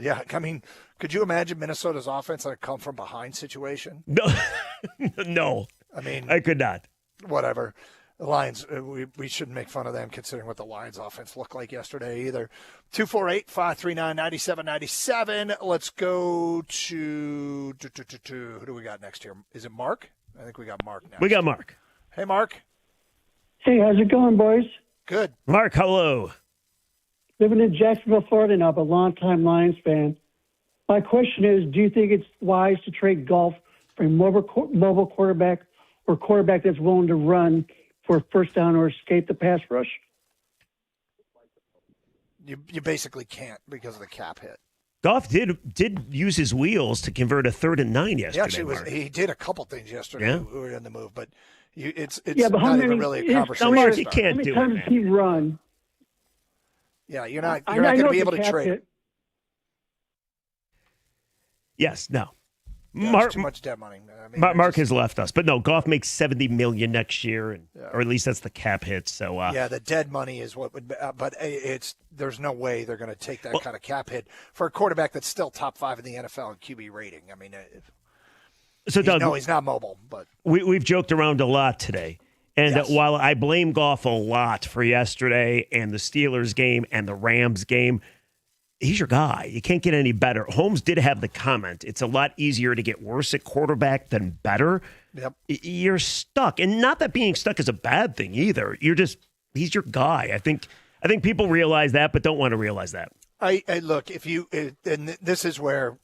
Yeah, I mean, could you imagine Minnesota's offense on a come from behind situation? No. I mean, I could not. Whatever. The Lions, we shouldn't make fun of them considering what the Lions offense looked like yesterday either. 248-539-9797. Let's go to who do we got next here? Is it Mark? I think we got Mark next. We got Mark. Hey, Mark. Hey, how's it going, boys? Good. Mark, hello. Living in Jacksonville, Florida now, but longtime Lions fan. My question is, do you think it's wise to trade Goff for a mobile quarterback or quarterback that's willing to run for a first down or escape the pass rush? You basically can't because of the cap hit. Goff did use his wheels to convert a 3rd and 9 yesterday. He did a couple things yesterday. Yeah. We were in the move, but it's but not how even many, really a conversation. Mark, you can't how many do it, times man. does he run? Yeah, you're not I going know to be it's able a to cap trade. hit. Yes, no. Yeah, Mark, there's too much dead money. I mean, Mark has left us, but no, Goff makes $70 million next year, or at least that's the cap hit. So yeah, the dead money is what would. But there's no way they're going to take that kind of cap hit for a quarterback that's still top 5 in the NFL in QB rating. I mean, Doug, he's not mobile, but we've joked around a lot today. And while I blame Goff a lot for yesterday and the Steelers game and the Rams game, he's your guy. You can't get any better. Holmes did have the comment. It's a lot easier to get worse at quarterback than better. Yep. You're stuck. And not that being stuck is a bad thing either. He's your guy. I think people realize that, but don't want to realize that. I look, and this is where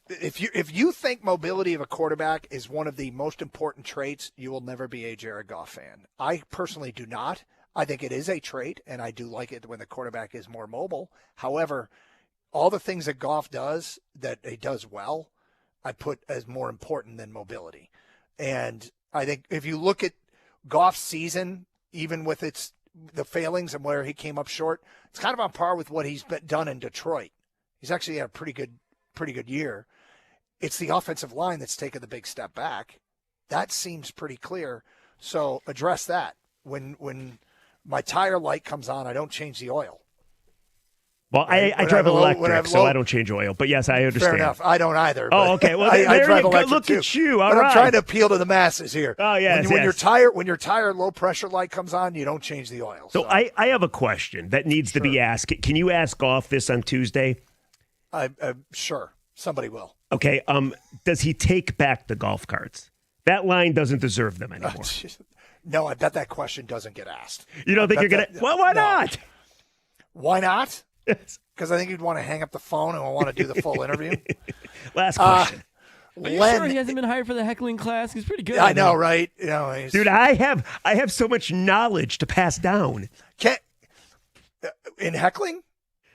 if you think mobility of a quarterback is one of the most important traits, you will never be a Jared Goff fan. I personally do not. I think it is a trait, and I do like it when the quarterback is more mobile. However, all the things that Goff does that he does well, I put as more important than mobility. And I think if you look at Goff's season, even with the failings and where he came up short, it's kind of on par with what he's done in Detroit. He's actually had a pretty good year. It's the offensive line that's taken the big step back. That seems pretty clear. So address that. When my tire light comes on, I don't change the oil. Well, I drive electric, so I don't change oil. But yes, I understand. Fair enough. I don't either. Oh, okay. Well, I drive you go. electric Look too. at you. All but right. I'm trying to appeal to the masses here. Oh, yes, when yes. your tire low pressure light comes on, you don't change the oil. So I have a question that needs to be asked. Can you ask Goff this on Tuesday? Sure. Somebody will. Okay. Does he take back the golf carts? That line doesn't deserve them anymore. No, I bet that question doesn't get asked. You don't think you're going to? Well, why not? Why not? Yes. Because I think you'd want to hang up the phone and want to do the full interview. Last question. Are you sure he hasn't been hired for the heckling class? He's pretty good. I know, right? Dude, I have so much knowledge to pass down. In heckling?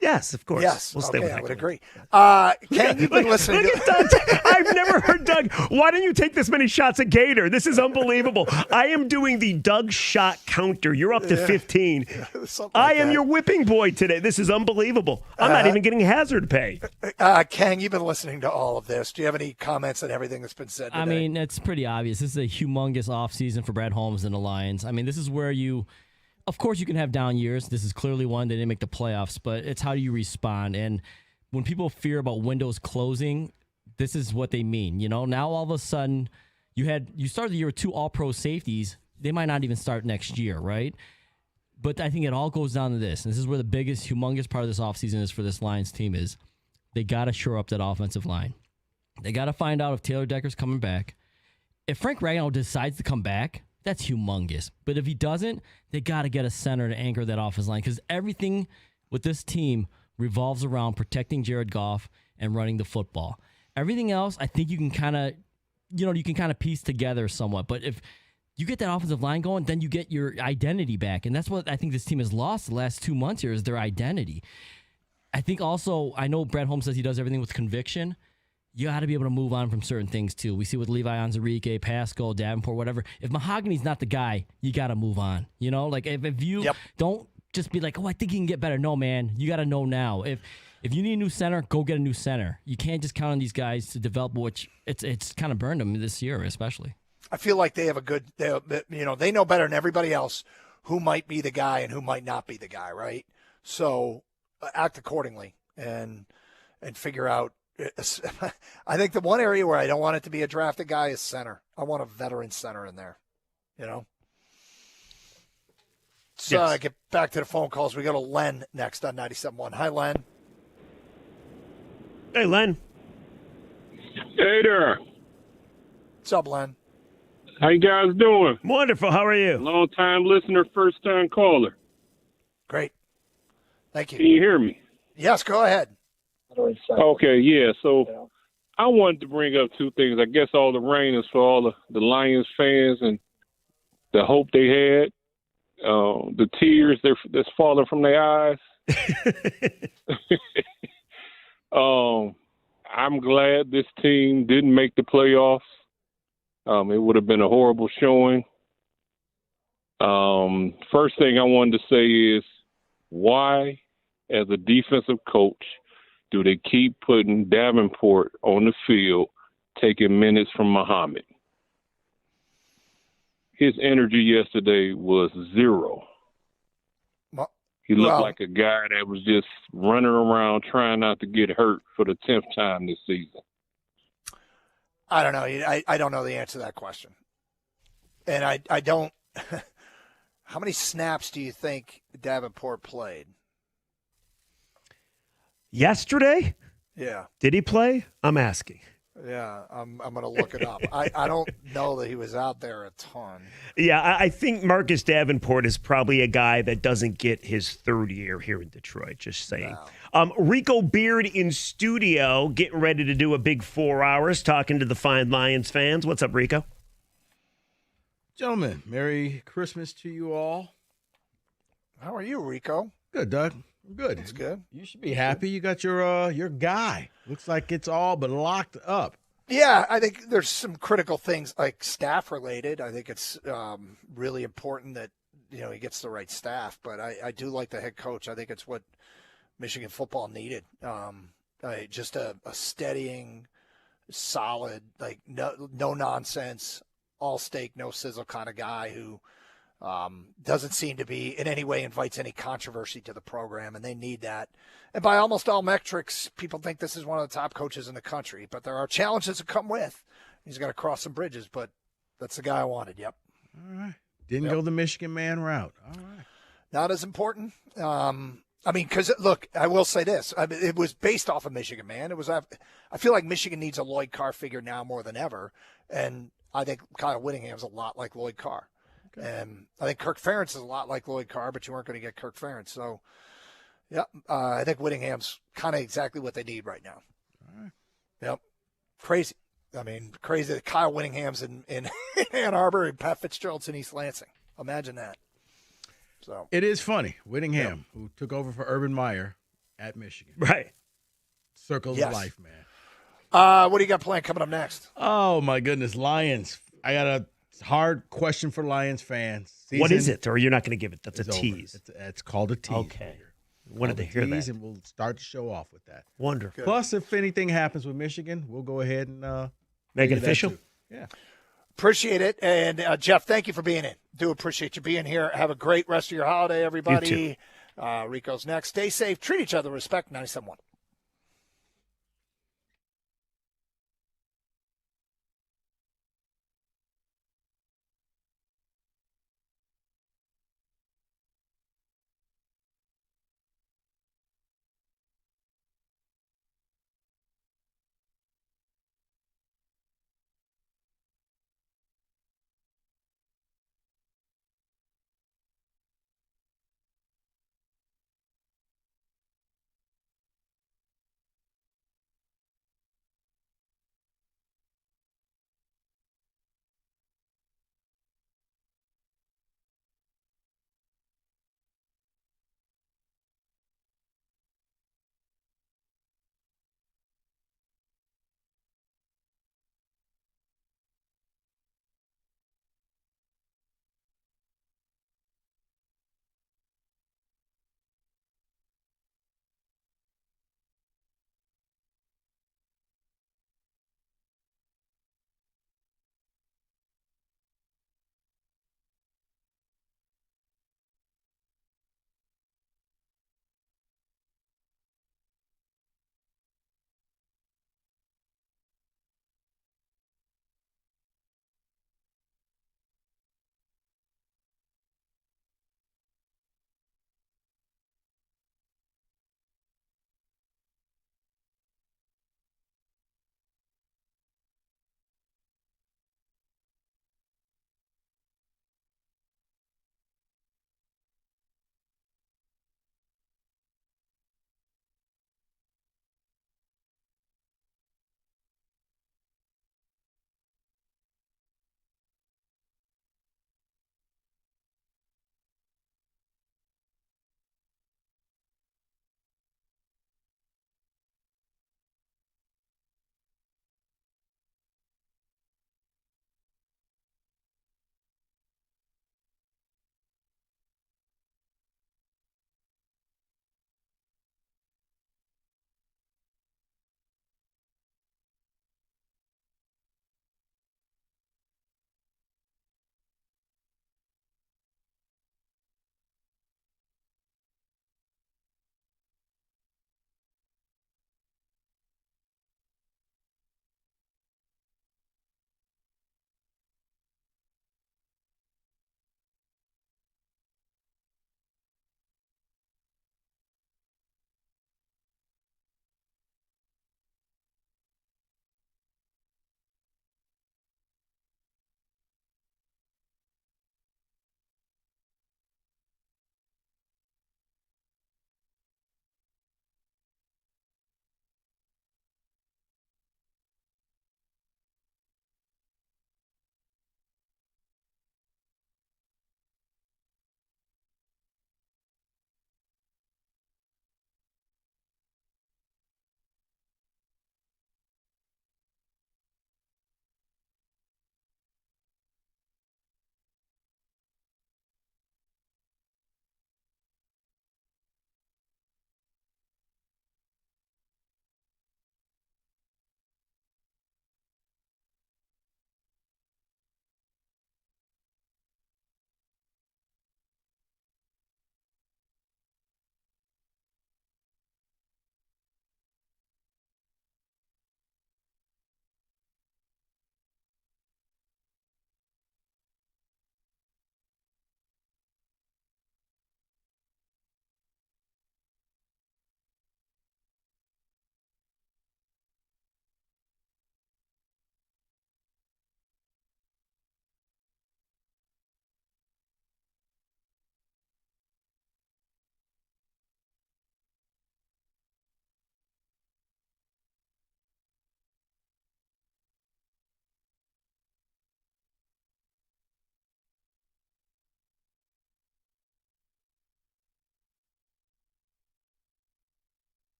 Yes, of course. Yes. We'll stay with I would heckling. agree. Ken, you've been listening Look at Doug. I've never heard Doug. Why don't you take this many shots at Gator? This is unbelievable. I am doing the Doug shot counter. You're up to 15. I am your whipping boy today. This is unbelievable. I'm not even getting hazard pay. Ken, you've been listening to all of this. Do you have any comments on everything that's been said today? I mean, it's pretty obvious. This is a humongous offseason for Brad Holmes and the Lions. I mean, this is where of course, you can have down years. This is clearly one. They didn't make the playoffs, but it's how do you respond? And when people fear about windows closing, this is what they mean. Now all of a sudden, you started the year with 2 all-pro safeties. They might not even start next year, right? But I think it all goes down to this. And this is where the biggest, humongous part of this offseason is for this Lions team is they got to shore up that offensive line. They got to find out if Taylor Decker's coming back. If Frank Ragnow decides to come back, that's humongous. But if he doesn't, they got to get a center to anchor that offensive line because everything with this team revolves around protecting Jared Goff and running the football. Everything else, I think you can kind of piece together somewhat. But if you get that offensive line going, then you get your identity back. And that's what I think this team has lost the last 2 months here is their identity. I think also, I know Brad Holmes says he does everything with conviction. You got to be able to move on from certain things, too. We see with Levi Onwuzurike, Pascal, Davenport, whatever. If Mahogany's not the guy, you got to move on. You know, like if you don't just be like, oh, I think he can get better. No, man, you got to know now. If you need a new center, go get a new center. You can't just count on these guys to develop, which it's kind of burned them this year, especially. I feel like they have they know better than everybody else who might be the guy and who might not be the guy, right? So act accordingly and figure out. I think the one area where I don't want it to be a drafted guy is center. I want a veteran center in there, you know? So get back to the phone calls. We go to Len next on 97.1. Hi, Len. Hey, Len. Hey there. What's up, Len? How you guys doing? Wonderful. How are you? Long time listener, first time caller. Great. Thank you. Can you hear me? Yes, go ahead. Okay, yeah. So I wanted to bring up two things. I guess all the rain is for all the Lions fans and the hope they had, the tears that's falling from their eyes. I'm glad this team didn't make the playoffs. It would have been a horrible showing. First thing I wanted to say is why, as a defensive coach, do they keep putting Davenport on the field, taking minutes from Muhammad? His energy yesterday was zero. He looked like a guy that was just running around trying not to get hurt for the 10th time this season. I don't know. I don't know the answer to that question. And I don't – how many snaps do you think Davenport played? Yesterday? Yeah. Did he play? I'm asking. Yeah, I'm going to look it up. I don't know that he was out there a ton. Yeah, I think Marcus Davenport is probably a guy that doesn't get his third year here in Detroit, just saying. No. Rico Beard in studio, getting ready to do a big 4 hours, talking to the fine Lions fans. What's up, Rico? Gentlemen, Merry Christmas to you all. How are you, Rico? Good, Doug. Good. That's good. You should be happy. You got your guy. Looks like it's all but locked up. Yeah, I think there's some critical things like staff related. I think it's really important that he gets the right staff. But I do like the head coach. I think it's what Michigan football needed. Just a steadying, solid, like no nonsense, all steak, no sizzle kind of guy who doesn't seem to be in any way invites any controversy to the program, and they need that. And by almost all metrics, people think this is one of the top coaches in the country, but there are challenges that come with. He's got to cross some bridges, but that's the guy I wanted. Yep. All right. Didn't go the Michigan man route. All right. Not as important. Because look, I will say this. It was based off of Michigan man. I feel like Michigan needs a Lloyd Carr figure now more than ever, and I think Kyle Whittingham's a lot like Lloyd Carr. Okay. And I think Kirk Ferentz is a lot like Lloyd Carr, but you weren't going to get Kirk Ferentz. So, yeah, I think Whittingham's kind of exactly what they need right now. All right. Yep. Crazy. Crazy that Kyle Whittingham's in Ann Arbor and Pat Fitzgerald's in East Lansing. Imagine that. So it is funny. Whittingham, who took over for Urban Meyer at Michigan. Right. Circles of life, man. What do you got planned coming up next? Oh, my goodness. Lions. I got a hard question for Lions fans. What is it? Or you're not going to give it? That's a tease. It's called a tease. Okay. Wanted to hear that. And we'll start the show off with that. Wonderful. Plus, if anything happens with Michigan, we'll go ahead and make it official. Yeah. Appreciate it. And, Jeff, thank you for being in. Do appreciate you being here. Have a great rest of your holiday, everybody. You too. Rico's next. Stay safe. Treat each other with respect. 97.1.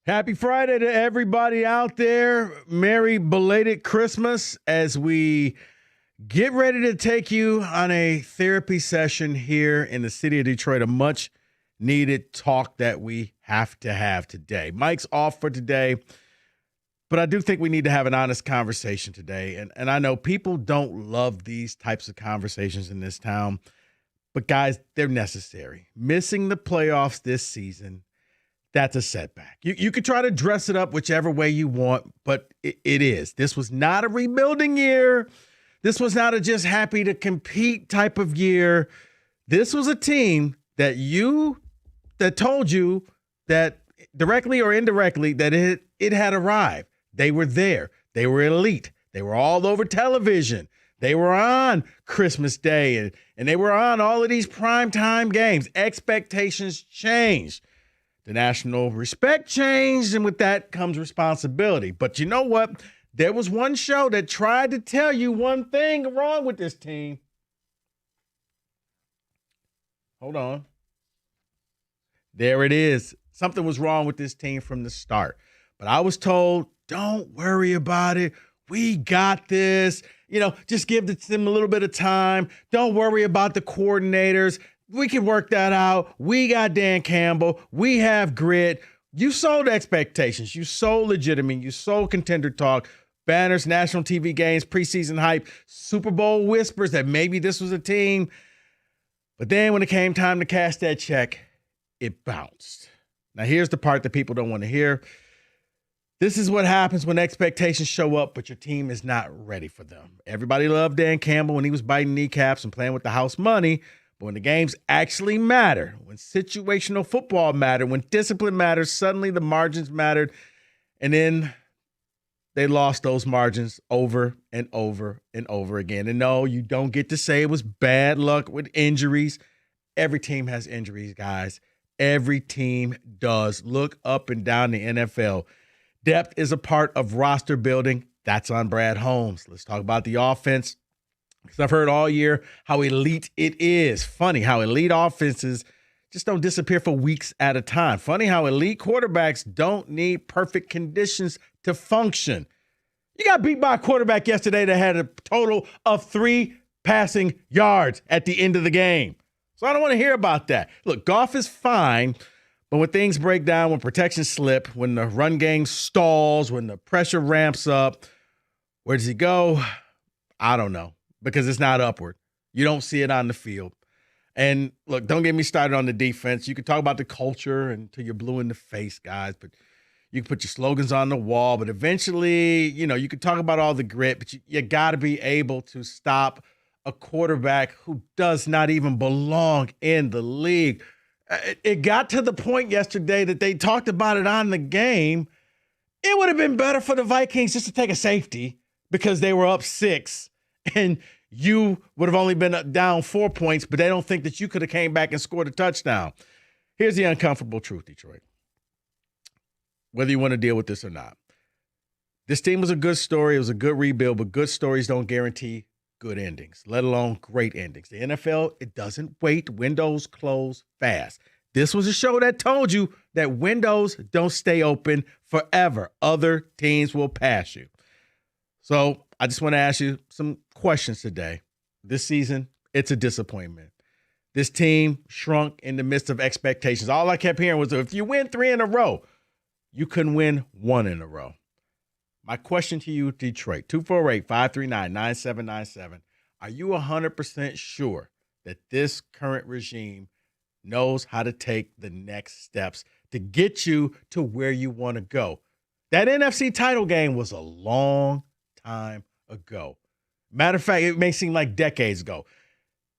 Happy Friday to everybody out there. Merry belated Christmas as we get ready to take you on a therapy session here in the city of Detroit, a much needed talk that we have to have today. Mike's off for today, but I do think we need to have an honest conversation today. And I know people don't love these types of conversations in this town, but guys, they're necessary. Missing the playoffs this season, that's a setback. You could try to dress it up whichever way you want, but it is. This was not a rebuilding year. This was not a just happy to compete type of year. This was a team that told you that directly or indirectly that it had arrived. They were there. They were elite. They were all over television. They were on Christmas Day and they were on all of these primetime games. Expectations changed. The national respect changed, and with that comes responsibility. But you know what? There was one show that tried to tell you one thing wrong with this team. Hold on. There it is. Something was wrong with this team from the start. But I was told, don't worry about it. We got this. Just give them a little bit of time. Don't worry about the coordinators. We can work that out. We got Dan Campbell. We have grit. You sold expectations. You sold legitimate. You sold contender talk, banners, national TV games, preseason hype, Super Bowl whispers that maybe this was a team. But then when it came time to cash that check, it bounced. Now, here's the part that people don't want to hear. This is what happens when expectations show up, but your team is not ready for them. Everybody loved Dan Campbell when he was biting kneecaps and playing with the house money. But when the games actually matter, when situational football mattered, when discipline matters, suddenly the margins mattered. And then they lost those margins over and over and over again. And no, you don't get to say it was bad luck with injuries. Every team has injuries, guys. Every team does. Look up and down the NFL. Depth is a part of roster building. That's on Brad Holmes. Let's talk about the offense. Because I've heard all year how elite it is. Funny how elite offenses just don't disappear for weeks at a time. Funny how elite quarterbacks don't need perfect conditions to function. You got beat by a quarterback yesterday that had a total of 3 passing yards at the end of the game. So I don't want to hear about that. Look, Goff is fine, but when things break down, when protection slip, when the run game stalls, when the pressure ramps up, where does he go? I don't know. Because it's not upward. You don't see it on the field. And look, don't get me started on the defense. You can talk about the culture until you're blue in the face, guys, but you can put your slogans on the wall. But eventually, you can talk about all the grit, but you got to be able to stop a quarterback who does not even belong in the league. It got to the point yesterday that they talked about it on the game. It would have been better for the Vikings just to take a safety because they were up 6. And you would have only been down 4 points, but they don't think that you could have came back and scored a touchdown. Here's the uncomfortable truth, Detroit. Whether you want to deal with this or not. This team was a good story. It was a good rebuild, but good stories don't guarantee good endings, let alone great endings. The NFL, it doesn't wait. Windows close fast. This was a show that told you that windows don't stay open forever. Other teams will pass you. So I just want to ask you some questions today. This season, it's a disappointment. This team shrunk in the midst of expectations. All I kept hearing was if you win 3 in a row, you couldn't win 1 in a row. My question to you, Detroit, 248-539-9797. Are you 100% sure that this current regime knows how to take the next steps to get you to where you want to go? That NFC title game was a long time ago. Matter of fact, it may seem like decades ago.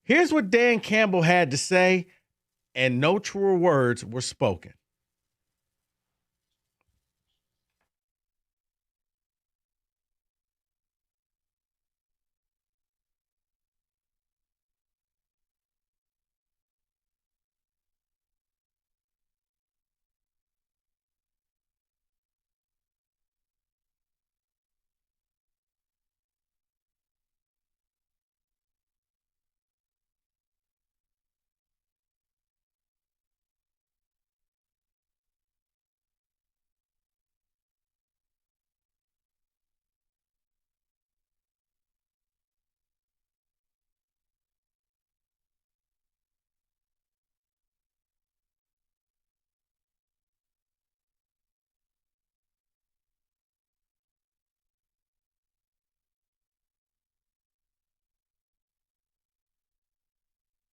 Here's what Dan Campbell had to say, and no truer words were spoken.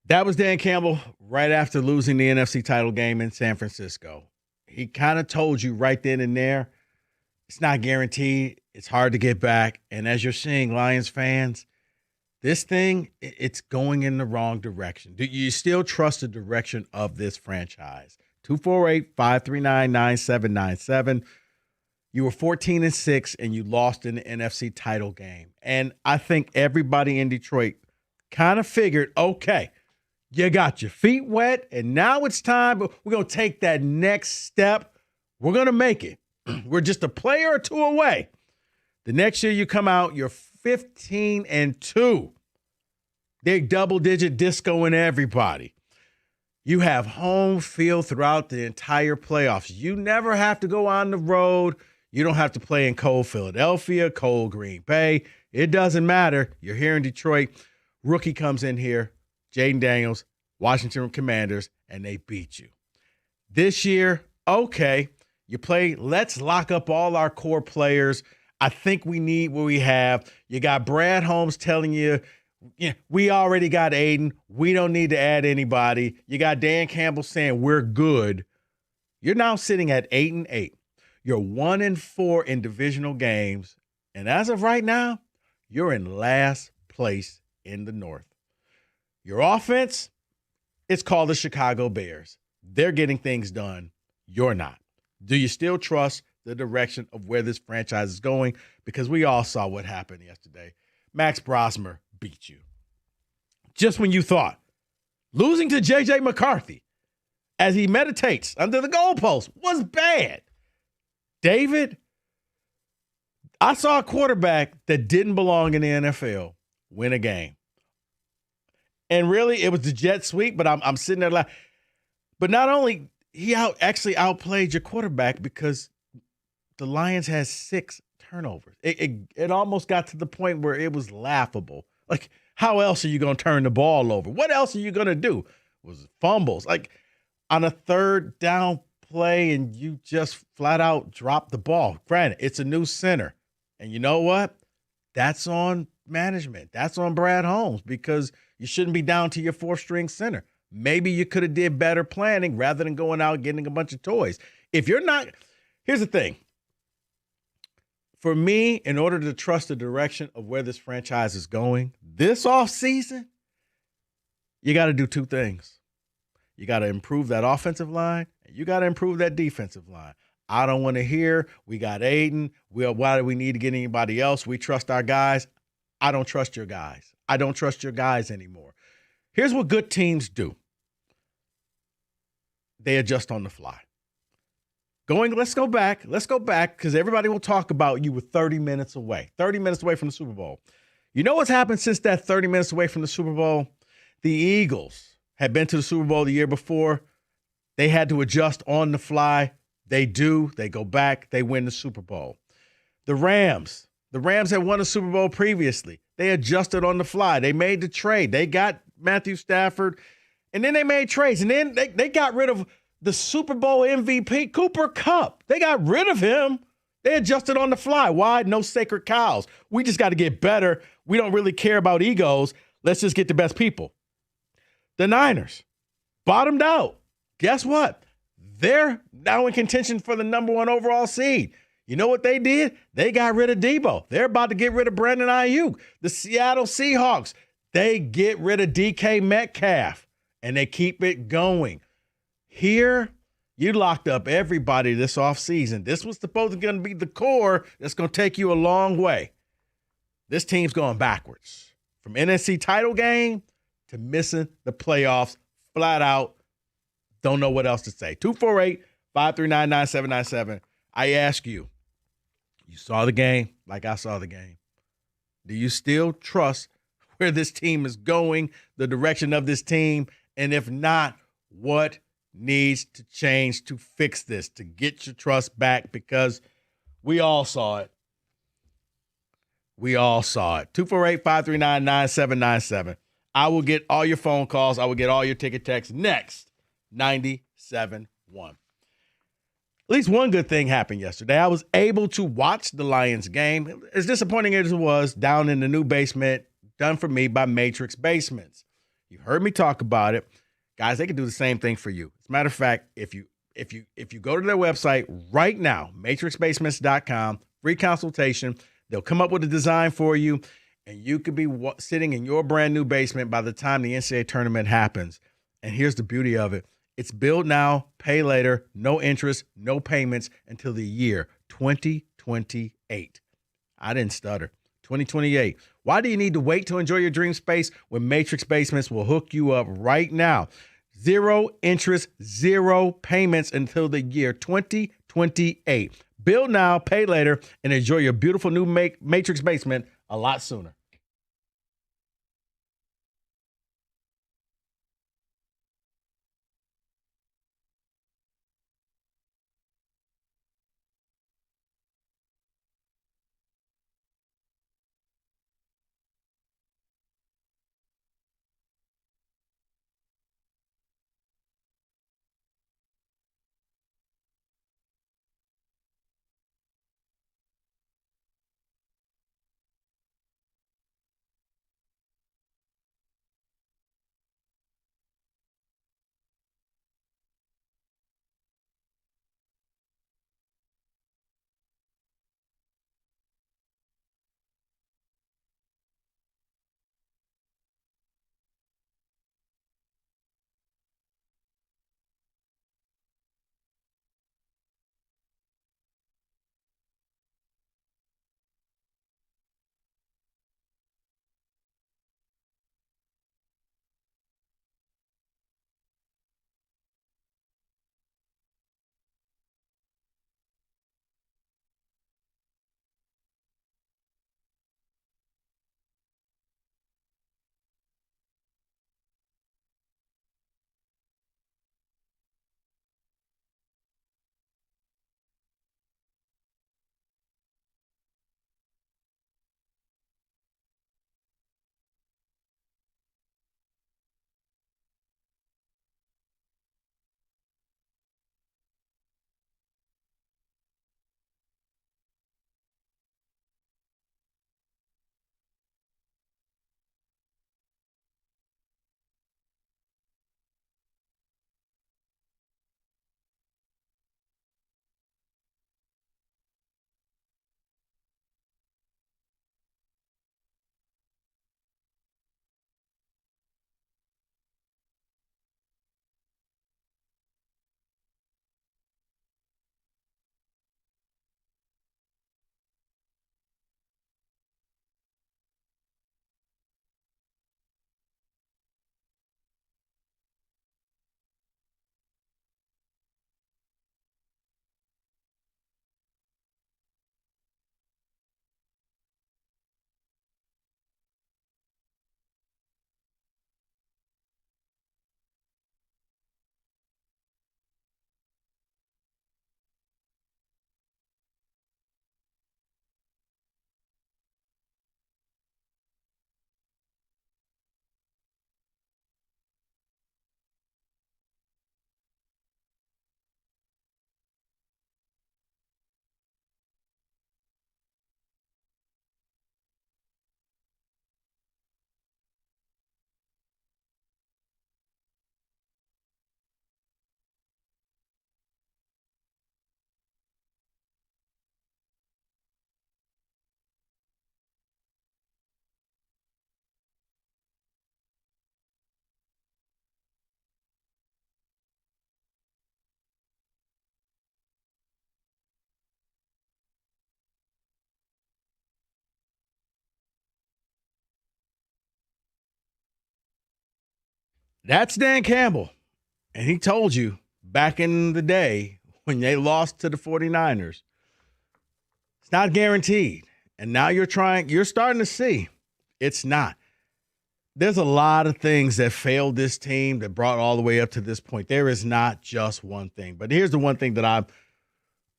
That was Dan Campbell right after losing the NFC title game in San Francisco. He kind of told you right then and there, it's not guaranteed. It's hard to get back. And as you're seeing, Lions fans, this thing, it's going in the wrong direction. Do you still trust the direction of this franchise? 248-539-9797. You were 14-6, and you lost in the NFC title game. And I think everybody in Detroit kind of figured, okay, you got your feet wet, and now it's time. But we're going to take that next step. We're going to make it. We're just a player or two away. The next year you come out, you're 15-2. They're double-digit discoing everybody. You have home field throughout the entire playoffs. You never have to go on the road. You don't have to play in cold Philadelphia, cold Green Bay. It doesn't matter. You're here in Detroit. Rookie comes in here, Jaden Daniels, Washington Commanders, and they beat you. This year, okay, you play, let's lock up all our core players. I think we need what we have. You got Brad Holmes telling you, yeah, we already got Aiden. We don't need to add anybody. You got Dan Campbell saying we're good. You're now sitting at 8-8. You're 1-4 in divisional games. And as of right now, you're in last place in the North. Your offense, it's called the Chicago Bears. They're getting things done. You're not. Do you still trust the direction of where this franchise is going? Because we all saw what happened yesterday. Max Brosmer beat you. Just when you thought losing to J.J. McCarthy as he meditates under the goalpost was bad. David, I saw a quarterback that didn't belong in the NFL win a game. And really, it was the jet sweep, but I'm sitting there like, but not only he actually outplayed your quarterback because the Lions had 6 turnovers. It almost got to the point where it was laughable. Like, how else are you going to turn the ball over? What else are you going to do? Was it fumbles? Like, on a third down play and you just flat out drop the ball. Granted, it's a new center. And you know what? That's on management. That's on Brad Holmes because you shouldn't be down to your 4th-string center. Maybe you could have did better planning rather than going out and getting a bunch of toys. If you're not – here's the thing. For me, in order to trust the direction of where this franchise is going this offseason, you got to do 2 things. You got to improve that offensive line, and you got to improve that defensive line. I don't want to hear we got Aiden. Why do we need to get anybody else? We trust our guys. I don't trust your guys. I don't trust your guys anymore. Here's what good teams do. They adjust on the fly. Let's go back because everybody will talk about you were 30 minutes away from the Super Bowl. You know what's happened since that 30 minutes away from the Super Bowl? The Eagles had been to the Super Bowl the year before. They had to adjust on the fly. They do. They go back. They win the Super Bowl. The Rams had won a Super Bowl previously. They adjusted on the fly. They made the trade. They got Matthew Stafford, and then they made trades. And then they got rid of the Super Bowl MVP, Cooper Kupp. They got rid of him. They adjusted on the fly. Why? No sacred cows. We just got to get better. We don't really care about egos. Let's just get the best people. The Niners bottomed out. Guess what? They're now in contention for the number 1 overall seed. You know what they did? They got rid of Debo. They're about to get rid of Brandon Ayuk. The Seattle Seahawks, they get rid of DK Metcalf, and they keep it going. Here, you locked up everybody this offseason. This was supposed to be the core that's going to take you a long way. This team's going backwards. From NFC title game to missing the playoffs flat out. Don't know what else to say. 248-539-9797. I ask you, you saw the game like I saw the game. Do you still trust where this team is going, the direction of this team? And if not, what needs to change to fix this, to get your trust back? Because we all saw it. We all saw it. 248-539-9797. I will get all your phone calls. I will get all your ticket texts next. 97.1. At least one good thing happened yesterday. I was able to watch the Lions game. As disappointing as it was, down in the new basement, done for me by Matrix Basements. You heard me talk about it. Guys, they can do the same thing for you. As a matter of fact, if you go to their website right now, matrixbasements.com, free consultation, they'll come up with a design for you, and you could be sitting in your brand new basement by the time the NCAA tournament happens. And here's the beauty of it. It's build now, pay later, no interest, no payments until the year 2028. I didn't stutter. 2028. Why do you need to wait to enjoy your dream space when Matrix Basements will hook you up right now? 0 interest, 0 payments until the year 2028. Build now, pay later, and enjoy your beautiful new Matrix Basement a lot sooner. That's Dan Campbell. And he told you back in the day when they lost to the 49ers, it's not guaranteed. And now you're starting to see it's not. There's a lot of things that failed this team that brought all the way up to this point. There is not just one thing. But here's the one thing that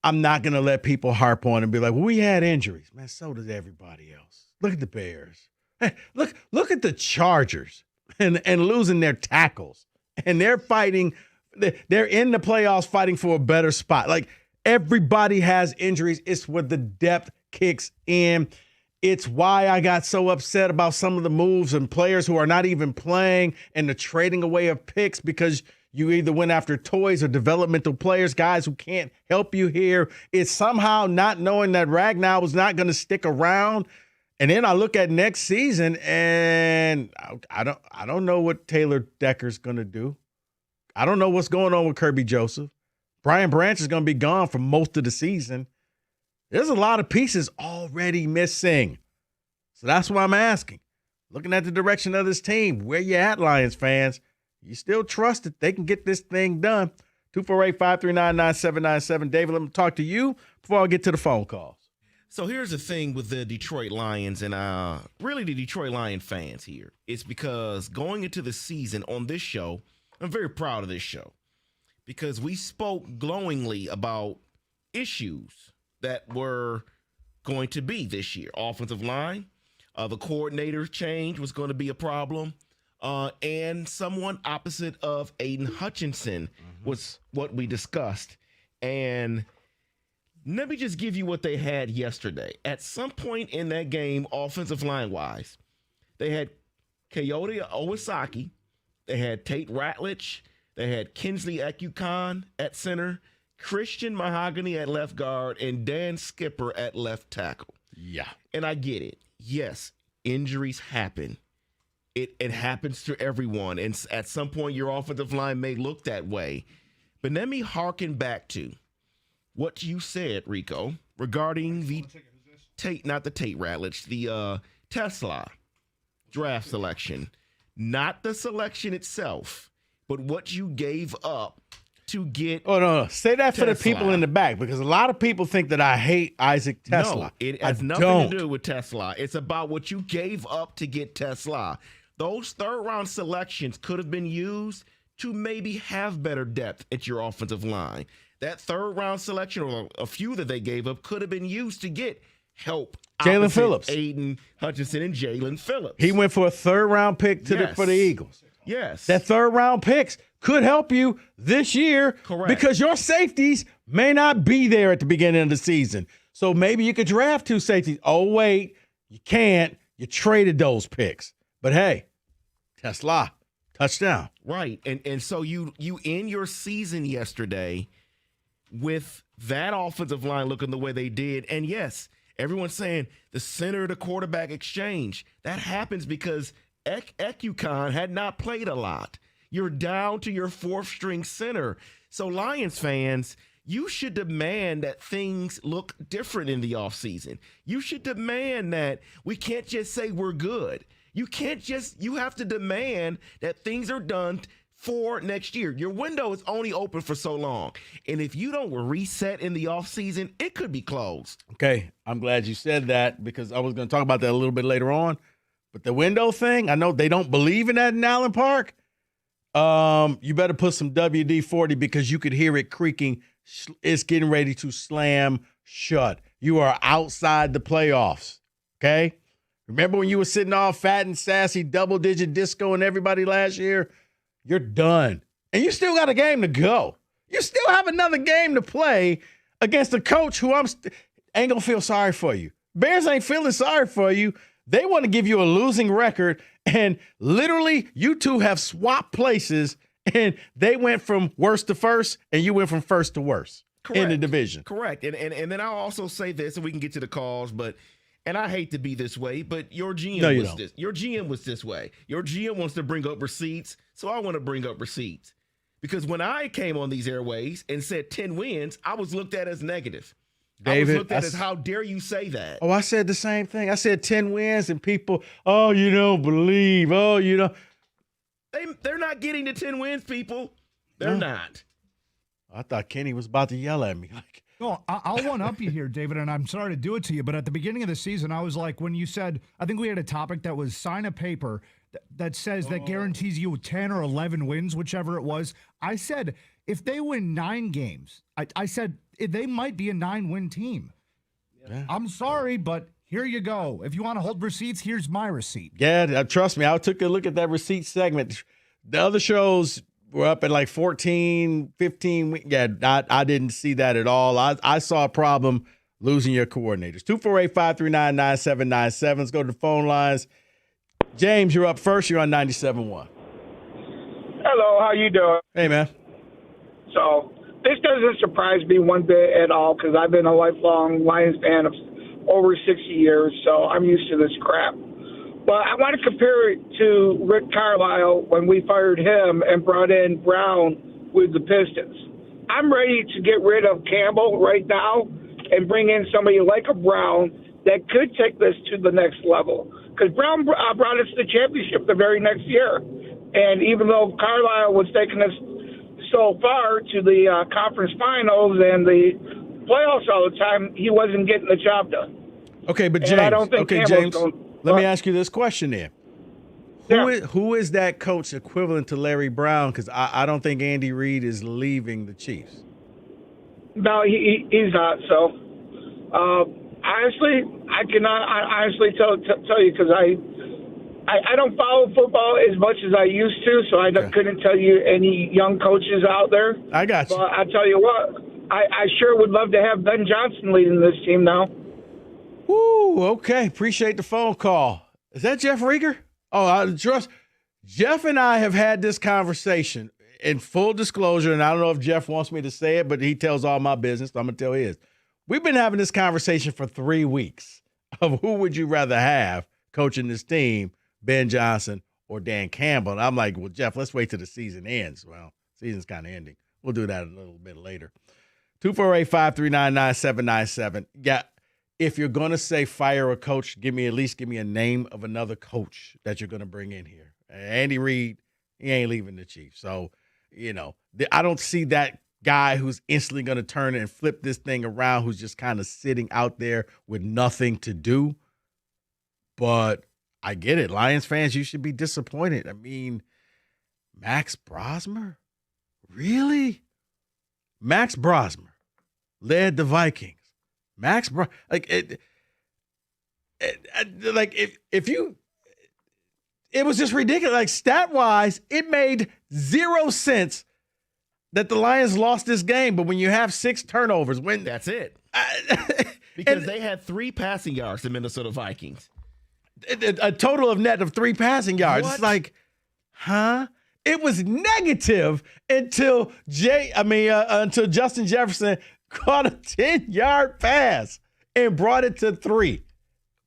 I'm not going to let people harp on and be like, well, we had injuries. Man, so does everybody else. Look at the Bears. Hey, look at the Chargers and losing their tackles. And they're fighting. They're in the playoffs fighting for a better spot. Like, everybody has injuries. It's where the depth kicks in. It's why I got so upset about some of the moves and players who are not even playing and the trading away of picks because you either went after toys or developmental players, guys who can't help you here. It's somehow not knowing that Ragnar was not going to stick around. And then I look at next season and I don't know what Taylor Decker's going to do. I don't know what's going on with Kirby Joseph. Brian Branch is going to be gone for most of the season. There's a lot of pieces already missing. So that's why I'm asking. Looking at the direction of this team, where you at, Lions fans? You still trust that they can get this thing done? 248-539-9797. David, let me talk to you before I get to the phone calls. So here's the thing with the Detroit Lions and really the Detroit Lion fans here. It's because going into the season on this show, I'm very proud of this show because we spoke glowingly about issues that were going to be this year. Offensive line, the coordinator change was going to be a problem, and someone opposite of Aiden Hutchinson was what we discussed. And let me just give you what they had yesterday. At some point in that game, offensive line-wise, they had Coyote Owasaki, they had Tate Ratledge, they had Kinsley Ekukon at center, Christian Mahogany at left guard, and Dan Skipper at left tackle. Yeah. And I get it. Yes, injuries happen. It happens to everyone. And at some point, your offensive line may look that way. But let me hearken back to what you said, Rico, regarding the Tate, not the Tate Ratledge, the Tesla draft selection. Not the selection itself, but what you gave up to get. Oh, no. Say that Tesla. for the people in the back, because a lot of people think that I hate Isaac Tesla. No, it has nothing to do with Tesla. It's about what you gave up to get Tesla. Those third-round selections could have been used to maybe have better depth at your offensive line. That third-round selection, or a few that they gave up, could have been used to get help. Jalen Phillips. Aiden Hutchinson and Jalen Phillips. He went for a third-round pick for the Eagles. Yes. That third-round picks could help you this year. Correct. Because your safeties may not be there at the beginning of the season. So maybe you could draft two safeties. Oh, wait, you can't. You traded those picks. But, hey, Tesla, touchdown. Right. And so you end your season yesterday with that offensive line looking the way they did. And, yes, everyone's saying the center to quarterback exchange. That happens because Ekukon had not played a lot. You're down to your fourth-string center. So, Lions fans, you should demand that things look different in the offseason. You should demand that we can't just say we're good. You have to demand that things are done for next year. Your window is only open for so long. And if you don't reset in the offseason, it could be closed. Okay, I'm glad you said that because I was going to talk about that a little bit later on. But the window thing, I know they don't believe in that in Allen Park. You better put some WD-40 because you could hear it creaking. It's getting ready to slam shut. You are outside the playoffs, okay? Remember when you were sitting all fat and sassy, double-digit disco and everybody last year? You're done. And you still got a game to go. You still have another game to play against a coach who ain't going to feel sorry for you. Bears ain't feeling sorry for you. They want to give you a losing record, and literally you two have swapped places, and they went from worst to first, and you went from first to worst in the division. Correct. And then I'll also say this, and we can get to the calls, and I hate to be this way, but your GM was this way. Your GM wants to bring up receipts, so I want to bring up receipts. Because when I came on these airways and said 10 wins, I was looked at as negative. David, I was looked at as, how dare you say that? Oh, I said the same thing. I said 10 wins, and people, oh, you don't believe. Oh, you know. They're not getting to 10 wins, people. They're not. I thought Kenny was about to yell at me. No, I'll one-up you here, David, and I'm sorry to do it to you, but at the beginning of the season, I was like, when you said, I think we had a topic that was sign a paper that says that guarantees you 10 or 11 wins, whichever it was. I said, if they win 9 games, I said they might be a 9-win team. Yeah. I'm sorry, but here you go. If you want to hold receipts, here's my receipt. Yeah, trust me, I took a look at that receipt segment. The other shows were up at like 14, 15. Yeah, I didn't see that at all. I saw a problem losing your coordinators. 248-539-9797. Let's go to the phone lines. James, you're up first. You're on 97.1. Hello, how you doing? Hey, man. So this doesn't surprise me one bit at all because I've been a lifelong Lions fan of over 60 years, so I'm used to this crap. But I want to compare it to Rick Carlisle when we fired him and brought in Brown with the Pistons. I'm ready to get rid of Campbell right now and bring in somebody like a Brown that could take this to the next level. Because Brown brought us the championship the very next year. And even though Carlisle was taking us so far to the conference finals and the playoffs all the time, he wasn't getting the job done. Okay, but James, and I don't think James, going, let me ask you this question then. Who is that coach equivalent to Larry Brown? Because I don't think Andy Reid is leaving the Chiefs. No, he's not. So, honestly, I cannot honestly tell you because I don't follow football as much as I used to, so I couldn't tell you any young coaches out there. I got you. But I tell you what, I sure would love to have Ben Johnson leading this team now. Woo, okay. Appreciate the phone call. Is that Jeff Rieger? Oh, Jeff and I have had this conversation in full disclosure, and I don't know if Jeff wants me to say it, but he tells all my business, so I'm going to tell his. We've been having this conversation for 3 weeks of who would you rather have coaching this team, Ben Johnson or Dan Campbell. And I'm like, well, Jeff, let's wait till the season ends. Well, season's kind of ending. We'll do that a little bit later. 248-539-9797. Yeah. If you're going to say fire a coach, at least give me a name of another coach that you're going to bring in here. Andy Reid, he ain't leaving the Chiefs. So, I don't see that guy who's instantly going to turn and flip this thing around, who's just kind of sitting out there with nothing to do. But I get it. Lions fans, you should be disappointed. I mean, Max Brosmer? Really? Max Brosmer led the Vikings. It was just ridiculous. Like, stat-wise, it made 0 sense that the Lions lost this game. But when you have 6 turnovers, that's it. Because they had 3 passing yards, the Minnesota Vikings. A total of net of 3 passing yards. What? It's like, huh? It was negative until Justin Jefferson caught a 10-yard pass and brought it to 3.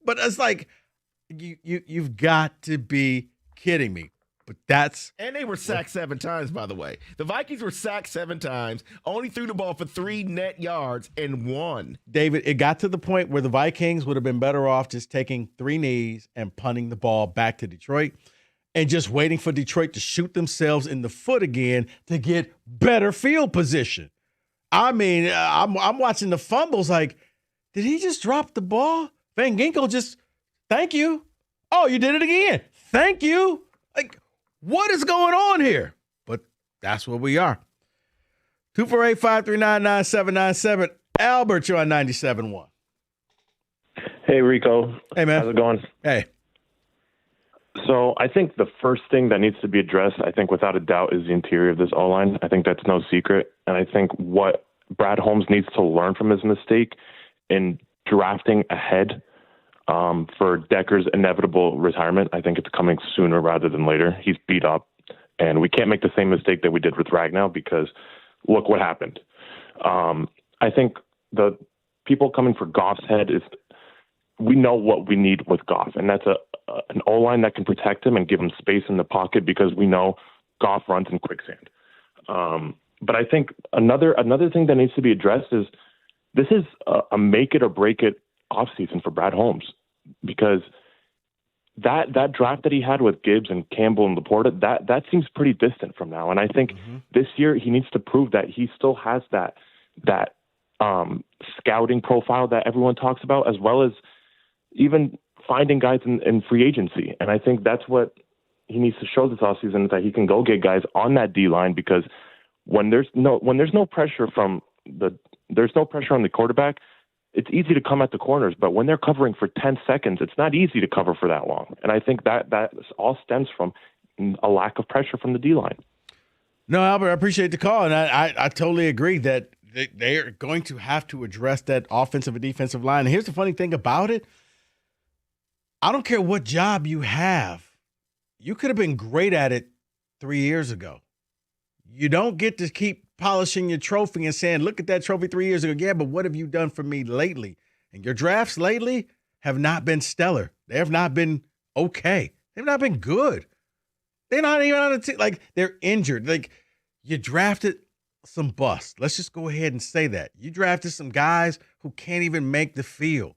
But it's like, you've got to be kidding me. But and they were sacked 7 times, by the way. The Vikings were sacked 7 times, only threw the ball for 3 net yards and won. David, it got to the point where the Vikings would have been better off just taking 3 knees and punting the ball back to Detroit and just waiting for Detroit to shoot themselves in the foot again to get better field position. I mean, I'm watching the fumbles like, did he just drop the ball? Van Ginkel just, thank you. Oh, you did it again. Thank you. Like, what is going on here? But that's where we are. 248-539-9797. Albert, you're on 97.1. Hey, Rico. Hey, man. How's it going? Hey. So I think the first thing that needs to be addressed, I think without a doubt, is the interior of this O-line. I think that's no secret. And I think what Brad Holmes needs to learn from his mistake in drafting ahead for Decker's inevitable retirement, I think it's coming sooner rather than later. He's beat up, and we can't make the same mistake that we did with Ragnow because look what happened. I think the people coming for Goff's head is we know what we need with Goff, and that's an O-line that can protect him and give him space in the pocket because we know Goff runs in quicksand. But I think another thing that needs to be addressed is this is a make it or break it offseason for Brad Holmes because that draft that he had with Gibbs and Campbell and Laporta, that seems pretty distant from now. And I think this year he needs to prove that he still has that scouting profile that everyone talks about, as well as even finding guys in free agency. And I think that's what he needs to show this offseason, is that he can go get guys on that D-line, because when there's no pressure on the quarterback, it's easy to come at the corners, but when they're covering for 10 seconds, it's not easy to cover for that long. And I think that all stems from a lack of pressure from the D-line. No, Albert, I appreciate the call, and I totally agree that They're going to have to address that offensive and defensive line. And here's the funny thing about it. I don't care what job you have. You could have been great at it 3 years ago. You don't get to keep polishing your trophy and saying, look at that trophy 3 years ago. Yeah, but what have you done for me lately? And your drafts lately have not been stellar. They have not been okay. They've not been good. They're not even on the team. Like, they're injured. Like, you drafted some busts. Let's just go ahead and say that. You drafted some guys who can't even make the field.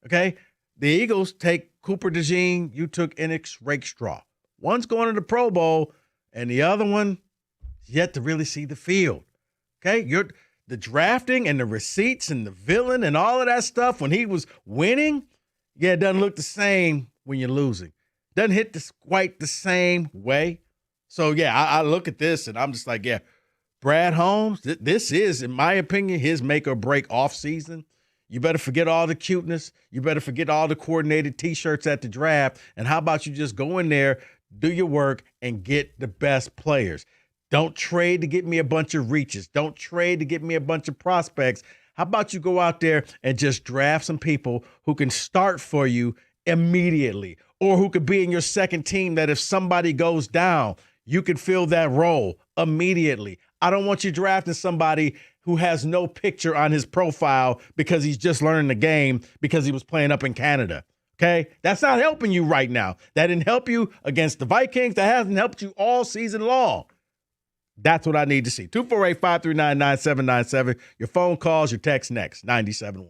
Okay? The Eagles take Cooper DeJean. You took Enix Rakestraw. One's going to the Pro Bowl, and the other one yet to really see the field. Okay? The drafting and the receipts and the villain and all of that stuff when he was winning, yeah, it doesn't look the same when you're losing. Doesn't hit quite the same way. So, yeah, I look at this, and I'm just like, yeah, Brad Holmes, this is, in my opinion, his make or break offseason. You better forget all the cuteness. You better forget all the coordinated T-shirts at the draft. And how about you just go in there, do your work, and get the best players? Don't trade to get me a bunch of reaches. Don't trade to get me a bunch of prospects. How about you go out there and just draft some people who can start for you immediately, or who could be in your second team that if somebody goes down, you can fill that role immediately. I don't want you drafting somebody who has no picture on his profile because he's just learning the game because he was playing up in Canada. Okay? That's not helping you right now. That didn't help you against the Vikings. That hasn't helped you all season long. That's what I need to see. 248-539-9797. Your phone calls, your text next. 97.1.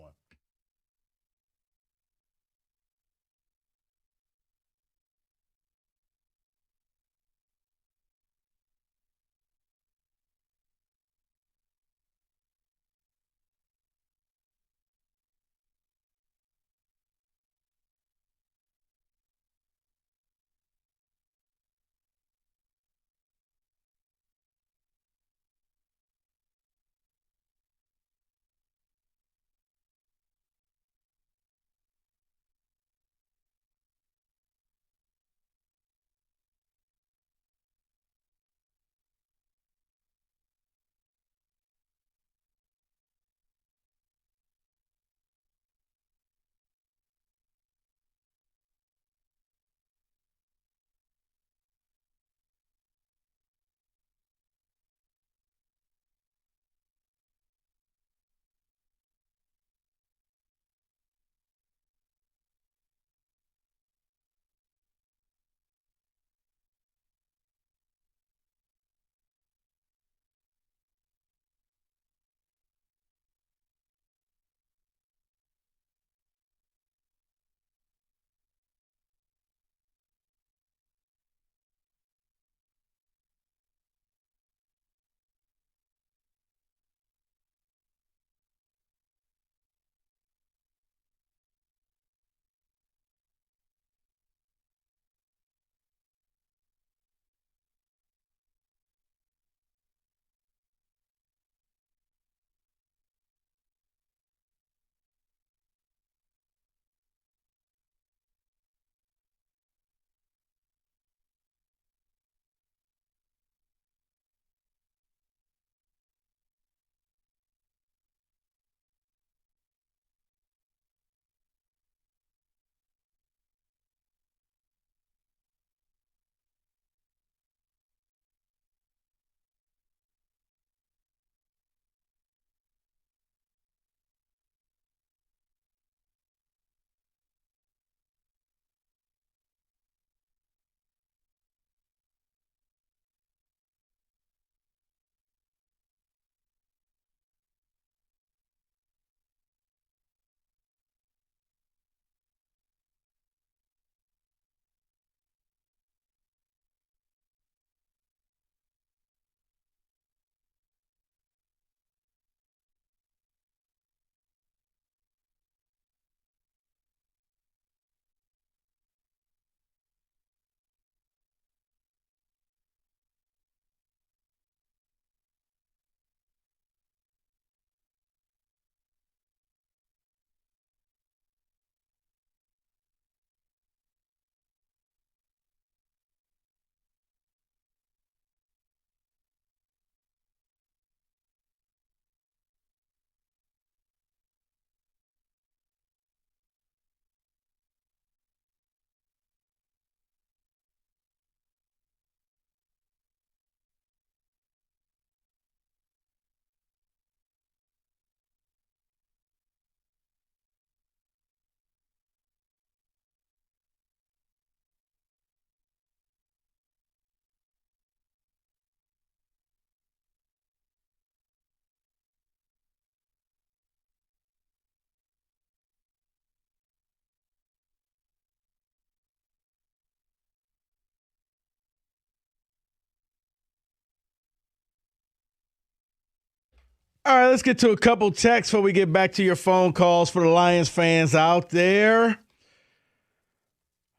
All right, let's get to a couple texts before we get back to your phone calls for the Lions fans out there.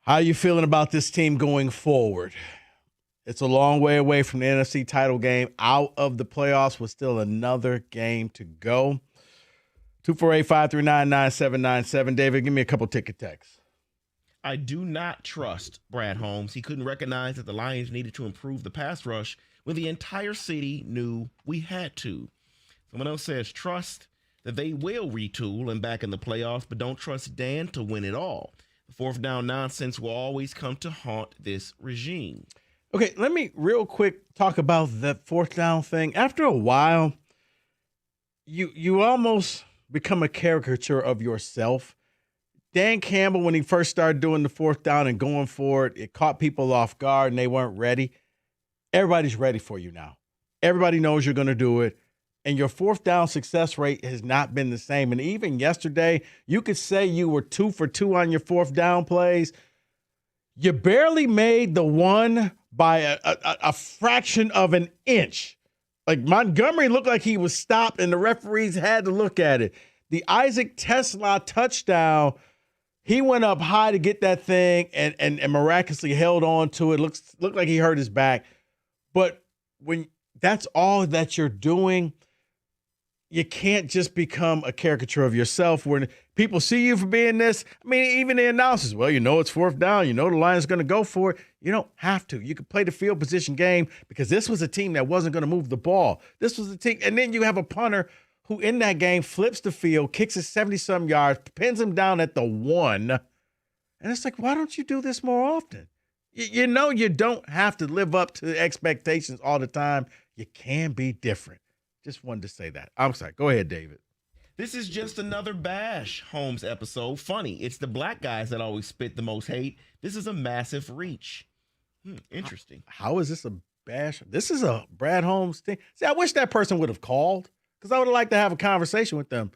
How are you feeling about this team going forward? It's a long way away from the NFC title game. Out of the playoffs with still another game to go. 248-539-9797. David, give me a couple ticket texts. I do not trust Brad Holmes. He couldn't recognize that the Lions needed to improve the pass rush when the entire city knew we had to. Someone else says, trust that they will retool and back in the playoffs, but don't trust Dan to win it all. The fourth down nonsense will always come to haunt this regime. Okay, let me real quick talk about that fourth down thing. After a while, you almost become a caricature of yourself. Dan Campbell, when he first started doing the fourth down and going for it, it caught people off guard and they weren't ready. Everybody's ready for you now. Everybody knows you're going to do it. And your fourth down success rate has not been the same. And even yesterday, you could say you were 2 for 2 on your fourth down plays. You barely made the one by a fraction of an inch. Like Montgomery looked like he was stopped and the referees had to look at it. The Isaac Tesla touchdown, he went up high to get that thing and miraculously held on to it. Looked like he hurt his back. But when that's all that you're doing, you can't just become a caricature of yourself when people see you for being this. I mean, even the announcers, well, you know it's fourth down. You know the Lions going to go for it. You don't have to. You can play the field position game because this was a team that wasn't going to move the ball. This was a team. And then you have a punter who in that game flips the field, kicks it 70-some yards, pins him down at the 1. And it's like, why don't you do this more often? You know you don't have to live up to expectations all the time. You can be different. Just wanted to say that. I'm sorry. Go ahead, David. This is just another Bash Holmes episode. Funny, it's the black guys that always spit the most hate. This is a massive reach. Interesting. How is this a Bash? This is a Brad Holmes thing. See, I wish that person would have called because I would have liked to have a conversation with them.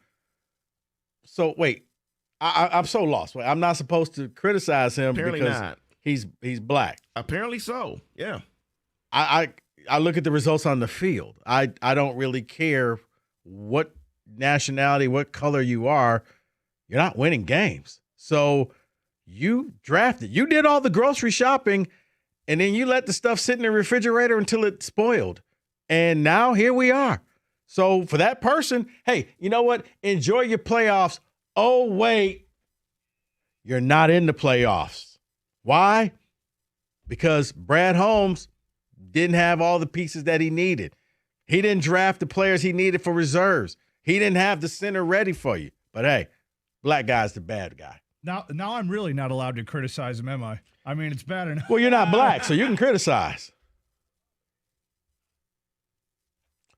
So, wait. I'm so lost. Wait, I'm not supposed to criticize him Apparently because not. He's black. Apparently so, yeah. I look at the results on the field. I don't really care what nationality, what color you are. You're not winning games. So you drafted. You did all the grocery shopping, and then you let the stuff sit in the refrigerator until it spoiled. And now here we are. So for that person, hey, you know what? Enjoy your playoffs. Oh, wait. You're not in the playoffs. Why? Because Brad Holmes didn't have all the pieces that he needed. He didn't draft the players he needed for reserves. He didn't have the center ready for you. But, hey, black guy's the bad guy. Now I'm really not allowed to criticize him, am I? I mean, it's bad enough. Well, you're not black, so you can criticize.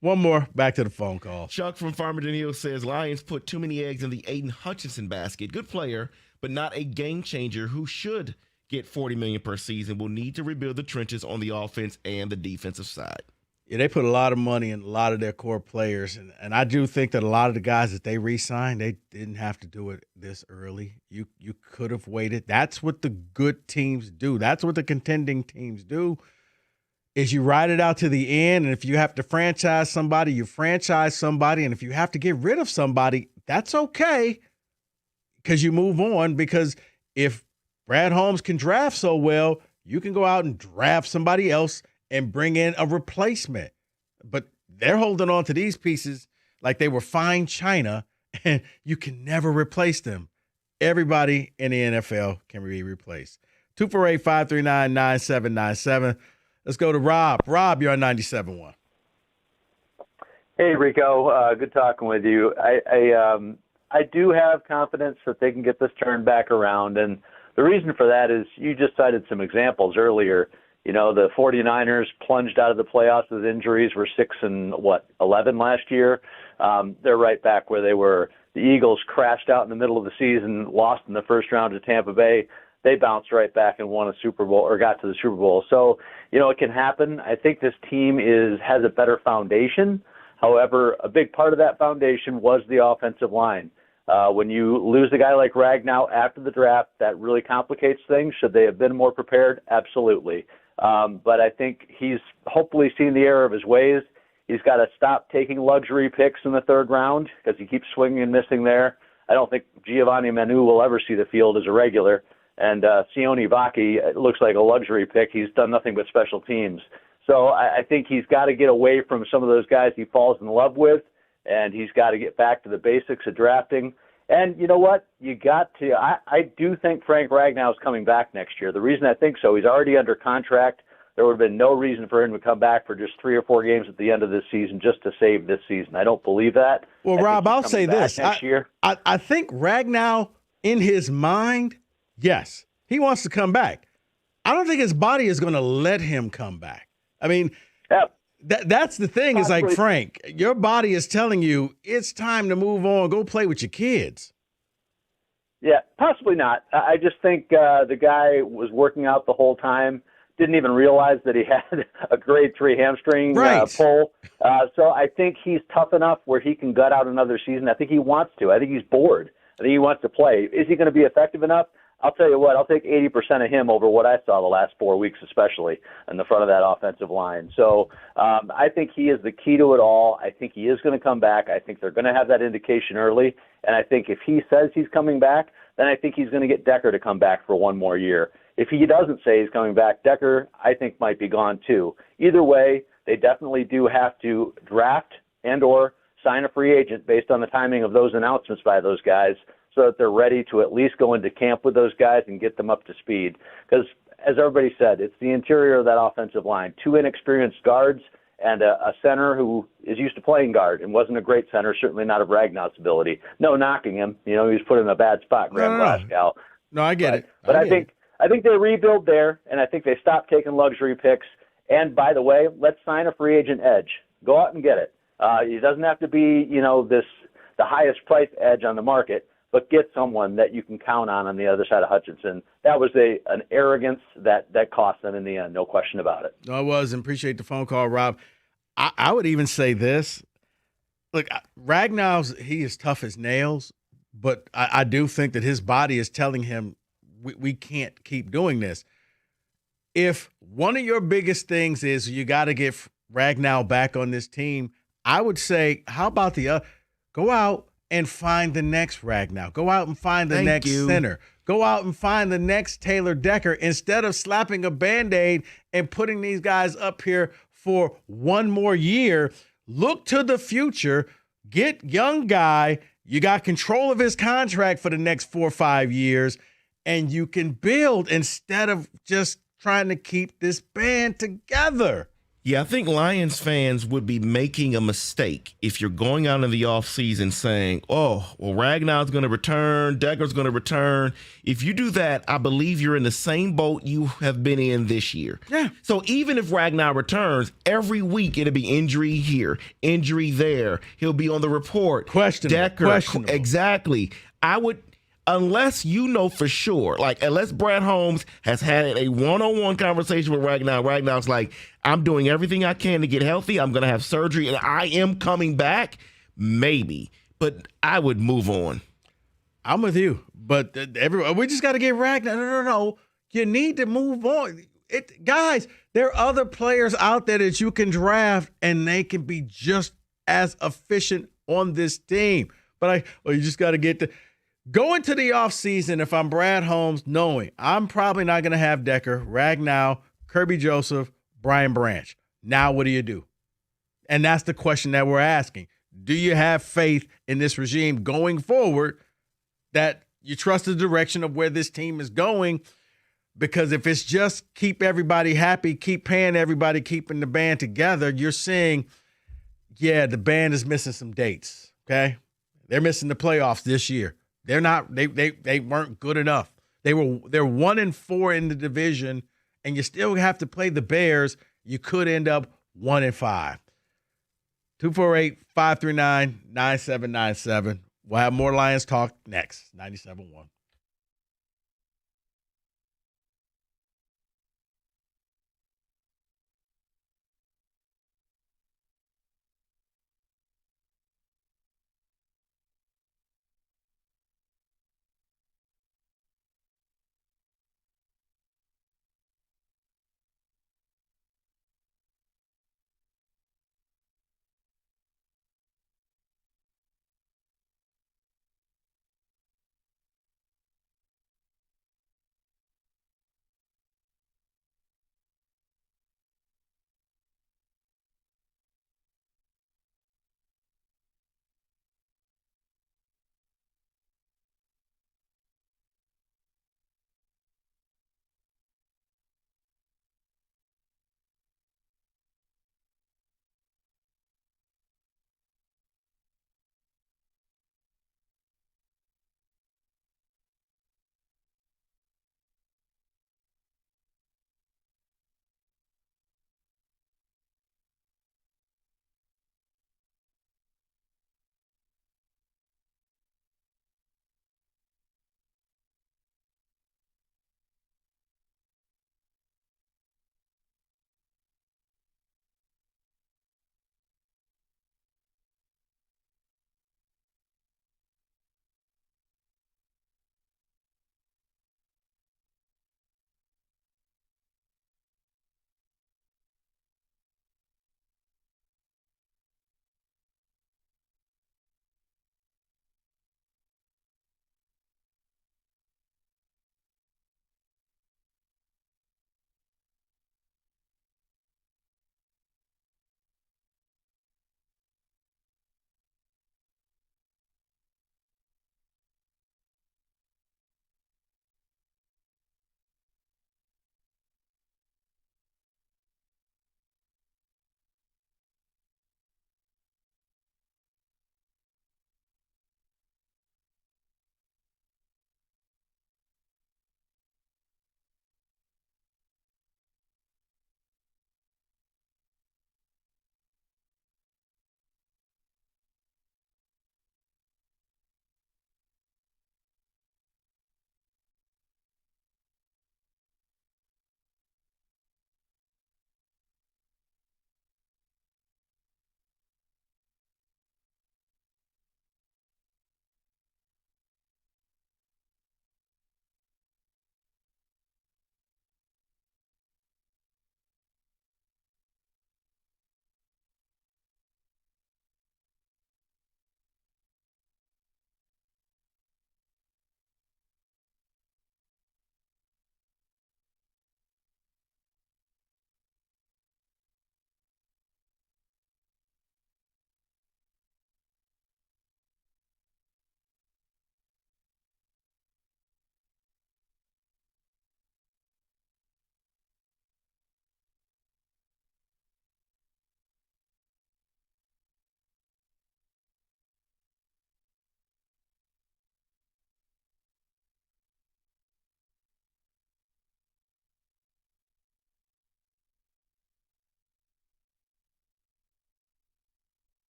One more. Back to the phone call. Chuck from Farmington Hills says, Lions put too many eggs in the Aiden Hutchinson basket. Good player, but not a game changer who should get $40 million per season. Will need to rebuild the trenches on the offense and the defensive side. Yeah, they put a lot of money in a lot of their core players, and I do think that a lot of the guys that they re-signed, they didn't have to do it this early. You could have waited. That's what the good teams do. That's what the contending teams do, is you ride it out to the end, and if you have to franchise somebody, you franchise somebody, and if you have to get rid of somebody, that's okay because you move on, because if Brad Holmes can draft so well, you can go out and draft somebody else and bring in a replacement. But they're holding on to these pieces like they were fine china, and you can never replace them. Everybody in the NFL can be replaced. 248-539-9797. Let's go to Rob. Rob, you're on 97.1. Hey, Rico. Good talking with you. I do have confidence that they can get this turned back around, and the reason for that is you just cited some examples earlier. You know, the 49ers plunged out of the playoffs with injuries, were 6-11 last year. They're right back where they were. The Eagles crashed out in the middle of the season, lost in the first round to Tampa Bay. They bounced right back and won a Super Bowl, or got to the Super Bowl. So, you know, it can happen. I think this team has a better foundation. However, a big part of that foundation was the offensive line. When you lose a guy like Ragnow after the draft, that really complicates things. Should they have been more prepared? Absolutely. But I think he's hopefully seen the error of his ways. He's got to stop taking luxury picks in the third round because he keeps swinging and missing there. I don't think Giovanni Manu will ever see the field as a regular. And Sione Vaki looks like a luxury pick. He's done nothing but special teams. So I think he's got to get away from some of those guys he falls in love with, and he's got to get back to the basics of drafting. And you know what? You got to. I do think Frank Ragnow is coming back next year. The reason I think so, he's already under contract. There would have been no reason for him to come back for just 3 or 4 games at the end of this season just to save this season. I don't believe that. Well, Rob, I'll say this. Next year. I think Ragnow, in his mind, yes, he wants to come back. I don't think his body is going to let him come back. I mean, that's the thing is like, Frank, your body is telling you it's time to move on, go play with your kids. Yeah, possibly not. I just think the guy was working out the whole time. Didn't even realize that he had a grade 3 hamstring pull. So I think he's tough enough where he can gut out another season. I think he wants to. I think he's bored. I think he wants to play. Is he going to be effective enough? I'll tell you what, I'll take 80% of him over what I saw the last 4 weeks, especially in the front of that offensive line. So I think he is the key to it all. I think he is going to come back. I think they're going to have that indication early. And I think if he says he's coming back, then I think he's going to get Decker to come back for 1 more year. If he doesn't say he's coming back, Decker, I think, might be gone too. Either way, they definitely do have to draft and or sign a free agent based on the timing of those announcements by those guys so that they're ready to at least go into camp with those guys and get them up to speed. Because, as everybody said, it's the interior of that offensive line. 2 inexperienced guards and a center who is used to playing guard and wasn't a great center, certainly not of Ragnow's ability. No knocking him. You know, he was put in a bad spot, Graham Glasgow. No, I get it. But I think they rebuild there, and I think they stop taking luxury picks. And, by the way, let's sign a free agent edge. Go out and get it. It doesn't have to be, the highest price edge on the market, but get someone that you can count on the other side of Hutchinson. That was an arrogance that cost them in the end, no question about it. No, it was, and appreciate the phone call, Rob. I would even say this. Look, Ragnow's, he is tough as nails, but I do think that his body is telling him we can't keep doing this. If one of your biggest things is you got to get Ragnow back on this team, I would say, how about go out and find the next Ragnow. Go out and find the next center. Go out and find the next Taylor Decker instead of slapping a Band-Aid and putting these guys up here for 1 more year. Look to the future. Get young guy. You got control of his contract for the next 4 or 5 years, and you can build instead of just trying to keep this band together. Yeah, I think Lions fans would be making a mistake if you're going out in the offseason saying, oh, well, Ragnow's going to return, Decker's going to return. If you do that, I believe you're in the same boat you have been in this year. Yeah. So even if Ragnow returns, every week it'll be injury here, injury there. He'll be on the report. Questionable. Exactly. Unless you know for sure, unless Brad Holmes has had a one-on-one conversation with Ragnow, Ragnow's like, I'm doing everything I can to get healthy. I'm going to have surgery, and I am coming back. Maybe. But I would move on. I'm with you. But we just got to get Ragnow. No. You need to move on. Guys, there are other players out there that you can draft, and they can be just as efficient on this team. But you just got to get the – go into the offseason, if I'm Brad Holmes, knowing I'm probably not going to have Decker, Ragnow, Kirby Joseph, Brian Branch. Now what do you do? And that's the question that we're asking. Do you have faith in this regime going forward that you trust the direction of where this team is going? Because if it's just keep everybody happy, keep paying everybody, keeping the band together, you're seeing, the band is missing some dates, okay? They're missing the playoffs this year. They're not. They weren't good enough. They're 1-4 in the division, and you still have to play the Bears. You could end up 1-5. 248-539-9797. We'll have more Lions talk next. 97.1.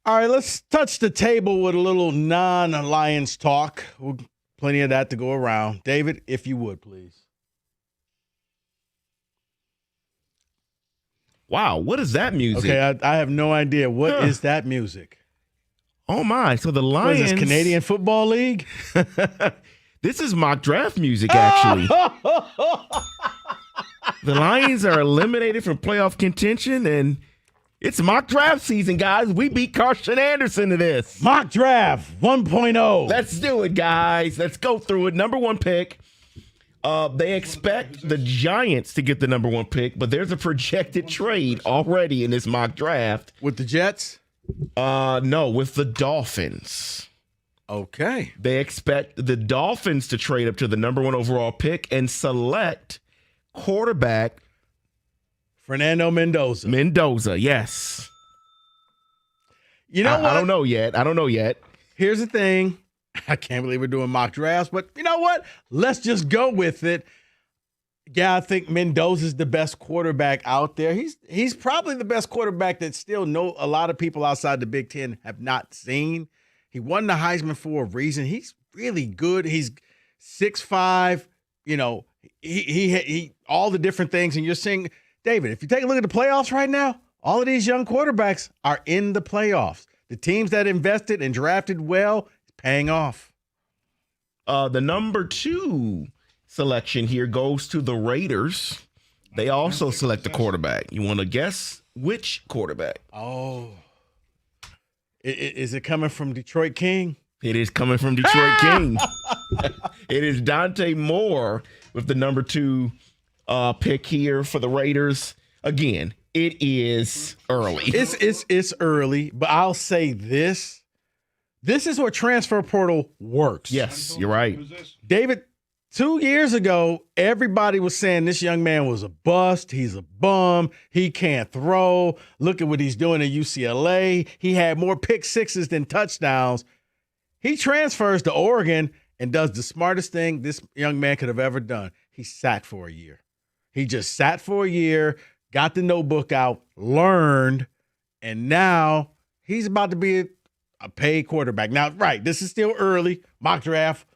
All right, let's touch the table with a little non-Lions talk. Plenty of that to go around. David, if you would, please. Wow, what is that music? Okay, I have no idea. What is that music? Oh, my. So the Lions. What is this, Canadian Football League? This is mock draft music, actually. The Lions are eliminated from playoff contention, and it's mock draft season, guys. We beat Carson Anderson to this. Mock draft 1.0. Let's do it, guys. Let's go through it. Number 1 pick. They expect the Giants to get the number 1 pick, but there's a projected trade already in this mock draft. With the Jets? No, with the Dolphins. Okay. They expect the Dolphins to trade up to the number 1 overall pick and select quarterback Fernando Mendoza. Mendoza, yes. You know what? I don't know yet. Here's the thing. I can't believe we're doing mock drafts, but you know what? Let's just go with it. Yeah, I think Mendoza's the best quarterback out there. He's probably the best quarterback that still a lot of people outside the Big Ten have not seen. He won the Heisman for a reason. He's really good. He's 6'5", you know, he all the different things. And you're seeing, David, if you take a look at the playoffs right now, all of these young quarterbacks are in the playoffs. The teams that invested and drafted well, paying off. The number 2 selection here goes to the Raiders. They also select a quarterback. You want to guess which quarterback? Oh. Is it coming from Detroit King? It is coming from Detroit King. It is Dante Moore with the number 2 pick here for the Raiders. Again, it is early. It's early, but I'll say this. This is where transfer portal works. Yes, you're right. David, 2 years ago, everybody was saying this young man was a bust. He's a bum. He can't throw. Look at what he's doing at UCLA. He had more pick sixes than touchdowns. He transfers to Oregon and does the smartest thing this young man could have ever done. He sat for a year. He just sat for a year, got the notebook out, learned, and now he's about to be a paid quarterback. Now, right, this is still early, mock draft,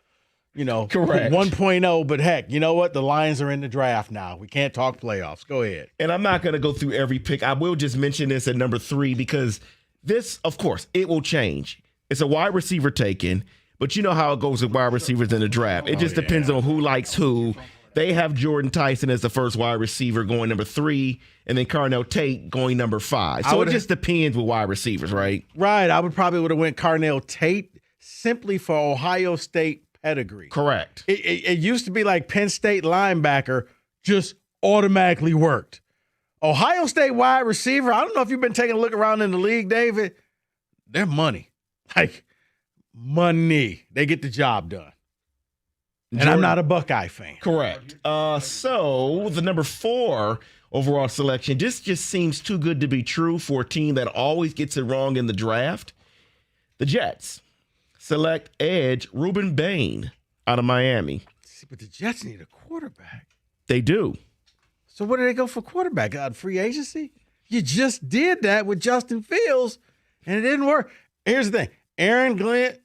you know, correct 1.0, but heck, you know what? The Lions are in the draft now. We can't talk playoffs. Go ahead. And I'm not going to go through every pick. I will just mention this at number 3 because this, of course, it will change. It's a wide receiver taken, but you know how it goes with wide receivers in the draft. It just depends on who likes who. They have Jordan Tyson as the first wide receiver going number 3, and then Carnell Tate going number 5. So it just depends with wide receivers, right? Right. I would have went Carnell Tate simply for Ohio State pedigree. Correct. It used to be like Penn State linebacker just automatically worked. Ohio State wide receiver, I don't know if you've been taking a look around in the league, David. They're money. Like money. They get the job done. And I'm not a Buckeye fan. Correct. So the number 4 overall selection, this just seems too good to be true for a team that always gets it wrong in the draft. The Jets select edge Reuben Bain out of Miami. See, but the Jets need a quarterback. They do. So what do they go for quarterback? Free agency? You just did that with Justin Fields, and it didn't work. Here's the thing. Aaron Glenn,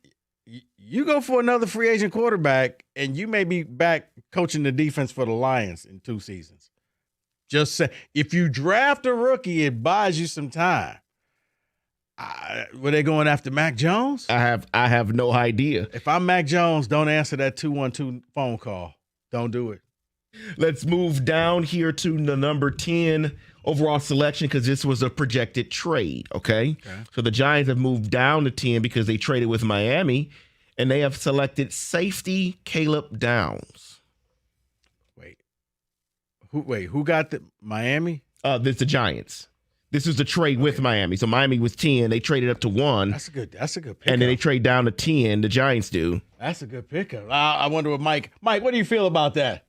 you go for another free agent quarterback, and you may be back coaching the defense for the Lions in 2 seasons. Just say, if you draft a rookie, it buys you some time. Were they going after Mac Jones? I have no idea. If I'm Mac Jones, don't answer that 212 phone call. Don't do it. Let's move down here to the number 10 overall selection because this was a projected trade, okay? So the Giants have moved down to 10 because they traded with Miami, and they have selected safety Caleb Downs. Who got the Miami? This the Giants. This was the trade with Miami. So Miami was 10. They traded up to 1. That's a good pickup. And then they trade down to 10. The Giants do. That's a good pickup. I wonder what Mike, what do you feel about that?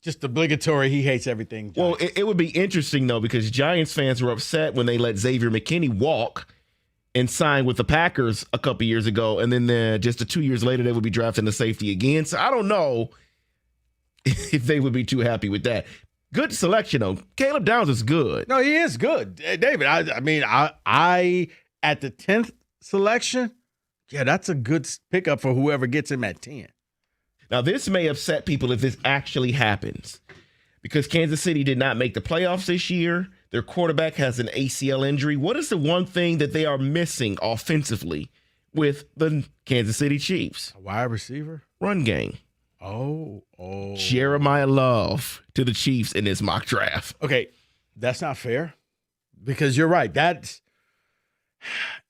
Just obligatory. He hates everything. Well, it would be interesting, though, because Giants fans were upset when they let Xavier McKinney walk and sign with the Packers a couple years ago. And then just 2 years later, they would be drafting the safety again. So I don't know if they would be too happy with that. Good selection, though. Caleb Downs is good. No, he is good. David, I mean, I at the 10th selection, yeah, that's a good pickup for whoever gets him at 10. Now, this may upset people if this actually happens because Kansas City did not make the playoffs this year. Their quarterback has an ACL injury. What is the one thing that they are missing offensively with the Kansas City Chiefs? A wide receiver? Run game. Oh. Jeremiah Love to the Chiefs in this mock draft. Okay, that's not fair because you're right.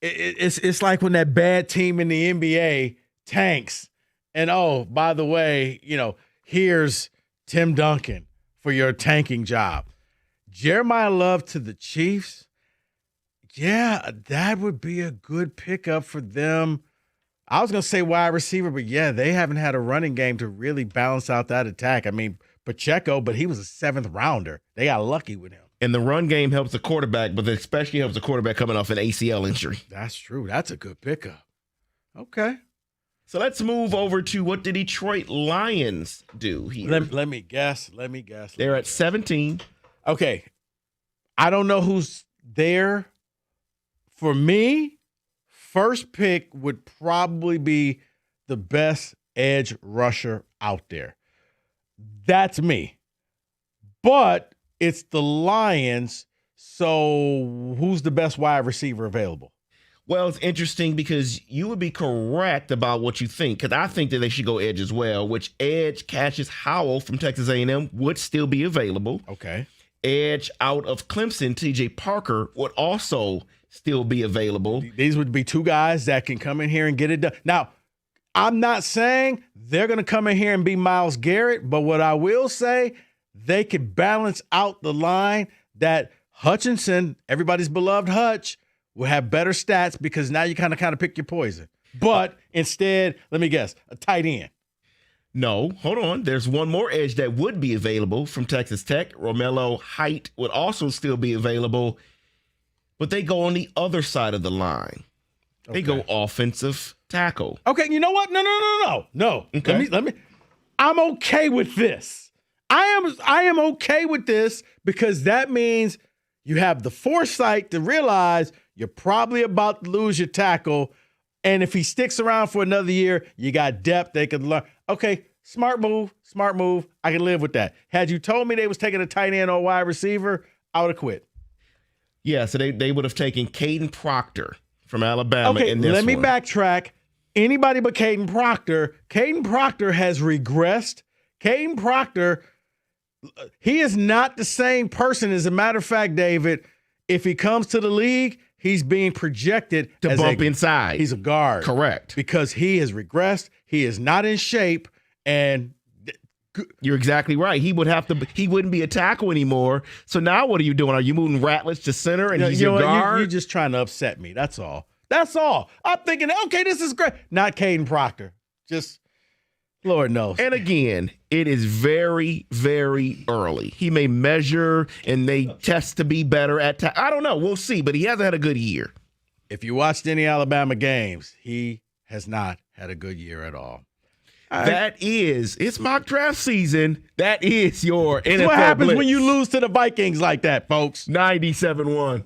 It's like when that bad team in the NBA tanks and, oh, by the way, here's Tim Duncan for your tanking job. Jeremiah Love to the Chiefs, yeah, that would be a good pickup for them. I was going to say wide receiver, but yeah, they haven't had a running game to really balance out that attack. I mean, Pacheco, but he was a 7th rounder. They got lucky with him. And the run game helps the quarterback, but it especially helps the quarterback coming off an ACL injury. That's true. That's a good pickup. Okay. So let's move over to what the Detroit Lions do here. Let me guess. They're at 17. Okay. I don't know who's there. For me, first pick would probably be the best edge rusher out there. That's me. But it's the Lions, so who's the best wide receiver available? Well, it's interesting because you would be correct about what you think, because I think that they should go edge as well, which edge Cassius Howell from Texas A&M would still be available. Okay. Edge out of Clemson, TJ Parker, would also still be available. These would be two guys that can come in here and get it done. Now, I'm not saying they're going to come in here and be Myles Garrett, but what I will say, they could balance out the line that Hutchinson, everybody's beloved Hutch, will have better stats because now you kind of pick your poison. But instead, let me guess, a tight end. No, hold on. There's one more edge that would be available from Texas Tech. Romello Height would also still be available, but they go on the other side of the line. They go offensive tackle. Okay, you know what? No. Okay. Let me. I'm okay with this. I am okay with this because that means you have the foresight to realize you're probably about to lose your tackle, and if he sticks around for another year, you got depth they could learn. Okay, smart move. I can live with that. Had you told me they was taking a tight end or wide receiver, I would have quit. Yeah, so they would have taken Caden Proctor from Alabama. Okay, in this let me one. backtrack. Anybody but Caden Proctor. Caden Proctor has regressed. Caden Proctor, he is not the same person. As a matter of fact, David, if he comes to the league, he's being projected to as bump inside. He's a guard. Correct. Because he has regressed. He is not in shape. And you're exactly right. He wouldn't be a tackle anymore. So now what are you doing? Are you moving Ratledge to center and he's your guard? You're just trying to upset me. That's all. I'm thinking, okay, this is great. Not Caden Proctor. Just Lord knows. And again, it is very, very early. He may measure and may test to be better at I don't know. We'll see. But he hasn't had a good year. If you watched any Alabama games, he has not had a good year at all. It's mock draft season. That is your NFL what happens blitz. when you lose to the Vikings like that, folks. 97-1.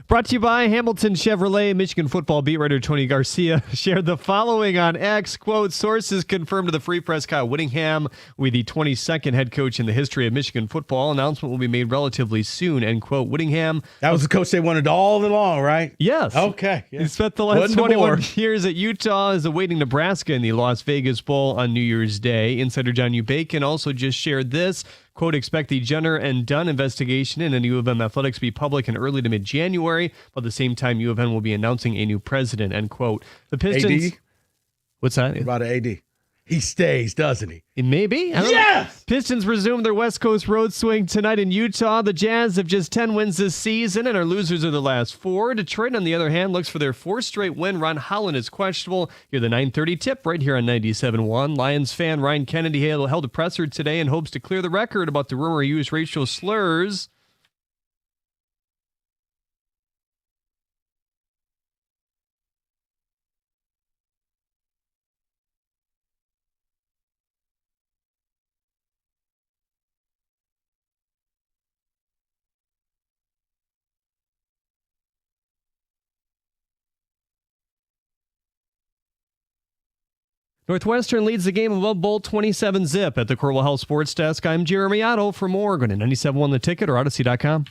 Brought to you by Hamilton Chevrolet. Michigan football beat writer Tony Garcia shared the following on X. Quote, sources confirmed to the Free Press Kyle Whittingham will be the 22nd head coach in the history of Michigan football. Announcement will be made relatively soon, end quote. Whittingham. That was the coach they wanted all along, right? Yes. Okay. Yeah. He spent the last 21 years at Utah, is awaiting Nebraska in the Las Vegas Bowl on New Year's Day. Insider John U. Bacon also just shared this. Quote, expect the Jenner and Dunn investigation into U of M athletics to be public in early to mid-January. But at the same time, U of M will be announcing a new president, end quote. The Pistons. AD? What's that? What about AD? He stays, doesn't he? Maybe. Yes! Pistons resume their West Coast road swing tonight in Utah. The Jazz have just 10 wins this season and are losers of the last 4. Detroit, on the other hand, looks for their 4th straight win. Ron Holland is questionable. Hear the 9:30 tip right here on 97.1. Lions fan Ryan Kennedy held a presser today in hopes to clear the record about the rumor he used racial slurs. Northwestern leads the game above Bolt 27-zip at the Corwell Health Sports Desk. I'm Jeremy Otto. For more, go to 97.1 The Ticket or Odyssey.com.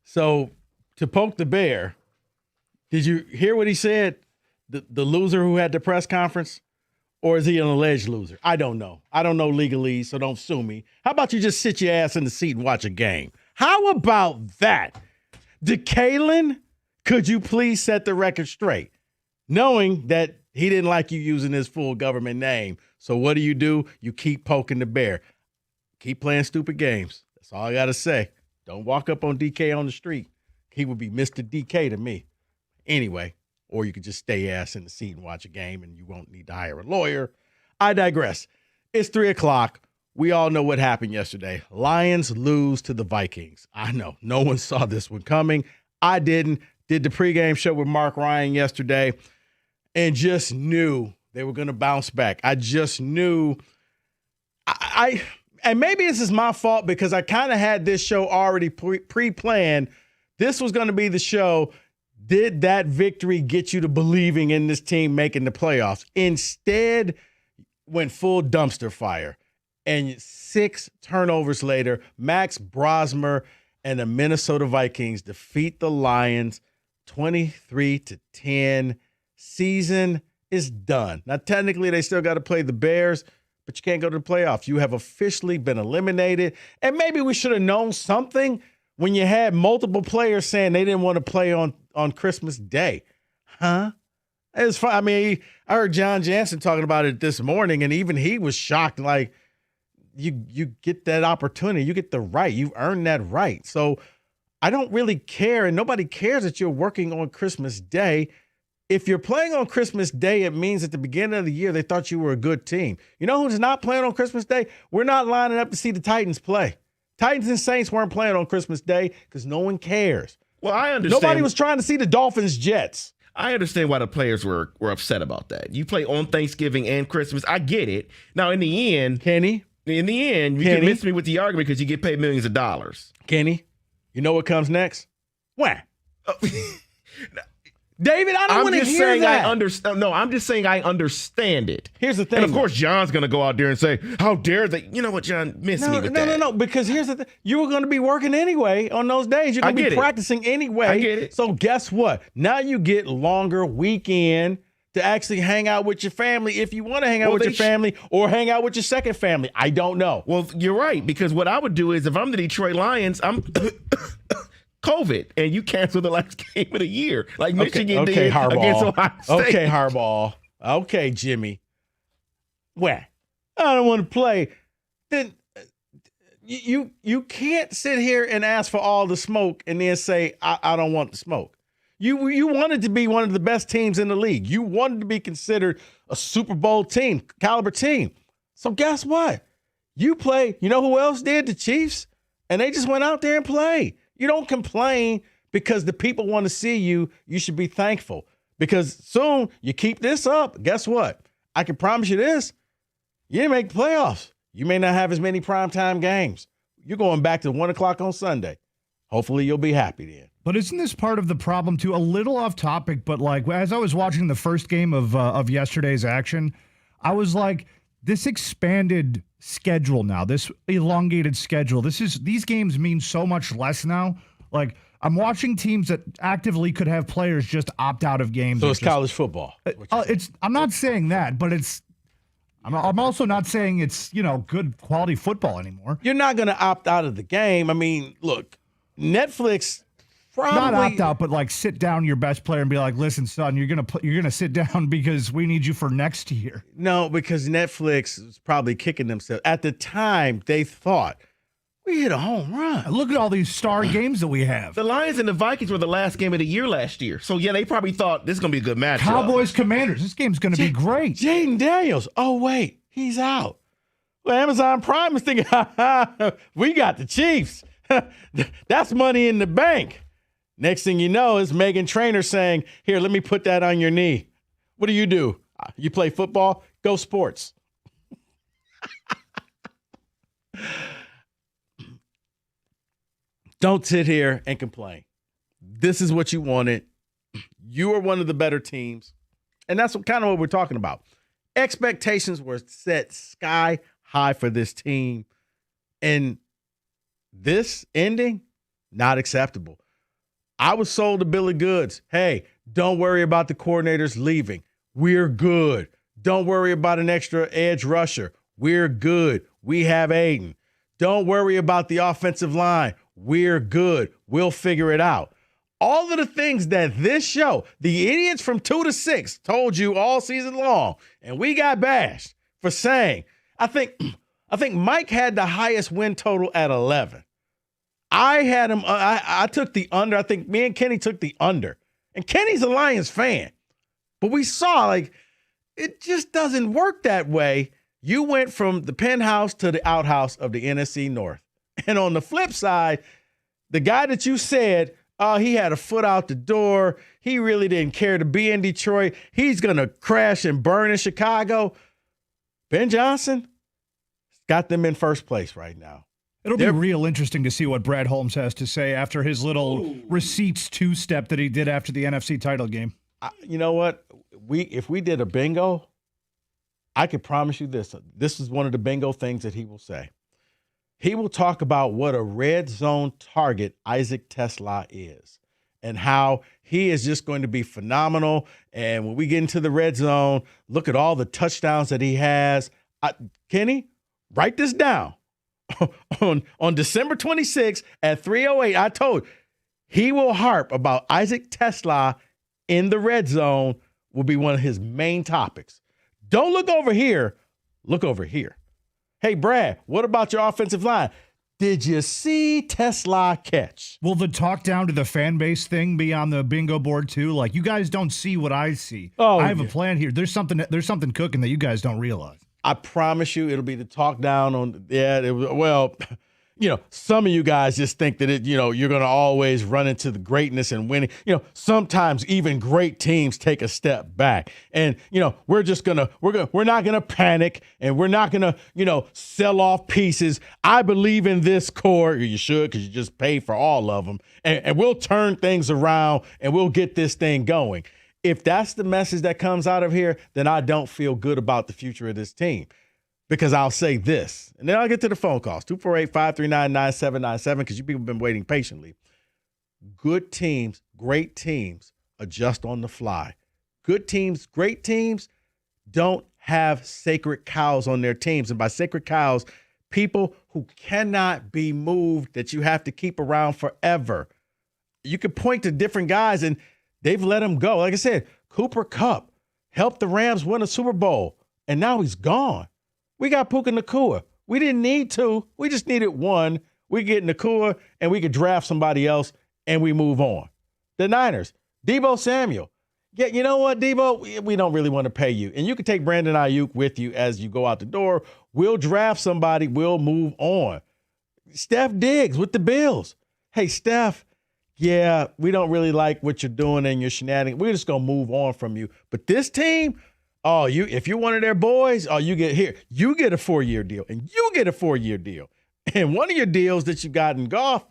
So, to poke the bear, did you hear what he said? The loser who had the press conference? Or is he an alleged loser? I don't know. I don't know legalese, so don't sue me. How about you just sit your ass in the seat and watch a game? How about that? DeKalen, could you please set the record straight? Knowing that he didn't like you using his full government name. So what do? You keep poking the bear. Keep playing stupid games. That's all I got to say. Don't walk up on DK on the street. He would be Mr. DK to me. Anyway. Or you could just stay ass in the seat and watch a game and you won't need to hire a lawyer. I digress. It's 3 o'clock. We all know what happened yesterday. Lions lose to the Vikings. I know. No one saw this one coming. I didn't. Did the pregame show with Mark Ryan yesterday and just knew they were going to bounce back. I just knew. And maybe this is my fault because I kind of had this show already pre-planned. This was going to be the show. Did that victory get you to believing in this team making the playoffs? Instead, went full dumpster fire. And 6 turnovers later, Max Brosmer and the Minnesota Vikings defeat the Lions 23-10. Season is done. Now, technically, they still got to play the Bears, but you can't go to the playoffs. You have officially been eliminated. And maybe we should have known something when you had multiple players saying they didn't want to play on Christmas Day. Huh? It was fun. I mean, I heard John Jansen talking about it this morning, and even he was shocked. Like, you get that opportunity. You get the right. You earned that right. So I don't really care, and nobody cares that you're working on Christmas Day. If you're playing on Christmas Day, it means at the beginning of the year they thought you were a good team. You know who's not playing on Christmas Day? We're not lining up to see the Titans play. Titans and Saints weren't playing on Christmas Day because no one cares. Well, I understand. Nobody was trying to see the Dolphins-Jets. I understand why the players were upset about that. You play on Thanksgiving and Christmas. I get it. Now, in the end, Kenny, you can miss me with the argument because you get paid millions of dollars. Kenny, you know what comes next? When? David, I don't want to hear that. I'm just saying I understand it. Here's the thing. And of course, John's going to go out there and say, how dare they? You know what, John? Miss me with that. No. Because here's the thing. You were going to be working anyway on those days. You're going to be practicing anyway. I get it. So guess what? Now you get longer weekend to actually hang out with your family if you want to hang out with your family or hang out with your second family. I don't know. Well, you're right. Because what I would do is if I'm the Detroit Lions, I'm COVID, and you cancel the last game of the year, like Michigan did Harbaugh. against Ohio State. Okay, Harbaugh. Okay, Jimmy. Well, I don't want to play. Then you can't sit here and ask for all the smoke and then say, I don't want the smoke. You wanted to be one of the best teams in the league. You wanted to be considered a Super Bowl team, caliber team. So guess what? You play. You know who else did? The Chiefs. And they just went out there and played. You don't complain because the people want to see you. You should be thankful Because soon you keep this up, guess what? I can promise you this. You didn't make the playoffs. You may not have as many primetime games. You're going back to 1 o'clock on Sunday. Hopefully you'll be happy then. But isn't this part of the problem, too? A little off topic, but like as I was watching the first game of yesterday's action, I was like, this expanded schedule now, this elongated schedule, these games mean so much less now. Like, I'm watching teams that actively could have players just opt out of games. So it's college football. I'm not saying that, but I'm also not saying it's, good quality football anymore. You're not going to opt out of the game. I mean, look, Netflix probably not opt out, but like sit down your best player and be like, listen, son, you're gonna sit down because we need you for next year. No, because Netflix is probably kicking themselves. At the time, they thought we hit a home run. Look at all these star games that we have. The Lions and the Vikings were the last game of the year last year. So, yeah, they probably thought this is going to be a good matchup. Cowboys, Commanders. This game's going to be great. Jaden Daniels. Oh, wait. He's out. Well, Amazon Prime is thinking, we got the Chiefs. That's money in the bank. Next thing you know is Megan Trainor saying, here, let me put that on your knee. What do? You play football? Go sports. Don't sit here and complain. This is what you wanted. You are one of the better teams. And that's kind of what we're talking about. Expectations were set sky high for this team. And this ending, not acceptable. I was sold to Billy Goods. Hey, don't worry about the coordinators leaving. We're good. Don't worry about an extra edge rusher. We're good. We have Aiden. Don't worry about the offensive line. We're good. We'll figure it out. All of the things that this show, the idiots from 2 to 6, told you all season long, and we got bashed for saying, I think Mike had the highest win total at 11. I had him, I took the under. I think me and Kenny took the under. And Kenny's a Lions fan. But we saw, it just doesn't work that way. You went from the penthouse to the outhouse of the NFC North. And on the flip side, the guy that you said, he had a foot out the door. He really didn't care to be in Detroit. He's going to crash and burn in Chicago. Ben Johnson got them in first place right now. It'll be real interesting to see what Brad Holmes has to say after his little receipts two-step that he did after the NFC title game. You know what? If we did a bingo, I could promise you this. This is one of the bingo things that he will say. He will talk about what a red zone target Isaac Tesla is and how he is just going to be phenomenal. And when we get into the red zone, look at all the touchdowns that he has. Kenny, write this down. on December 26th at 3:08, I told you, he will harp about Isaac Tesla in the red zone will be one of his main topics. Don't look over here. Look over here. Hey, Brad, what about your offensive line? Did you see Tesla catch? Will the talk down to the fan base thing be on the bingo board too? Like, you guys don't see what I see. Oh, I have a plan here. There's something cooking that you guys don't realize. I promise you it'll be the talk down on, some of you guys just think that you're going to always run into the greatness and winning. Sometimes even great teams take a step back. And, we're not going to panic and we're not going to, sell off pieces. I believe in this core. You should, because you just pay for all of them. And we'll turn things around and we'll get this thing going. If that's the message that comes out of here, then I don't feel good about the future of this team. Because I'll say this, and then I'll get to the phone calls, 248-539-9797, because you people have been waiting patiently. Good teams, great teams, adjust on the fly. Good teams, great teams don't have sacred cows on their teams. And by sacred cows, people who cannot be moved that you have to keep around forever. You can point to different guys, and they've let them go. Like I said, Cooper Kupp helped the Rams win a Super Bowl, and now he's gone. We got Puka Nacua. We didn't need two. We just needed one. We get Nacua, and we could draft somebody else, and we move on. The Niners, Deebo Samuel. Yeah, you know what, Deebo? We don't really want to pay you. And you can take Brandon Ayuk with you as you go out the door. We'll draft somebody. We'll move on. Steph Diggs with the Bills. Hey, Steph, yeah, we don't really like what you're doing and your shenanigans. We're just going to move on from you. But this team, if you're one of their boys, you get a 4-year deal, and you get a 4-year deal. And one of your deals that you got in golf,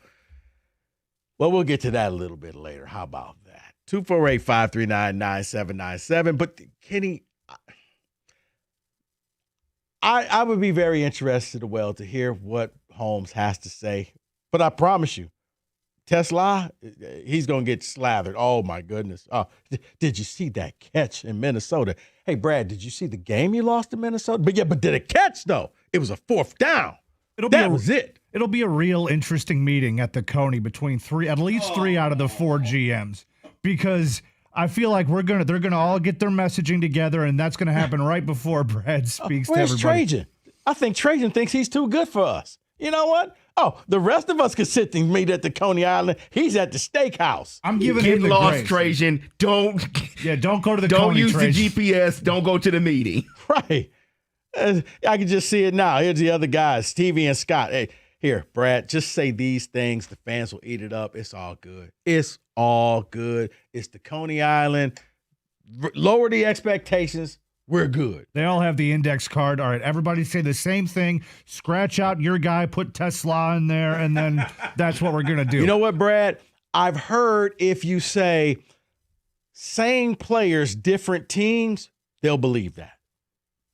well, we'll get to that a little bit later. How about that? 248-539-9797. But, Kenny, I would be very interested, to hear what Holmes has to say. But I promise you, Tesla, he's going to get slathered. Oh, my goodness. Did you see that catch in Minnesota? Hey, Brad, did you see the game you lost in Minnesota? But did it catch, though? It was a 4th down. That was it. It'll be a real interesting meeting at the Coney between at least three out of the 4 GMs, because I feel like they're gonna all get their messaging together, and that's gonna happen right before Brad speaks to everybody. Where's Trajan? I think Trajan thinks he's too good for us. You know what? Oh, the rest of us could sit and meet at the Coney Island. He's at the steakhouse. I'm giving Get him the lost, grace. Trajan. Don't go to the Don't Coney, use Trajan. the GPS. Don't go to the meeting. Right. I can just see it now. Here's the other guys, Stevie and Scott. Hey, here, Brad, just say these things. The fans will eat it up. It's all good. It's all good. It's the Coney Island. Lower the expectations. We're good. They all have the index card. All right, everybody say the same thing. Scratch out your guy, put Tesla in there, and then that's what we're going to do. You know what, Brad? I've heard if you say same players, different teams, they'll believe that.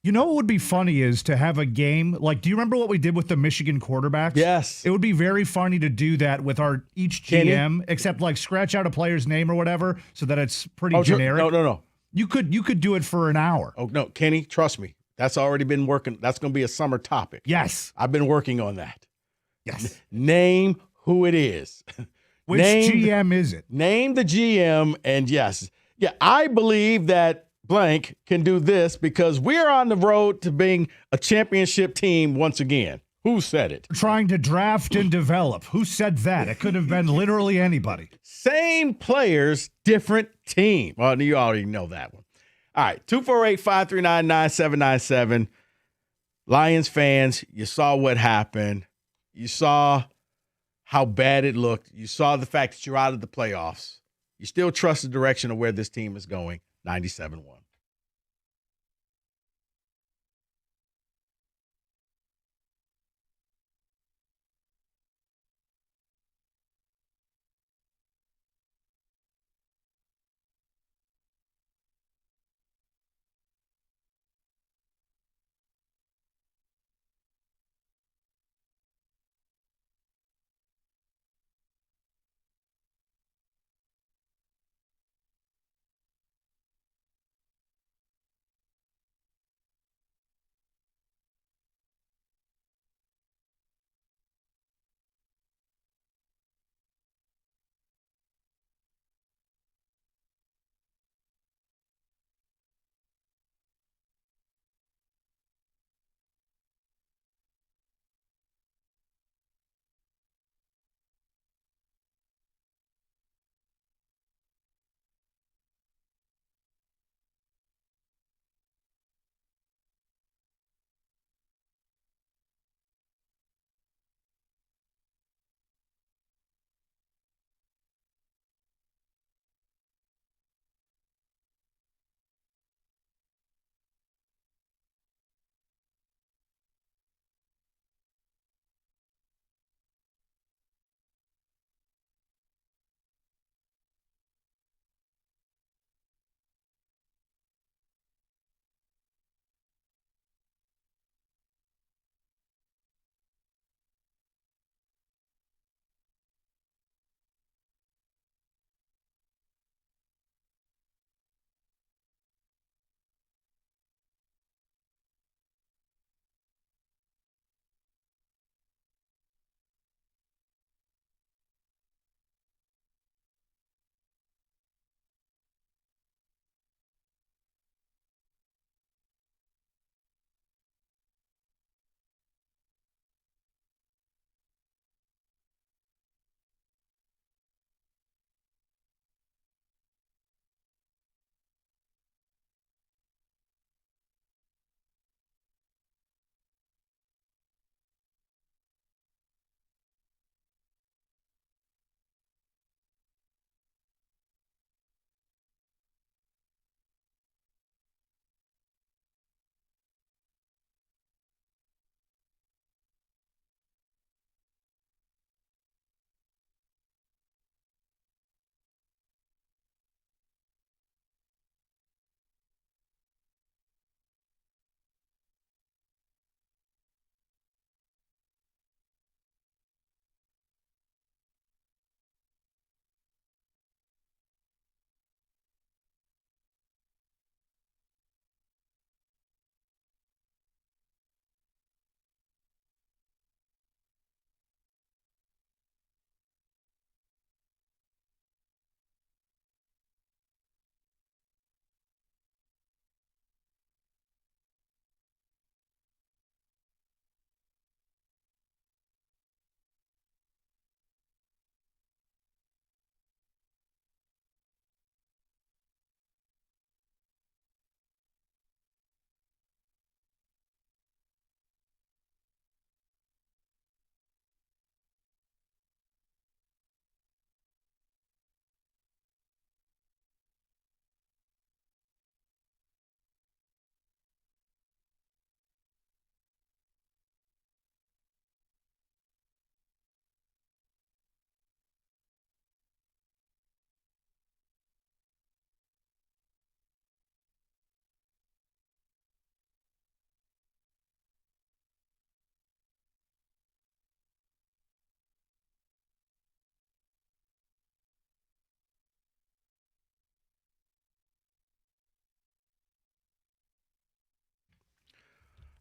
You know what would be funny is to have a game, like, do you remember what we did with the Michigan quarterbacks? Yes. It would be very funny to do that with each GM, except like scratch out a player's name or whatever so that it's pretty generic. No. You could do it for an hour. Oh, no, Kenny, trust me. That's already been working. That's going to be a summer topic. Yes. I've been working on that. Yes. Name who it is. Which GM is it? Name the GM, and yes. Yeah, I believe that blank can do this because we're on the road to being a championship team once again. Who said it? Trying to draft and develop. Who said that? It could have been literally anybody. Same players, different team. Well, you already know that one. All right, 248-539-9797. Lions fans, you saw what happened. You saw how bad it looked. You saw the fact that you're out of the playoffs. You still trust the direction of where this team is going. 97-1.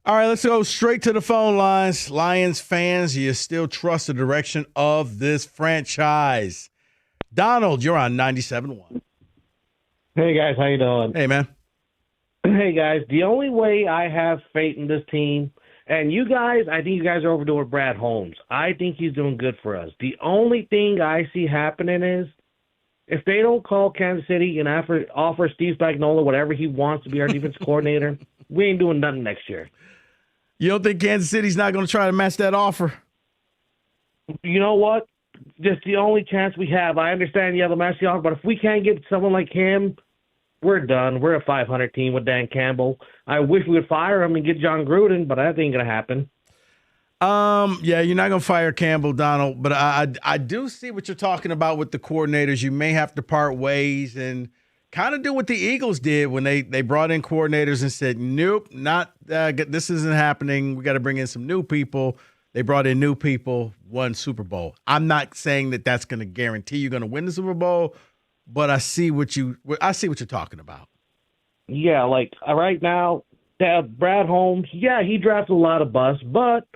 All right, let's go straight to the phone lines. Lions fans, you still trust the direction of this franchise. Donald, you're on 97.1. Hey, guys. How you doing? Hey, man. Hey, guys. The only way I have faith in this team, and you guys, I think you guys are overdoing Brad Holmes. I think he's doing good for us. The only thing I see happening is if they don't call Kansas City and offer Steve Spagnuolo whatever he wants to be our defense coordinator, we ain't doing nothing next year. You don't think Kansas City's not going to try to match that offer? You know what? Just the only chance we have. I understand you have a match the offer, but if we can't get someone like him, we're done. We're a 500 team with Dan Campbell. I wish we would fire him and get John Gruden, but that ain't going to happen. Yeah, you're not going to fire Campbell, Donald, but I do see what you're talking about with the coordinators. You may have to part ways and kind of do what the Eagles did when they brought in coordinators and said, nope, not this isn't happening. We got to bring in some new people. They brought in new people, won Super Bowl. I'm not saying that that's going to guarantee you're going to win the Super Bowl, but I see what you're talking about. Yeah, like right now, Brad Holmes, yeah, he drafted a lot of busts, but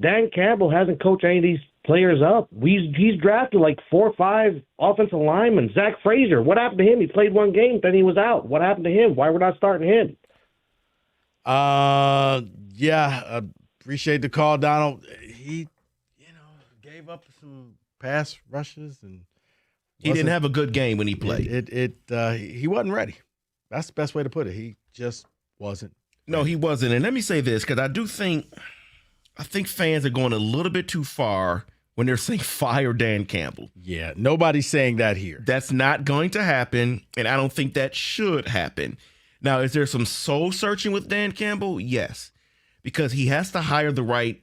Dan Campbell hasn't coached any of these players up. He's drafted like 4 or 5 offensive linemen. Zach Frazier, what happened to him? He played 1 game, then he was out. What happened to him? Why we're not starting him? Yeah, appreciate the call, Donald. He, gave up some pass rushes and he didn't have a good game when he played. He wasn't ready. That's the best way to put it. He just wasn't. No, he wasn't. And let me say this, because I think fans are going a little bit too far when they're saying fire Dan Campbell. Yeah, nobody's saying that here. That's not going to happen, and I don't think that should happen. Now, is there some soul searching with Dan Campbell? Yes, because he has to hire the right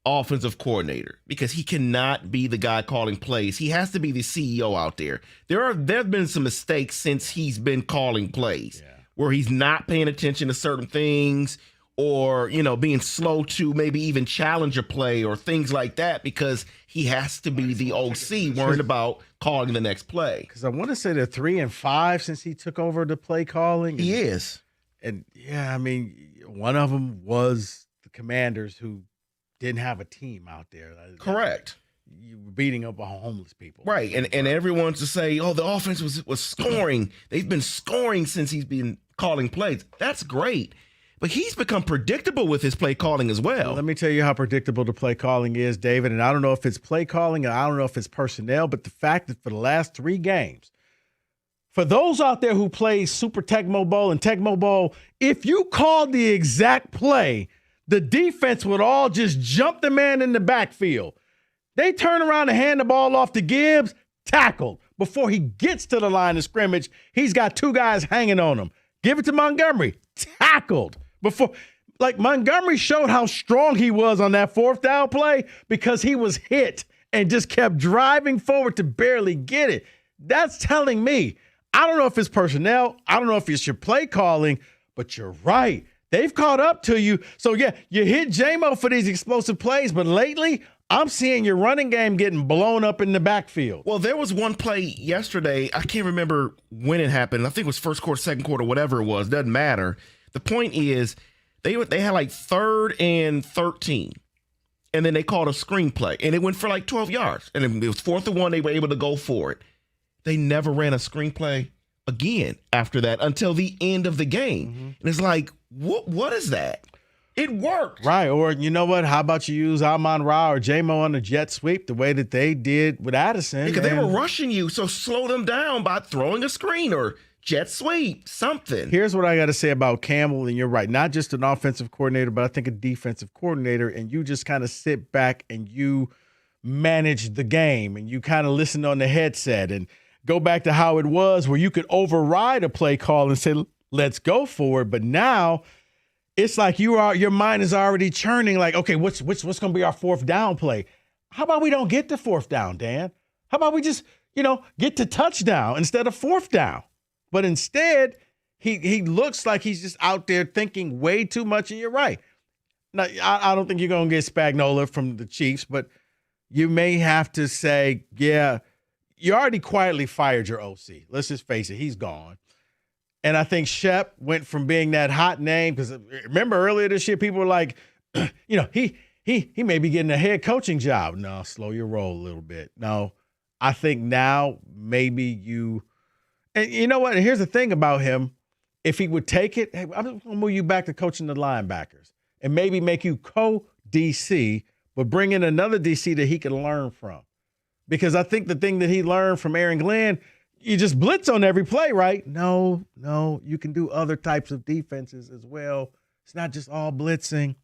offensive coordinator because he cannot be the guy calling plays. He has to be the CEO out there. There have been some mistakes since he's been calling plays where he's not paying attention to certain things or, being slow to maybe even challenge a play or things like that because he has to be the OC worried about calling the next play. Because I want to say they're 3-5 since he took over the play calling. He is. And, yeah, I mean, one of them was the Commanders who didn't have a team out there. Correct. You were beating up on homeless people. Right. And everyone's to say, oh, the offense was scoring. They've been scoring since he's been calling plays. That's great. But he's become predictable with his play calling as well. Let me tell you how predictable the play calling is, David. And I don't know if it's play calling and I don't know if it's personnel, but the fact that for the last 3 games, for those out there who play Super Tecmo Bowl and Tecmo Bowl, if you called the exact play, the defense would all just jump the man in the backfield. They turn around and hand the ball off to Gibbs, tackled. Before he gets to the line of scrimmage, he's got 2 guys hanging on him. Give it to Montgomery, tackled. Montgomery showed how strong he was on that 4th down play because he was hit and just kept driving forward to barely get it. That's telling me, I don't know if it's personnel, I don't know if it's your play calling, but you're right. They've caught up to you. So, yeah, you hit J-Mo for these explosive plays, but lately I'm seeing your running game getting blown up in the backfield. Well, there was one play yesterday. I can't remember when it happened. I think it was first quarter, second quarter, whatever it was. Doesn't matter. The point is they had like 3rd and 13, and then they called a screenplay, and it went for like 12 yards. And it was 4th and 1. They were able to go for it. They never ran a screenplay again after that until the end of the game. Mm-hmm. And it's like, what is that? It worked. Right. Or you know what? How about you use Amon-Ra or J-Mo on the jet sweep the way that they did with Addison? Because they were rushing you, so slow them down by throwing a screen or jet sweep, something. Here's what I got to say about Campbell, and you're right. Not just an offensive coordinator, but I think a defensive coordinator, and you just kind of sit back and you manage the game, and you kind of listen on the headset and go back to how it was where you could override a play call and say, let's go for it. But now it's like your mind is already churning like, okay, what's going to be our 4th down play? How about we don't get to 4th down, Dan? How about we just, get to touchdown instead of 4th down? But instead, he looks like he's just out there thinking way too much, and you're right. Now, I don't think you're going to get Spagnuolo from the Chiefs, but you may have to say, yeah, you already quietly fired your OC. Let's just face it, he's gone. And I think Shep went from being that hot name, because remember earlier this year, people were like, he may be getting a head coaching job. No, slow your roll a little bit. No, I think now maybe you – and you know what? Here's the thing about him. If he would take it, hey, I'm going to move you back to coaching the linebackers and maybe make you co-DC, but bring in another DC that he can learn from. Because I think the thing that he learned from Aaron Glenn – you just blitz on every play, right? No, you can do other types of defenses as well. It's not just all blitzing.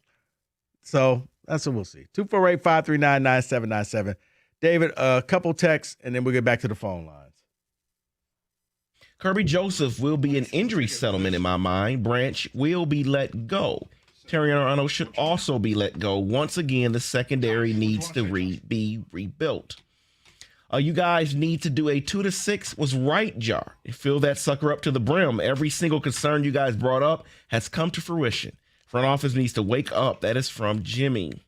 So that's what we'll see. 248-539-9797. David, a couple texts, and then we'll get back to the phone lines. Kirby Joseph will be an injury settlement in my mind. Branch will be let go. Terry Arnold should also be let go. Once again, the secondary needs to be rebuilt. You guys need to do a 2-6 was right jar. You fill that sucker up to the brim. Every single concern you guys brought up has come to fruition. Front office needs to wake up. That is from Jimmy.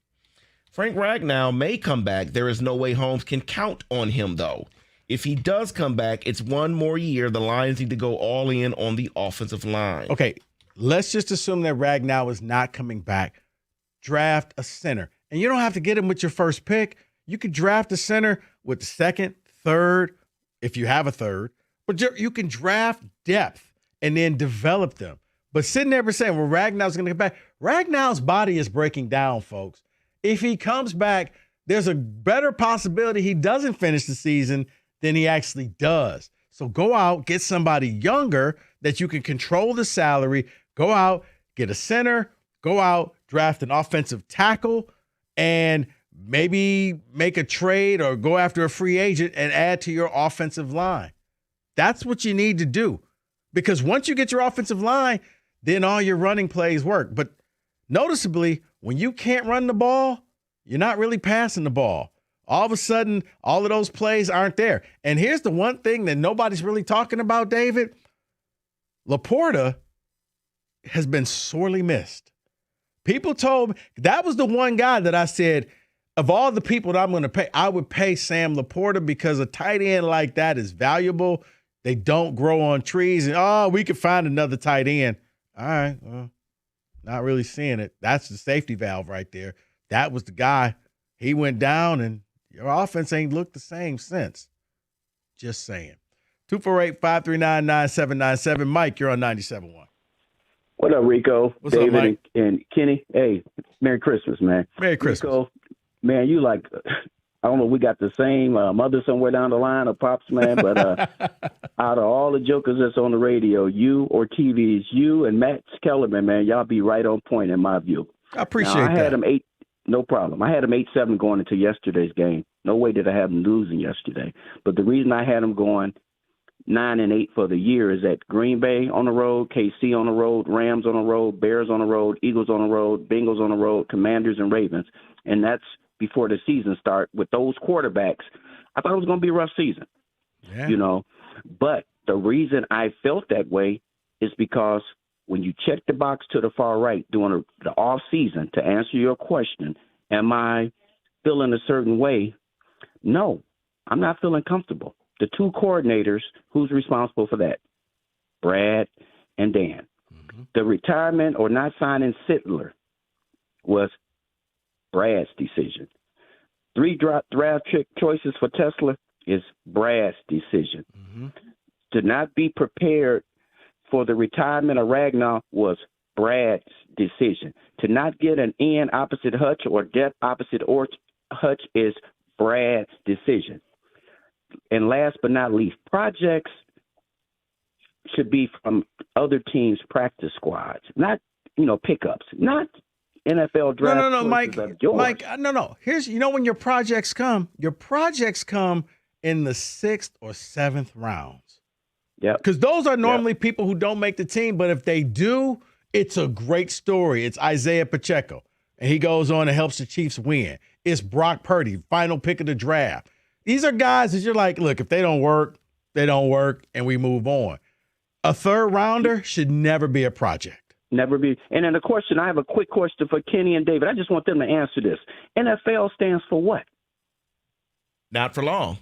Frank Ragnow may come back. There is no way Holmes can count on him, though. If he does come back, it's one more year. The Lions need to go all in on the offensive line. Okay, let's just assume that Ragnow is not coming back. Draft a center. And you don't have to get him with your first pick. You could draft a center with the second, third, if you have a third. But you can draft depth and then develop them. But sitting there saying, well, Ragnow's going to get back. Ragnow's body is breaking down, folks. If he comes back, there's a better possibility he doesn't finish the season than he actually does. So go out, get somebody younger that you can control the salary. Go out, get a center. Go out, draft an offensive tackle, and maybe make a trade or go after a free agent and add to your offensive line. That's what you need to do. Because once you get your offensive line, then all your running plays work. But noticeably, when you can't run the ball, you're not really passing the ball. All of a sudden, all of those plays aren't there. And here's the one thing that nobody's really talking about, David. Laporta has been sorely missed. People told me that was the one guy that I said, of all the people that I'm going to pay, I would pay Sam Laporta because a tight end like that is valuable. They don't grow on trees. And, we could find another tight end. All right, well, not really seeing it. That's the safety valve right there. That was the guy. He went down, and your offense ain't looked the same since. Just saying. 248-539-9797. Mike, you're on 97.1. What up, Rico? What's David up, Mike? and Kenny. Hey, Merry Christmas, man. Merry Christmas. Rico, man, you like, I don't know, we got the same mother somewhere down the line or pops, man, but out of all the jokers that's on the radio, you or TVs, you and Matt Kellerman, man, y'all be right on point in my view. I appreciate that. I had that. them no problem. I had them 8-7 going into yesterday's game. No way did I have them losing yesterday. But the reason I had them going 9-8 for the year is that Green Bay on the road, KC on the road, Rams on the road, Bears on the road, Eagles on the road, Bengals on the road, Commanders and Ravens. And that's before the season start with those quarterbacks. I thought it was going to be a rough season, But the reason I felt that way is because when you check the box to the far right during the off season, to answer your question, am I feeling a certain way? No, I'm not feeling comfortable. The two coordinators, who's responsible for that? Brad and Dan. Mm-hmm. The retirement or not signing Sittler was Brad's decision. 3 draft choices for Tesla is Brad's decision. Mm-hmm. To not be prepared for the retirement of Ragnar was Brad's decision. To not get an end opposite Hutch or depth opposite Hutch is Brad's decision. And last but not least, projects should be from other teams' practice squads, not, pickups, not NFL draft. No, Mike, no. Here's, when your projects come in the 6th or 7th rounds. Yeah. Because those are normally people who don't make the team, but if they do, it's a great story. It's Isaiah Pacheco, and he goes on and helps the Chiefs win. It's Brock Purdy, final pick of the draft. These are guys that you're like, look, if they don't work, they don't work, and we move on. A third rounder should never be a project. Never be. And then I have a quick question for Kenny and David. I just want them to answer this. NFL stands for what? Not for long.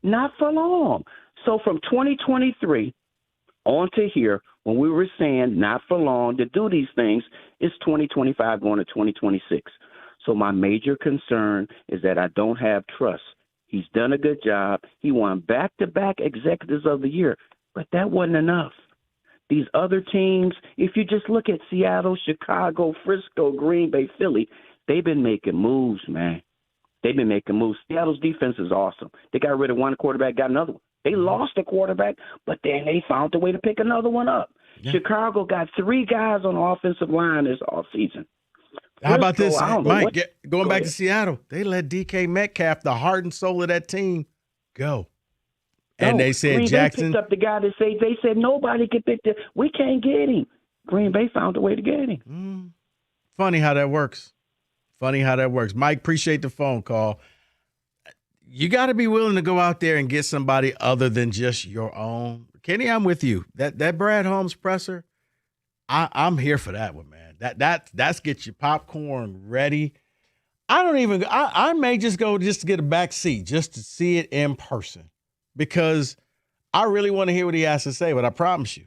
Not for long. So from 2023 on to here, when we were saying not for long to do these things, it's 2025 going to 2026. So my major concern is that I don't have trust. He's done a good job. He won back-to-back Executives of the Year, but that wasn't enough. These other teams, if you just look at Seattle, Chicago, Frisco, Green Bay, Philly, they've been making moves, man. They've been making moves. Seattle's defense is awesome. They got rid of one quarterback, got another one. They lost a quarterback, but then they found a way to pick another one up. Yeah. Chicago got 3 guys on the offensive line this offseason. How about this, Mike? Going back to Seattle, they let DK Metcalf, the heart and soul of that team, go. And they said Green Jackson. Bay picked up the guy that they said nobody could pick this. We can't get him. Green Bay found a way to get him. Funny how that works. Mike, appreciate the phone call. You got to be willing to go out there and get somebody other than just your own. Kenny, I'm with you. That Brad Holmes presser, I'm here for that one, man. That's get your popcorn ready. I may just go just to get a back seat just to see it in person because I really want to hear what he has to say. But I promise you,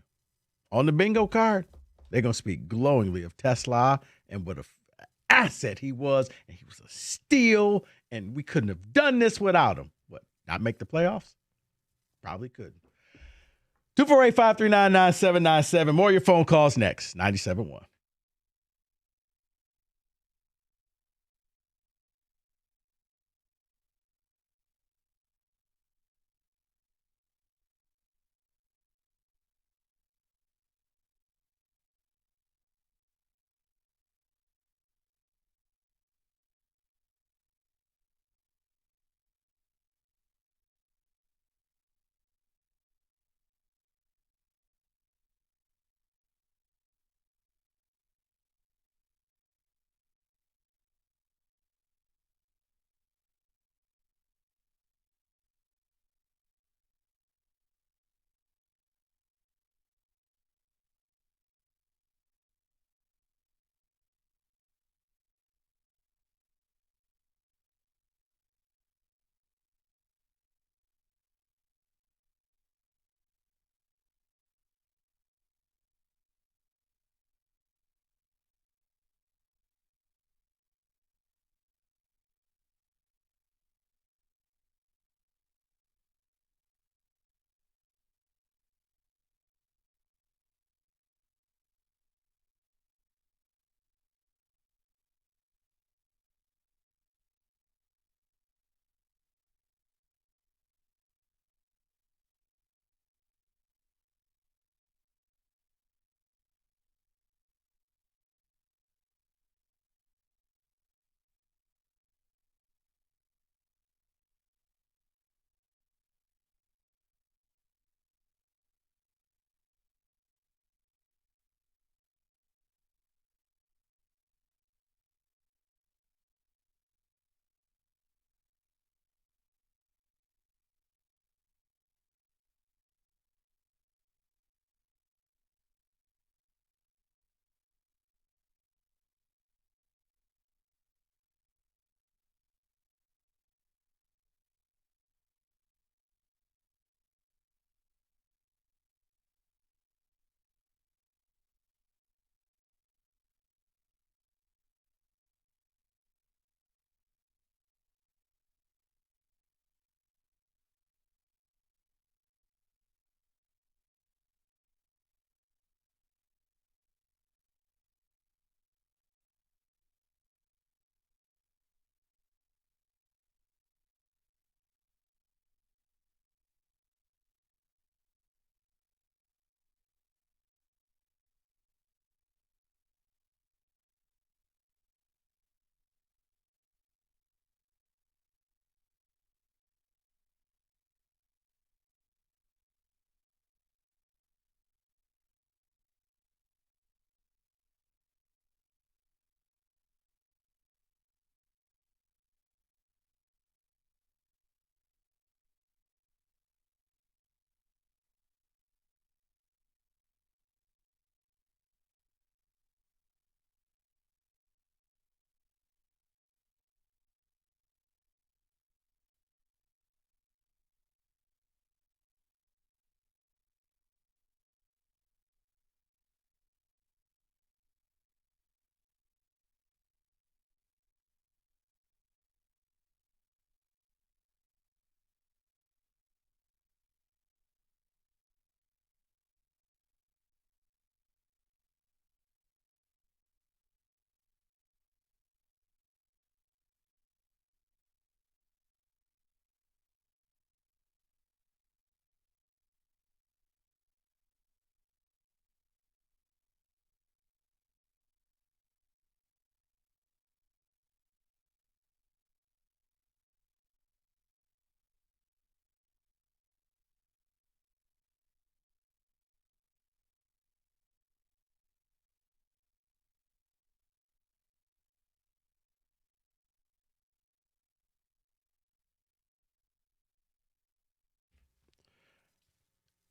on the bingo card, they're going to speak glowingly of Tesla and what an asset he was. And he was a steal, and we couldn't have done this without him. What, not make the playoffs? Probably couldn't. 248-539-9797. More of your phone calls next. 97.1.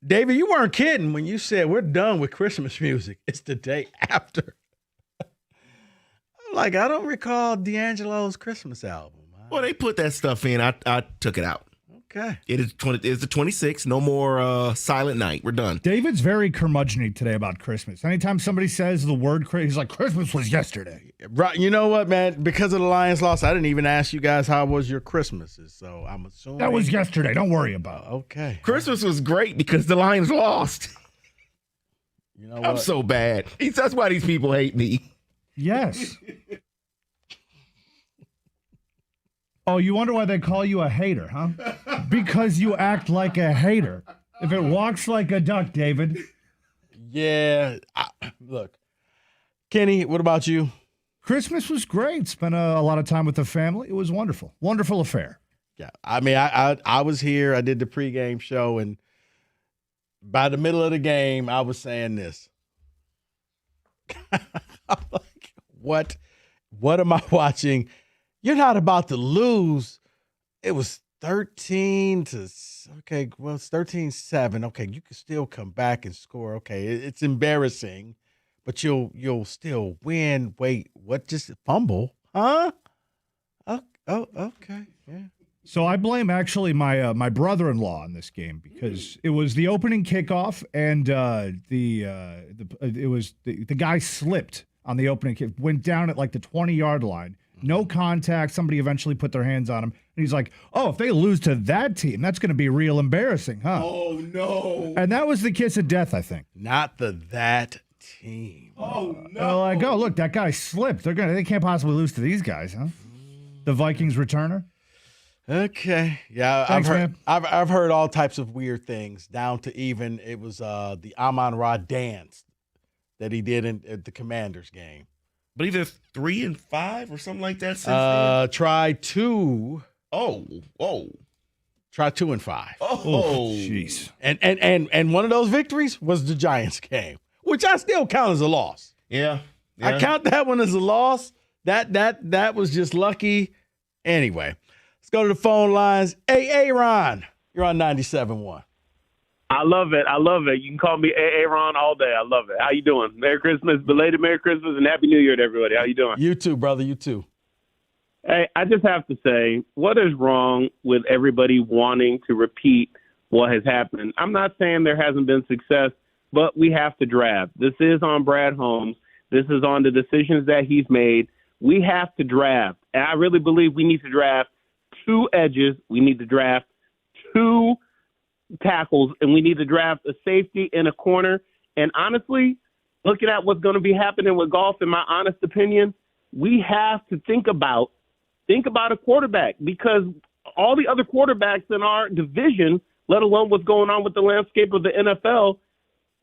David, you weren't kidding when you said we're done with Christmas music. It's the day after. I'm like, I don't recall D'Angelo's Christmas album. Well, they put that stuff in. I took it out. Okay. It's the 26th. No more Silent Night. We're done. David's very curmudgeon today about Christmas. Anytime somebody says the word he's like, Christmas was yesterday. Right. You know what, man? Because of the Lions loss, I didn't even ask you guys how was your Christmases. So I'm assuming. That was yesterday. Don't worry about it. Okay. Christmas was great because the Lions lost. You know I'm so bad. That's why these people hate me. Yes. Oh, you wonder why they call you a hater, huh? Because you act like a hater. If it walks like a duck, David. Yeah. Look, Kenny, what about you? Christmas was great. Spent a lot of time with the family. It was wonderful. Wonderful affair. Yeah. I mean, I was here. I did the pregame show, and by the middle of the game, I was saying this. I'm like, what am I watching? You're not about to lose. It was 13-7. Okay, you can still come back and score. Okay, it's embarrassing, but you'll still win. Wait, what? Just fumble? Huh? Oh, okay, yeah. So I blame actually my brother-in-law in this game because it was the opening kickoff and the guy slipped on the opening kick, went down at like the 20-yard line. No contact. Somebody eventually put their hands on him. And he's like, oh, if they lose to that team, that's going to be real embarrassing, huh? Oh, no. And that was the kiss of death, I think. Not that team. Oh, no. Like, oh, look, that guy slipped. They can't possibly lose to these guys, huh? The Vikings returner. Okay. Yeah, Thanks, I've heard all types of weird things, down to even it was the Amon-Ra dance that he did at the Commanders game. But either 3 and 5 or something like that. Since try 2. Oh. Try 2 and 5. Oh, jeez. And one of those victories was the Giants game, which I still count as a loss. Yeah. I count that one as a loss. That was just lucky. Anyway, let's go to the phone lines. Hey, Ron, you're on 97.1. I love it. You can call me Aaron all day. I love it. How you doing? Merry Christmas, belated Merry Christmas, and Happy New Year to everybody. How you doing? You too, brother. You too. Hey, I just have to say, what is wrong with everybody wanting to repeat what has happened? I'm not saying there hasn't been success, but we have to draft. This is on Brad Holmes. This is on the decisions that he's made. We have to draft. And I really believe we need to draft 2 edges. We need to draft 2 tackles, and we need to draft a safety and a corner. And honestly, looking at what's going to be happening with golf, in my honest opinion, we have to think about a quarterback, because all the other quarterbacks in our division, let alone what's going on with the landscape of the NFL,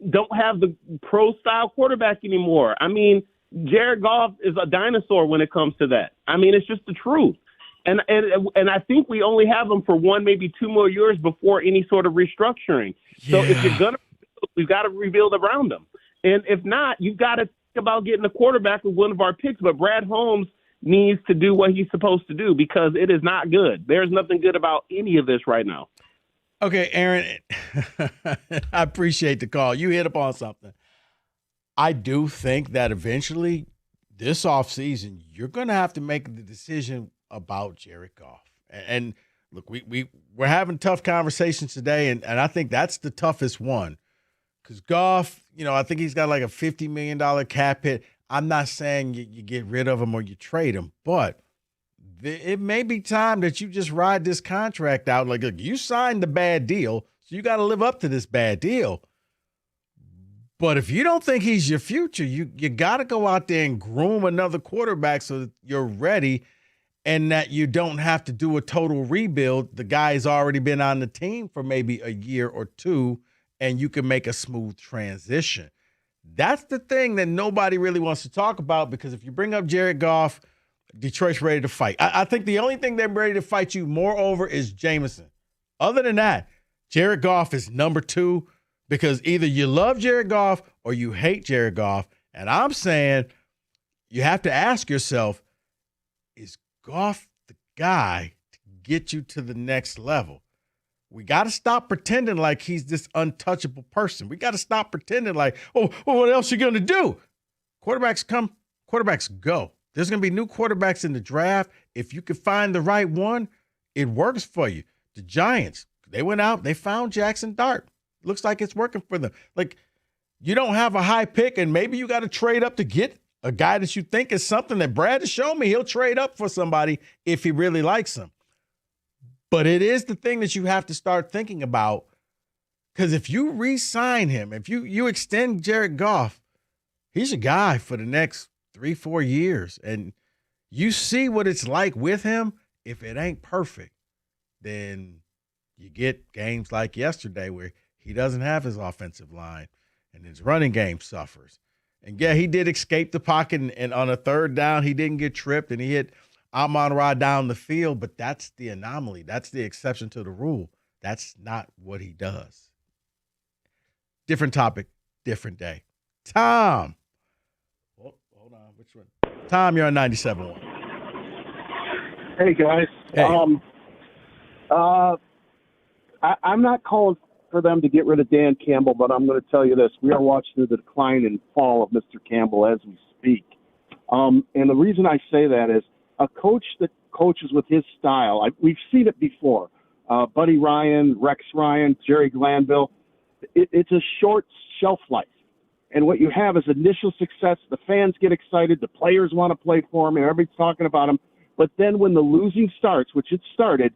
don't have the pro-style quarterback anymore. I mean, Jared Goff is a dinosaur when it comes to that. I mean, it's just the truth. And I think we only have them for 1, maybe 2 more years before any sort of restructuring. So if you're going to, we've got to rebuild around them. And if not, you've got to think about getting a quarterback with one of our picks. But Brad Holmes needs to do what he's supposed to do, because it is not good. There's nothing good about any of this right now. Okay, Aaron, I appreciate the call. You hit upon something. I do think that eventually this offseason, you're going to have to make the decision about Jared Goff. And look, we're having tough conversations today, and I think that's the toughest one. Because Goff, I think he's got like a $50 million cap hit. I'm not saying you get rid of him or you trade him, but it may be time that you just ride this contract out. Like, look, you signed the bad deal, so you got to live up to this bad deal. But if you don't think he's your future, you got to go out there and groom another quarterback so that you're ready and that you don't have to do a total rebuild. The guy's already been on the team for maybe a year or 2, and you can make a smooth transition. That's the thing that nobody really wants to talk about, because if you bring up Jared Goff, Detroit's ready to fight. I think the only thing they're ready to fight you more over is Jameson. Other than that, Jared Goff is number 2, because either you love Jared Goff or you hate Jared Goff. And I'm saying you have to ask yourself, is Goff the guy to get you to the next level? We got to stop pretending like he's this untouchable person. We got to stop pretending like, oh, well, what else you going to do? Quarterbacks come, quarterbacks go. There's going to be new quarterbacks in the draft. If you can find the right one, it works for you. The Giants, they went out, they found Jackson Dart. Looks like it's working for them. Like, you don't have a high pick, and maybe you got to trade up to get a guy that you think is something that Brad has shown me. He'll trade up for somebody if he really likes him. But it is the thing that you have to start thinking about, because if you re-sign him, if you extend Jared Goff, he's a guy for the next 3-4 years. And you see what it's like with him. If it ain't perfect, then you get games like yesterday where he doesn't have his offensive line and his running game suffers. And, yeah, he did escape the pocket, and on a third down, he didn't get tripped, and he hit Amon-Ra down the field, but that's the anomaly. That's the exception to the rule. That's not what he does. Different topic, different day. Tom. Hold on. Which one? Tom, you're on 97.1. Hey, guys. Hey. I'm not calling for them to get rid of Dan Campbell, but I'm going to tell you this. We are watching the decline and fall of Mr. Campbell as we speak. And the reason I say that is a coach that coaches with his style, we've seen it before. Buddy Ryan, Rex Ryan, Jerry Glanville. It's a short shelf life. And what you have is initial success. The fans get excited. The players want to play for him, and everybody's talking about him. But then when the losing starts, which it started,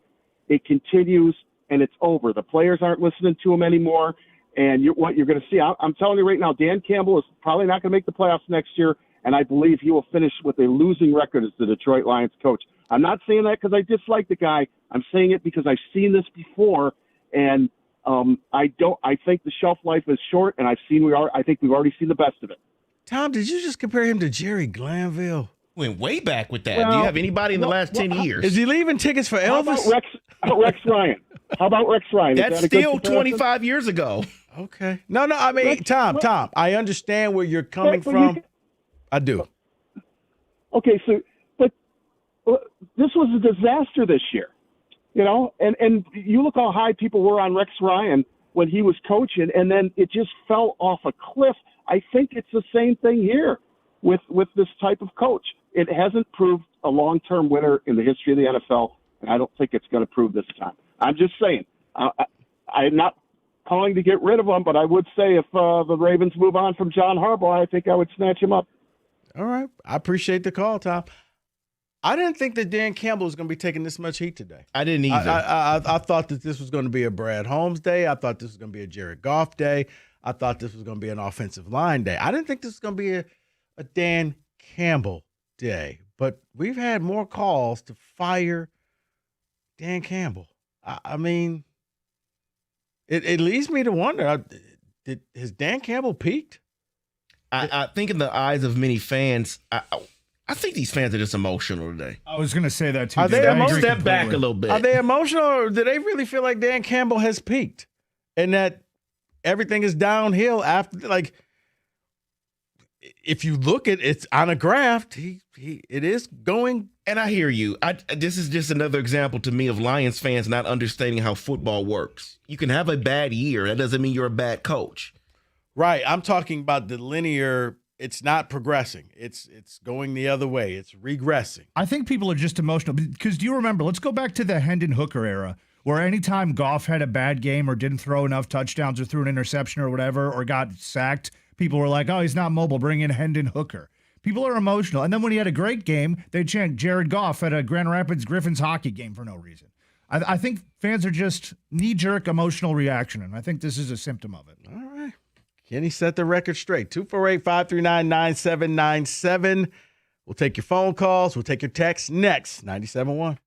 it continues and it's over. The players aren't listening to him anymore. And what you're going to see, I'm telling you right now, Dan Campbell is probably not going to make the playoffs next year. And I believe he will finish with a losing record as the Detroit Lions coach. I'm not saying that because I dislike the guy. I'm saying it because I've seen this before, and I think the shelf life is short, and I think we've already seen the best of it. Tom, did you just compare him to Jerry Glanville? Went way back with that. Well, Do you have anybody in the last 10 years? Is he leaving tickets for Elvis? How about Rex Ryan? How about Rex Ryan? That's that still 25 years ago. Okay. No, I mean, Tom, I understand where you're coming from. I do. Okay, but this was a disaster this year, and you look how high people were on Rex Ryan when he was coaching, and then it just fell off a cliff. I think it's the same thing here with this type of coach. It hasn't proved a long-term winner in the history of the NFL, and I don't think it's going to prove this time. I'm just saying. I'm not calling to get rid of him, but I would say if the Ravens move on from John Harbaugh, I think I would snatch him up. All right. I appreciate the call, Tom. I didn't think that Dan Campbell was going to be taking this much heat today. I didn't either. I thought that this was going to be a Brad Holmes day. I thought this was going to be a Jared Goff day. I thought this was going to be an offensive line day. I didn't think this was going to be a Dan Campbell day. But we've had more calls to fire Dan Campbell. I mean, it leads me to wonder, has Dan Campbell peaked? I think in the eyes of many fans, I think these fans are just emotional today. I was going to say that too. Are they emotional? Step back a little bit. Are they emotional, or do they really feel like Dan Campbell has peaked and that everything is downhill after? Like, if you look at it's on a graph, it is going. And I hear you. This is just another example to me of Lions fans not understanding how football works. You can have a bad year. That doesn't mean you're a bad coach. Right. I'm talking about the linear. It's not progressing. It's going the other way. It's regressing. I think people are just emotional because do you remember? Let's go back to the Hendon Hooker era where anytime Goff had a bad game or didn't throw enough touchdowns or threw an interception or whatever or got sacked, people were like, oh, he's not mobile. Bring in Hendon Hooker. People are emotional. And then when he had a great game, they chant Jared Goff at a Grand Rapids Griffins hockey game for no reason. I think fans are just knee-jerk emotional reaction, and I think this is a symptom of it. All right. Kenny set the record straight. 248-539-9797. We'll take your phone calls. We'll take your texts next. 97.1.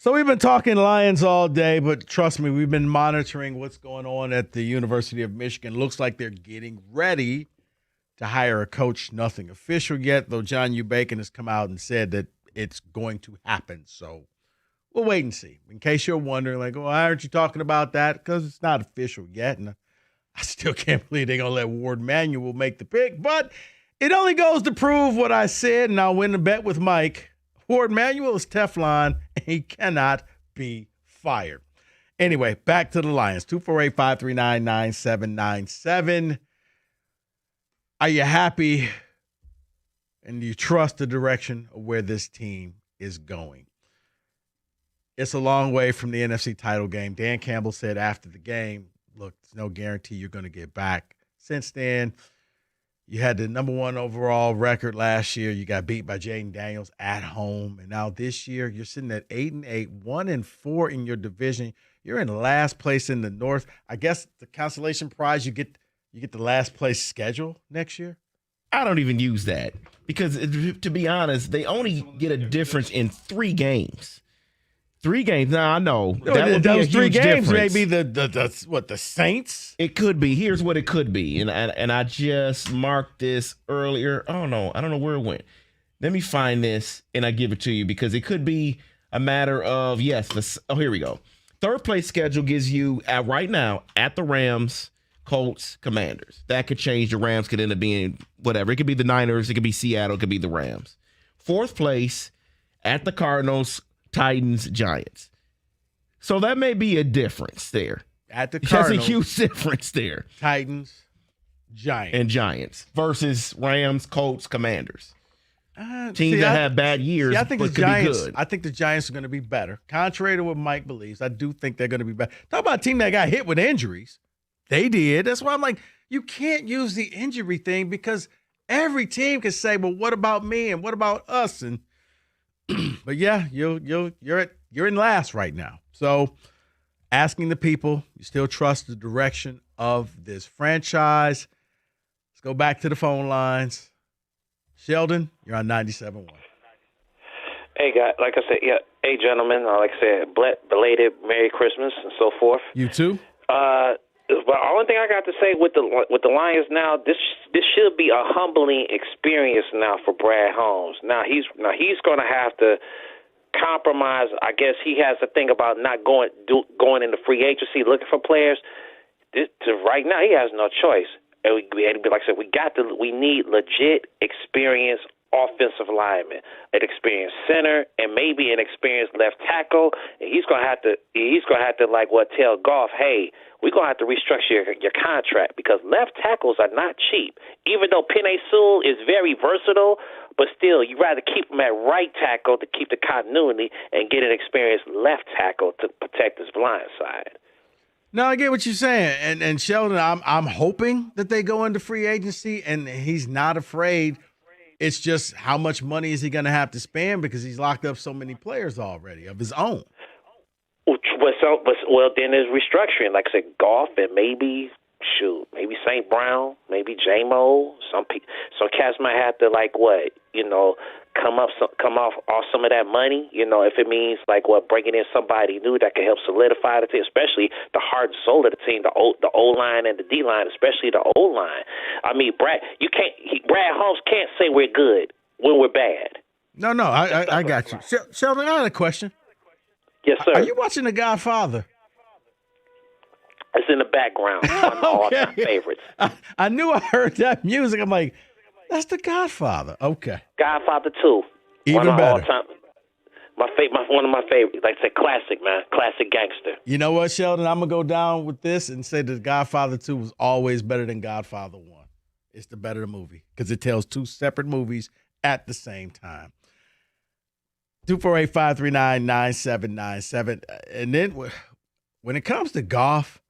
So we've been talking Lions all day, but trust me, we've been monitoring what's going on at the University of Michigan. Looks like they're getting ready to hire a coach. Nothing official yet, though John U. Bacon has come out and said that it's going to happen. So we'll wait and see. In case you're wondering, like, why aren't you talking about that? Because it's not official yet, and I still can't believe they're going to let Ward Manuel make the pick. But it only goes to prove what I said, and I'll win the bet with Mike. Ward Manuel is Teflon, and he cannot be fired. Anyway, back to the Lions. 248-539-9797. Are you happy and do you trust the direction of where this team is going? It's a long way from the NFC title game. Dan Campbell said after the game, look, there's no guarantee you're going to get back. Since then, you had the number 1 overall record last year. You got beat by Jaden Daniels at home. And now this year, you're sitting at 8-8, 1-4 in your division. You're in last place in the North. I guess the consolation prize, you get the last place schedule next year. I don't even use that because, to be honest, they only get a difference in 3 games. 3 games. Now, I know that would be a huge 3 games. Difference. Maybe the Saints. It could be. Here's what it could be, and I just marked this earlier. Oh no, I don't know where it went. Let me find this and I give it to you because it could be a matter of here we go. 3rd place schedule gives you right now at the Rams, Colts, Commanders. That could change. The Rams could end up being whatever. It could be the Niners. It could be Seattle. It could be the Rams. 4th place at the Cardinals, Titans, Giants. So that may be a difference there. At the Cardinals. That's a huge difference there. Titans, Giants. And Giants versus Rams, Colts, Commanders. Teams that have bad years, I think but the could Giants, be good. I think the Giants are going to be better. Contrary to what Mike believes, I do think they're going to be better. Talk about a team that got hit with injuries. They did. That's why I'm like, you can't use the injury thing because every team can say, well, what about me and what about us? And but yeah, you're in last right now. So asking the people, you still trust the direction of this franchise. Let's go back to the phone lines. Sheldon, you're on 97.1. Hey, guys, like I said, yeah. Hey, gentlemen, like I said, belated Merry Christmas and so forth. You too. But the only thing I got to say with the Lions now, this should be a humbling experience now for Brad Holmes. Now he's going to have to compromise. I guess he has to think about not going into free agency looking for players. Right now, he has no choice. And like I said, we need legit experience offensive lineman, an experienced center, and maybe an experienced left tackle. And he's gonna have to tell Goff, hey, we're gonna have to restructure your contract because left tackles are not cheap. Even though Penei Sewell is very versatile, but still, you'd rather keep him at right tackle to keep the continuity and get an experienced left tackle to protect his blind side. No, I get what you're saying, and Sheldon, I'm hoping that they go into free agency, and he's not afraid. It's just how much money is he going to have to spend because he's locked up so many players already of his own. Well, then there's restructuring. Like I said, Goff and maybe St. Brown, maybe J-Mo. Some cats might have to come off some of that money. If it means bringing in somebody new that can help solidify the team, especially the heart and soul of the team, the O line and the D line, especially the O line. I mean, Brad Holmes can't say we're good when we're bad. No, I got you, Sheldon. I had a question. Yes, sir. Are you watching The Godfather? It's in the background. One of my all-time favorites. I knew I heard that music. I'm like, that's The Godfather. Okay. Godfather 2. Even one of better. All-time. One of my favorites. Like I said, classic, man. Classic gangster. You know what, Sheldon? I'm going to go down with this and say that Godfather 2 was always better than Godfather 1. It's the better movie because it tells 2 separate movies at the same time. 248-539-9797. And then when it comes to golf,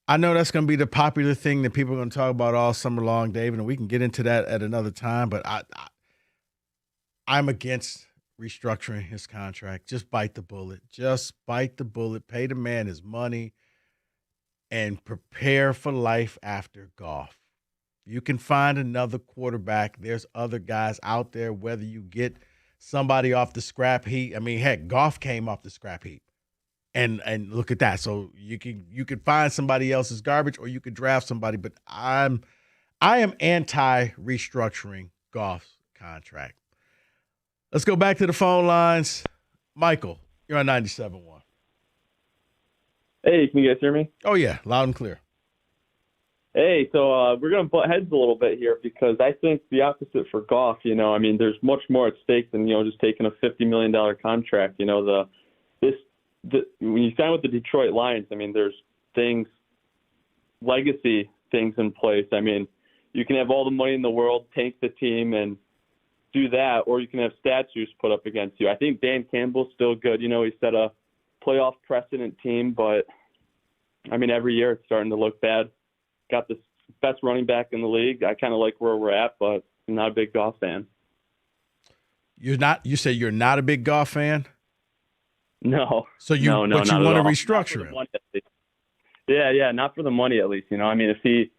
I know that's going to be the popular thing that people are going to talk about all summer long, David, and we can get into that at another time. But I'm against restructuring his contract. Just bite the bullet. Just bite the bullet. Pay the man his money and prepare for life after golf. You can find another quarterback. There's other guys out there, whether you get somebody off the scrap heap. I mean, heck, Goff came off the scrap heap. And look at that. So you could find somebody else's garbage or you could draft somebody, but I am anti restructuring Goff's contract. Let's go back to the phone lines. Michael, you're on 97.1. Hey, can you guys hear me? Oh yeah, loud and clear. Hey, so we're going to butt heads a little bit here because I think the opposite for Goff. You know, I mean, there's much more at stake than just taking a $50 million contract. You know, when you sign with the Detroit Lions, I mean, there's legacy things in place. I mean, you can have all the money in the world, tank the team, and do that, or you can have statues put up against you. I think Dan Campbell's still good. You know, he set a playoff precedent team, but I mean, every year it's starting to look bad. Got the best running back in the league. I kind of like where we're at, but I'm not a big Goff fan. You say you're not a big Goff fan? No. So you want to restructure him? Yeah, not for the money at least. You know, I mean, if he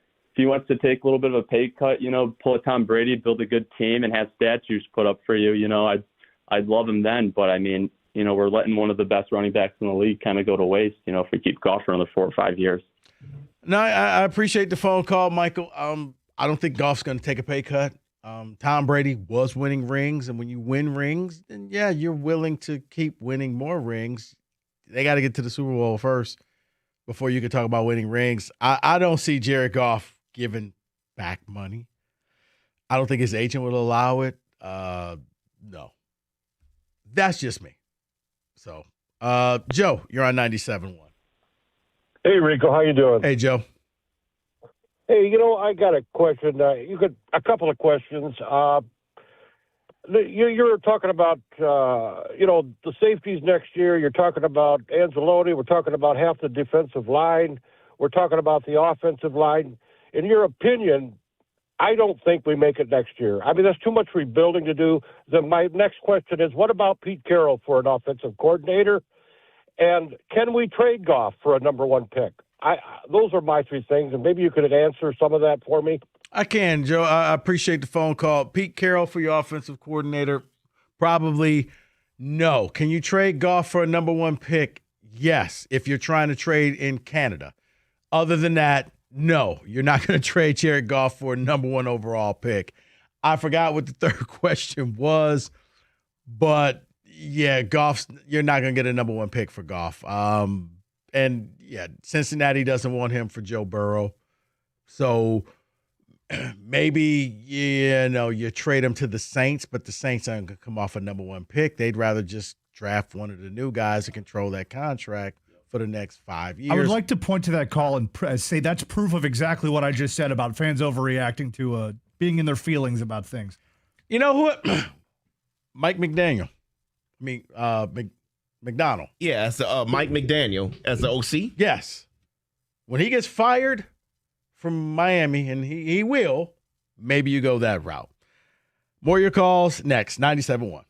wants to take a little bit of a pay cut, you know, pull a Tom Brady, build a good team, and have statues put up for you, you know, I'd love him then. But I mean, you know, we're letting one of the best running backs in the league kind of go to waste, you know, if we keep Goff for another 4 or 5 years. No, I appreciate the phone call, Michael. I don't think Goff's going to take a pay cut. Tom Brady was winning rings, and when you win rings, then yeah, you're willing to keep winning more rings. They got to get to the Super Bowl first before you can talk about winning rings. I don't see Jared Goff giving back money. I don't think his agent would allow it. No. That's just me. So, Joe, you're on 97.1. Hey, Rico, how you doing? Hey, Joe. Hey, you know, I got a question. A couple of questions. You're talking about, the safeties next year. You're talking about Anzalone. We're talking about half the defensive line. We're talking about the offensive line. In your opinion, I don't think we make it next year. I mean, that's too much rebuilding to do. Then my next question is, what about Pete Carroll for an offensive coordinator? And can we trade Goff for a number one pick? Those are my three things, and maybe you could answer some of that for me. I can, Joe. I appreciate the phone call. Pete Carroll for your offensive coordinator, probably no. Can you trade Goff for a number one pick? Yes, if you're trying to trade in Canada. Other than that, no. You're not going to trade Jared Goff for a number one overall pick. I forgot what the third question was, but yeah, you're not going to get a number one pick for Goff. And yeah, Cincinnati doesn't want him for Joe Burrow. So maybe, you trade him to the Saints, but the Saints aren't going to come off a number one pick. They'd rather just draft one of the new guys to control that contract for the next 5 years. I would like to point to that call and say that's proof of exactly what I just said about fans overreacting to being in their feelings about things. You know what? Mike McDaniel. McDonald. Yeah, as Mike McDaniel as the OC. Yes. When he gets fired from Miami, and he will, maybe you go that route. More of your calls next, 97.1.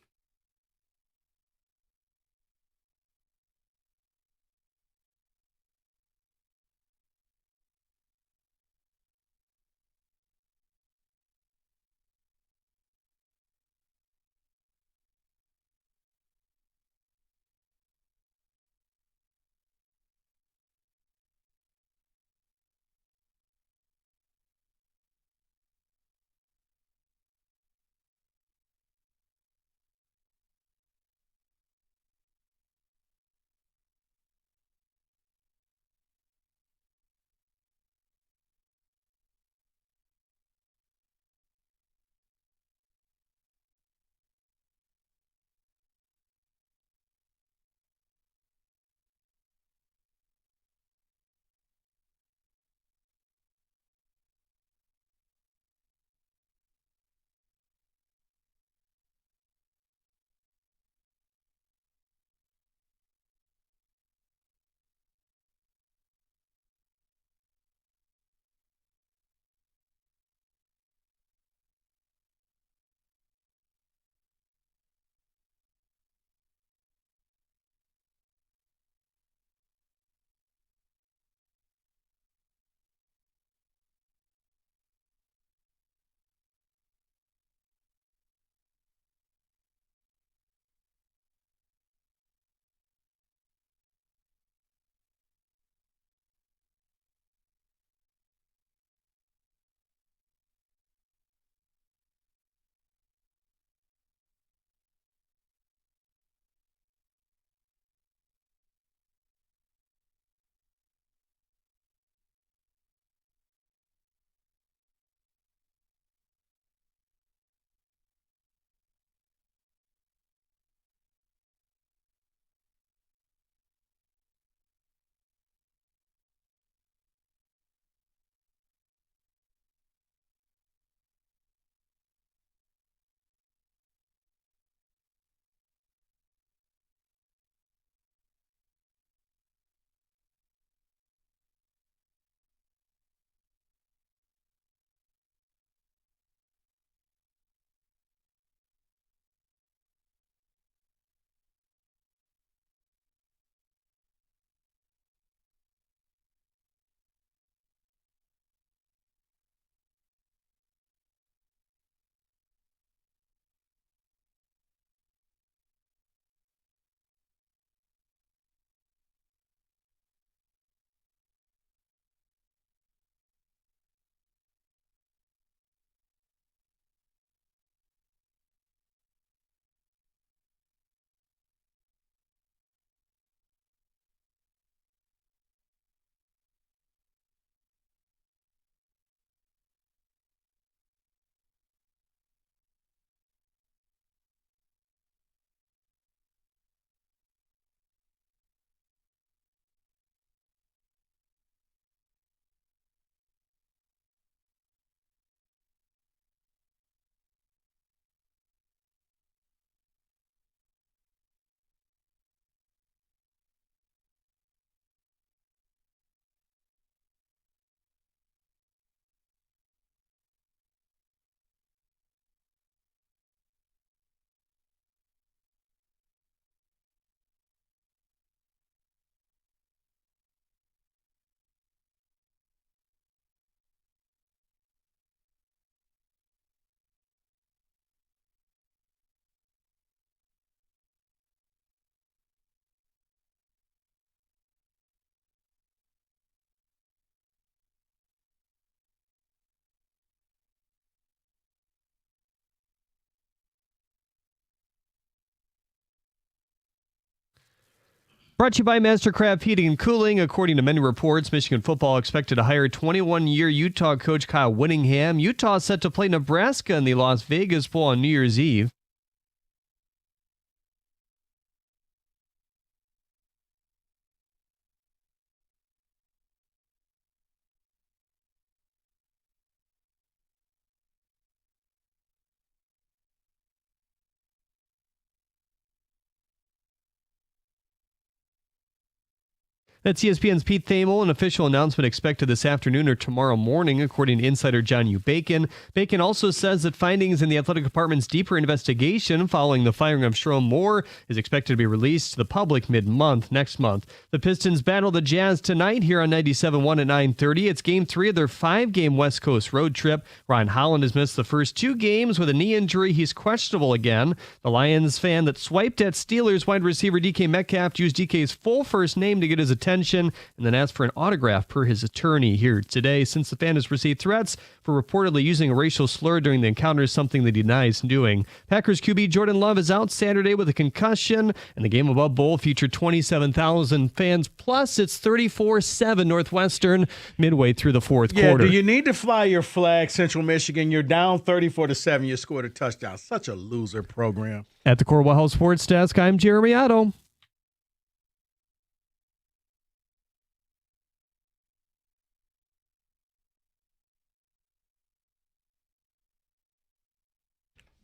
Brought to you by Mastercraft Heating and Cooling. According to many reports, Michigan football expected to hire 21-year Utah coach Kyle Whittingham. Utah is set to play Nebraska in the Las Vegas Bowl on New Year's Eve. That's ESPN's Pete Thamel. An official announcement expected this afternoon or tomorrow morning, according to insider John U. Bacon. Bacon also says that findings in the athletic department's deeper investigation following the firing of Sherrone Moore is expected to be released to the public mid-month next month. The Pistons battle the Jazz tonight here on 97.1 at 9:30. It's Game 3 of their 5-game West Coast road trip. Ryan Holland has missed the first 2 games with a knee injury. He's questionable again. The Lions fan that swiped at Steelers wide receiver DK Metcalf used DK's full first name to get his attention and then asked for an autograph per his attorney here today. Since the fan has received threats for reportedly using a racial slur during the encounter, something that he denies doing. Packers QB Jordan Love is out Saturday with a concussion, and the Game Above Bowl featured 27,000 fans, plus it's 34-7 Northwestern midway through the fourth quarter. Do you need to fly your flag, Central Michigan? You're down 34-7. You scored a touchdown. Such a loser program. At the Corwell Health Sports Desk, I'm Jeremy Otto.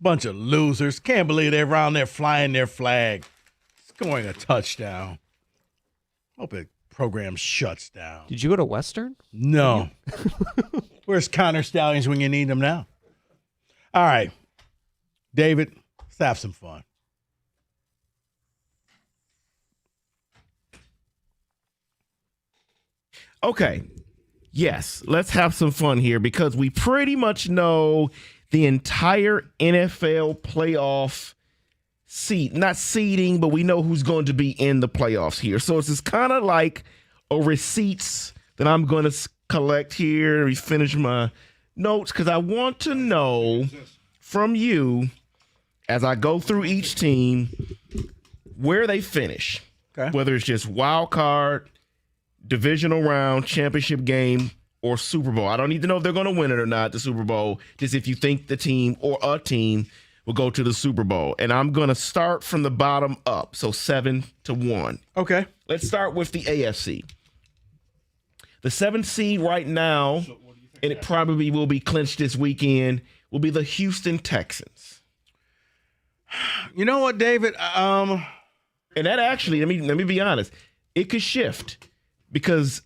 Bunch of losers. Can't believe they're around there flying their flag, scoring a touchdown. Hope the program shuts down. Did you go to Western? No. Where's Connor Stallions when you need them now? All right, David, let's have some fun. Okay. Yes, let's have some fun here because we pretty much know the entire NFL playoff not seeding, but we know who's going to be in the playoffs here. So it's kind of like a receipts that I'm going to collect here. Let me finish my notes because I want to know from you as I go through each team where they finish. Okay. Whether it's just wild card, divisional round, championship game, or Super Bowl. I don't need to know if they're going to win it or not, the Super Bowl, just if you think the team or a team will go to the Super Bowl. And I'm going to start from the bottom up, so 7-1. Okay. Let's start with the AFC. The 7th seed right now, and it probably will be clinched this weekend, will be the Houston Texans. You know what, David? And that actually, let me be honest, it could shift because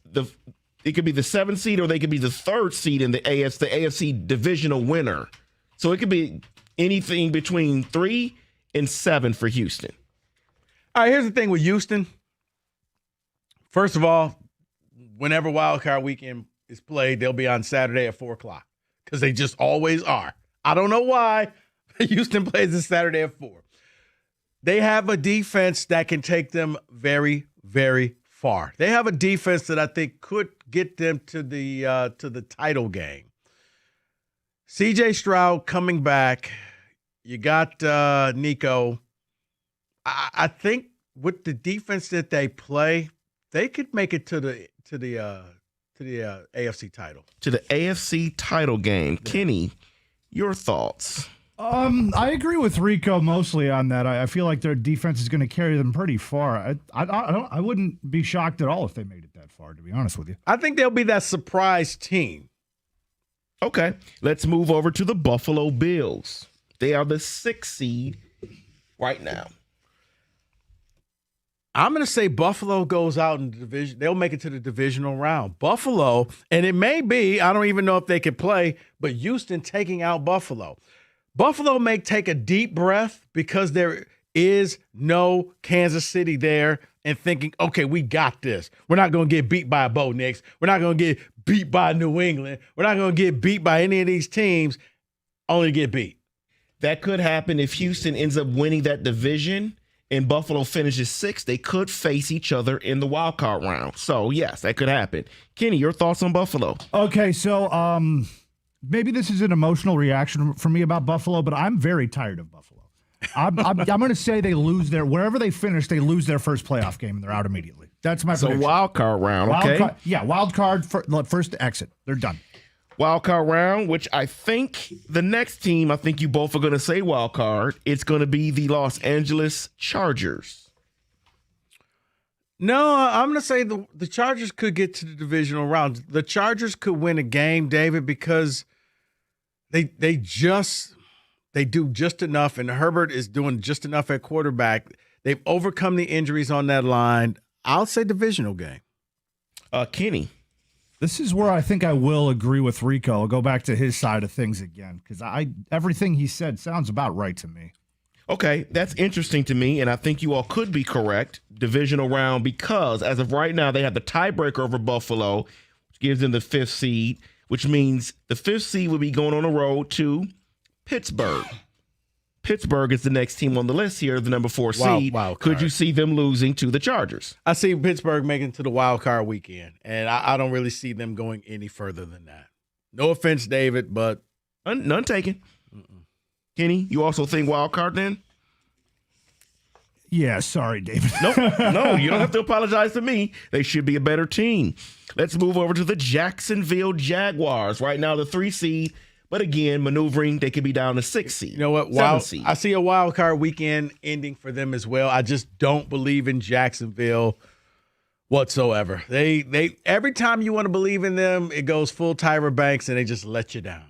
it could be the 7th seed or they could be the 3rd seed in the AFC divisional winner. So it could be anything between 3 and 7 for Houston. All right, here's the thing with Houston. First of all, whenever Wild Card Weekend is played, they'll be on Saturday at 4 o'clock because they just always are. I don't know why. Houston plays this Saturday at 4. They have a defense that can take them very, very far. They have a defense that I think could get them to the title game. C.J. Stroud coming back. You got Nico. I think with the defense that they play, they could make it to the AFC title. To the AFC title game. Yeah. Kenny, your thoughts? I agree with Rico mostly on that. I feel like their defense is going to carry them pretty far. I wouldn't be shocked at all if they made it that far, to be honest with you. I think they'll be that surprise team. Okay, let's move over to the Buffalo Bills. They are the 6th seed right now. I'm going to say Buffalo goes out in the division. They'll make it to the divisional round. Buffalo, and it may be, I don't even know if they could play, but Houston taking out Buffalo. Buffalo may take a deep breath because there is no Kansas City there and thinking, okay, we got this. We're not going to get beat by a Bo Nix. We're not going to get beat by New England. We're not going to get beat by any of these teams, only to get beat. That could happen if Houston ends up winning that division and Buffalo finishes 6th. They could face each other in the wild card round. So, yes, that could happen. Kenny, your thoughts on Buffalo? Okay, so maybe this is an emotional reaction for me about Buffalo, but I'm very tired of Buffalo. I'm going to say they lose wherever they finish, they lose their first playoff game and they're out immediately. That's my prediction. wild card round, okay? Wild card first exit. They're done. Wild card round, which I think the next team, I think you both are going to say wild card. It's going to be the Los Angeles Chargers. No, I'm going to say the Chargers could get to the divisional round. The Chargers could win a game, David, because they do just enough, and Herbert is doing just enough at quarterback. They've overcome the injuries on that line. I'll say divisional game. Kenny. This is where I think I will agree with Rico. I'll go back to his side of things again because everything he said sounds about right to me. Okay, that's interesting to me, and I think you all could be correct. Divisional round, because as of right now, they have the tiebreaker over Buffalo, which gives them the 5th seed, which means the 5th seed will be going on the road to Pittsburgh. Pittsburgh is the next team on the list here, the number 4 seed. Could you see them losing to the Chargers? I see Pittsburgh making it to the wild card weekend, and I don't really see them going any further than that. No offense, David, but none taken. Kenny, you also think wild card then? Yeah, sorry, David. No, you don't have to apologize to me. They should be a better team. Let's move over to the Jacksonville Jaguars. Right now, the 3 seed. But again, maneuvering, they could be down to 6 seed. You know what? I see a wild card weekend ending for them as well. I just don't believe in Jacksonville whatsoever. They every time you want to believe in them, it goes full Tyra Banks and they just let you down.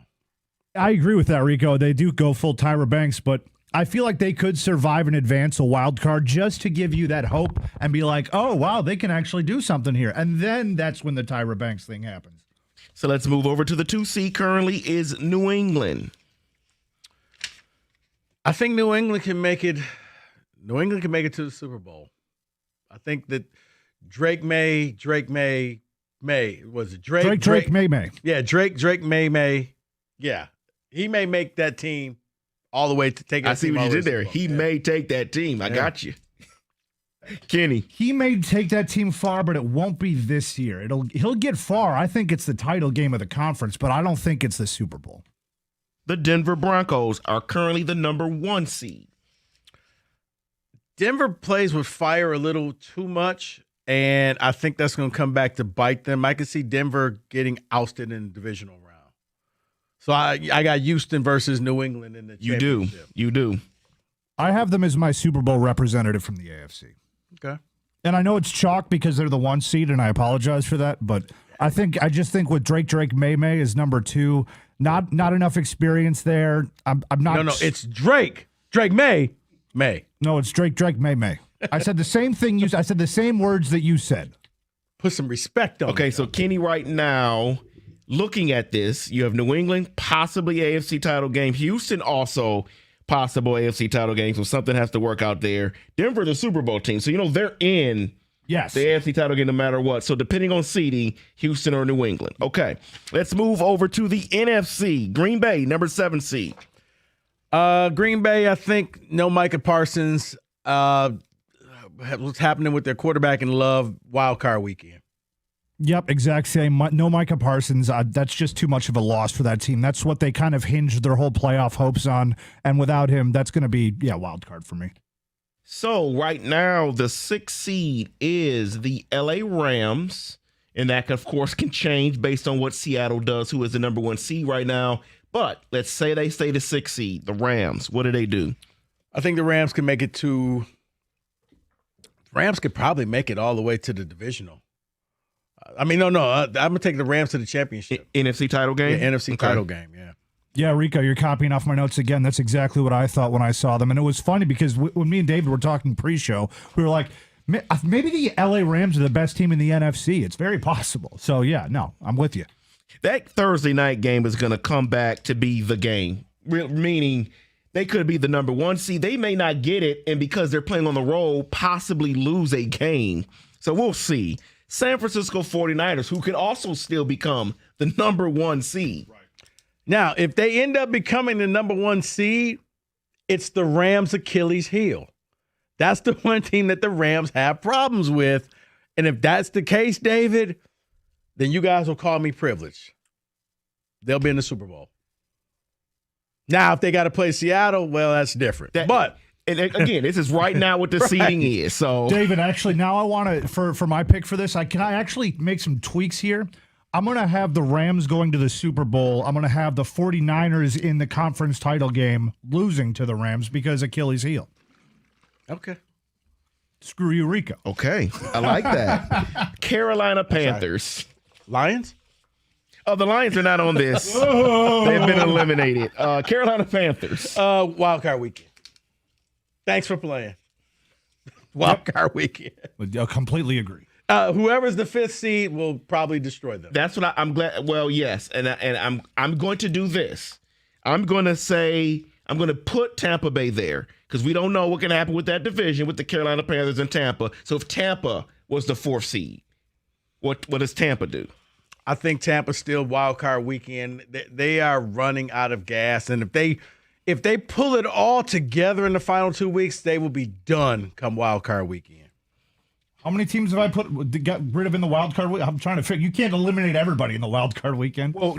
I agree with that, Rico. They do go full Tyra Banks, but I feel like they could survive and advance a wild card just to give you that hope and be like, oh, wow, they can actually do something here. And then that's when the Tyra Banks thing happens. So let's move over to the 2 seed currently is New England. I think New England can make it. New England can make it to the Super Bowl. I think that Drake May. Was it Drake? Drake May. Yeah, Drake May. Yeah, he may make that team all the way to take. I see what you did there. He may take that team. I got you. Kenny. He may take that team far, but it won't be this year. He'll get far. I think it's the title game of the conference, but I don't think it's the Super Bowl. The Denver Broncos are currently the number 1 seed. Denver plays with fire a little too much, and I think that's going to come back to bite them. I can see Denver getting ousted in the divisional round. So I got Houston versus New England in the championship. You do. I have them as my Super Bowl representative from the AFC. Okay. And I know it's chalk because they're the 1 seed, and I apologize for that. But I just think with Drake May is number 2. Not enough experience there. I'm not. No, it's Drake May. No, it's Drake May. I said the same thing. I said the same words that you said. Put some respect on. Okay, so Kenny, right now, looking at this, you have New England, possibly AFC title game. Houston also possible AFC title game, so something has to work out there. Denver, the Super Bowl team, so they're in the AFC title game no matter what. So depending on seeding, Houston or New England. Okay, let's move over to the NFC. Green Bay, number 7 seed. Green Bay, I think no Micah Parsons. What's happening with their quarterback and Love wild card weekend? Yep, exact same. No Micah Parsons. That's just too much of a loss for that team. That's what they kind of hinged their whole playoff hopes on. And without him, that's going to be, wild card for me. So right now, the 6th seed is the LA Rams. And that, of course, can change based on what Seattle does, who is the number 1 seed right now. But let's say they stay the 6th seed, the Rams. What do they do? I think the Rams can make it to – Rams could probably make it all the way to the divisional. I'm going to take the Rams to the championship. NFC title game? Yeah, NFC title game, yeah. Yeah, Rico, you're copying off my notes again. That's exactly what I thought when I saw them. And it was funny because when me and David were talking pre-show, we were like, maybe the LA Rams are the best team in the NFC. It's very possible. So, I'm with you. That Thursday night game is going to come back to be the game, meaning they could be the number 1 seed. They may not get it, and because they're playing on the road, possibly lose a game. So we'll see. San Francisco 49ers, who could also still become the number 1 seed. Right. Now, if they end up becoming the number 1 seed, it's the Rams' Achilles heel. That's the one team that the Rams have problems with. And if that's the case, David, then you guys will call me privileged. They'll be in the Super Bowl. Now, if they got to play Seattle, well, that's different. And again, this is right now what the seeding is. So, David, actually, now I want to for my pick for this. Can I actually make some tweaks here? I'm going to have the Rams going to the Super Bowl. I'm going to have the 49ers in the conference title game losing to the Rams because Achilles heel. Okay. Screw you, Rico. Okay. I like that. Carolina Panthers. Lions? Oh, the Lions are not on this. They've been eliminated. Carolina Panthers. Wild card weekend. Thanks for playing. Wild card weekend. I completely agree. Whoever's the 5th seed will probably destroy them. That's what I'm glad. Well, yes, and I'm going to do this. I'm going to put Tampa Bay there because we don't know what can happen with that division with the Carolina Panthers and Tampa. So if Tampa was the 4th seed, what does Tampa do? I think Tampa's still wild card weekend. They are running out of gas, and if they pull it all together in the final 2 weeks, they will be done come wild card weekend. How many teams have I got rid of in the wild card weekend? I'm trying to figure. You can't eliminate everybody in the wild card weekend. Well,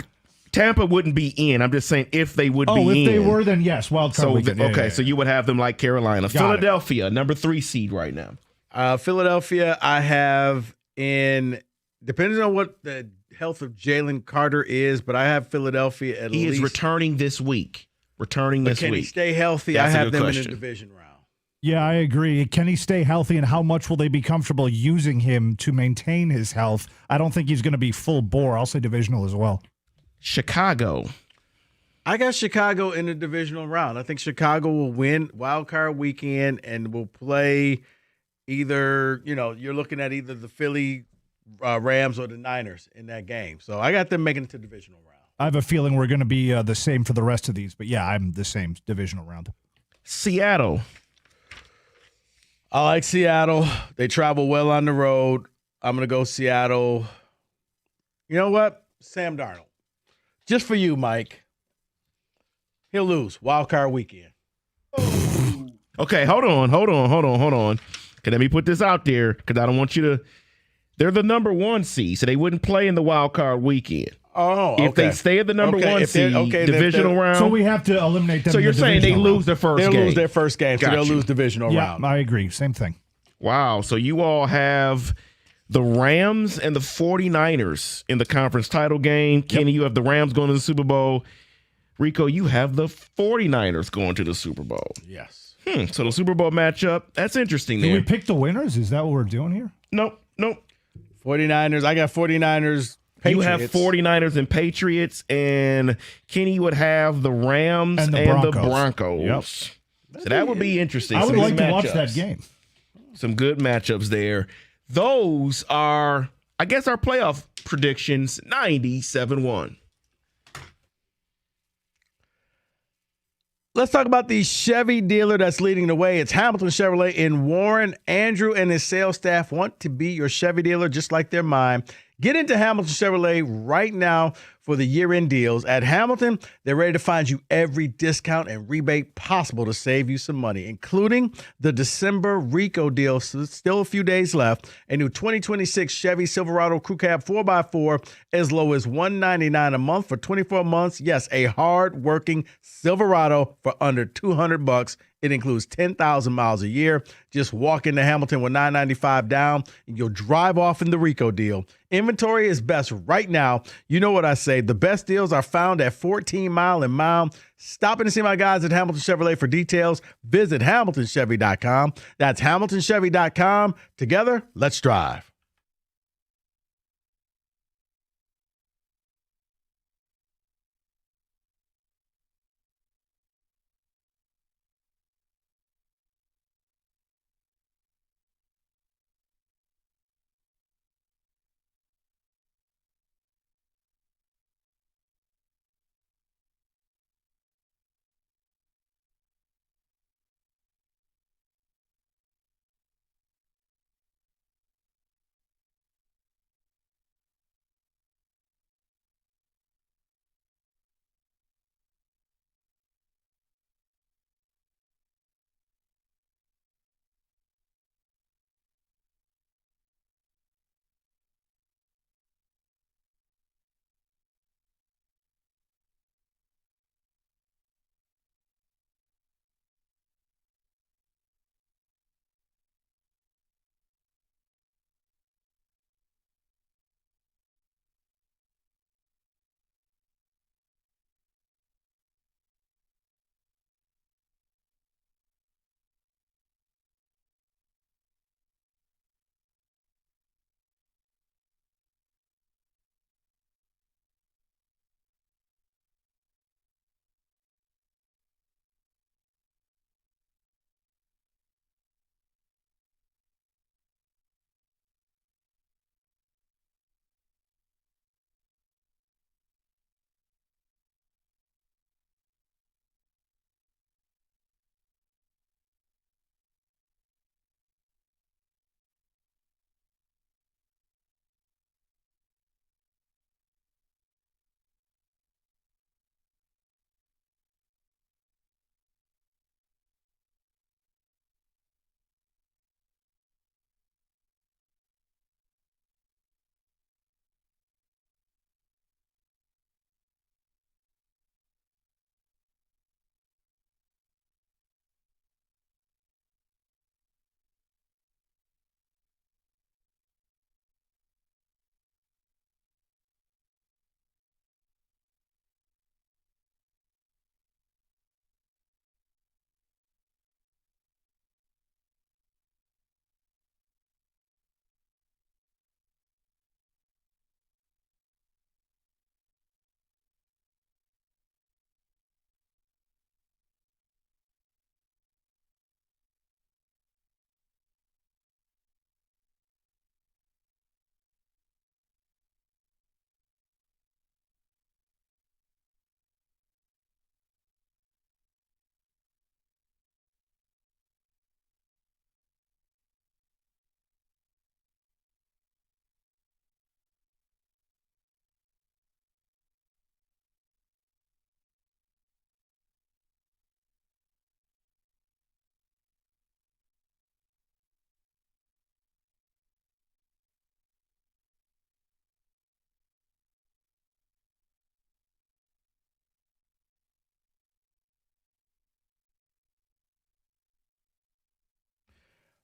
Tampa wouldn't be in. I'm just saying if they would be in. Oh, if they were, then yes, wild card weekend. So you would have them like Carolina. Philadelphia, number 3 seed right now. Philadelphia, I have depending on what the health of Jalen Carter is, but I have Philadelphia at least. He is returning this week. Can he stay healthy? That's I have them question. in the division round. Yeah, I agree. Can he stay healthy, and how much will they be comfortable using him to maintain his health? I don't think he's going to be full bore. I'll say divisional as well. Chicago. I got Chicago in the divisional round. I think Chicago will win wild card weekend and will play either, you're looking at either the Philly Rams or the Niners in that game. So I got them making it to divisional round. I have a feeling we're going to be the same for the rest of these, but yeah, I'm the same divisional round. Seattle. I like Seattle. They travel well on the road. I'm going to go Seattle. You know what? Sam Darnold. Just for you, Mike. He'll lose. Wild card weekend. Okay, hold on. Okay, let me put this out there because I don't want you to. They're the number 1 seed, so they wouldn't play in the wild card weekend. Oh, okay. If they stay at the number 1 seed, divisional round. So we have to eliminate them. So you're saying they lose their first game. They'll lose their first game, so they'll lose divisional yeah, round. I agree. Same thing. Wow. So you all have the Rams and the 49ers in the conference title game. Kenny, you have the Rams going to the Super Bowl. Rico, you have the 49ers going to the Super Bowl. Yes. So the Super Bowl matchup, that's interesting Did there. we pick the winners? Is that what we're doing here? Nope. 49ers. I got 49ers. Patriots. You have 49ers and Patriots, and Kenny would have the Rams and the Broncos. Yep. So that would be interesting. I would like to watch that game. Some good matchups there. Those are, I guess, our playoff predictions, 97-1. Let's talk about the Chevy dealer that's leading the way. It's Hamilton Chevrolet in Warren. Andrew and his sales staff want to be your Chevy dealer just like they're mine. Get into Hamilton Chevrolet right now for the year-end deals. At Hamilton, they're ready to find you every discount and rebate possible to save you some money, including the December Rico deal. So still a few days left. A new 2026 Chevy Silverado Crew Cab 4x4 as low as $199 a month for 24 months. Yes, a hard-working Silverado for under $200. It includes 10,000 miles a year. Just walk into Hamilton with $995 down, and you'll drive off in the Rico deal. Inventory is best right now. You know what I say. The best deals are found at 14 Mile and Mile. Stop in to see my guys at Hamilton Chevrolet for details. Visit HamiltonChevy.com. That's HamiltonChevy.com. Together, let's drive.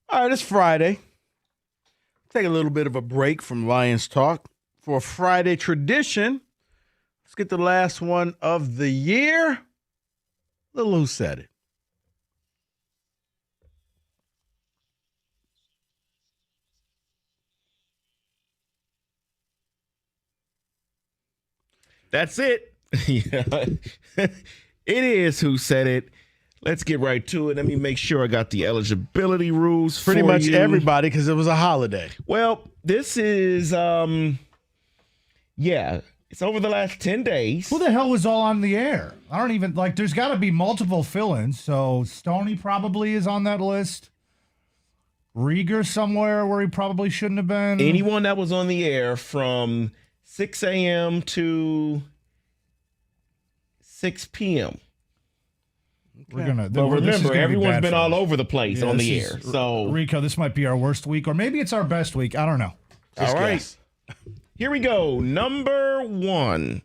All right, it's Friday. Take a little bit of a break from Lions Talk for a Friday tradition. Let's get the last one of the year. Little Who Said It. That's it. Yeah. It is Who Said It. Let's get right to it. Let me make sure I got the eligibility rules Pretty for much you. everybody, because it was a holiday. Well, this is, it's over the last 10 days. Who the hell was all on the air? I don't even, there's got to be multiple fill-ins, so Stoney probably is on that list. Rieger somewhere where he probably shouldn't have been. Anyone that was on the air from 6 a.m. to 6 p.m. But remember, everyone's been all over the place on the air. So, Rico, this might be our worst week, or maybe it's our best week. I don't know. All right. Here we go. Number 1.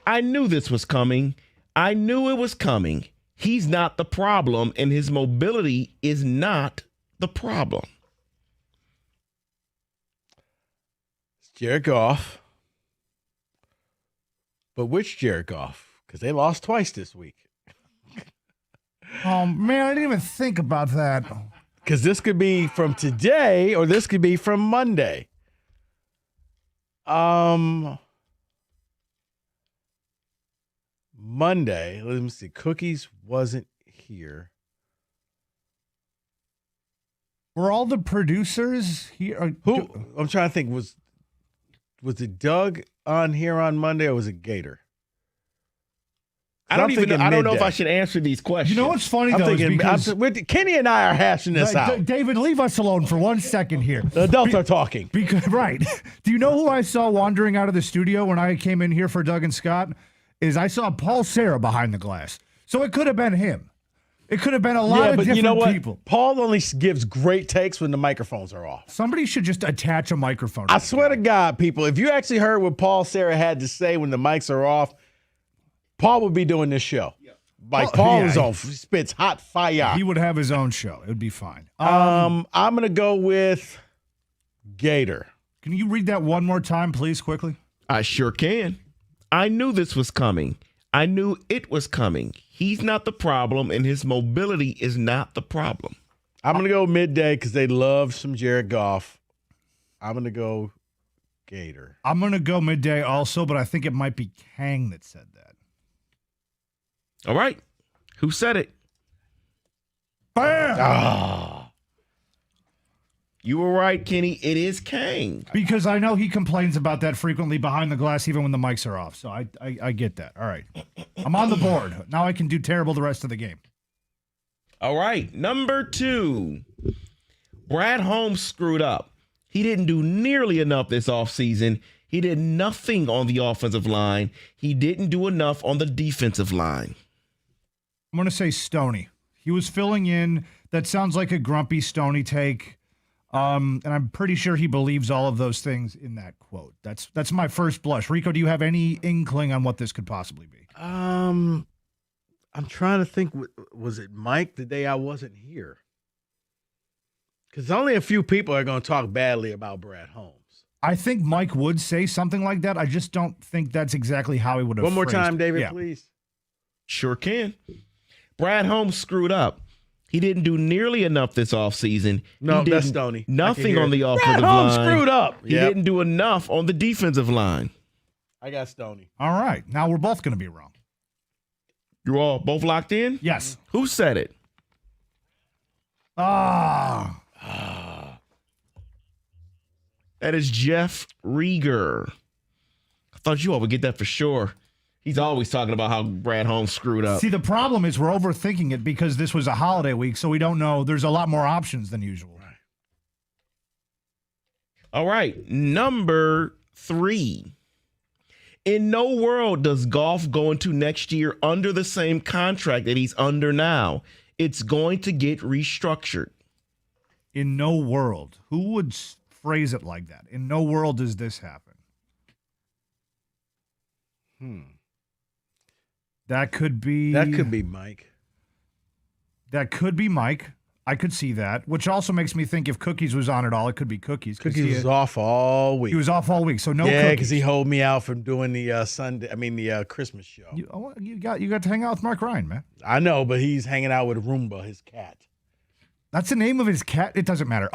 I knew this was coming. I knew it was coming. He's not the problem, and his mobility is not the problem. It's Jared Goff. But which Jared Goff? Because they lost twice this week. Oh, man, I didn't even think about that. Because this could be from today or this could be from Monday. Monday, let me see. Cookies wasn't here. Were all the producers here? Who? I'm trying to think. Was it Doug on here on Monday or was it Gator? I don't know if I should answer these questions. You know what's funny, though, is because Kenny and I are hashing this out. David, leave us alone for 1 second here. The adults are talking. Right. Do you know who I saw wandering out of the studio when I came in here for Doug and Scott? I saw Paul Serra behind the glass. So it could have been him. It could have been a lot of different you know what? people. Paul only gives great takes when the microphones are off. Somebody should just attach a microphone. I swear to God, people, if you actually heard what Paul Serra had to say when the mics are off, Paul would be doing this show. Paul is on, spits hot fire. He would have his own show. It would be fine. I'm going to go with Gator. Can you read that one more time, please, quickly? I sure can. I knew this was coming. I knew it was coming. He's not the problem, and his mobility is not the problem. I'm going to go midday because they love some Jared Goff. I'm going to go Gator. I'm going to go midday also, but I think it might be Kang that said that. All right. Who said it? Bam! Ah. You were right, Kenny. It is Kang. Because I know he complains about that frequently behind the glass, even when the mics are off. So I get that. All right. I'm on the board. Now I can do terrible the rest of the game. All right. Number 2. Brad Holmes screwed up. He didn't do nearly enough this offseason. He did nothing on the offensive line. He didn't do enough on the defensive line. I'm going to say Stoney. He was filling in. That sounds like a grumpy Stoney take. And I'm pretty sure he believes all of those things in that quote. That's my first blush. Rico, do you have any inkling on what this could possibly be? I'm trying to think. Was it Mike the day I wasn't here? Because only a few people are going to talk badly about Brad Holmes. I think Mike would say something like that. I just don't think that's exactly how he would have One more phrased time, it. David, please. Sure can. Brad Holmes screwed up. He didn't do nearly enough this offseason. No, that's Stoney. Nothing on the offensive Brad Holmes line. screwed up. He didn't do enough on the defensive line. I got Stoney. All right. Now we're both going to be wrong. You're all both locked in? Yes. Who said it? Ah. That is Jeff Rieger. I thought you all would get that for sure. He's always talking about how Brad Holmes screwed up. See, the problem is we're overthinking it because this was a holiday week, so we don't know. There's a lot more options than usual. Right. All right. Number 3. In no world does Goff go into next year under the same contract that he's under now. It's going to get restructured. In no world. Who would phrase it like that? In no world does this happen. That could be Mike. That could be Mike. I could see that, which also makes me think if Cookies was on it all, it could be Cookies. Cookies was off all week. He was off all week, so no Yeah, Cookies. because he hold me out from doing the the Christmas show. You got to hang out with Mark Ryan, man. I know, but he's hanging out with Roomba, his cat. That's the name of his cat? It doesn't matter.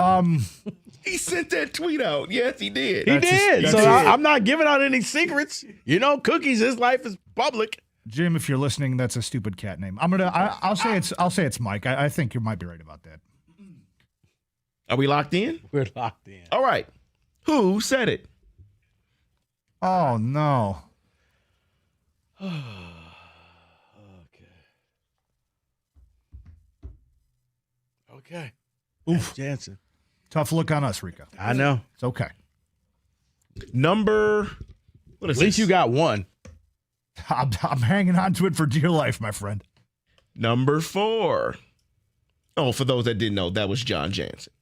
He sent that tweet out. Yes, he did. He did. I'm not giving out any secrets. Cookies, his life is public. Jim, if you're listening, that's a stupid cat name. I'll say it's Mike. I think you might be right about that. Are we locked in? We're locked in. All right. Who said it? Oh no. Okay. Oof. Jansen. Tough look on us, Rico. I know. It's okay. At least you got one. I'm hanging on to it for dear life, my friend. Number 4. Oh, for those that didn't know, that was John Jansen.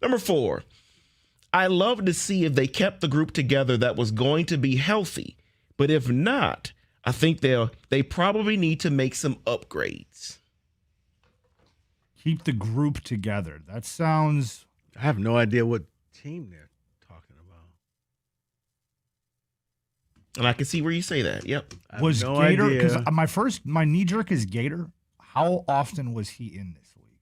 Number 4. I love to see if they kept the group together that was going to be healthy. But if not, I think they probably need to make some upgrades. Keep the group together. That sounds... I have no idea what team they're talking about. And I can see where you say that. Yep. Was Gator... Because my knee jerk is Gator. How often was he in this week?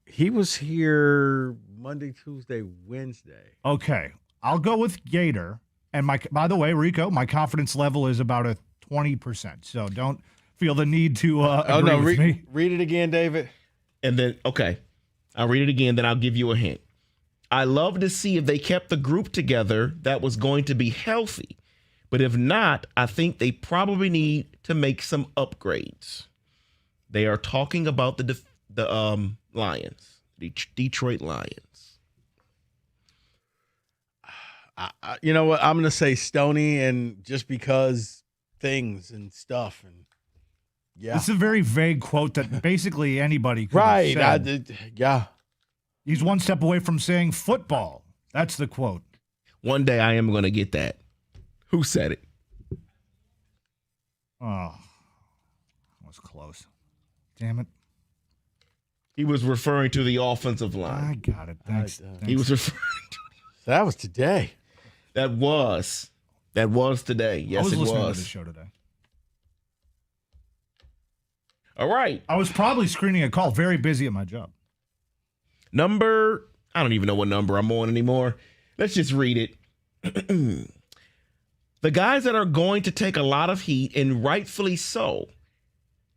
He was here Monday, Tuesday, Wednesday. Okay. I'll go with Gator. And by the way, Rico, my confidence level is about a 20%. So don't feel the need to agree with me. Read it again, David. And then, okay, I'll read it again, then I'll give you a hint. I love to see if they kept the group together that was going to be healthy. But if not, I think they probably need to make some upgrades. They are talking about the Lions, the Detroit Lions. You know what? I'm going to say Stoney, and just because things and stuff. And yeah. It's a very vague quote that basically anybody could right. have said. Yeah. He's one step away from saying football. That's the quote. One day I am going to get that. Who said it? Oh, that was close. Damn it. He was referring to the offensive line. I got it. Thanks. He was referring to that was today. That was today. Yes, I was it listening was. to the show today. All right. I was probably screening a call. Very busy at my job. I don't even know what number I'm on anymore. Let's just read it. The guys that are going to take a lot of heat, and rightfully so,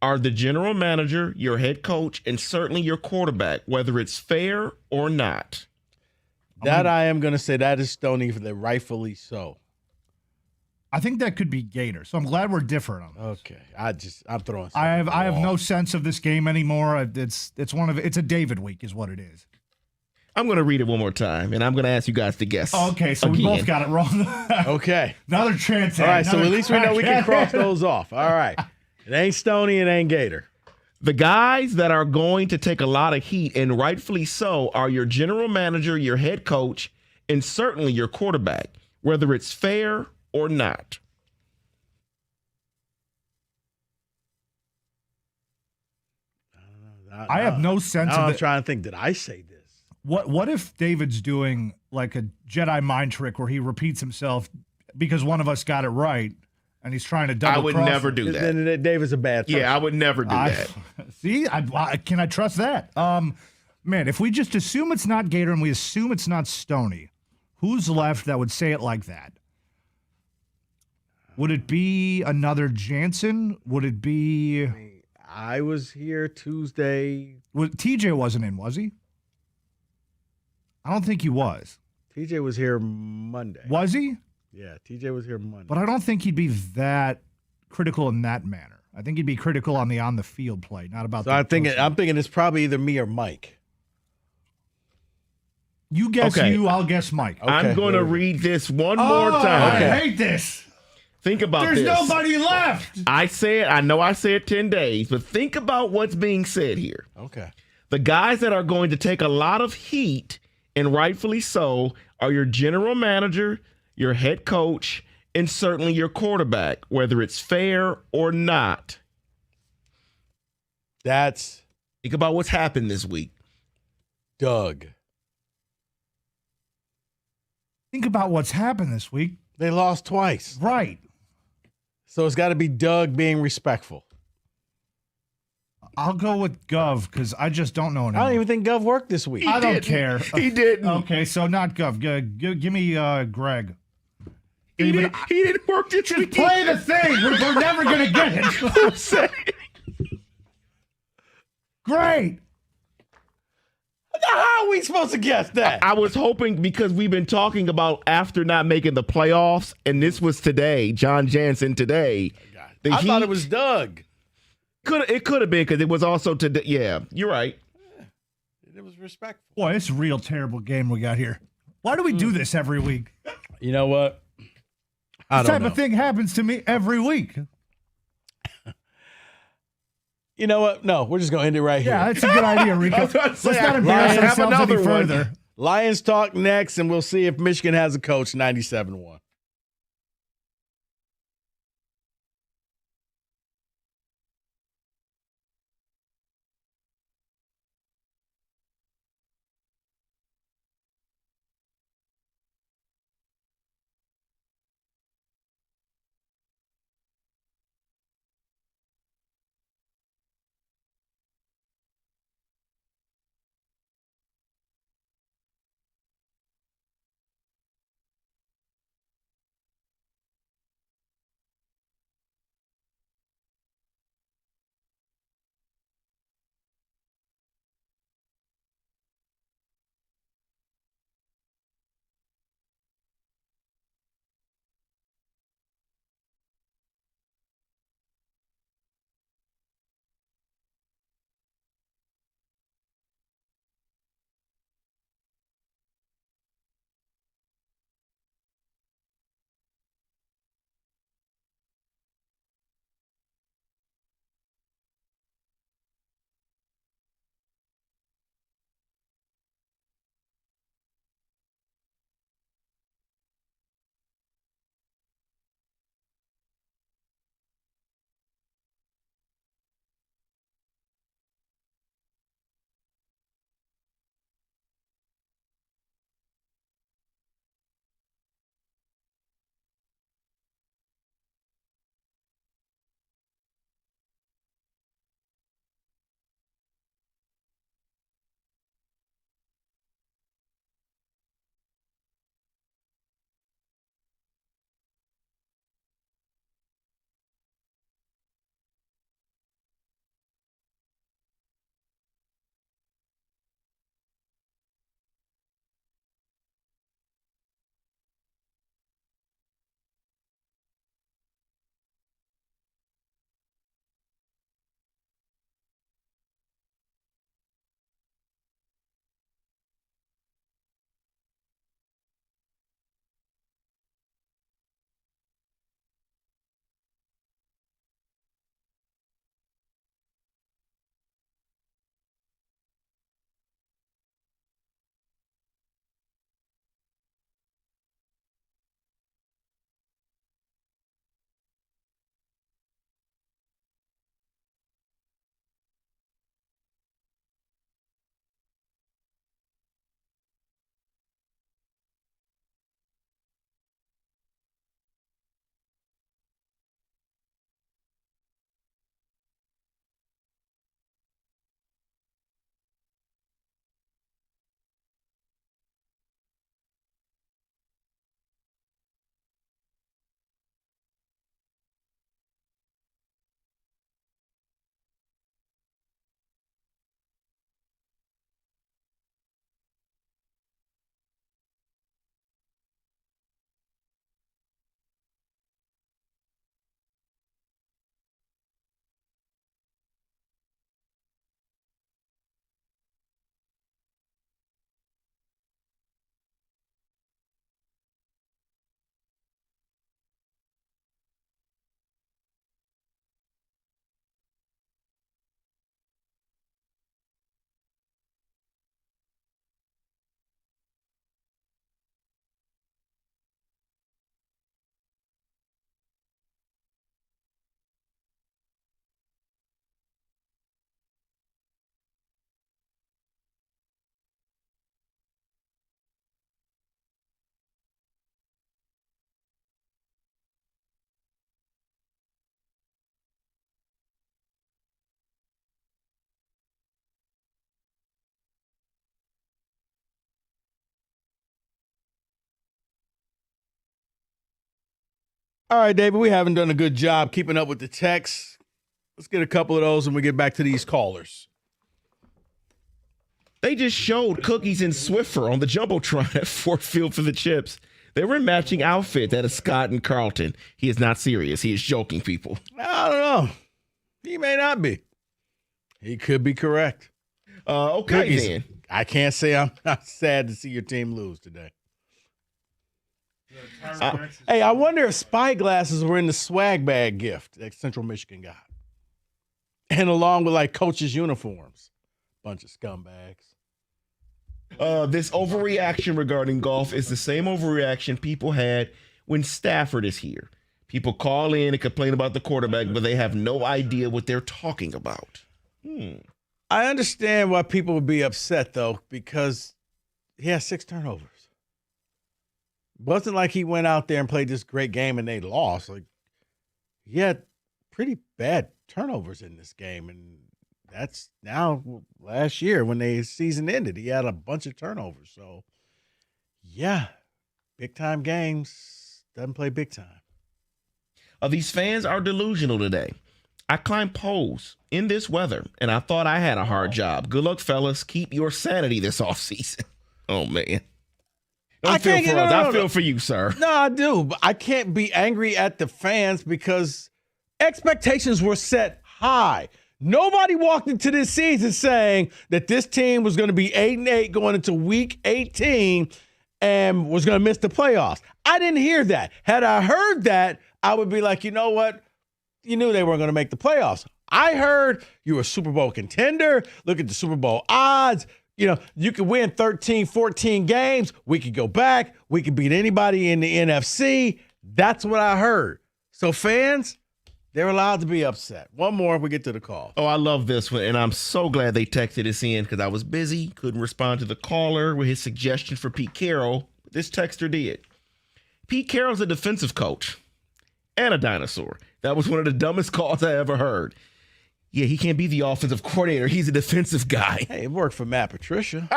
are the general manager, your head coach, and certainly your quarterback, whether it's fair or not. I am going to say that is Stoney for the rightfully so. I think that could be Gator. So I'm glad we're different on this. Okay. I'm throwing I have no sense of this game anymore. It's a David week is what it is. I'm going to read it one more time, and I'm going to ask you guys to guess. Okay, so we both got it wrong. Okay. Another chance. All right, so at least we know we can cross those off. All right. It ain't Stoney, it ain't Gator. The guys that are going to take a lot of heat, and rightfully so, are your general manager, your head coach, and certainly your quarterback, whether it's fair or not. I have no sense of it. I'm trying to think, did I say this? What if David's doing like a Jedi mind trick where he repeats himself because one of us got it right and he's trying to double I would cross never do that. Then David's a bad person. Yeah, I would never do that. See, can I trust that? Man, if we just assume it's not Gator and we assume it's not Stoney, who's left that would say it like that? Would it be another Jansen? Would it be... I was here Tuesday. TJ wasn't in, was he? I don't think he was. TJ was here Monday. Was he? Yeah, TJ was here Monday. But I don't think he'd be that critical in that manner. I think he'd be critical on the field play, not about. So I'm thinking it's probably either me or Mike. You guess Okay. you, I'll guess Mike. Okay. I'm going to read this one more time. I hate this. Think about There's this. nobody left. I know I said 10 days, but think about what's being said here. Okay. The guys that are going to take a lot of heat, and rightfully so, are your general manager, your head coach, and certainly your quarterback, whether it's fair or not. Think about what's happened this week. Doug. Think about what's happened this week. They lost twice. Right. So it's got to be Doug being respectful. I'll go with Gov because I just don't know anymore. I don't even think Gov worked this week. I don't care. He didn't. Okay, so not Gov. Give me Greg. He didn't work this Just week. play the thing. We're never going to get it. Great. How are we supposed to guess that? I was hoping because we've been talking about after not making the playoffs, and this was today, John Jansen today. I thought it was Doug. It could have been because it was also today. Yeah, you're right. It was respectful. Boy, it's a real terrible game we got here. Why do we do this every week? You know what? This type of thing happens to me every week. You know what? No, we're just going to end it right here. Yeah, that's a good idea, Rico. Let's not embarrass ourselves any further. Lions talk next, and we'll see if Michigan has a coach 97-1. All right, David, we haven't done a good job keeping up with the texts. Let's get a couple of those when we get back to these callers. They just showed Cookies and Swiffer on the Jumbotron at Fort Field for the Chips. They were in matching outfits. That is Scott and Carlton. He is not serious. He is joking, people. I don't know. He may not be. He could be correct. Okay, Cookies, then. I can't say I'm not sad to see your team lose today. Hey, I wonder if spy glasses were in the swag bag gift that Central Michigan got. And along with, like, coaches' uniforms. Bunch of scumbags. This overreaction regarding golf is the same overreaction people had when Stafford is here. People call in and complain about the quarterback, but they have no idea what they're talking about. I understand why people would be upset, though, because he has 6 turnovers. It wasn't like he went out there and played this great game and they lost. Like, he had pretty bad turnovers in this game, and that's now last year when the season ended. He had a bunch of turnovers. So, yeah, big-time games, doesn't play big time. These fans are delusional today. I climbed poles in this weather, and I thought I had a hard job. Good luck, fellas. Keep your sanity this offseason. Oh, man. Don't feel for us. I feel for you, sir. No, I do. But I can't be angry at the fans because expectations were set high. Nobody walked into this season saying that this team was going to be 8-8 going into week 18 and was going to miss the playoffs. I didn't hear that. Had I heard that, I would be like, you know what? You knew they weren't going to make the playoffs. I heard you were a Super Bowl contender. Look at the Super Bowl odds. You know, you could win 13, 14 games. We could go back. We could beat anybody in the NFC. That's what I heard. So fans, they're allowed to be upset. One more if we get to the call. Oh, I love this one, and I'm so glad they texted us in because I was busy, couldn't respond to the caller with his suggestion for Pete Carroll. But this texter did. Pete Carroll's a defensive coach and a dinosaur. That was one of the dumbest calls I ever heard. Yeah, he can't be the offensive coordinator. He's a defensive guy. Hey, it worked for Matt Patricia.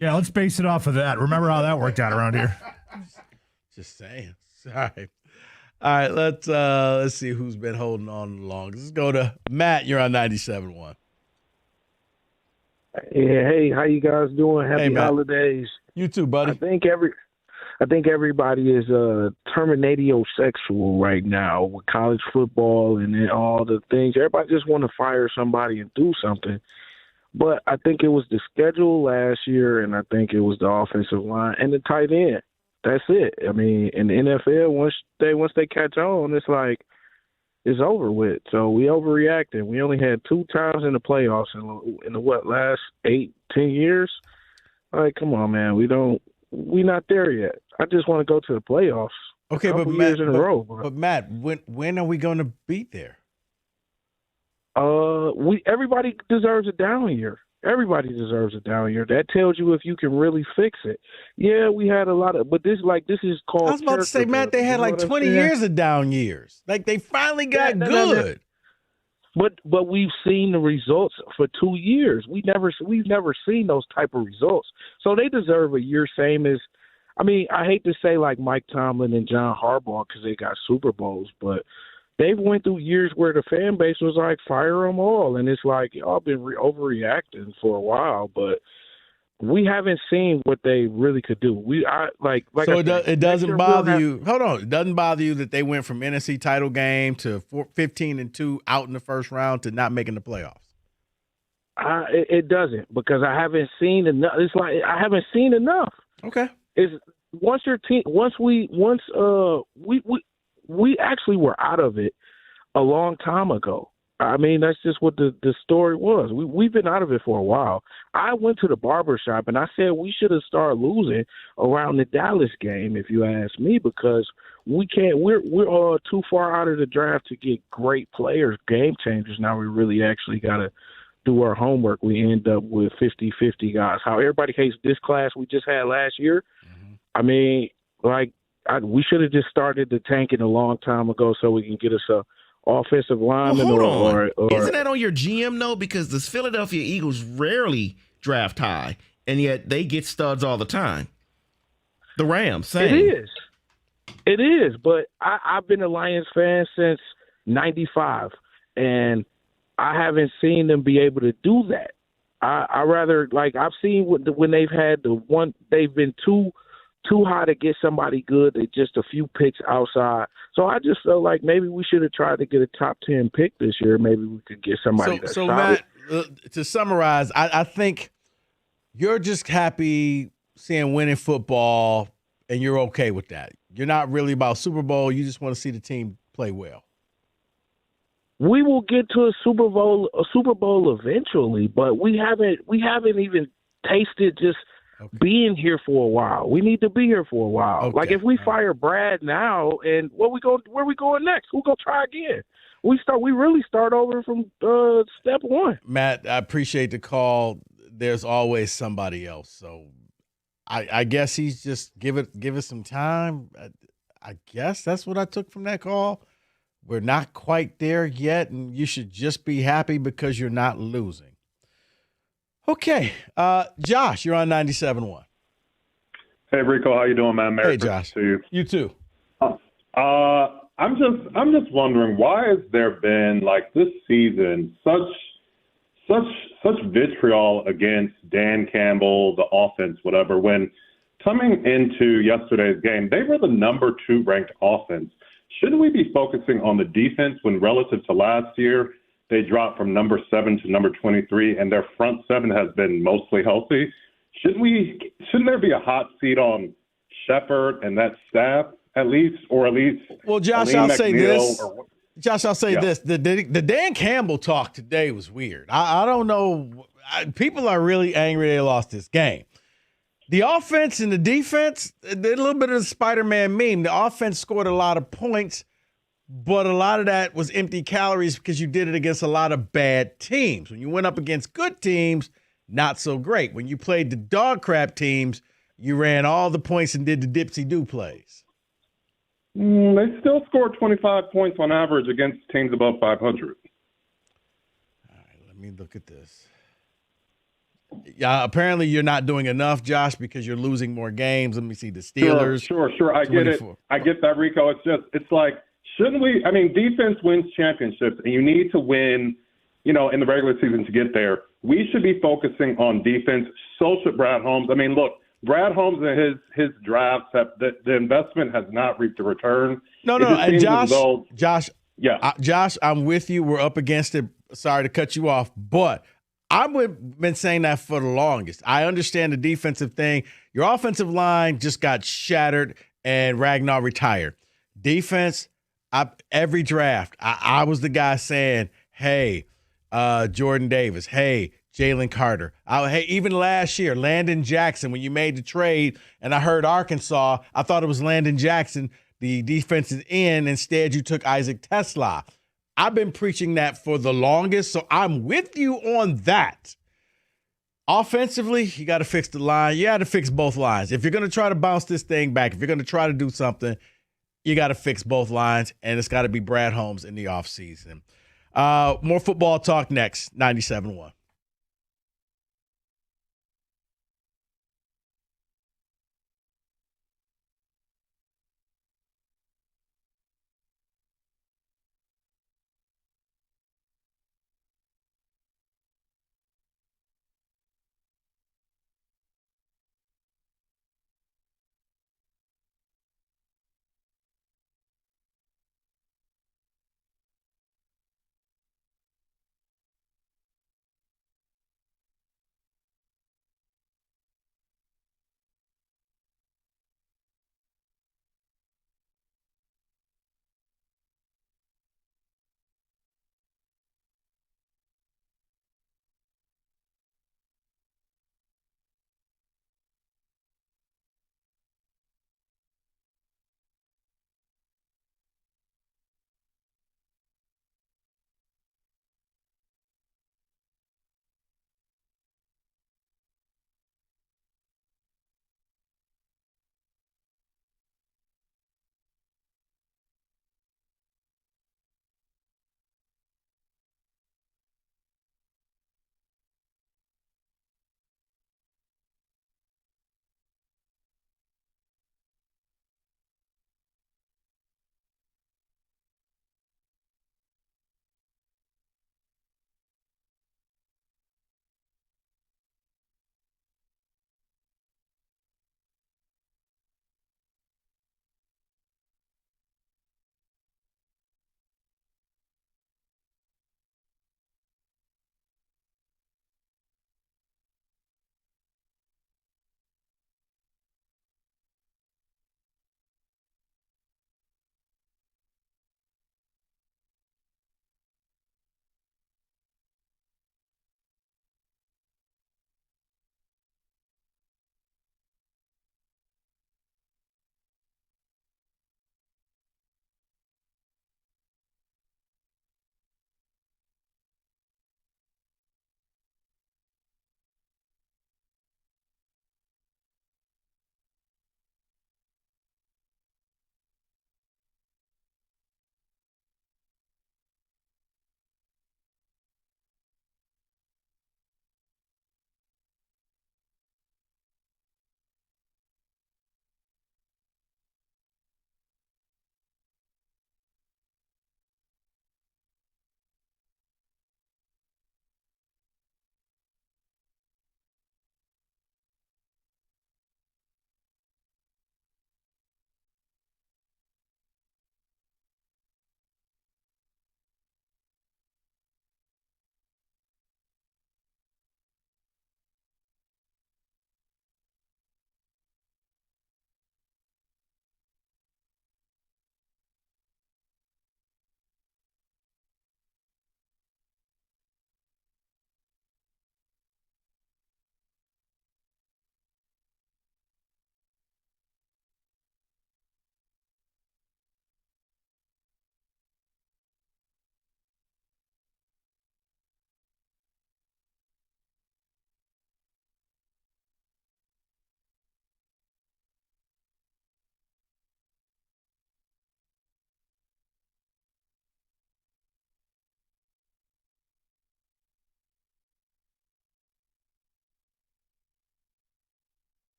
Yeah, let's base it off of that. Remember how that worked out around here. Just saying. Sorry. All right, let's see who's been holding on the longest. Let's go to Matt. You're on 97.1. Yeah, hey, how you guys doing? Happy Matt. holidays. You too, buddy. I think everybody is terminatio-sexual right now with college football and then all the things. Everybody just want to fire somebody and do something. But I think it was the schedule last year, and I think it was the offensive line and the tight end. That's it. I mean, in the NFL, once they catch on, it's like it's over with. So we overreacted. We only had 2 times in the playoffs in the last 8-10 years. Like, come on, man. We not there yet. I just want to go to the playoffs. Okay, but Matt, years in a row. But Matt, when are we going to be there? Everybody deserves a down year. Everybody deserves a down year. That tells you if you can really fix it. Yeah, we had a lot of, but this is called. I was about to say, Matt, they had like 20 years of down years. Like they finally got good. But we've seen the results for 2 years. We've never seen those type of results. So they deserve a year, same as. I mean, I hate to say like Mike Tomlin and John Harbaugh because they got Super Bowls, but they've went through years where the fan base was like, fire them all. And it's like, y'all been overreacting for a while, but we haven't seen what they really could do. It doesn't bother you. Hold on. It doesn't bother you that they went from NFC title game to 15-2 out in the first round to not making the playoffs? It doesn't because I haven't seen enough. It's like I haven't seen enough. Okay. Once we actually were out of it a long time ago. I mean, that's just what the story was. We've been out of it for a while. I went to the barbershop and I said we should have started losing around the Dallas game, if you ask me, because we can't. We're too far out of the draft to get great players, game changers. Now we really actually got to do our homework. We end up with 50-50 guys. How everybody hates this class we just had last year. Mm-hmm. I mean, we should have just started the tanking a long time ago so we can get us a offensive lineman. Or isn't that on your GM note? Because the Philadelphia Eagles rarely draft high, and yet they get studs all the time. The Rams, same. It is. It is, but I've been a Lions fan since '95, and I haven't seen them be able to do that. I rather like I've seen when they've had they've been too high to get somebody good at just a few picks outside. So I just felt like maybe we should have tried to get a top 10 pick this year. Maybe we could get somebody that's solid. Matt, to summarize, I think you're just happy seeing winning football, and you're okay with that. You're not really about Super Bowl. You just want to see the team play well. We will get to a Super Bowl eventually, but we haven't even tasted just being here for a while. We need to be here for a while. Okay. Like if we fire Brad now, and where we going next? We'll go try again. We really start over from step one. Matt, I appreciate the call. There's always somebody else. So I guess he's just give it some time. I guess that's what I took from that call. We're not quite there yet, and you should just be happy because you're not losing. Okay. Josh, you're on 97.1. Hey, Rico, how you doing, man? Merry Hey, Josh. to you. You too. I'm just wondering, why has there been, like, this season such vitriol against Dan Campbell, the offense, whatever, when coming into yesterday's game, they were the number 2 ranked offense. Shouldn't we be focusing on the defense when relative to last year, they dropped from number 7 to number 23, and their front 7 has been mostly healthy? Shouldn't there be a hot seat on Shepard and that staff at least? Well, Josh, I'll say this. The Dan Campbell talk today was weird. I don't know. People are really angry they lost this game. The offense and the defense, a little bit of the Spider-Man meme. The offense scored a lot of points, but a lot of that was empty calories because you did it against a lot of bad teams. When you went up against good teams, not so great. When you played the dog crap teams, you ran all the points and did the dipsy-do plays. They still scored 25 points on average against teams above 500. All right, let me look at this. Yeah, apparently you're not doing enough, Josh, because you're losing more games. Let me see the Steelers. Sure. I get it. I get that, Rico. It's like, shouldn't we? I mean, defense wins championships, and you need to win, in the regular season to get there. We should be focusing on defense. So should Brad Holmes. I mean, look, Brad Holmes and his drafts the investment has not reaped a return. No, and Josh, I'm with you. We're up against it. Sorry to cut you off, but I've been saying that for the longest. I understand the defensive thing. Your offensive line just got shattered and Ragnar retired. Defense, every draft, I was the guy saying, hey, Jordan Davis, hey, Jalen Carter. Hey, even last year, Landon Jackson, when you made the trade and I heard Arkansas, I thought it was Landon Jackson, the defensive end. Instead, you took Isaac Tesla. I've been preaching that for the longest, so I'm with you on that. Offensively, you got to fix the line. You got to fix both lines. If you're going to try to bounce this thing back, if you're going to try to do something, you got to fix both lines, and it's got to be Brad Holmes in the offseason. More football talk next, 97.1.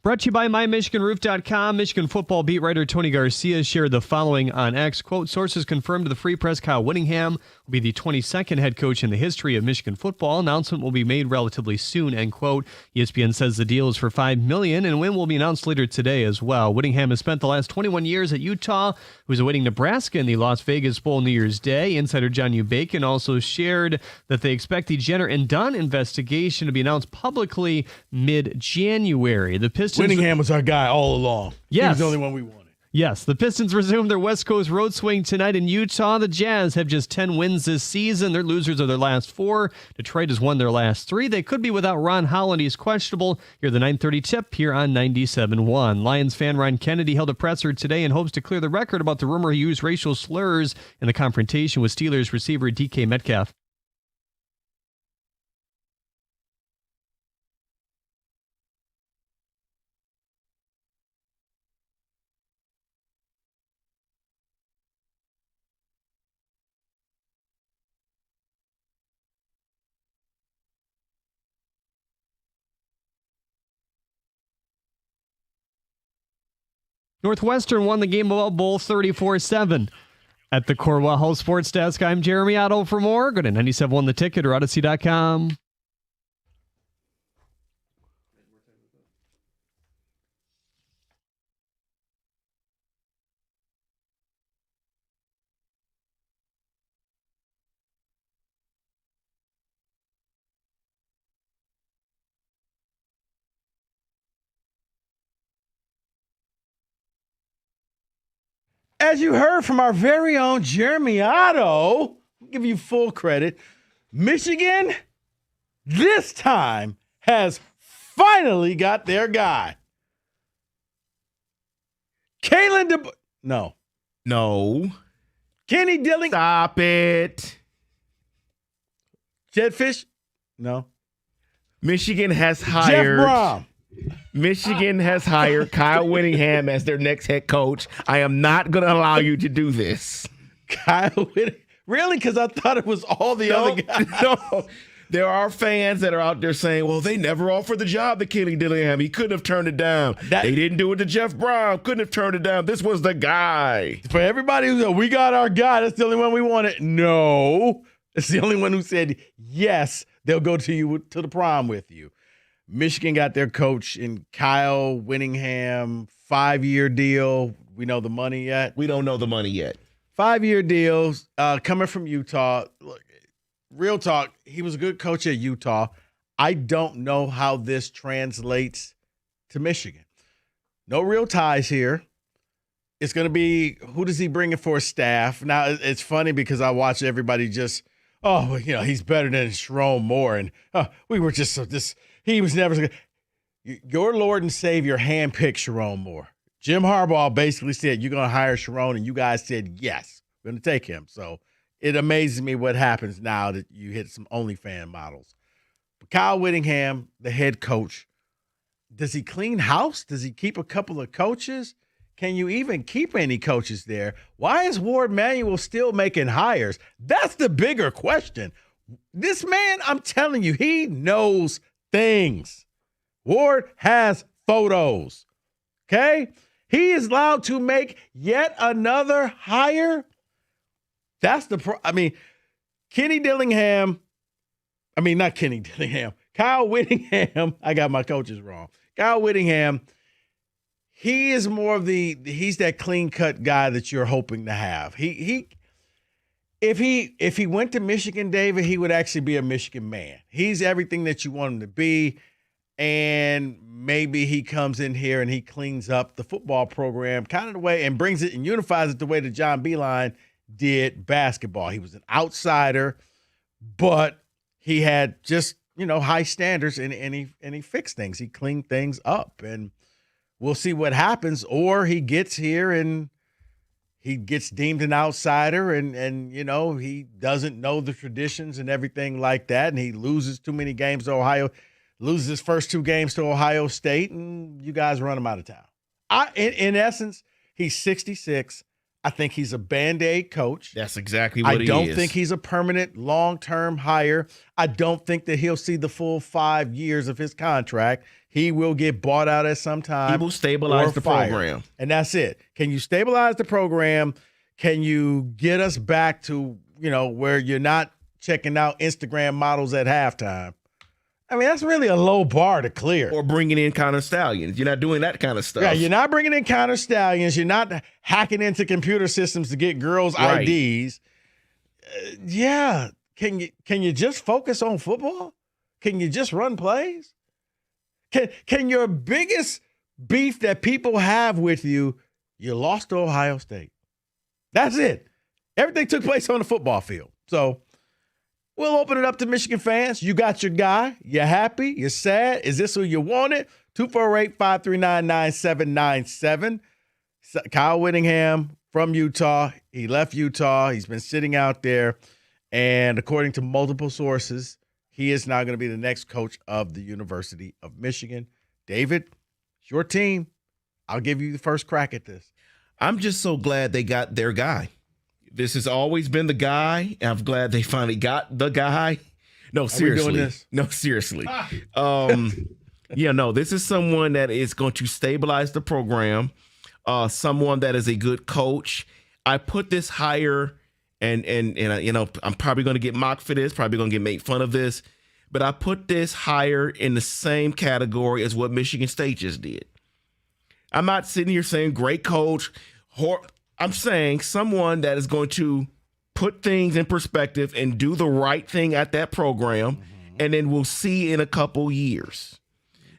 Brought to you by MyMichiganRoof.com. Michigan football beat writer Tony Garcia shared the following on X. Quote, sources confirmed to the Free Press Kyle Whittingham will be the 22nd head coach in the history of Michigan football. Announcement will be made relatively soon, end quote. ESPN says the deal is for $5 million, and win will be announced later today as well. Whittingham has spent the last 21 years at Utah, who is awaiting Nebraska in the Las Vegas Bowl New Year's Day. Insider John U. Bacon also shared that they expect the Jenner and Dunn investigation to be announced publicly mid-January. The Pistons Whittingham was our guy all along. Yes. He was the only one we wanted. Yes, the Pistons resume their West Coast road swing tonight in Utah. The Jazz have just 10 wins this season. They're losers of their last 4. Detroit has won their last 3. They could be without Ron Holland. He's questionable. Here the 9:30 tip here on 97.1. Lions fan Ryan Kennedy held a presser today in hopes to clear the record about the rumor he used racial slurs in the confrontation with Steelers receiver DK Metcalf. Northwestern won the game of Bowl 34-7. At the Corwell House Sports Desk, I'm Jeremy Otto. For more, go to 97.1 The Ticket or Odyssey.com. As you heard from our very own Jeremy Otto, I'll give you full credit, Michigan this time has finally got their guy. No. Kenny Dilling. Stop it. Jetfish? No. Michigan has hired. Jeff Brom. Michigan has hired Kyle Whittingham as their next head coach. I am not going to allow you to do this. Kyle Whittingham? Really? Because I thought it was all the other guys. No. There are fans that are out there saying, well, they never offered the job to Kenny Dillingham. He couldn't have turned it down. They didn't do it to Jeff Brown. Couldn't have turned it down. This was the guy. For everybody who's like, we got our guy. That's the only one we wanted. No. It's the only one who said, yes, they'll go to the prom with you. Michigan got their coach in Kyle Whittingham, 5-year deal. We know the money yet? We don't know the money yet. 5-year deals coming from Utah. Look, real talk, he was a good coach at Utah. I don't know how this translates to Michigan. No real ties here. It's going to be, who does he bring in for a staff? Now, it's funny because I watch everybody just, he's better than Sharon Moore. And we were just he was never so good. Your Lord and Savior handpicked Sharon Moore. Jim Harbaugh basically said, you're going to hire Sharon, and you guys said, yes, we're going to take him. So it amazes me what happens now that you hit some OnlyFans models. But Kyle Whittingham, the head coach, does he clean house? Does he keep a couple of coaches? Can you even keep any coaches there? Why is Ward Manuel still making hires? That's the bigger question. This man, I'm telling you, he knows things. Ward has photos. Okay? He is allowed to make yet another hire. That's Kenny Dillingham. Not Kenny Dillingham. Kyle Whittingham. I got my coaches wrong. Kyle Whittingham. He is more of he's that clean-cut guy that you're hoping to have. If he went to Michigan, David, he would actually be a Michigan man. He's everything that you want him to be, and maybe he comes in here and he cleans up the football program kind of the way and brings it and unifies it the way that John Beilein did basketball. He was an outsider, but he had just, high standards, and he fixed things. He cleaned things up, and we'll see what happens. Or he gets here and he gets deemed an outsider, and he doesn't know the traditions and everything like that, and he loses too many games to Ohio, loses his first 2 games to Ohio State, and you guys run him out of town. In essence, he's 66. I think he's a Band-Aid coach. That's exactly what he is. I don't think he's a permanent long-term hire. I don't think that he'll see the full 5 years of his contract. he will get bought out at some time. He will stabilize the program. And that's it. Can you stabilize the program? Can you get us back to, where you're not checking out Instagram models at halftime? I mean, that's really a low bar to clear. Or bringing in counter stallions. You're not doing that kind of stuff. Yeah, you're not bringing in counter stallions. You're not hacking into computer systems to get girls' IDs. Yeah. Can you just focus on football? Can you just run plays? Can your biggest beef that people have with you lost to Ohio State? That's it. Everything took place on the football field. So we'll open it up to Michigan fans. You got your guy. You're happy. You're sad. Is this who you wanted? 248-539-9797. Kyle Whittingham from Utah. He left Utah. He's been sitting out there. And according to multiple sources, he is now going to be the next coach of the University of Michigan. David, it's your team. I'll give you the first crack at this. I'm just so glad they got their guy. This has always been the guy. I'm glad they finally got the guy. No, seriously. Are we doing this? No, seriously. This is someone that is going to stabilize the program, someone that is a good coach. I put this higher, and I'm probably going to get mocked for this, probably going to get made fun of this, but I put this higher in the same category as what Michigan State just did. I'm not sitting here saying great coach. I'm saying someone that is going to put things in perspective and do the right thing at that program, and then we'll see in a couple years.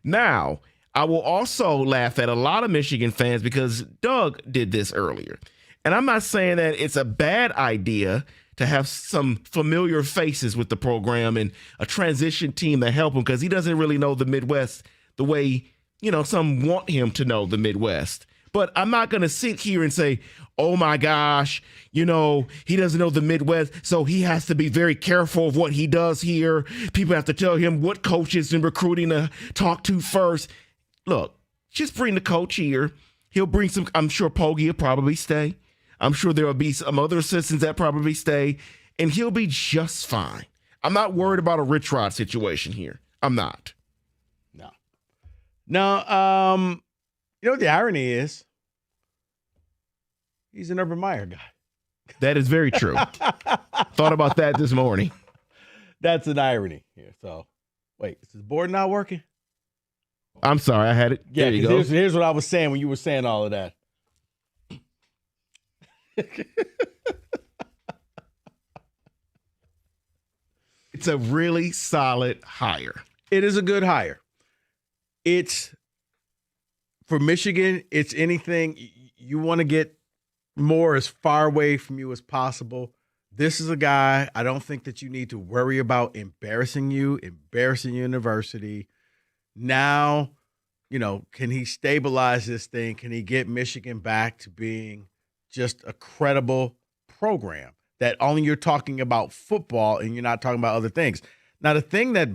Now, I will also laugh at a lot of Michigan fans because Doug did this earlier. And I'm not saying that it's a bad idea to have some familiar faces with the program and a transition team to help him because he doesn't really know the Midwest the way, some want him to know the Midwest. But I'm not going to sit here and say, oh, my gosh, he doesn't know the Midwest, so he has to be very careful of what he does here. People have to tell him what coaches and recruiting to talk to first. Look, just bring the coach here. He'll bring some, I'm sure Poggi will probably stay. I'm sure there will be some other assistants that probably stay, and he'll be just fine. I'm not worried about a Rich Rod situation here. I'm not. No. You know what the irony is? He's an Urban Meyer guy. That is very true. Thought about that this morning. That's an irony here. So, wait, is the board not working? I'm sorry, I had it. Yeah, there you go. Here's what I was saying when you were saying all of that. It's a really solid hire. It is a good hire. It's for Michigan, it's anything you want to get more as far away from you as possible. This is a guy I don't think that you need to worry about embarrassing university. Now, can he stabilize this thing? Can he get Michigan back to being just a credible program that only you're talking about football and you're not talking about other things? Now, the thing that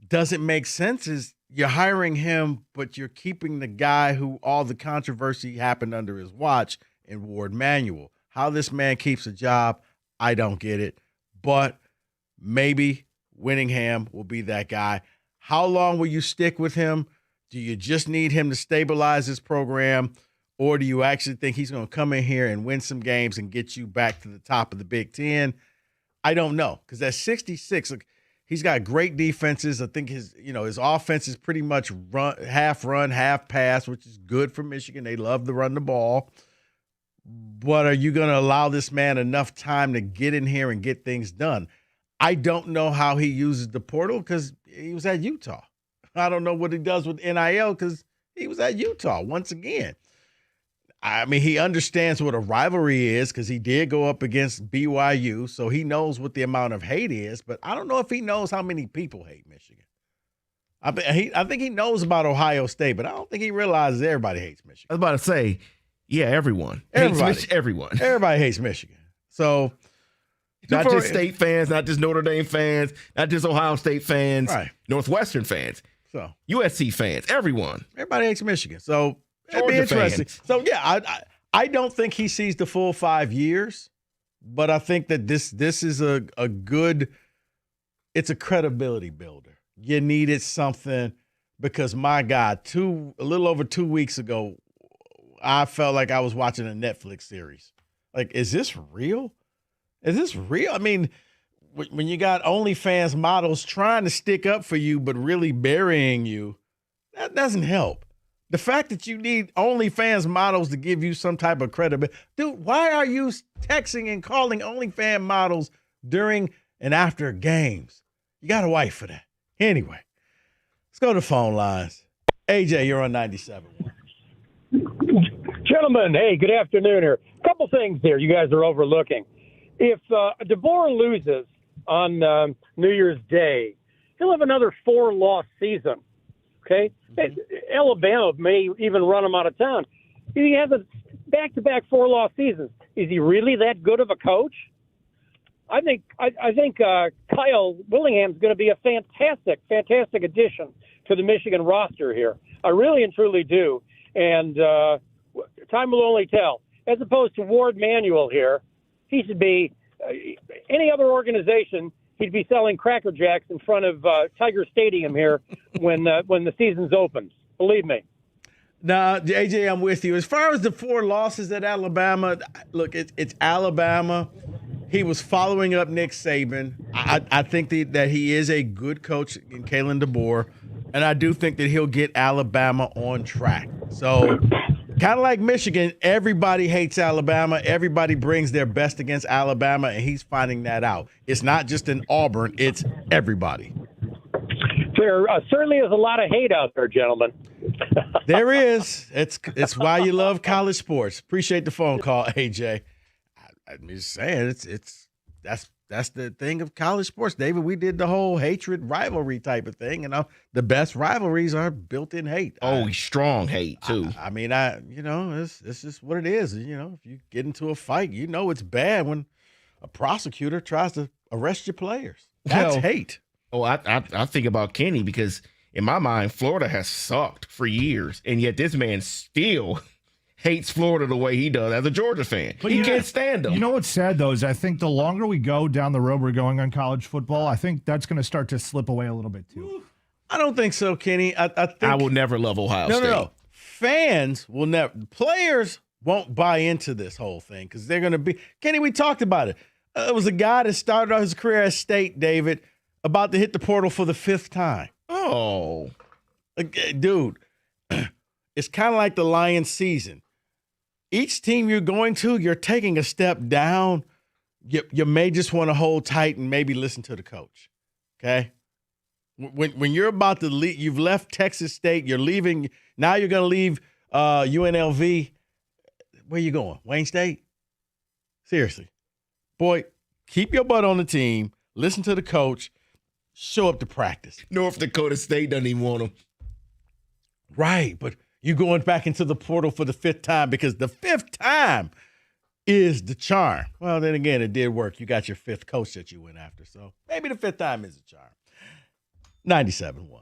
doesn't make sense is you're hiring him, but you're keeping the guy who all the controversy happened under his watch in Ward Manuel. How this man keeps a job, I don't get it. But maybe Whittingham will be that guy. How long will you stick with him? Do you just need him to stabilize his program? Or do you actually think he's going to come in here and win some games and get you back to the top of the Big Ten? I don't know. Because at 66, look, he's got great defenses. I think his offense is pretty much run, half pass, which is good for Michigan. They love to run the ball. But are you going to allow this man enough time to get in here and get things done? I don't know how he uses the portal because he was at Utah. I don't know what he does with NIL because he was at Utah once again. I mean, he understands what a rivalry is because he did go up against BYU, so he knows what the amount of hate is, but I don't know if he knows how many people hate Michigan. I think he knows about Ohio State, but I don't think he realizes everybody hates Michigan. I was about to say, yeah, everyone. Everyone. Everybody hates Michigan. So not just State fans, not just Notre Dame fans, not just Ohio State fans, right. Northwestern fans, so USC fans, everyone. Everybody hates Michigan. So it'd be interesting. Fans. So, yeah, I don't think he sees the full 5 years, but I think that this is a good – it's a credibility builder. You needed something because, my God, a little over 2 weeks ago, I felt like I was watching a Netflix series. Like, is this real? Is this real? I mean, when you got OnlyFans models trying to stick up for you but really burying you, that doesn't help. The fact that you need OnlyFans models to give you some type of credibility. Dude, why are you texting and calling OnlyFans models during and after games? You got a wife for that. Anyway, let's go to phone lines. AJ, you're on 97. Gentlemen, hey, good afternoon here. A couple things here you guys are overlooking. If DeBoer loses on New Year's Day, he'll have another 4-loss season. Okay? Alabama may even run him out of town. He has a back-to-back 4-loss seasons. Is he really that good of a coach? I think Kyle Willingham's going to be a fantastic addition to the Michigan roster here. I really and truly do. And time will only tell. As opposed to Ward Manuel here, he should be any other organization. He'd be selling Cracker Jacks in front of Tiger Stadium here when the season's opens. Believe me. Now, AJ, I'm with you. As far as the 4 losses at Alabama, look, it's Alabama. He was following up Nick Saban. I think that he is a good coach in Kalen DeBoer, and I do think that he'll get Alabama on track. So, kind of like Michigan, everybody hates Alabama. Everybody brings their best against Alabama, and he's finding that out. It's not just in Auburn. It's everybody. There certainly is a lot of hate out there, gentlemen. There is. It's why you love college sports. Appreciate the phone call, AJ. I'm just saying, that's the thing of college sports, David. We did the whole hatred rivalry type of thing, and the best rivalries are built-in hate. Strong hate too. I mean, it's just what it is. If you get into a fight, it's bad when a prosecutor tries to arrest your players. That's hate. Oh, I think about Kenny because in my mind, Florida has sucked for years, and yet this man still hates Florida the way he does as a Georgia fan. But he can't stand them. You know what's sad, though, is I think the longer we go down the road we're going on college football, I think that's going to start to slip away a little bit, too. I don't think so, Kenny. I think I will never love Ohio State. No. Fans will never. Players won't buy into this whole thing because they're going to be. Kenny, we talked about it. It was a guy that started out his career at State, David, about to hit the portal for the 5th time. Oh. Dude, it's kind of like the Lions season. Each team you're going to, you're taking a step down. You may just want to hold tight and maybe listen to the coach, okay? When you're about to leave, you've left Texas State, you're leaving, now you're going to leave UNLV. Where you going, Wayne State? Seriously. Boy, keep your butt on the team, listen to the coach, show up to practice. North Dakota State doesn't even want him. Right, but you're going back into the portal for the 5th time because the 5th time is the charm. Well, then again, it did work. You got your 5th coach that you went after. So maybe the 5th time is a charm. 97-1.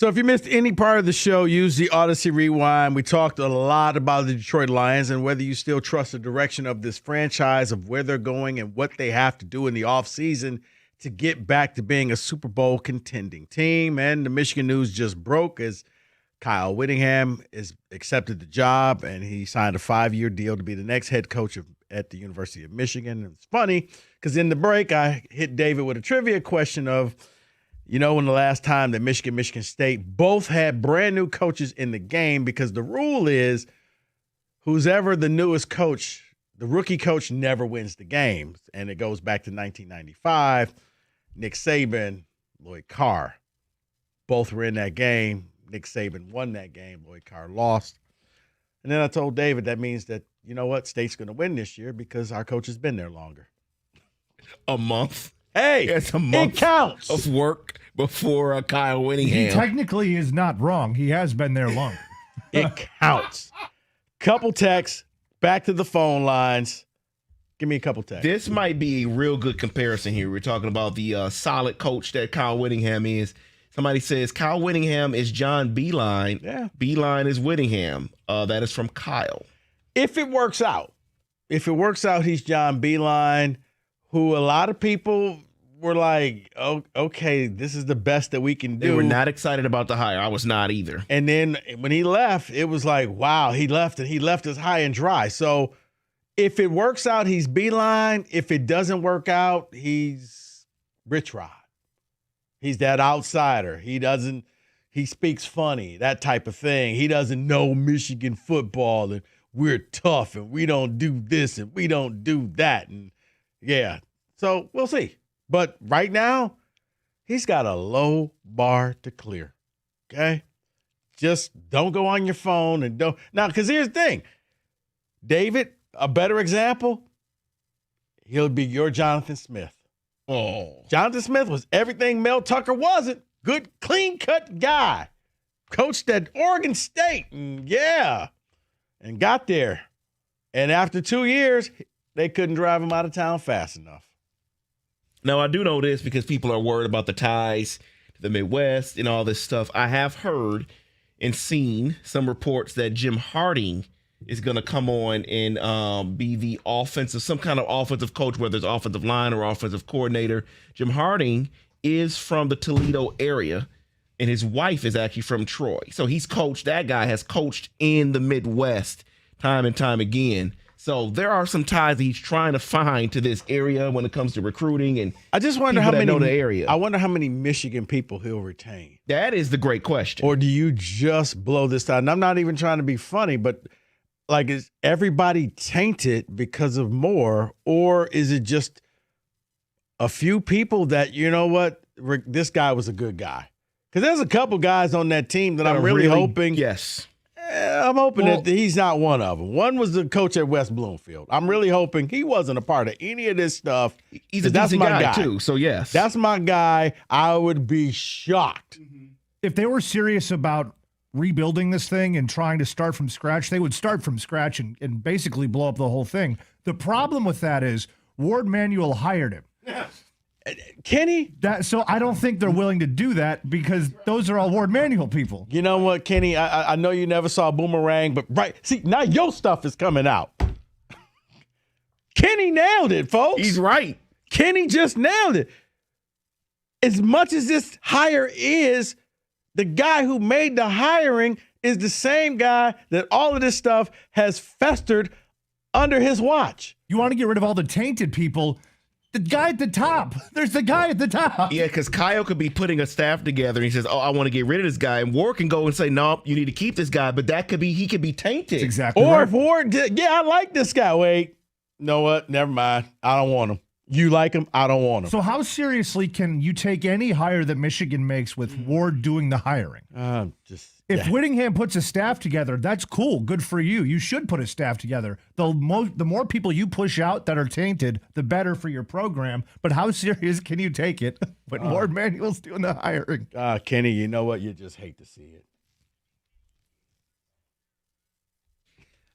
So if you missed any part of the show, use the Odyssey Rewind. We talked a lot about the Detroit Lions and whether you still trust the direction of this franchise, of where they're going and what they have to do in the offseason to get back to being a Super Bowl contending team. And the Michigan news just broke as Kyle Whittingham has accepted the job, and he signed a 5-year deal to be the next head coach at the University of Michigan. And it's funny because in the break, I hit David with a trivia question of, when the last time that Michigan State both had brand new coaches in the game, because the rule is who's ever the newest coach, the rookie coach never wins the games. And it goes back to 1995. Nick Saban, Lloyd Carr, both were in that game. Nick Saban won that game. Lloyd Carr lost. And then I told David that means that, State's going to win this year because our coach has been there longer. A month. Hey, it's a month. It counts. Of work before Kyle Whittingham. He technically is not wrong. He has been there long. It counts. Couple texts. Back to the phone lines. Give me a couple texts. This might be a real good comparison here. We're talking about the solid coach that Kyle Whittingham is. Somebody says Kyle Whittingham is John Beilein. Yeah. Beilein is Whittingham. That is from Kyle. If it works out, he's John Beilein, who a lot of people were like, oh, okay, this is the best that we can do. They were not excited about the hire. I was not either. And then when he left, it was like, wow, he left, and he left us high and dry. So if it works out, he's Beilein. If it doesn't work out, he's Rich Rod. He's that outsider. He speaks funny, that type of thing. He doesn't know Michigan football, and we're tough, and we don't do this, and we don't do that. And yeah, so we'll see. But right now, he's got a low bar to clear, okay? Just don't go on your phone and don't. Now, because here's the thing. David, a better example, he'll be your Jonathan Smith. Oh. Jonathan Smith was everything Mel Tucker wasn't. Good, clean-cut guy. Coached at Oregon State, and got there. And after 2 years, they couldn't drive him out of town fast enough. Now, I do know this because people are worried about the ties to the Midwest and all this stuff. I have heard and seen some reports that Jim Harding is going to come on and be the some kind of offensive coach, whether it's offensive line or offensive coordinator. Jim Harding is from the Toledo area, and his wife is actually from Troy. So that guy has coached in the Midwest time and time again. So there are some ties that he's trying to find to this area when it comes to recruiting, and I just wonder how many know the area. I wonder how many Michigan people he'll retain. That is the great question. Or do you just blow this out? And I'm not even trying to be funny, but is everybody tainted because of Moore, or is it just a few people that, this guy was a good guy? Because there's a couple guys on that team that I'm really hoping. Yes. I'm hoping that he's not one of them. One was the coach at West Bloomfield. I'm really hoping he wasn't a part of any of this stuff. He's a decent guy, too, so yes. That's my guy. I would be shocked. If they were serious about rebuilding this thing and trying to start from scratch, they would start from scratch and basically blow up the whole thing. The problem with that is Ward Manuel hired him. Kenny? So I don't think they're willing to do that because those are all Ward Manuel people. You know what, Kenny? I know you never saw Boomerang, but see, now your stuff is coming out. Kenny nailed it, folks. He's right. Kenny just nailed it. As much as this hire is, the guy who made the hiring is the same guy that all of this stuff has festered under his watch. You want to get rid of all the tainted people. The guy at the top. There's the guy at the top. Yeah, because Kyle could be putting a staff together and he says, I want to get rid of this guy. And Ward can go and say, no, you need to keep this guy. But he could be tainted. That's exactly or right. If Ward I like this guy. Wait, you know what? Never mind. I don't want him. You like him? I don't want him. So how seriously can you take any hire that Michigan makes with Ward doing the hiring? If Whittingham puts a staff together, that's cool. Good for you. You should put a staff together. The more people you push out that are tainted, the better for your program. But how serious can you take it when Ward Manuel's doing the hiring? Kenny, you know what? You just hate to see it.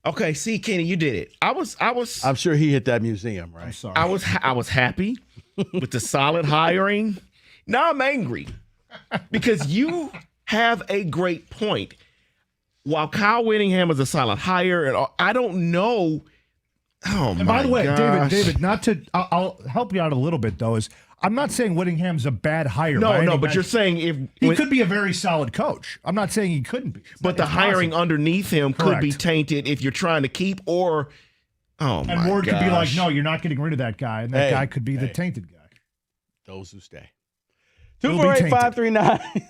Okay, see, Kenny, you did it. I'm sure he hit that museum, right? I'm sorry. I was happy with the solid hiring. Now I'm angry because you have a great point. While Kyle Whittingham is a solid hire, and I don't know. Oh, and my by the way, gosh. David, I'll help you out a little bit, though, is I'm not saying Whittingham's a bad hire. No, but you're saying he could be a very solid coach. I'm not saying he couldn't be. But the hiring underneath him could be Correct. tainted if you're trying to keep or, and word could be like, no, you're not getting rid of that guy, and that guy could be the tainted guy. Those who stay. Will be tainted. 248-539.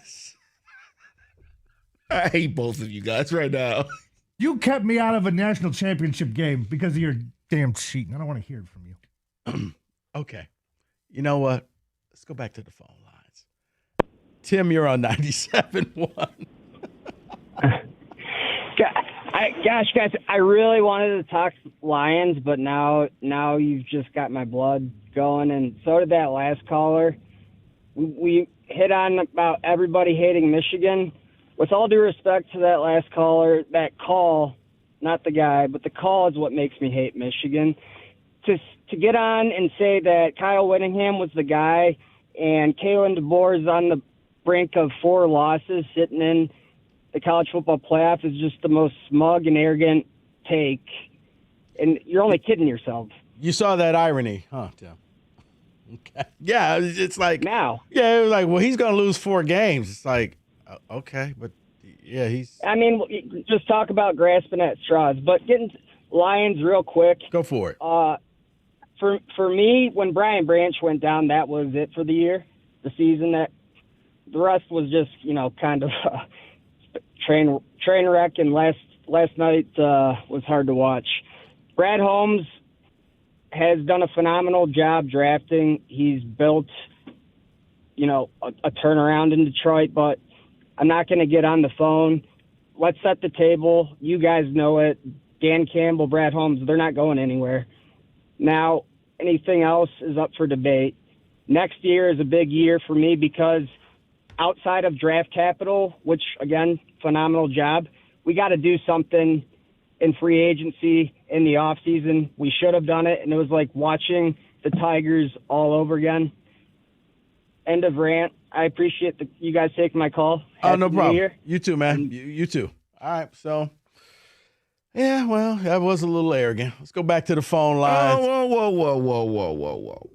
I hate both of you guys right now. You kept me out of a national championship game because of your damn cheating. I don't want to hear it from you. Okay. You know what? Let's go back to the phone lines. Tim, you're on 97.1. Gosh, guys, I really wanted to talk Lions, but now you've just got my blood going, and so did that last caller. We hit on about everybody hating Michigan. With all due respect to that last caller, that call, not the guy, but the call is what makes me hate Michigan. To get on and say that Kyle Whittingham was the guy and Kalen DeBoer is on the brink of 4 losses sitting in the college football playoff is just the most smug and arrogant take. And you're only kidding yourself. You saw that irony, huh, Tim? Okay. Yeah, it's like now. Yeah, it was like, well, he's going to lose 4 games. It's like, okay, but yeah, he's. I mean, just talk about grasping at straws. But getting Lions real quick. Go for it. For me, when Brian Branch went down, that was it for the year, the season. That the rest was just kind of train wreck. And last night was hard to watch. Brad Holmes has done a phenomenal job drafting. He's built, a turnaround in Detroit, but I'm not going to get on the phone. Let's set the table. You guys know it. Dan Campbell, Brad Holmes, they're not going anywhere. Now, anything else is up for debate. Next year is a big year for me because outside of draft capital, which, again, phenomenal job, we got to do something in free agency in the offseason. We should have done it, and it was like watching the Tigers all over again. End of rant. I appreciate you guys taking my call. Oh, no Happy New problem. Year. You too, man. You too. All right, so, yeah, well, that was a little arrogant. Let's go back to the phone lines. Whoa.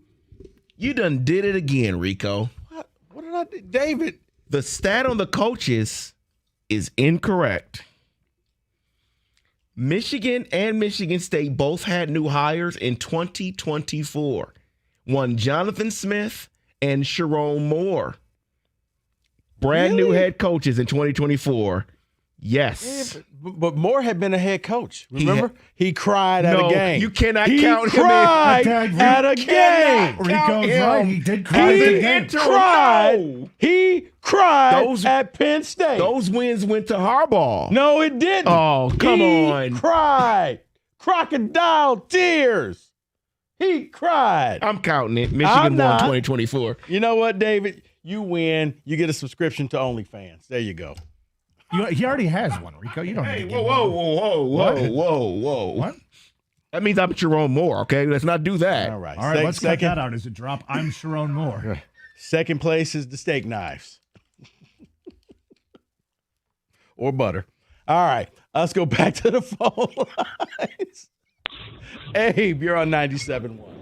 You done did it again, Rico. What did I do? David. The stat on the coaches is incorrect. Michigan and Michigan State both had new hires in 2024. One Jonathan Smith and Sharon Moore. Brand new head coaches in 2024. Yes. Yeah, but Moore had been a head coach. Remember? He cried at a game. You cannot he count him cried in. at a game. Rico's right. He did cry. He cried at Penn State. Those wins went to Harbaugh. No, it didn't. Oh, come on. He cried. Crocodile tears. He cried. I'm counting it. Michigan won 2024. You know what, David? You win. You get a subscription to OnlyFans. There you go. He already has one, Rico. You don't need to get whoa. What? That means I'm Sharon Moore, okay? Let's not do that. All right. Let's cut that out as a drop. I'm Sharon Moore. Second place is the steak knives. Or butter. All right. Let's go back to the phone lines. Abe, you're on 97.1.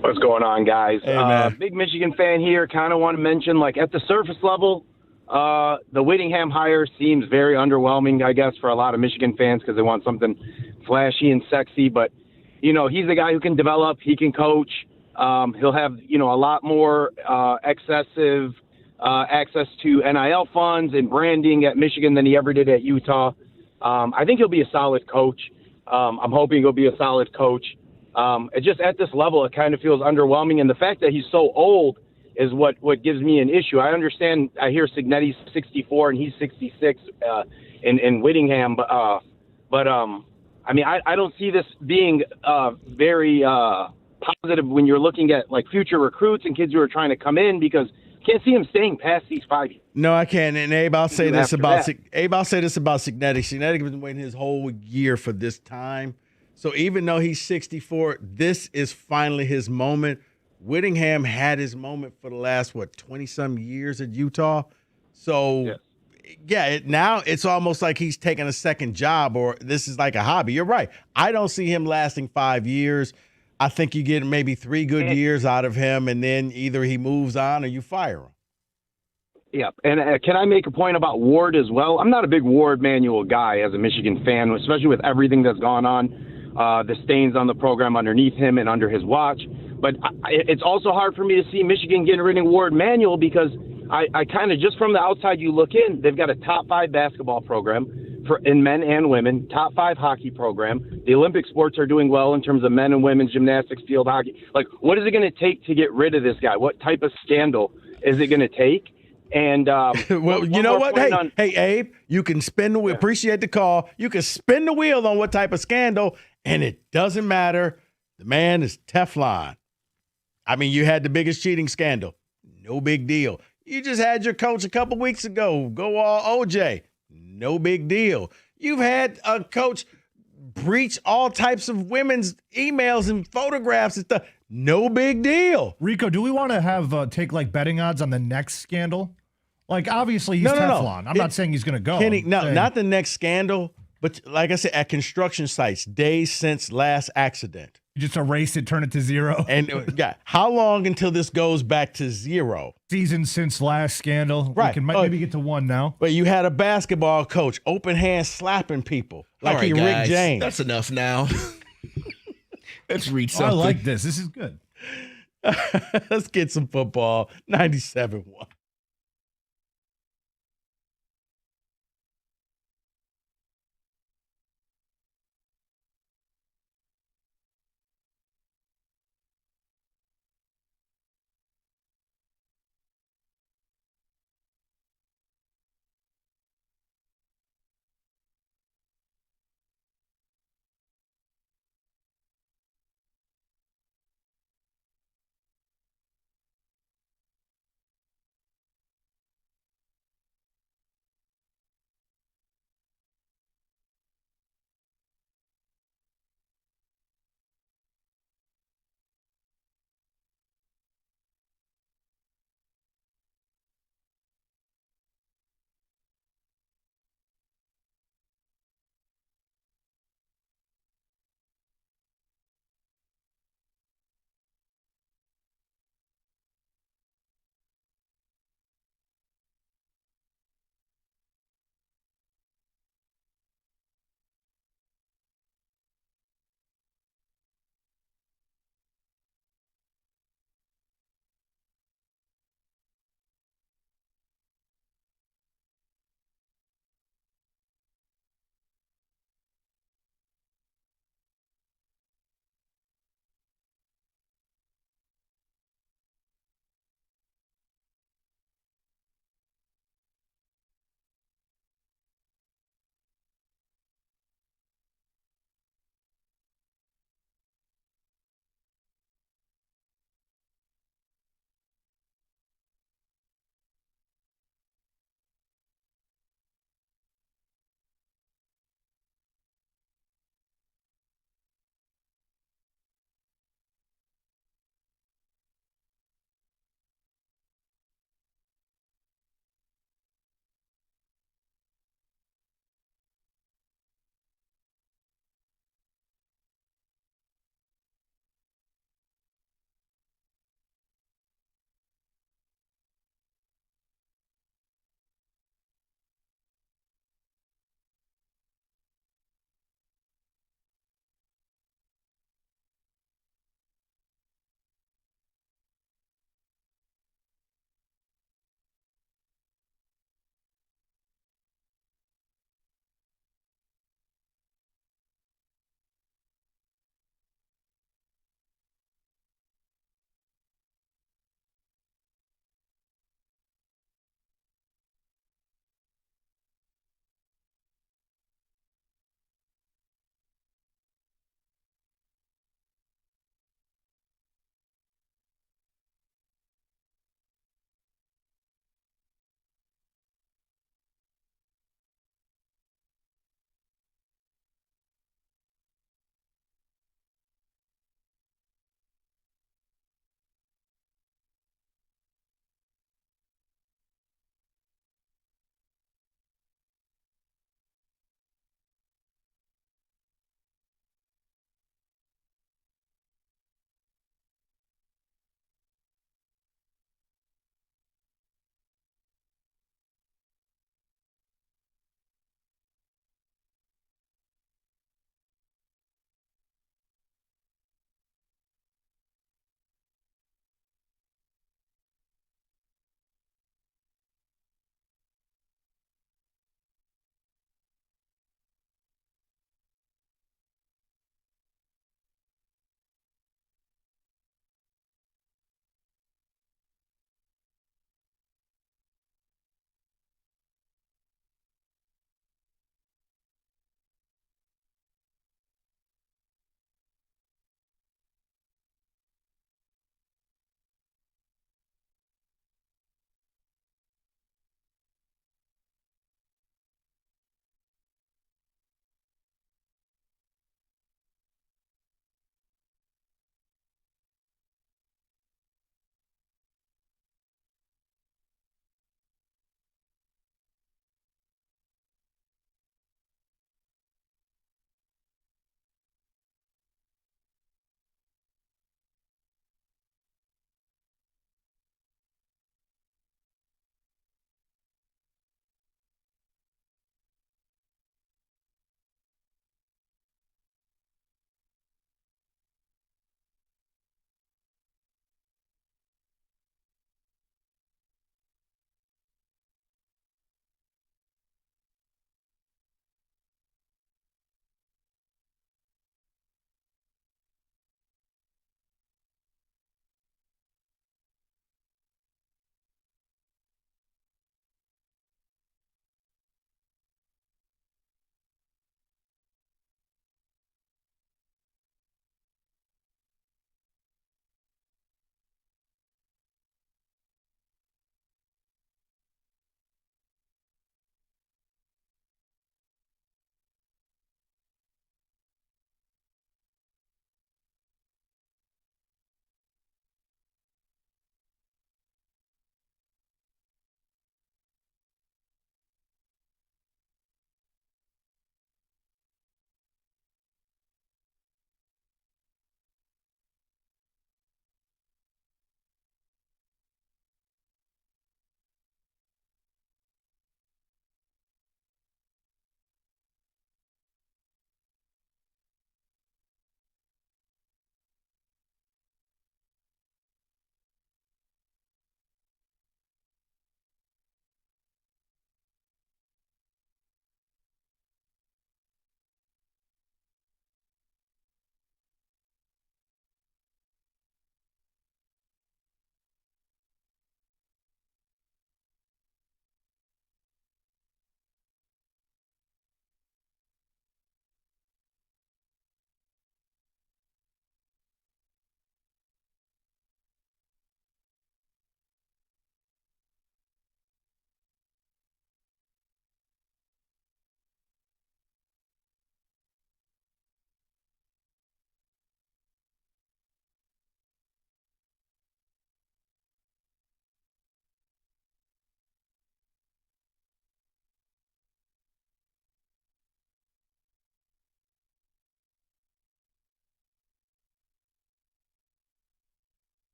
What's going on, guys? Hey, man. Big Michigan fan here. Kind of want to mention, at the surface level, the Whittingham hire seems very underwhelming, I guess, for a lot of Michigan fans because they want something flashy and sexy. But, he's a guy who can develop. He can coach. He'll have, a lot more excessive access to NIL funds and branding at Michigan than he ever did at Utah. I think he'll be a solid coach. I'm hoping he'll be a solid coach. It just at this level, it kind of feels underwhelming. And the fact that he's so old is what gives me an issue. I understand. I hear Signetti's 64 and he's 66 in Whittingham. But I don't see this being very positive when you're looking at future recruits and kids who are trying to come in because can't see him staying past these 5 years. No, I can't. And Abe, I'll say this about Signetti. Signetti has been waiting his whole year for this time. So even though he's 64, this is finally his moment. Whittingham had his moment for the last, 20-some years at Utah. So, now it's almost like he's taking a second job, or this is like a hobby. You're right. I don't see him lasting 5 years. I think you get maybe 3 good years out of him, and then either he moves on or you fire him. Yeah, and can I make a point about Ward as well? I'm not a big Ward Manuel guy as a Michigan fan, especially with everything that's gone on, the stains on the program underneath him and under his watch. But it's also hard for me to see Michigan getting rid of Ward Manuel because I kind of, just from the outside you look in, they've got a top 5 basketball program in men and women, top 5 hockey program. The Olympic sports are doing well in terms of men and women gymnastics, field hockey. Like, what is it going to take to get rid of this guy? What type of scandal is it going to take? And well, you know what? Hey, Abe, you can spin the wheel. Appreciate the call. You can spin the wheel on what type of scandal, and it doesn't matter. The man is Teflon. I mean, you had the biggest cheating scandal. No big deal. You just had your coach a couple weeks ago go all OJ. No big deal. You've had a coach breach all types of women's emails and photographs and stuff. No big deal. Rico, do we want to have take like betting odds on the next scandal? Like, obviously, he's Teflon. I'm not saying he's going to go. Kenny, not the next scandal, but like I said, at construction sites, days since last accident. You just erase it, turn it to 0. And how long until this goes back to 0? Season since last scandal. Right. We can maybe get to 1 now. But you had a basketball coach open hand slapping people like All right, he guys, Rick James. That's enough now. Let's read I something. like this. This is good. Let's get some football. 97-1.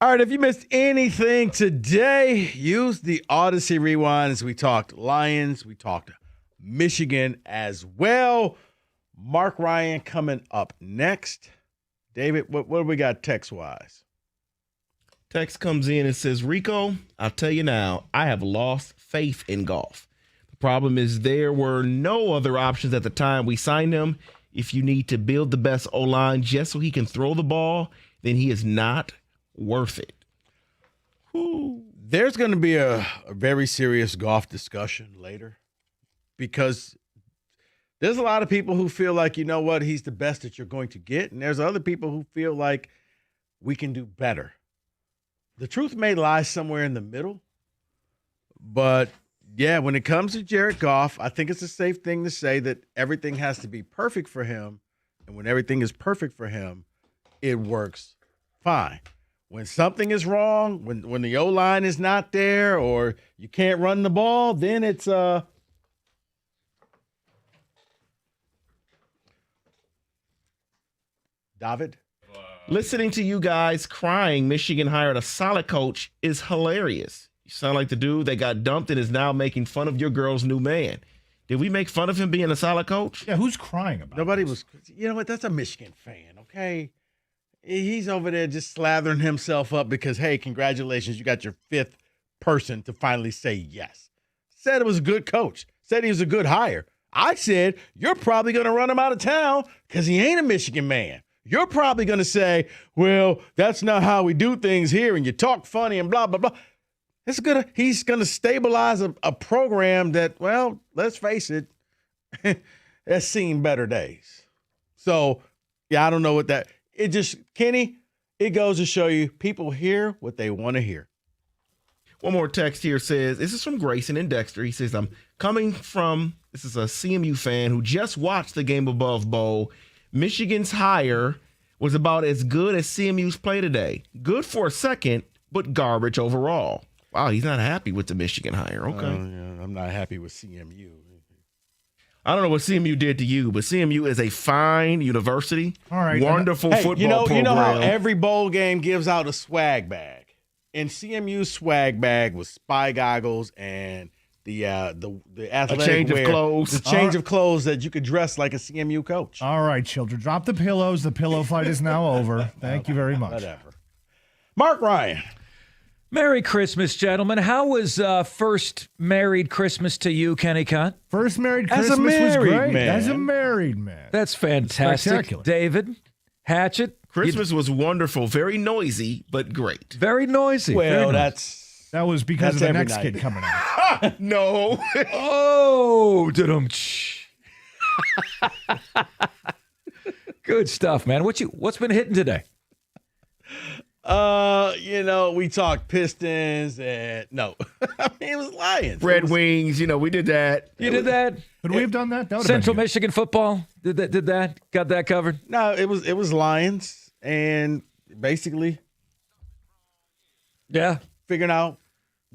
All right, if you missed anything today, use the Odyssey Rewind as we talked Lions, we talked Michigan as well. Mark Ryan coming up next. David, what do we got text-wise? Text comes in and says, Rico, I'll tell you now, I have lost faith in Goff. The problem is there were no other options at the time we signed him. If you need to build the best O-line just so he can throw the ball, then he is not worth it. There's going to be a very serious Goff discussion later because there's a lot of people who feel like, you know what, he's the best that you're going to get. And there's other people who feel like we can do better. The truth may lie somewhere in the middle. But, yeah, when it comes to Jared Goff, I think it's a safe thing to say that everything has to be perfect for him. And when everything is perfect for him, it works fine. When something is wrong, when the O-line is not there or you can't run the ball, then it's David? Listening to you guys crying Michigan hired a solid coach is hilarious. You sound like the dude that got dumped and is now making fun of your girl's new man. Did we make fun of him being a solid coach? Yeah, who's crying about Nobody this? was. You know what? That's a Michigan fan, okay? He's over there just slathering himself up because, hey, congratulations, you got your 5th person to finally say yes. Said it was a good coach. Said he was a good hire. I said, you're probably going to run him out of town because he ain't a Michigan man. You're probably going to say, well, that's not how we do things here, and you talk funny and blah, blah, blah. He's going to stabilize a program that, well, let's face it, has seen better days. So, yeah, I don't know what that – it just – Kenny, it goes to show you people hear what they want to hear. One more text here says, this is from Grayson in Dexter. He says, I'm coming from – this is a CMU fan who just watched the Game Above Bowl. Michigan's hire was about as good as CMU's play today. Good for a second, but garbage overall. Wow, he's not happy with the Michigan hire. Okay. Yeah, I'm not happy with CMU. I don't know what CMU did to you, but CMU is a fine university. All right. Wonderful football program. You know how every bowl game gives out a swag bag? And CMU's swag bag was spy goggles and the athletic change wear, of clothes. the change of clothes that you could dress like a CMU coach. All right, children, drop the pillows. The pillow fight is now over. Thank you very much. Whatever. Mark Ryan. Merry Christmas, gentlemen. How was first married Christmas to you, Kenny Cunt? First married As a Christmas was married great. man. As a married man. That's fantastic. Spectacular. David, Hatchet. Christmas was wonderful. Very noisy, but great. Very noisy. Well, very noisy. That was because of the every next night. kid coming out. No. Oh, good stuff, man. What's been hitting today? We talked Pistons and no, I mean, it was Lions. Red Wings, we did that. You did that? Could we have done that? That would've Central been good. Michigan football? Did that? Got that covered? No, it was Lions and basically, yeah, figuring out,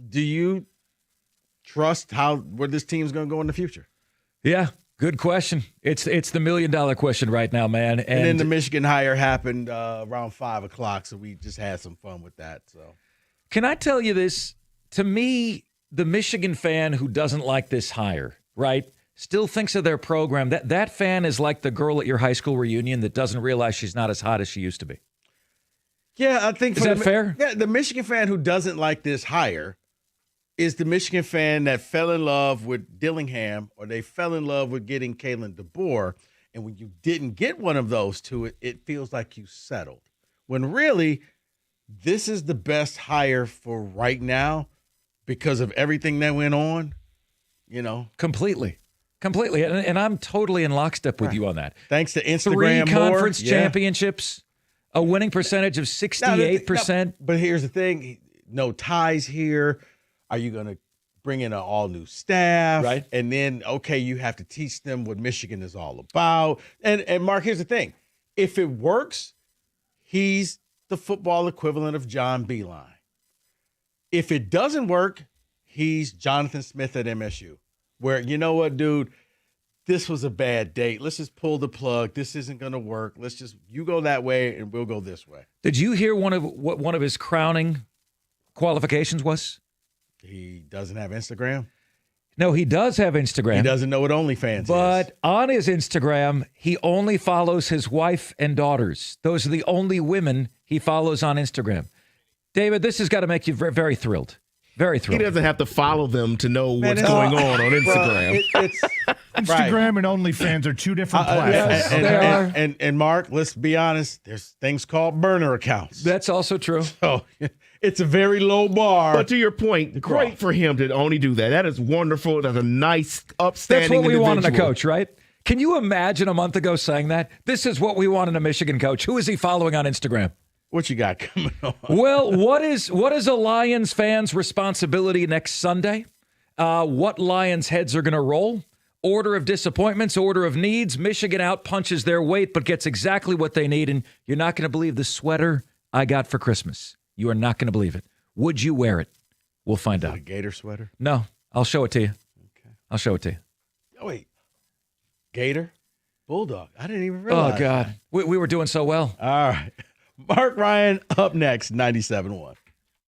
do you trust where this team's going to go in the future? Yeah, good question. It's the $1 million question right now, man. And then the Michigan hire happened around 5 o'clock, so we just had some fun with that. So, can I tell you this? To me, the Michigan fan who doesn't like this hire, right, still thinks of their program. That fan is like the girl at your high school reunion that doesn't realize she's not as hot as she used to be. Yeah, I think is that fair? Yeah, the Michigan fan who doesn't like this hire is the Michigan fan that fell in love with Dillingham or they fell in love with getting Kalen DeBoer. And when you didn't get one of those two, it feels like you settled. When really, this is the best hire for right now because of everything that went on, Completely. And I'm totally in lockstep with you on that. Thanks to Instagram 3 more. conference championships, a winning percentage of 68%. But here's the thing. No ties here. Are you going to bring in an all-new staff? Right. And then, okay, you have to teach them what Michigan is all about. And Mark, here's the thing. If it works, he's the football equivalent of John Beilein. If it doesn't work, he's Jonathan Smith at MSU. Where, you know what, dude? this was a bad date. Let's just pull the plug. This isn't going to work. You go that way and we'll go this way. Did you hear what one of his crowning qualifications was? He doesn't have Instagram. No, he does have Instagram. He doesn't know what OnlyFans is. But on his Instagram, he only follows his wife and daughters. Those are the only women he follows on Instagram. David, this has got to make you very thrilled. Very thrilled. He doesn't have to follow them to know what's going on Instagram. Instagram and OnlyFans are two different platforms. And Mark, let's be honest, there's things called burner accounts. That's also true. So it's a very low bar. But to your point, great for him to only do that. That is wonderful. That's a nice, upstanding That's what we want in a individual. coach, right? Can you imagine a month ago saying that? This is what we want in a Michigan coach. Who is he following on Instagram? What you got coming on? Well, what is a Lions fan's responsibility next Sunday? What Lions heads are going to roll? Order of disappointments, order of needs. Michigan out punches their weight, but gets exactly what they need. And you're not going to believe the sweater I got for Christmas. You are not going to believe it. Would you wear it? We'll find out. A Gator sweater? No, I'll show it to you. Okay. I'll show it to you. Oh, wait. Gator? Bulldog. I didn't even realize. Oh, God. We were doing so well. All right. Mark Ryan up next, 97.1.